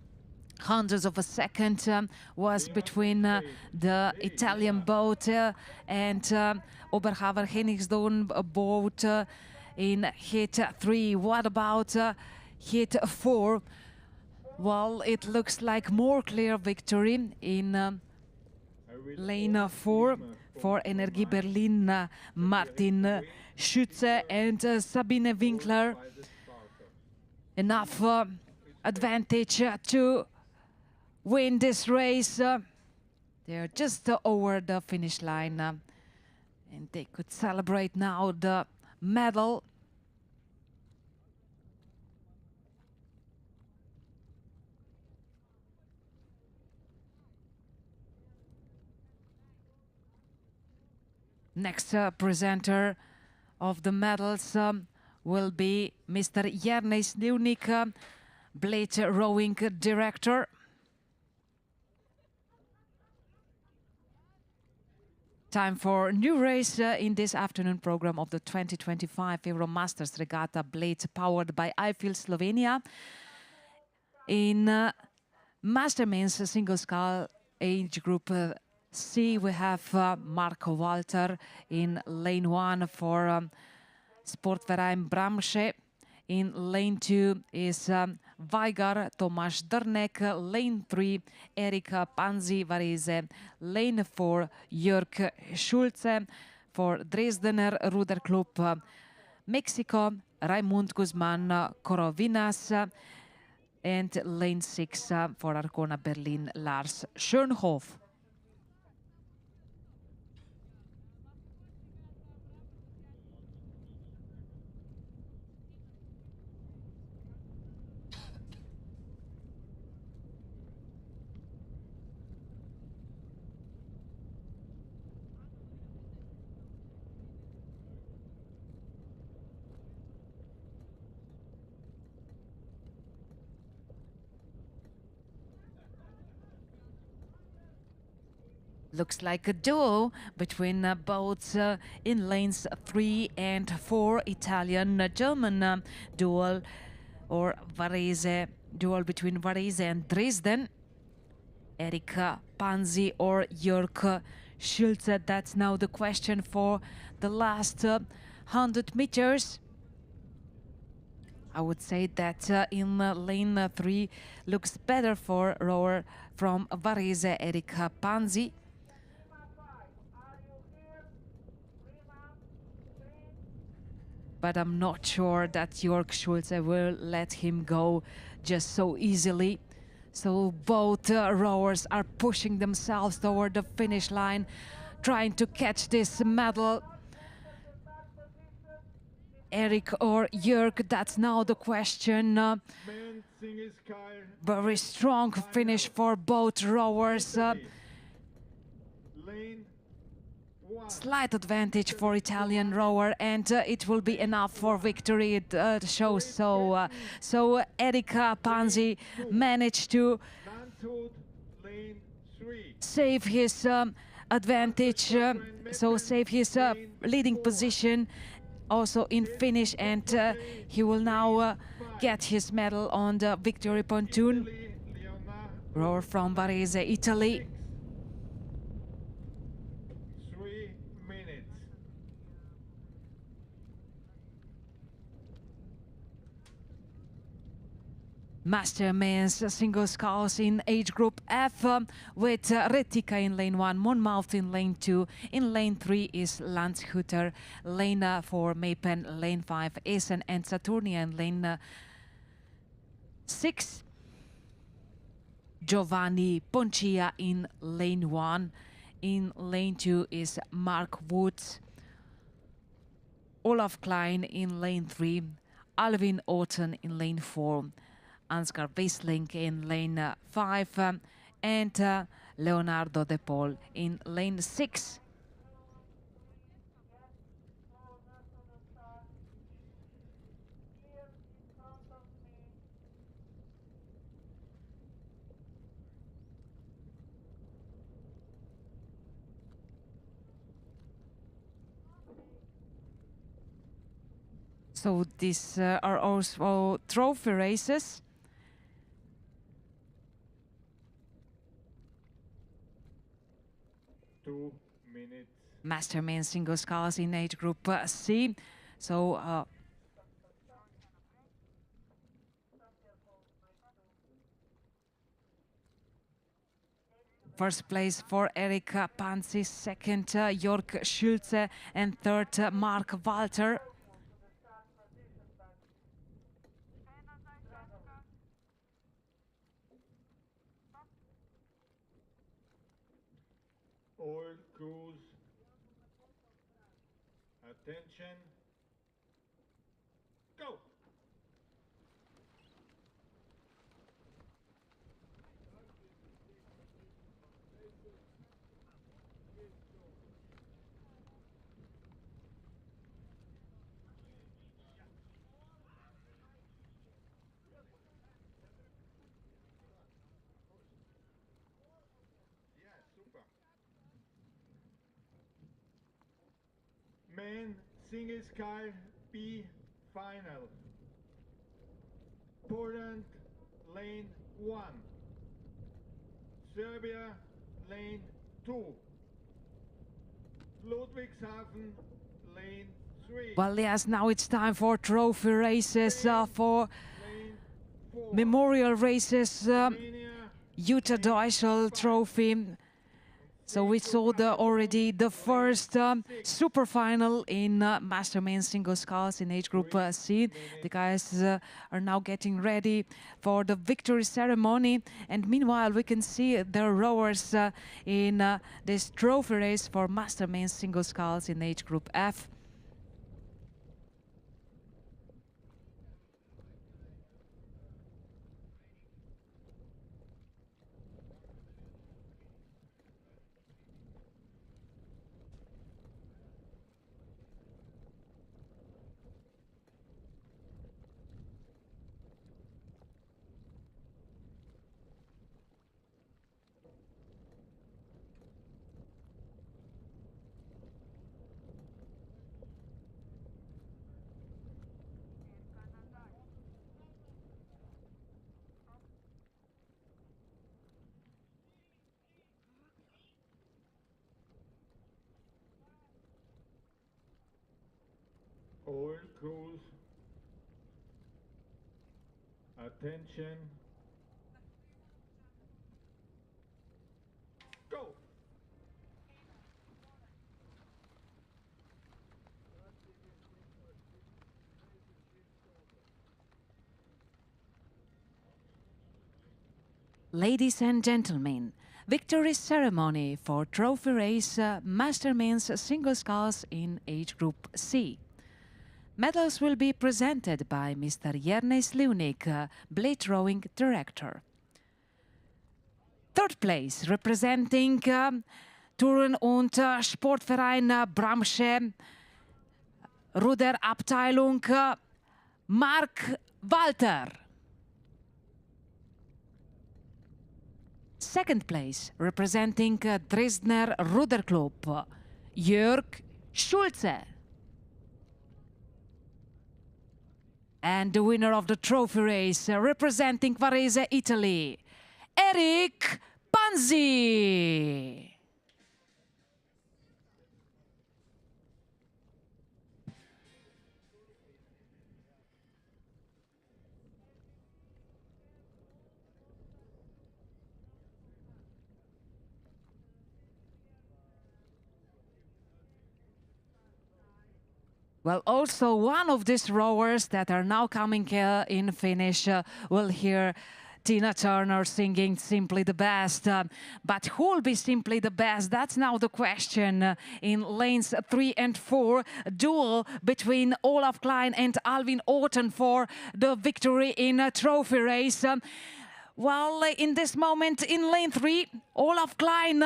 hundredths of a second was between the Italian boat and Oberhaver Hennigsdorn boat in Heat 3. What about Heat 4? Well, it looks like more clear victory in lane 4 for Energie Berlin, Martin Schütze and Sabine Winkler. Enough advantage to win this race. They're just over the finish line and they could celebrate now the medal. Next presenter of the medals will be Mr. Jernej Slivnik, Bled rowing director. Time for a new race in this afternoon program of the 2025 Euromasters Regatta Bled, powered by Eiffel Slovenia. In Master Men's single scull age group C, we have Marco Walter in lane 1 for Sportverein Bramsche. In lane 2 is Weigar Tomasz Drnek. Lane 3, Erika Panzi Varese. Lane 4, Jörg Schulze for Dresdener Ruder Club Mexico. Raimund Guzman Corovinas. And lane 6 for Arcona Berlin, Lars Schönhoff. Looks like a duo between boats in lanes 3 and 4. Italian-German duel, or Varese, duel between Varese and Dresden. Erik Panzi or Jörg Schulze? That's now the question for the last 100 meters. I would say that in lane 3 looks better for rower from Varese, Erik Panzi. But I'm not sure that Jörg Schulze will let him go just so easily. So both rowers are pushing themselves toward the finish line, trying to catch this medal. Erik or Jörg, that's now the question. Very strong finish for both rowers. Slight advantage for Italian rower, and it will be enough for victory. It shows so. So Erik Panzi managed to save his advantage, so save his leading position also in finish, and he will now get his medal on the victory pontoon. Rower from Varese, Italy. Master men's single sculls in age group F with Retica in lane 1, Monmouth in lane 2. In lane 3 is Landshuter, lane 4 Mapen, lane 5 Essen and Saturnia, in lane 6 Giovanni Poncia in lane 1. In lane 2 is Mark Woods, Olaf Klein in lane 3, Alvin Orton in lane 4. Ansgar Visling in lane 5 and Leonardo De Paul in lane 6. So these are also trophy races. Master men's single sculls in age group C. So first place for Erik Panzi, second Jörg Schulze, and third Mark Walter. All crews, attention, go! Men single scull B final. Poland lane 1. Serbia lane 2. Ludwigshafen lane 3. Well, yes, now it's time for trophy races, for memorial races. Jutta Deuschel Trophy. So we saw already the first super final in Master men's single sculls in age group C. The guys are now getting ready for the victory ceremony, and meanwhile we can see the rowers in this trophy race for Master men's single sculls in age group F. All crews, attention. Go! Ladies and gentlemen, victory ceremony for trophy race Master Men's single sculls in age group C. Medals will be presented by Mr. Jernej Slivnik, Bled rowing director. Third place, representing Touren- und Sportverein Bramsche, Ruderabteilung Mark Walter. Second place, representing Dresdner Ruderclub, Jörg Schulze. And the winner of the trophy race, representing Varese, Italy, Eric Panzi. Well, also one of these rowers that are now coming in finish will hear Tina Turner singing Simply the Best. But who will be simply the best? That's now the question. In lanes 3 and 4, duel between Olaf Klein and Alvin Orton for the victory in a trophy race. Well, in this moment in lane 3, Olaf Klein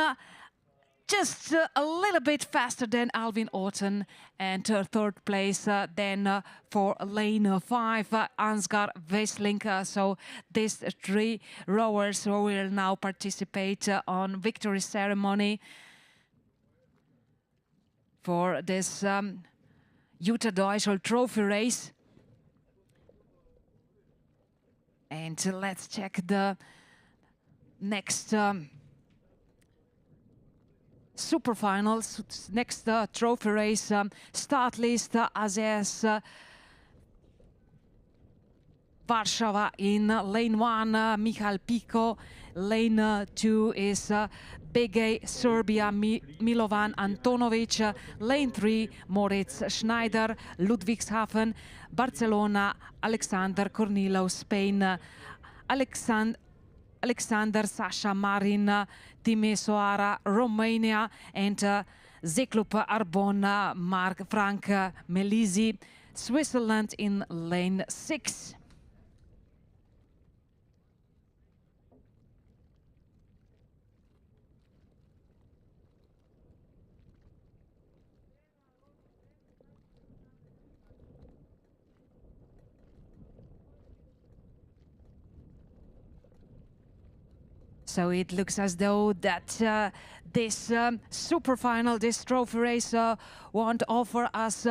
just a little bit faster than Alvin Orton, and third place then for lane 5, Ansgar Wesling. So these three rowers will now participate on victory ceremony for this Jutta Deutschel trophy race. And let's check the next super finals, next trophy race start list AZS Warsaw. In lane 1, Michal Pico. Lane 2 is BG Serbia, Milovan Antonovic. Lane 3, Moritz Schneider, Ludwigshafen. Barcelona, Alexander Kornilov, Spain. Alexander Sasha Marin, Timisoara, Romania, and Zeklup Arbon, Frank Melisi, Switzerland in lane 6. So it looks as though that this super final, this trophy race won't offer us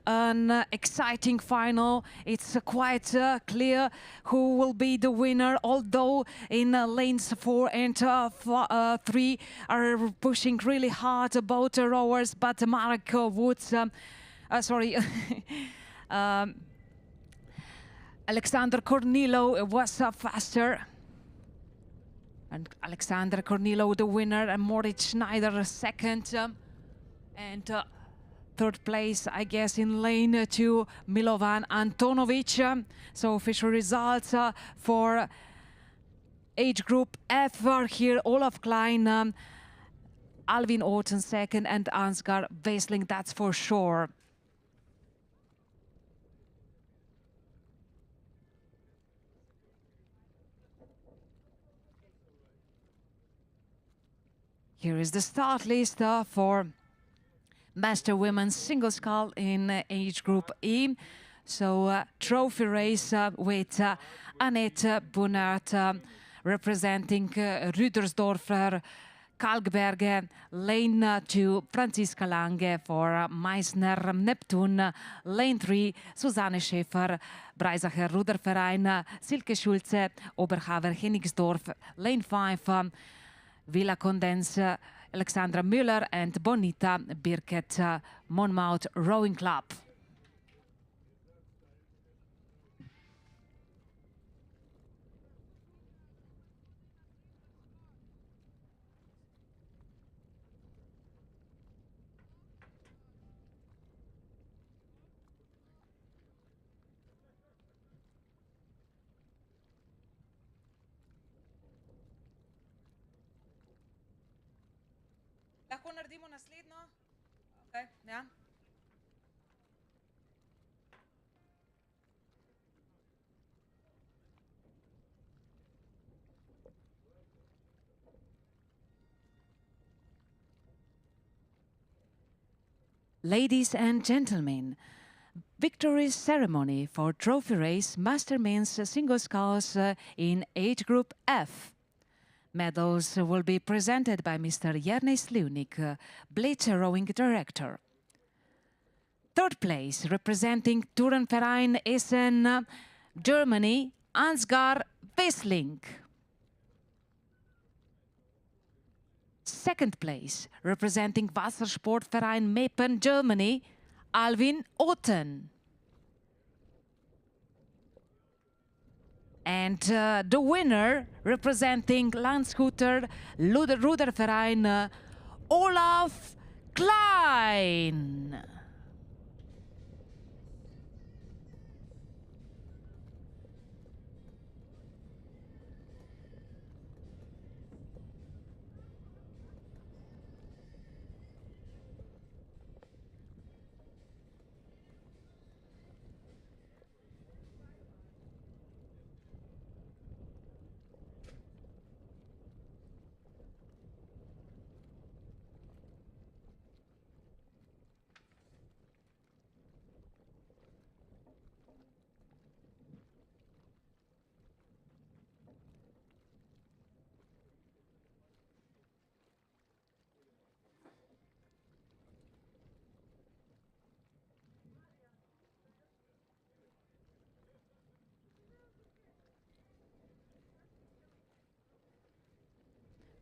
an exciting final. It's quite clear who will be the winner, although in lanes 4 and 3 are pushing really hard, both rowers, but Mark Woods, Alexander Kornilov was faster. And Alexander Kornilov the winner, and Moritz Schneider second. And third place, I guess, in lane 2, Milovan Antonovic. So official results for age group F are here. Olaf Klein, Alvin Orton second, and Ansgar Wesling, that's for sure. Here is the start list for Master Women's Single Scull in age group E. So trophy race with Annette Bunert representing Rüdersdorfer, Kalkberge. Lane 2, Franziska Lange for Meissner Neptun. Lane 3, Susanne Schäfer, Breisacher Ruderverein, Silke Schulze, Oberhaver Hennigsdorf. Lane 5, Villa Condense, Alexandra Müller, and Bonita Birket, Monmouth Rowing Club. naredimo naslednjo? Okay, ja. Ladies and gentlemen, victory ceremony for trophy race Master Men's single sculls in age group F. Medals will be presented by Mr. Jernej Slivnik, Bled rowing director. Third place, representing Tourenverein Essen, Germany, Ansgar Wessling. Second place, representing Wassersportverein Meppen, Germany, Alvin Otten. And the winner, representing Landshuter Ruderverein, Olaf Klein.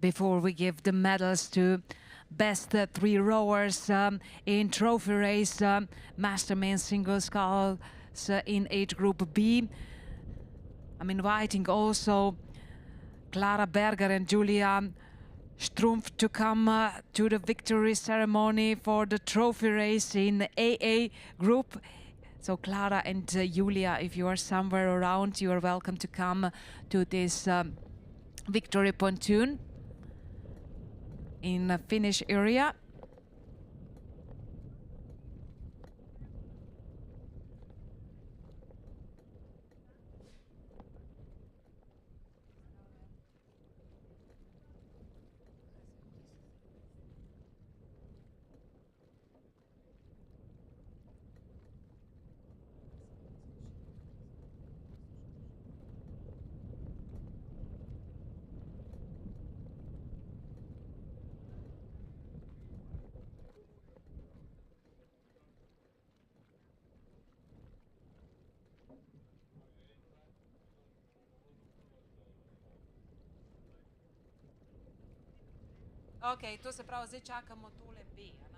Before we give the medals to best three rowers in trophy race Master Men's single sculls in age group B, I'm inviting also Clara Berger and Julia Strumpf to come to the victory ceremony for the trophy race in AA group. So Clara and Julia, if you are somewhere around, you are welcome to come to this victory pontoon in the finish area. Ok, to se pravi, zdaj čakamo tole B, ne?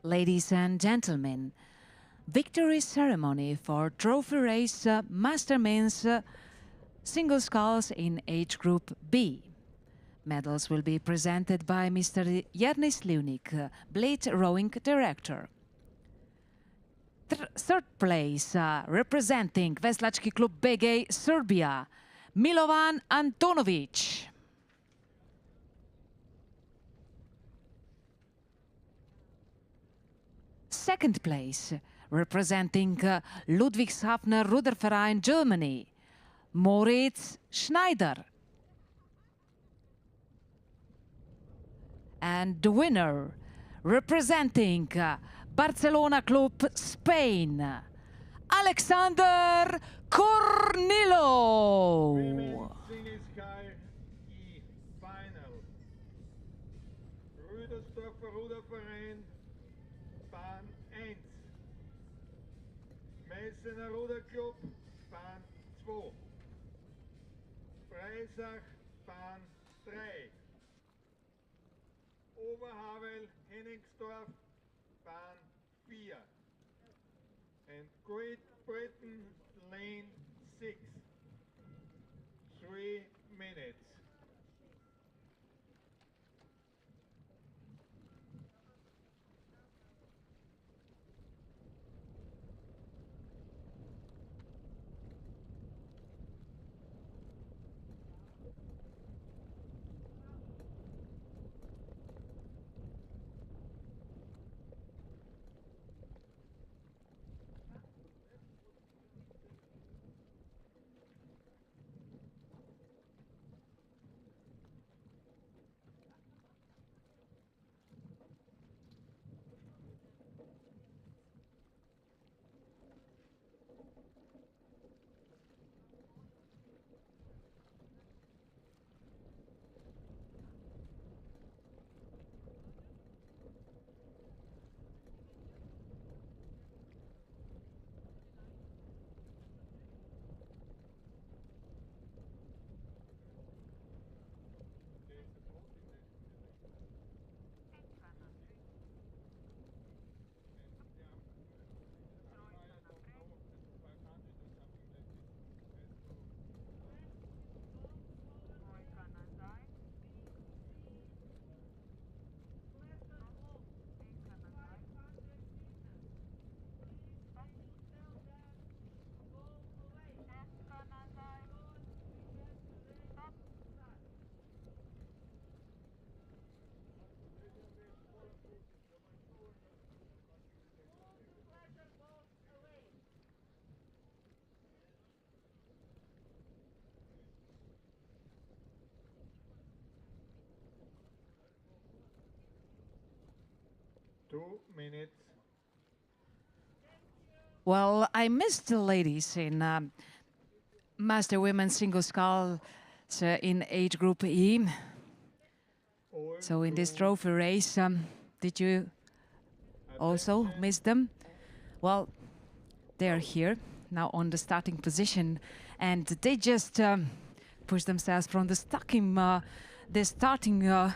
Ladies and gentlemen, victory ceremony for trophy race Master Men's single sculls in age group B. Medals will be presented by Mr. Jernej Slivnik, Bled rowing director. Third place, representing Veslački klub BG Serbia, Milovan Antonovic. Second place, representing Ludwigshafener Ruderverein Germany, Moritz Schneider. And the winner, representing Barcelona Club Spain, Alexander Cornilo. Women's single sky E final. Rüdersdorfer Ruderverein, Bahn 1. Meißener Ruderclub, Bahn 2. Breisach, Bahn 3. Oberhavel, Henningsdorf, Bahn 4. And Great Britain, lane 6. 3 minutes. Two minutes. Well, I missed the ladies in Master Women's Single Sculls in age group E. So in this trophy race, did you also miss them? Well, they're here now on the starting position, and they just push themselves from the starting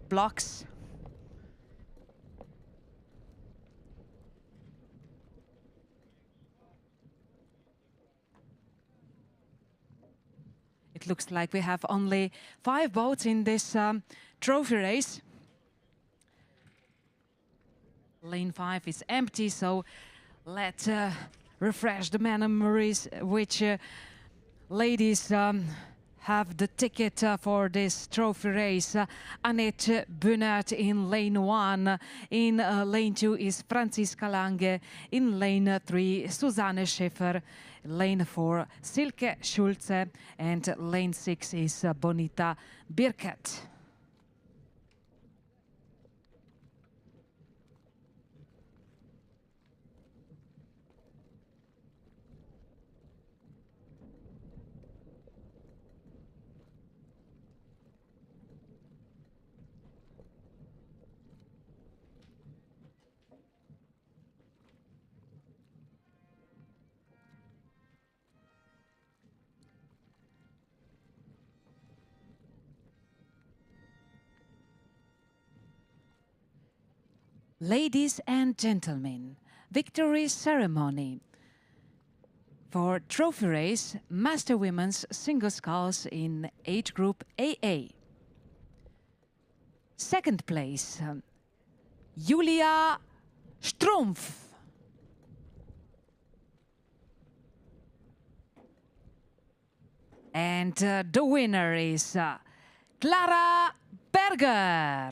blocks. It looks like we have only 5 boats in this trophy race. Lane 5 is empty, so let's refresh the memories which ladies have the ticket for this trophy race. Annette Bonnert in lane 1. In lane 2 is Franziska Lange. In lane 3, Susanne Schäfer. Lane 4, Silke Schulze. And lane 6 is Bonita Birkett. Ladies and gentlemen, victory ceremony for trophy race Master Women's Single Sculls in age group AA. Second place, Julia Strumpf. And the winner is Clara Berger.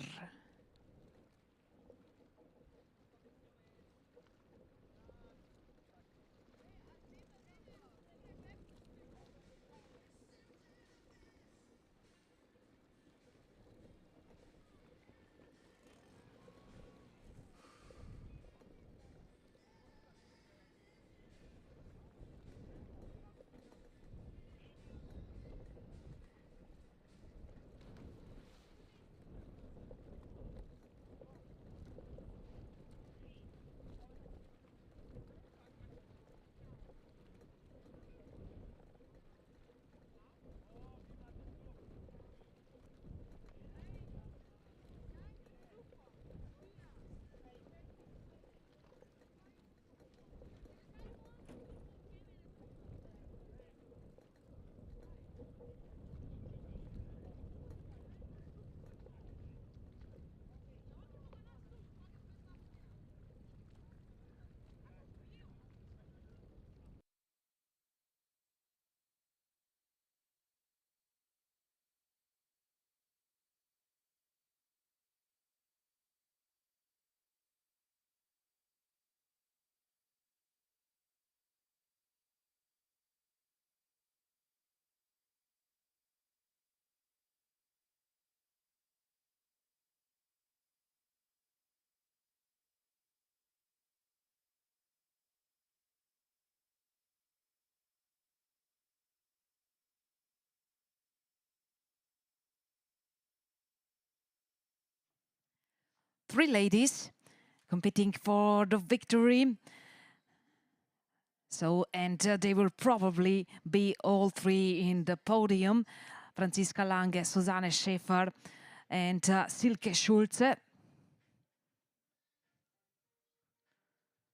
three ladies competing for the victory. So, and they will probably be all three in the podium. Franziska Lange, Susanne Schäfer and Silke Schulze.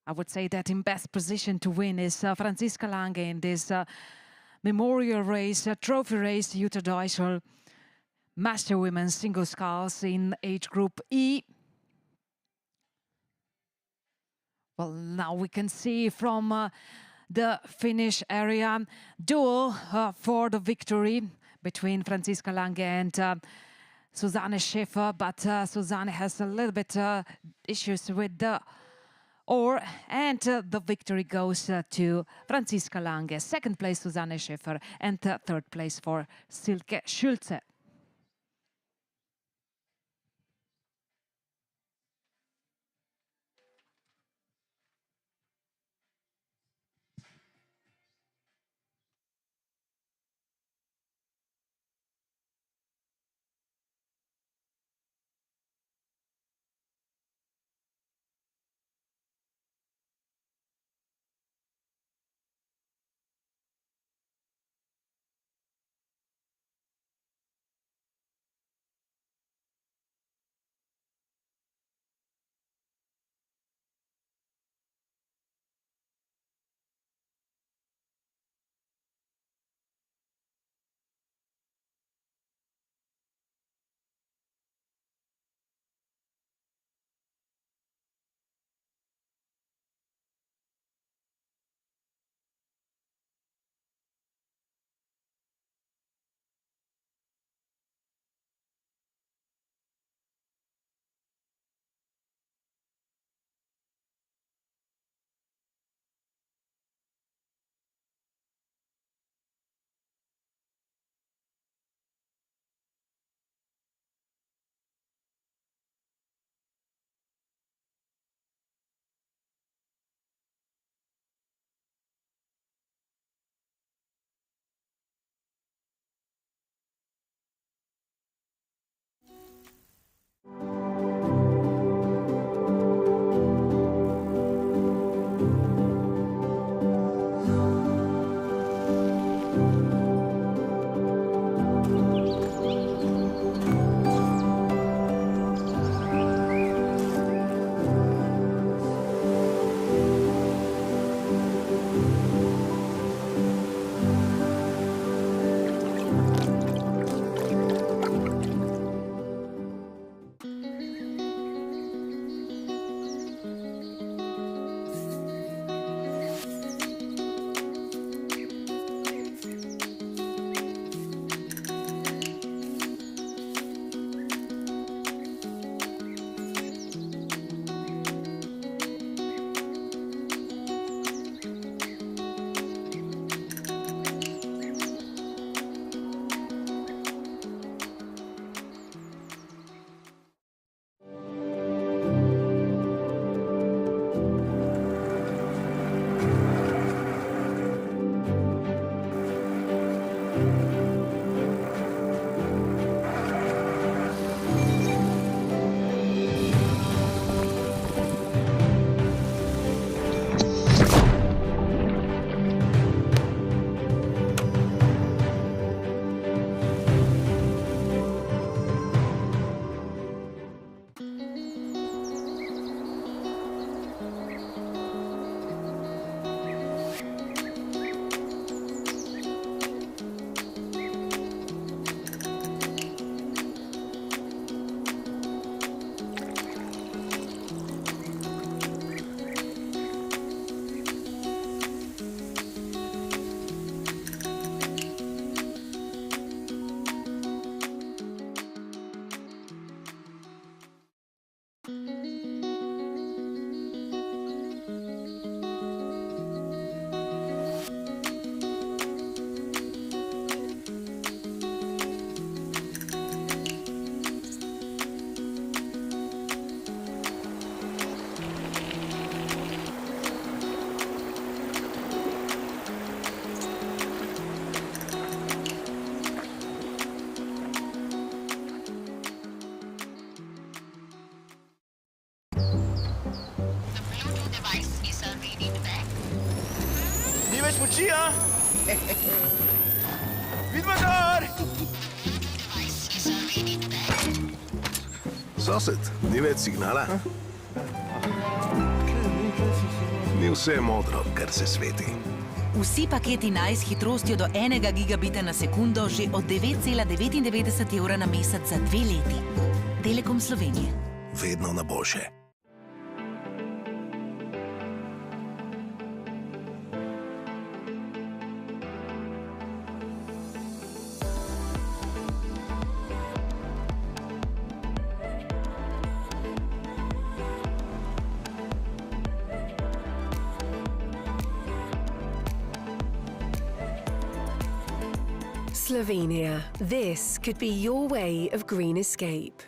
I would say that in best position to win is Franziska Lange in this memorial race, trophy race, Jutta Deutschel, Master Women's Single Sculls in age group E. Well, now we can see from the finish area duel for the victory between Franziska Lange and Susanne Schäfer, but Susanne has a little bit issues with the oar, and the victory goes to Franziska Lange. Second place Susanne Schäfer, and third place for Silke Schulze. Energija! Vidva gor! Sosed, ni več signala? Ni vse modro, kar se sveti. Vsi paketi naj s hitrostjo do 1 gigabita na sekundo že od 9,99 evra na mesec za 2 leti. Telekom Slovenije. Vedno na boljše. Slovenia. This could be your way of green escape.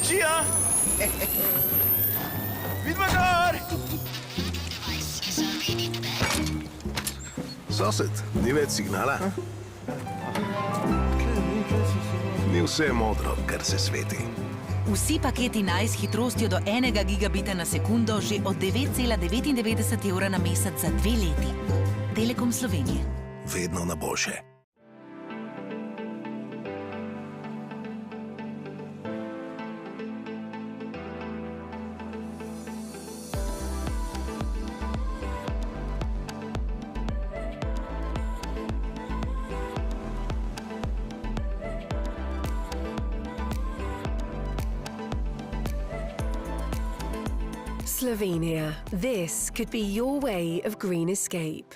Lucia! Vidva gor! Sosed, ni več signala? Ni vse modro, kar se sveti. Vsi paketi naj s hitrostjo do 1 gigabita na sekundo že od 9,99 evra na mesec za 2 leti. Telekom Slovenije. Vedno na boljše. Slovenia. This could be your way of green escape.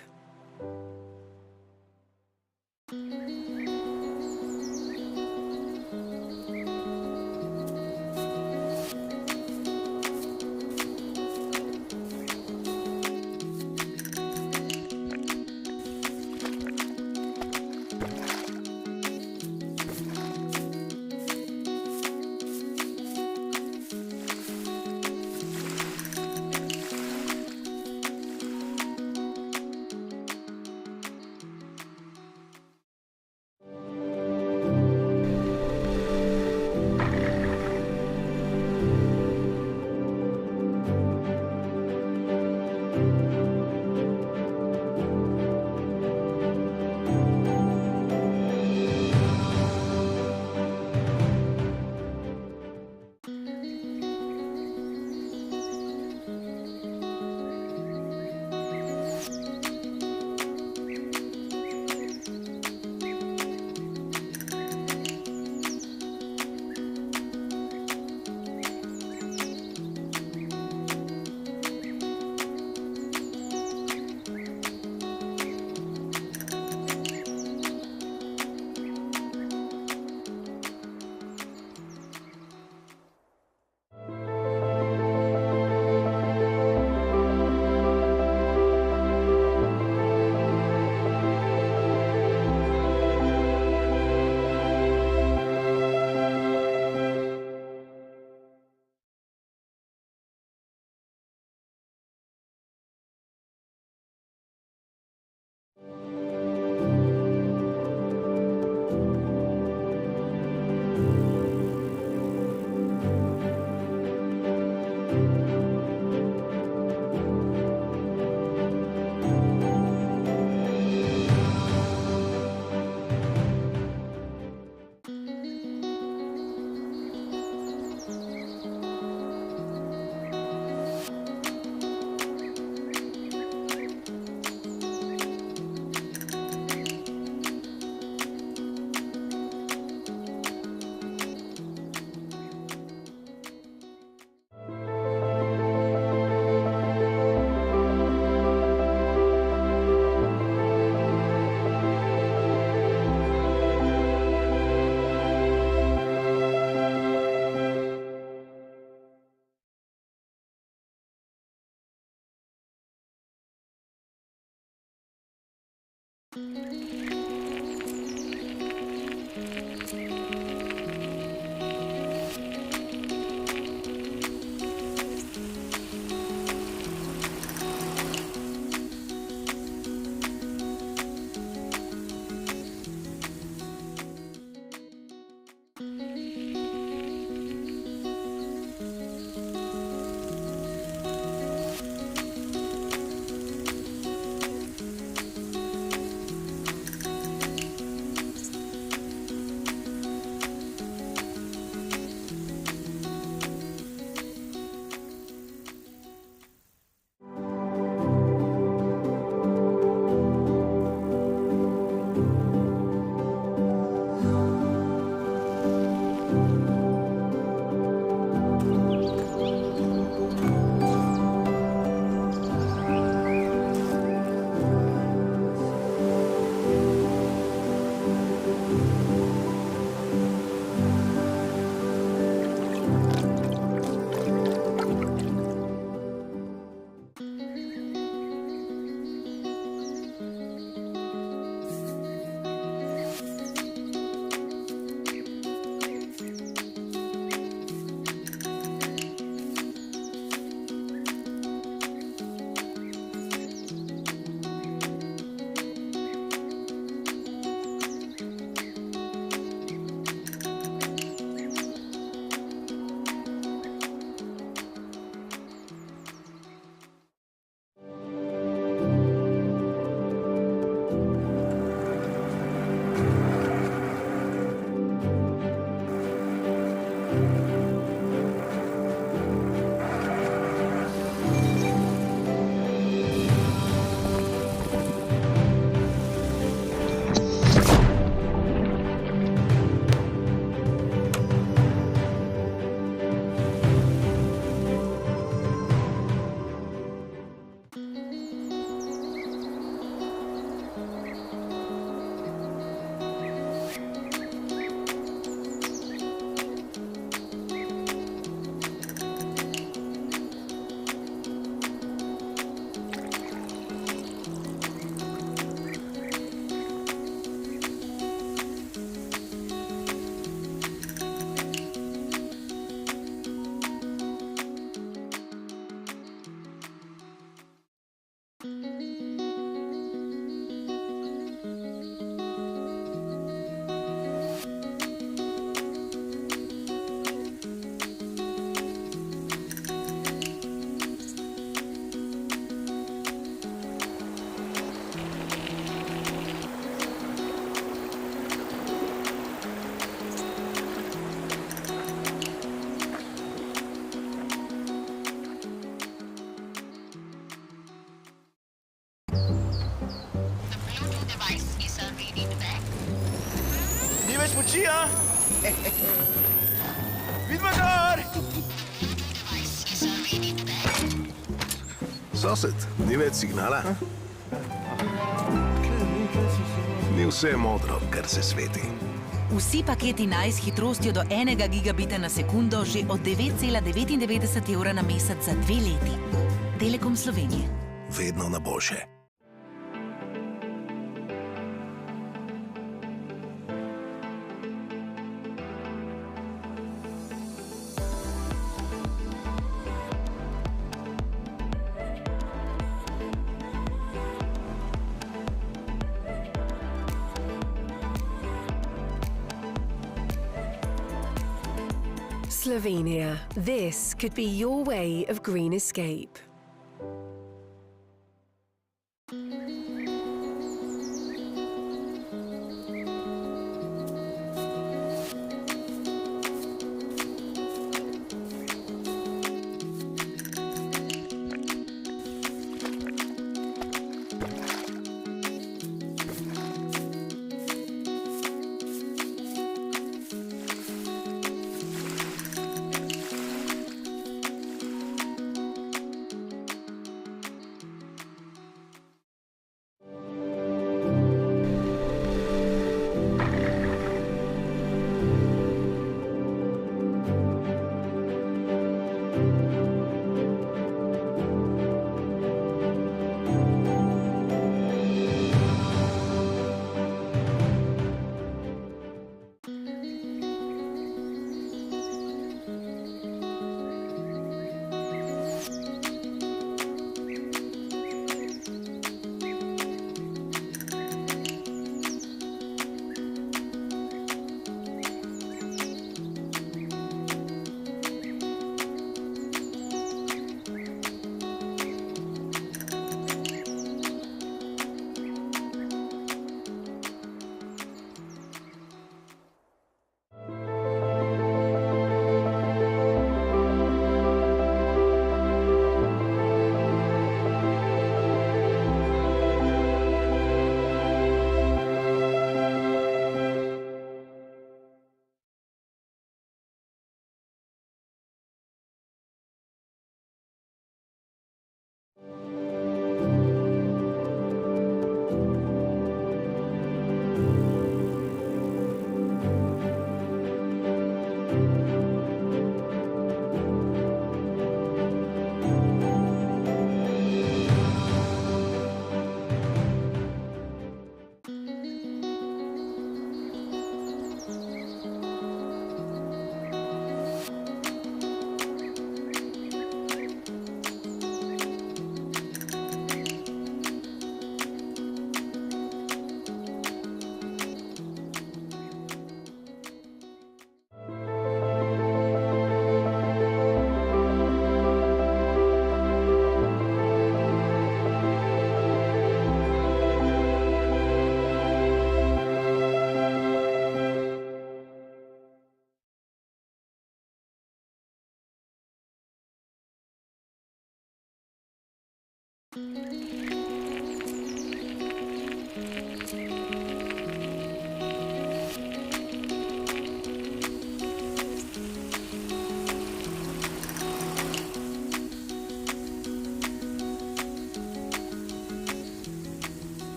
Ni več moči, a? Vidva gor! Sosed, ni več signala? Ni vse modro, kar se sveti. Vsi paketi naj s hitrostjo do 1 gigabita na sekundo že od 9,99 evra na mesec za 2 leti. Telekom Slovenije. Vedno na boljše. Slovenia. This could be your way of green escape.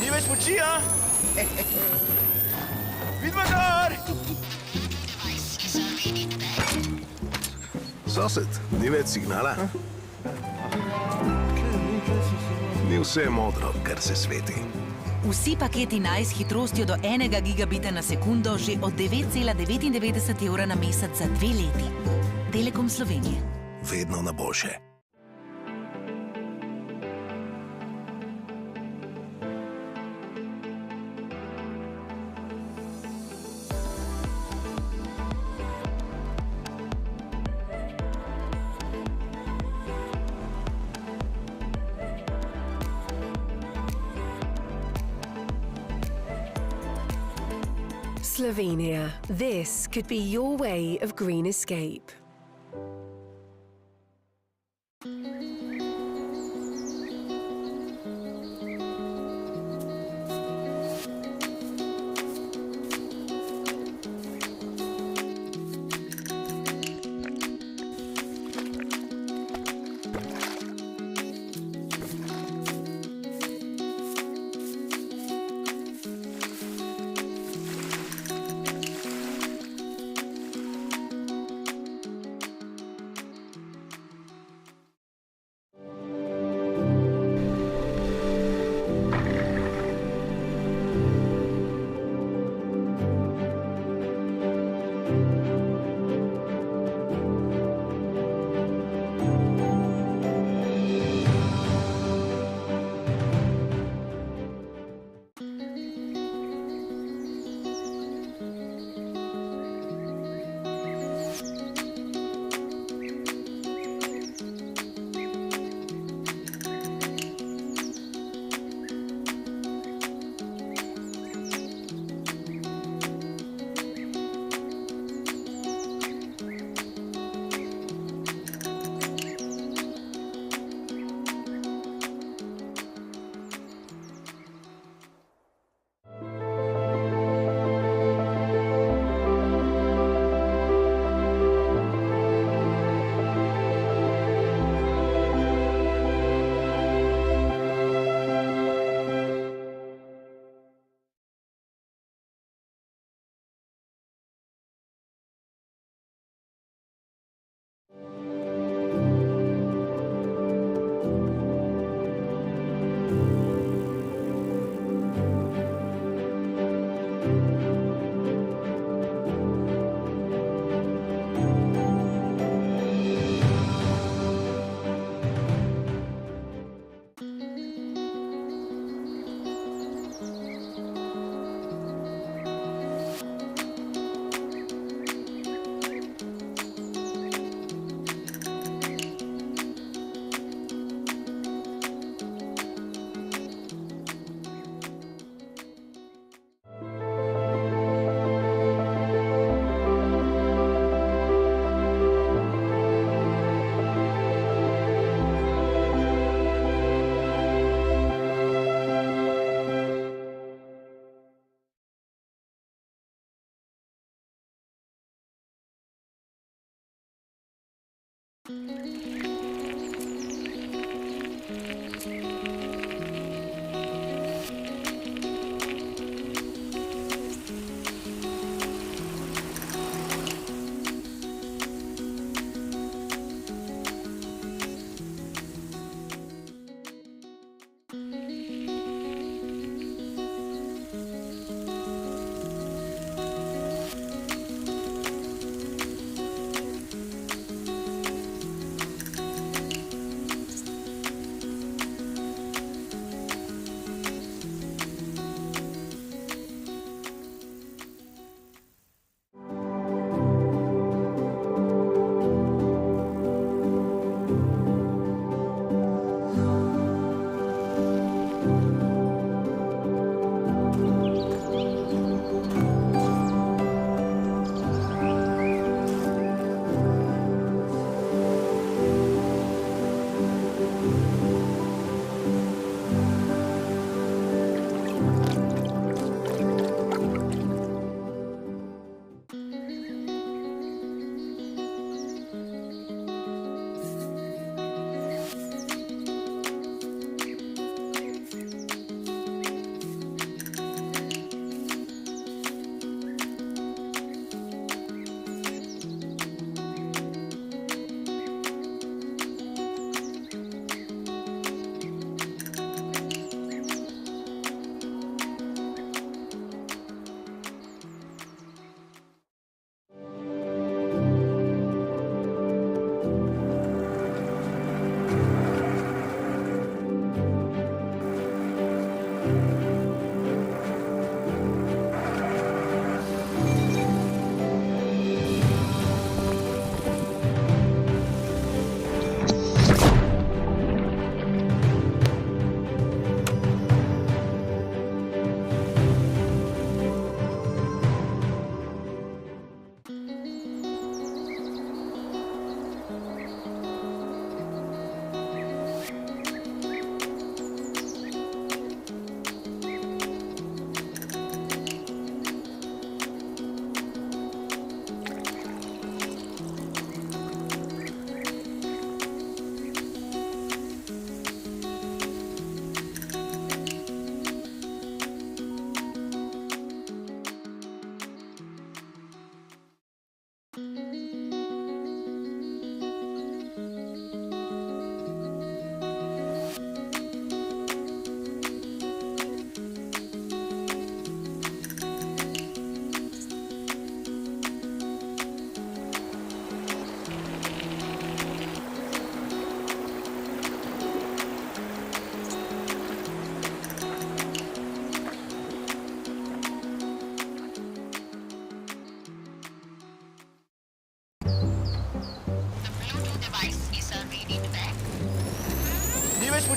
Ni več moči, a? Vidva gor! Sosed, ni več signala? Ni vse modro, kar se sveti. Vsi paketi naj s hitrostjo do 1 gigabita na sekundo že od 9,99 evra na mesec za 2 leti. Telekom Slovenije. Vedno na boljše. Slovenia. This could be your way of green escape.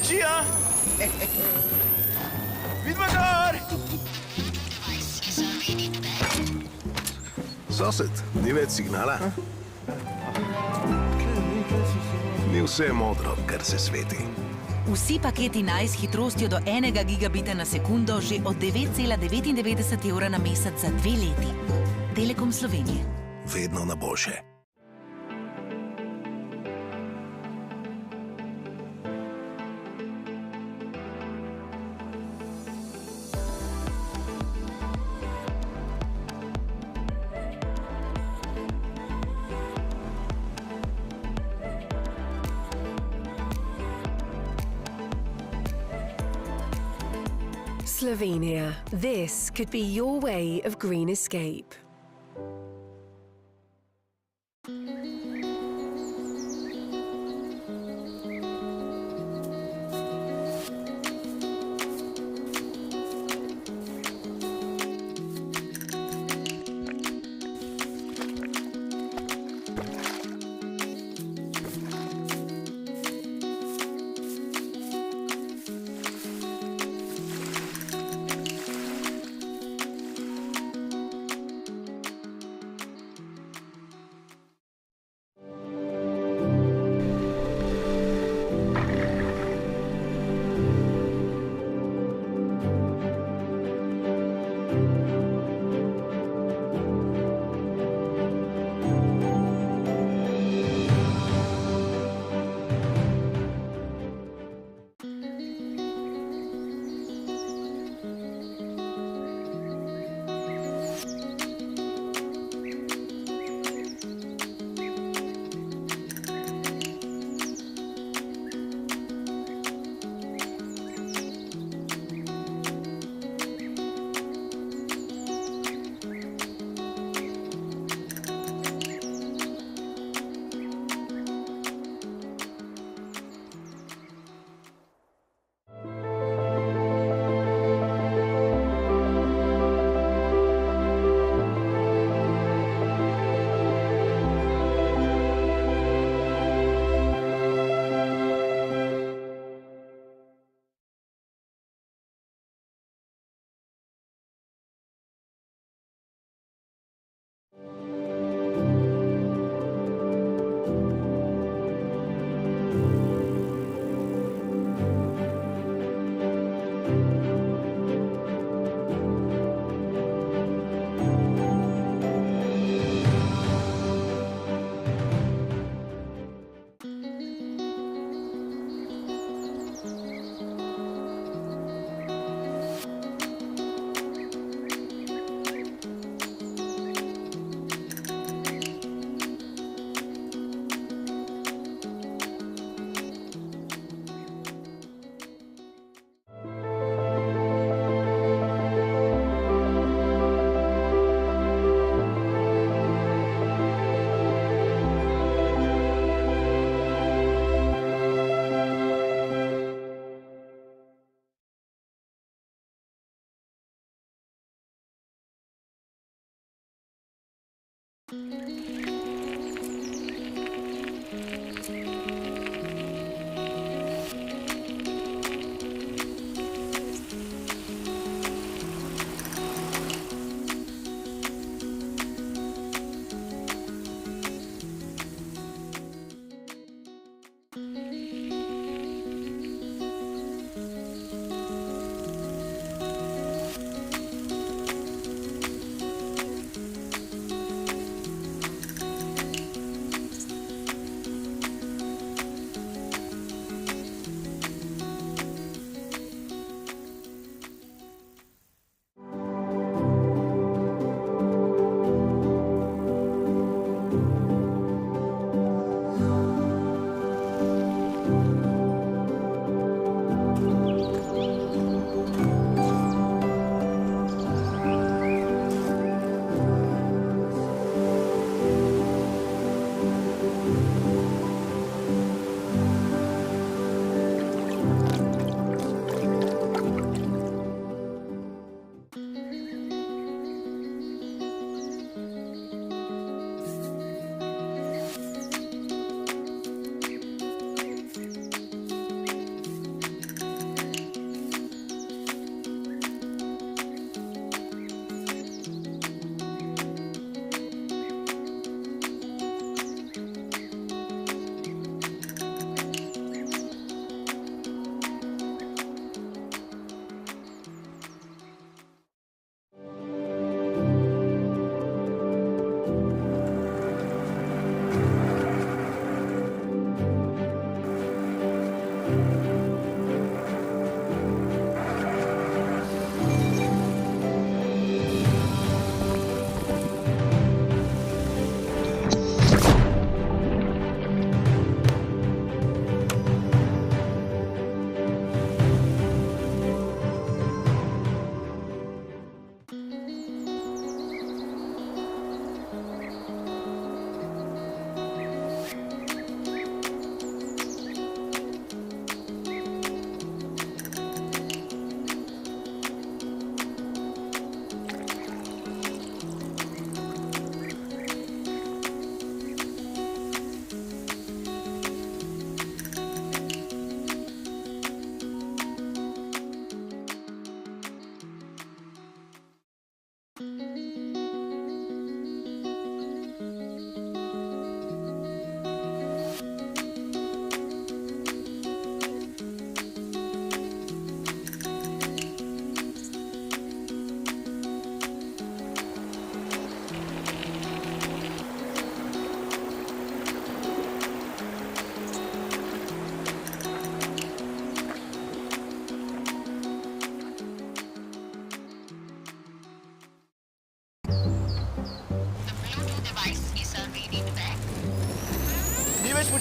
Lucia! Vidva gor! Sosed, ni več signala? Ni vse modro, kar se sveti. Vsi paketi naj s hitrostjo do 1 gigabita na sekundo že od 9,99 evra na mesec za 2 leti. Telekom Slovenije. Vedno na boljše. Slovenia. This could be your way of green escape.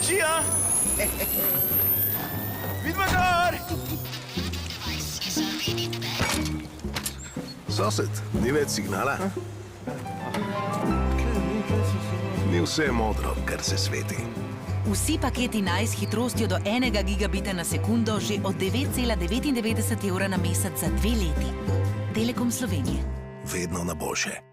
Lucia! Vidva gor! Sosed, ni več signala? Ni vse modro, kar se sveti. Vsi paketi naj s hitrostjo do 1 gigabita na sekundo že od 9,99 evra na mesec za 2 leti. Telekom Slovenije. Vedno na boljše.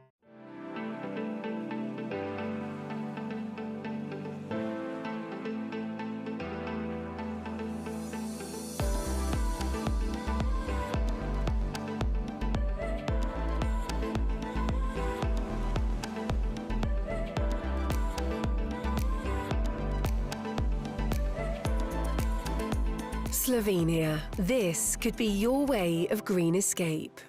Slovenia. This could be your way of green escape.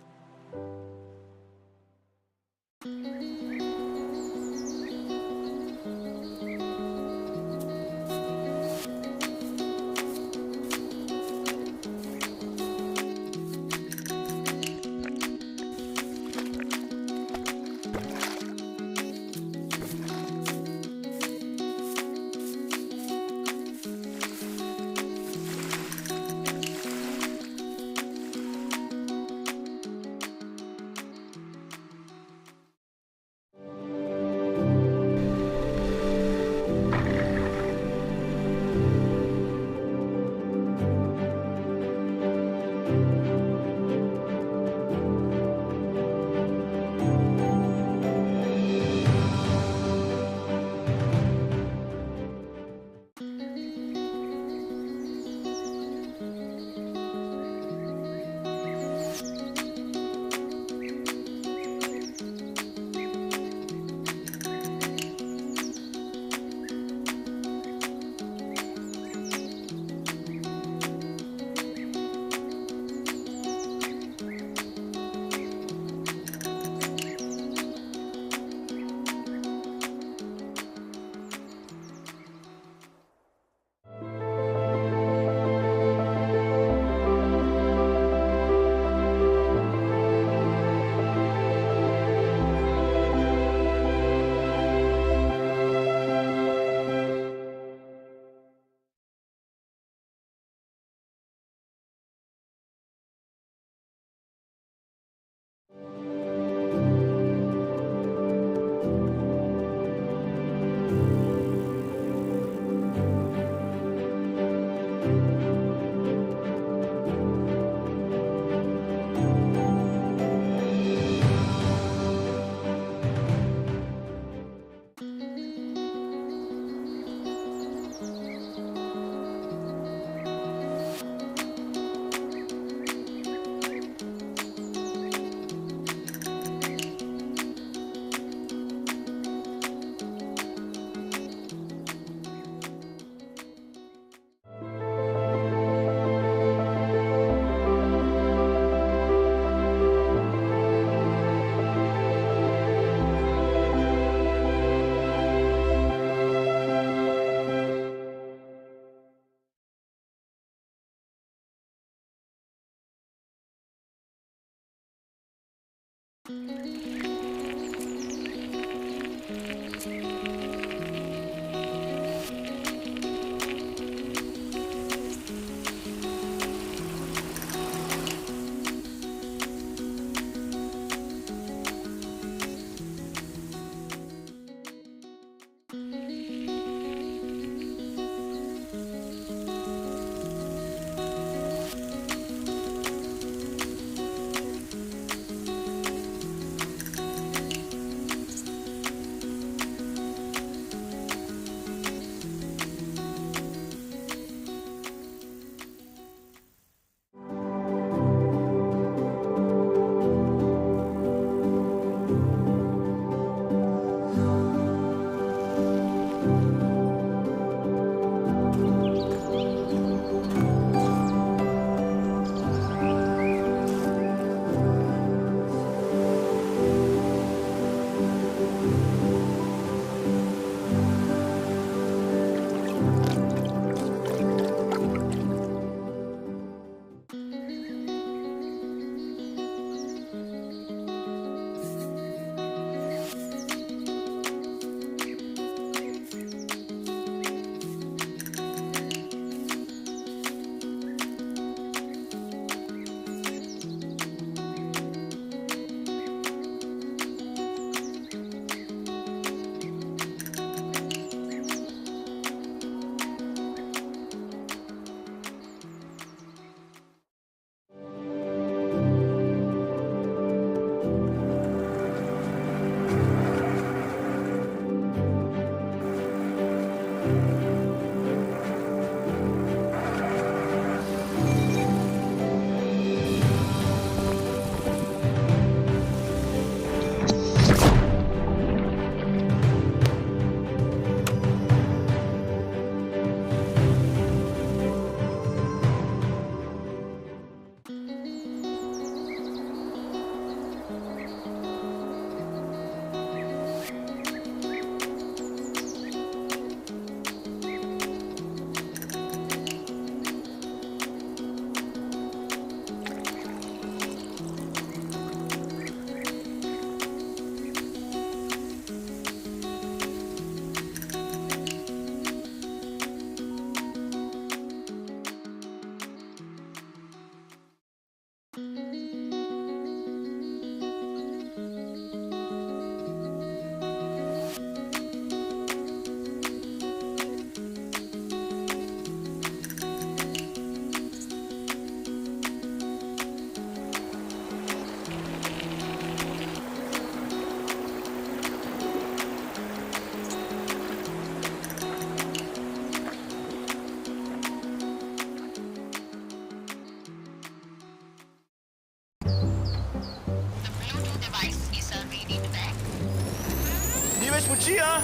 Spučija!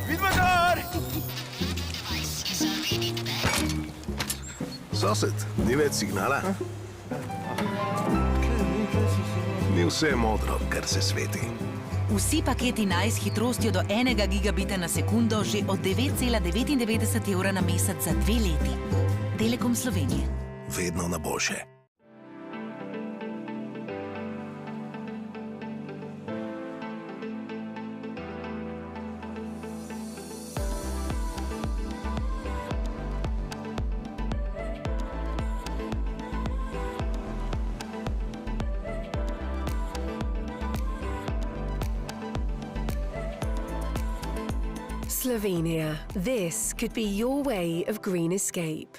Vidva gor! Sosed, ni več signala? Ni vse modro, kar se sveti. Vsi paketi naj s hitrostjo do 1 gigabita na sekundo že od 9,99 evra na mesec za 2 leti. Telekom Slovenije. Vedno na boljše. Slovenia. This could be your way of green escape.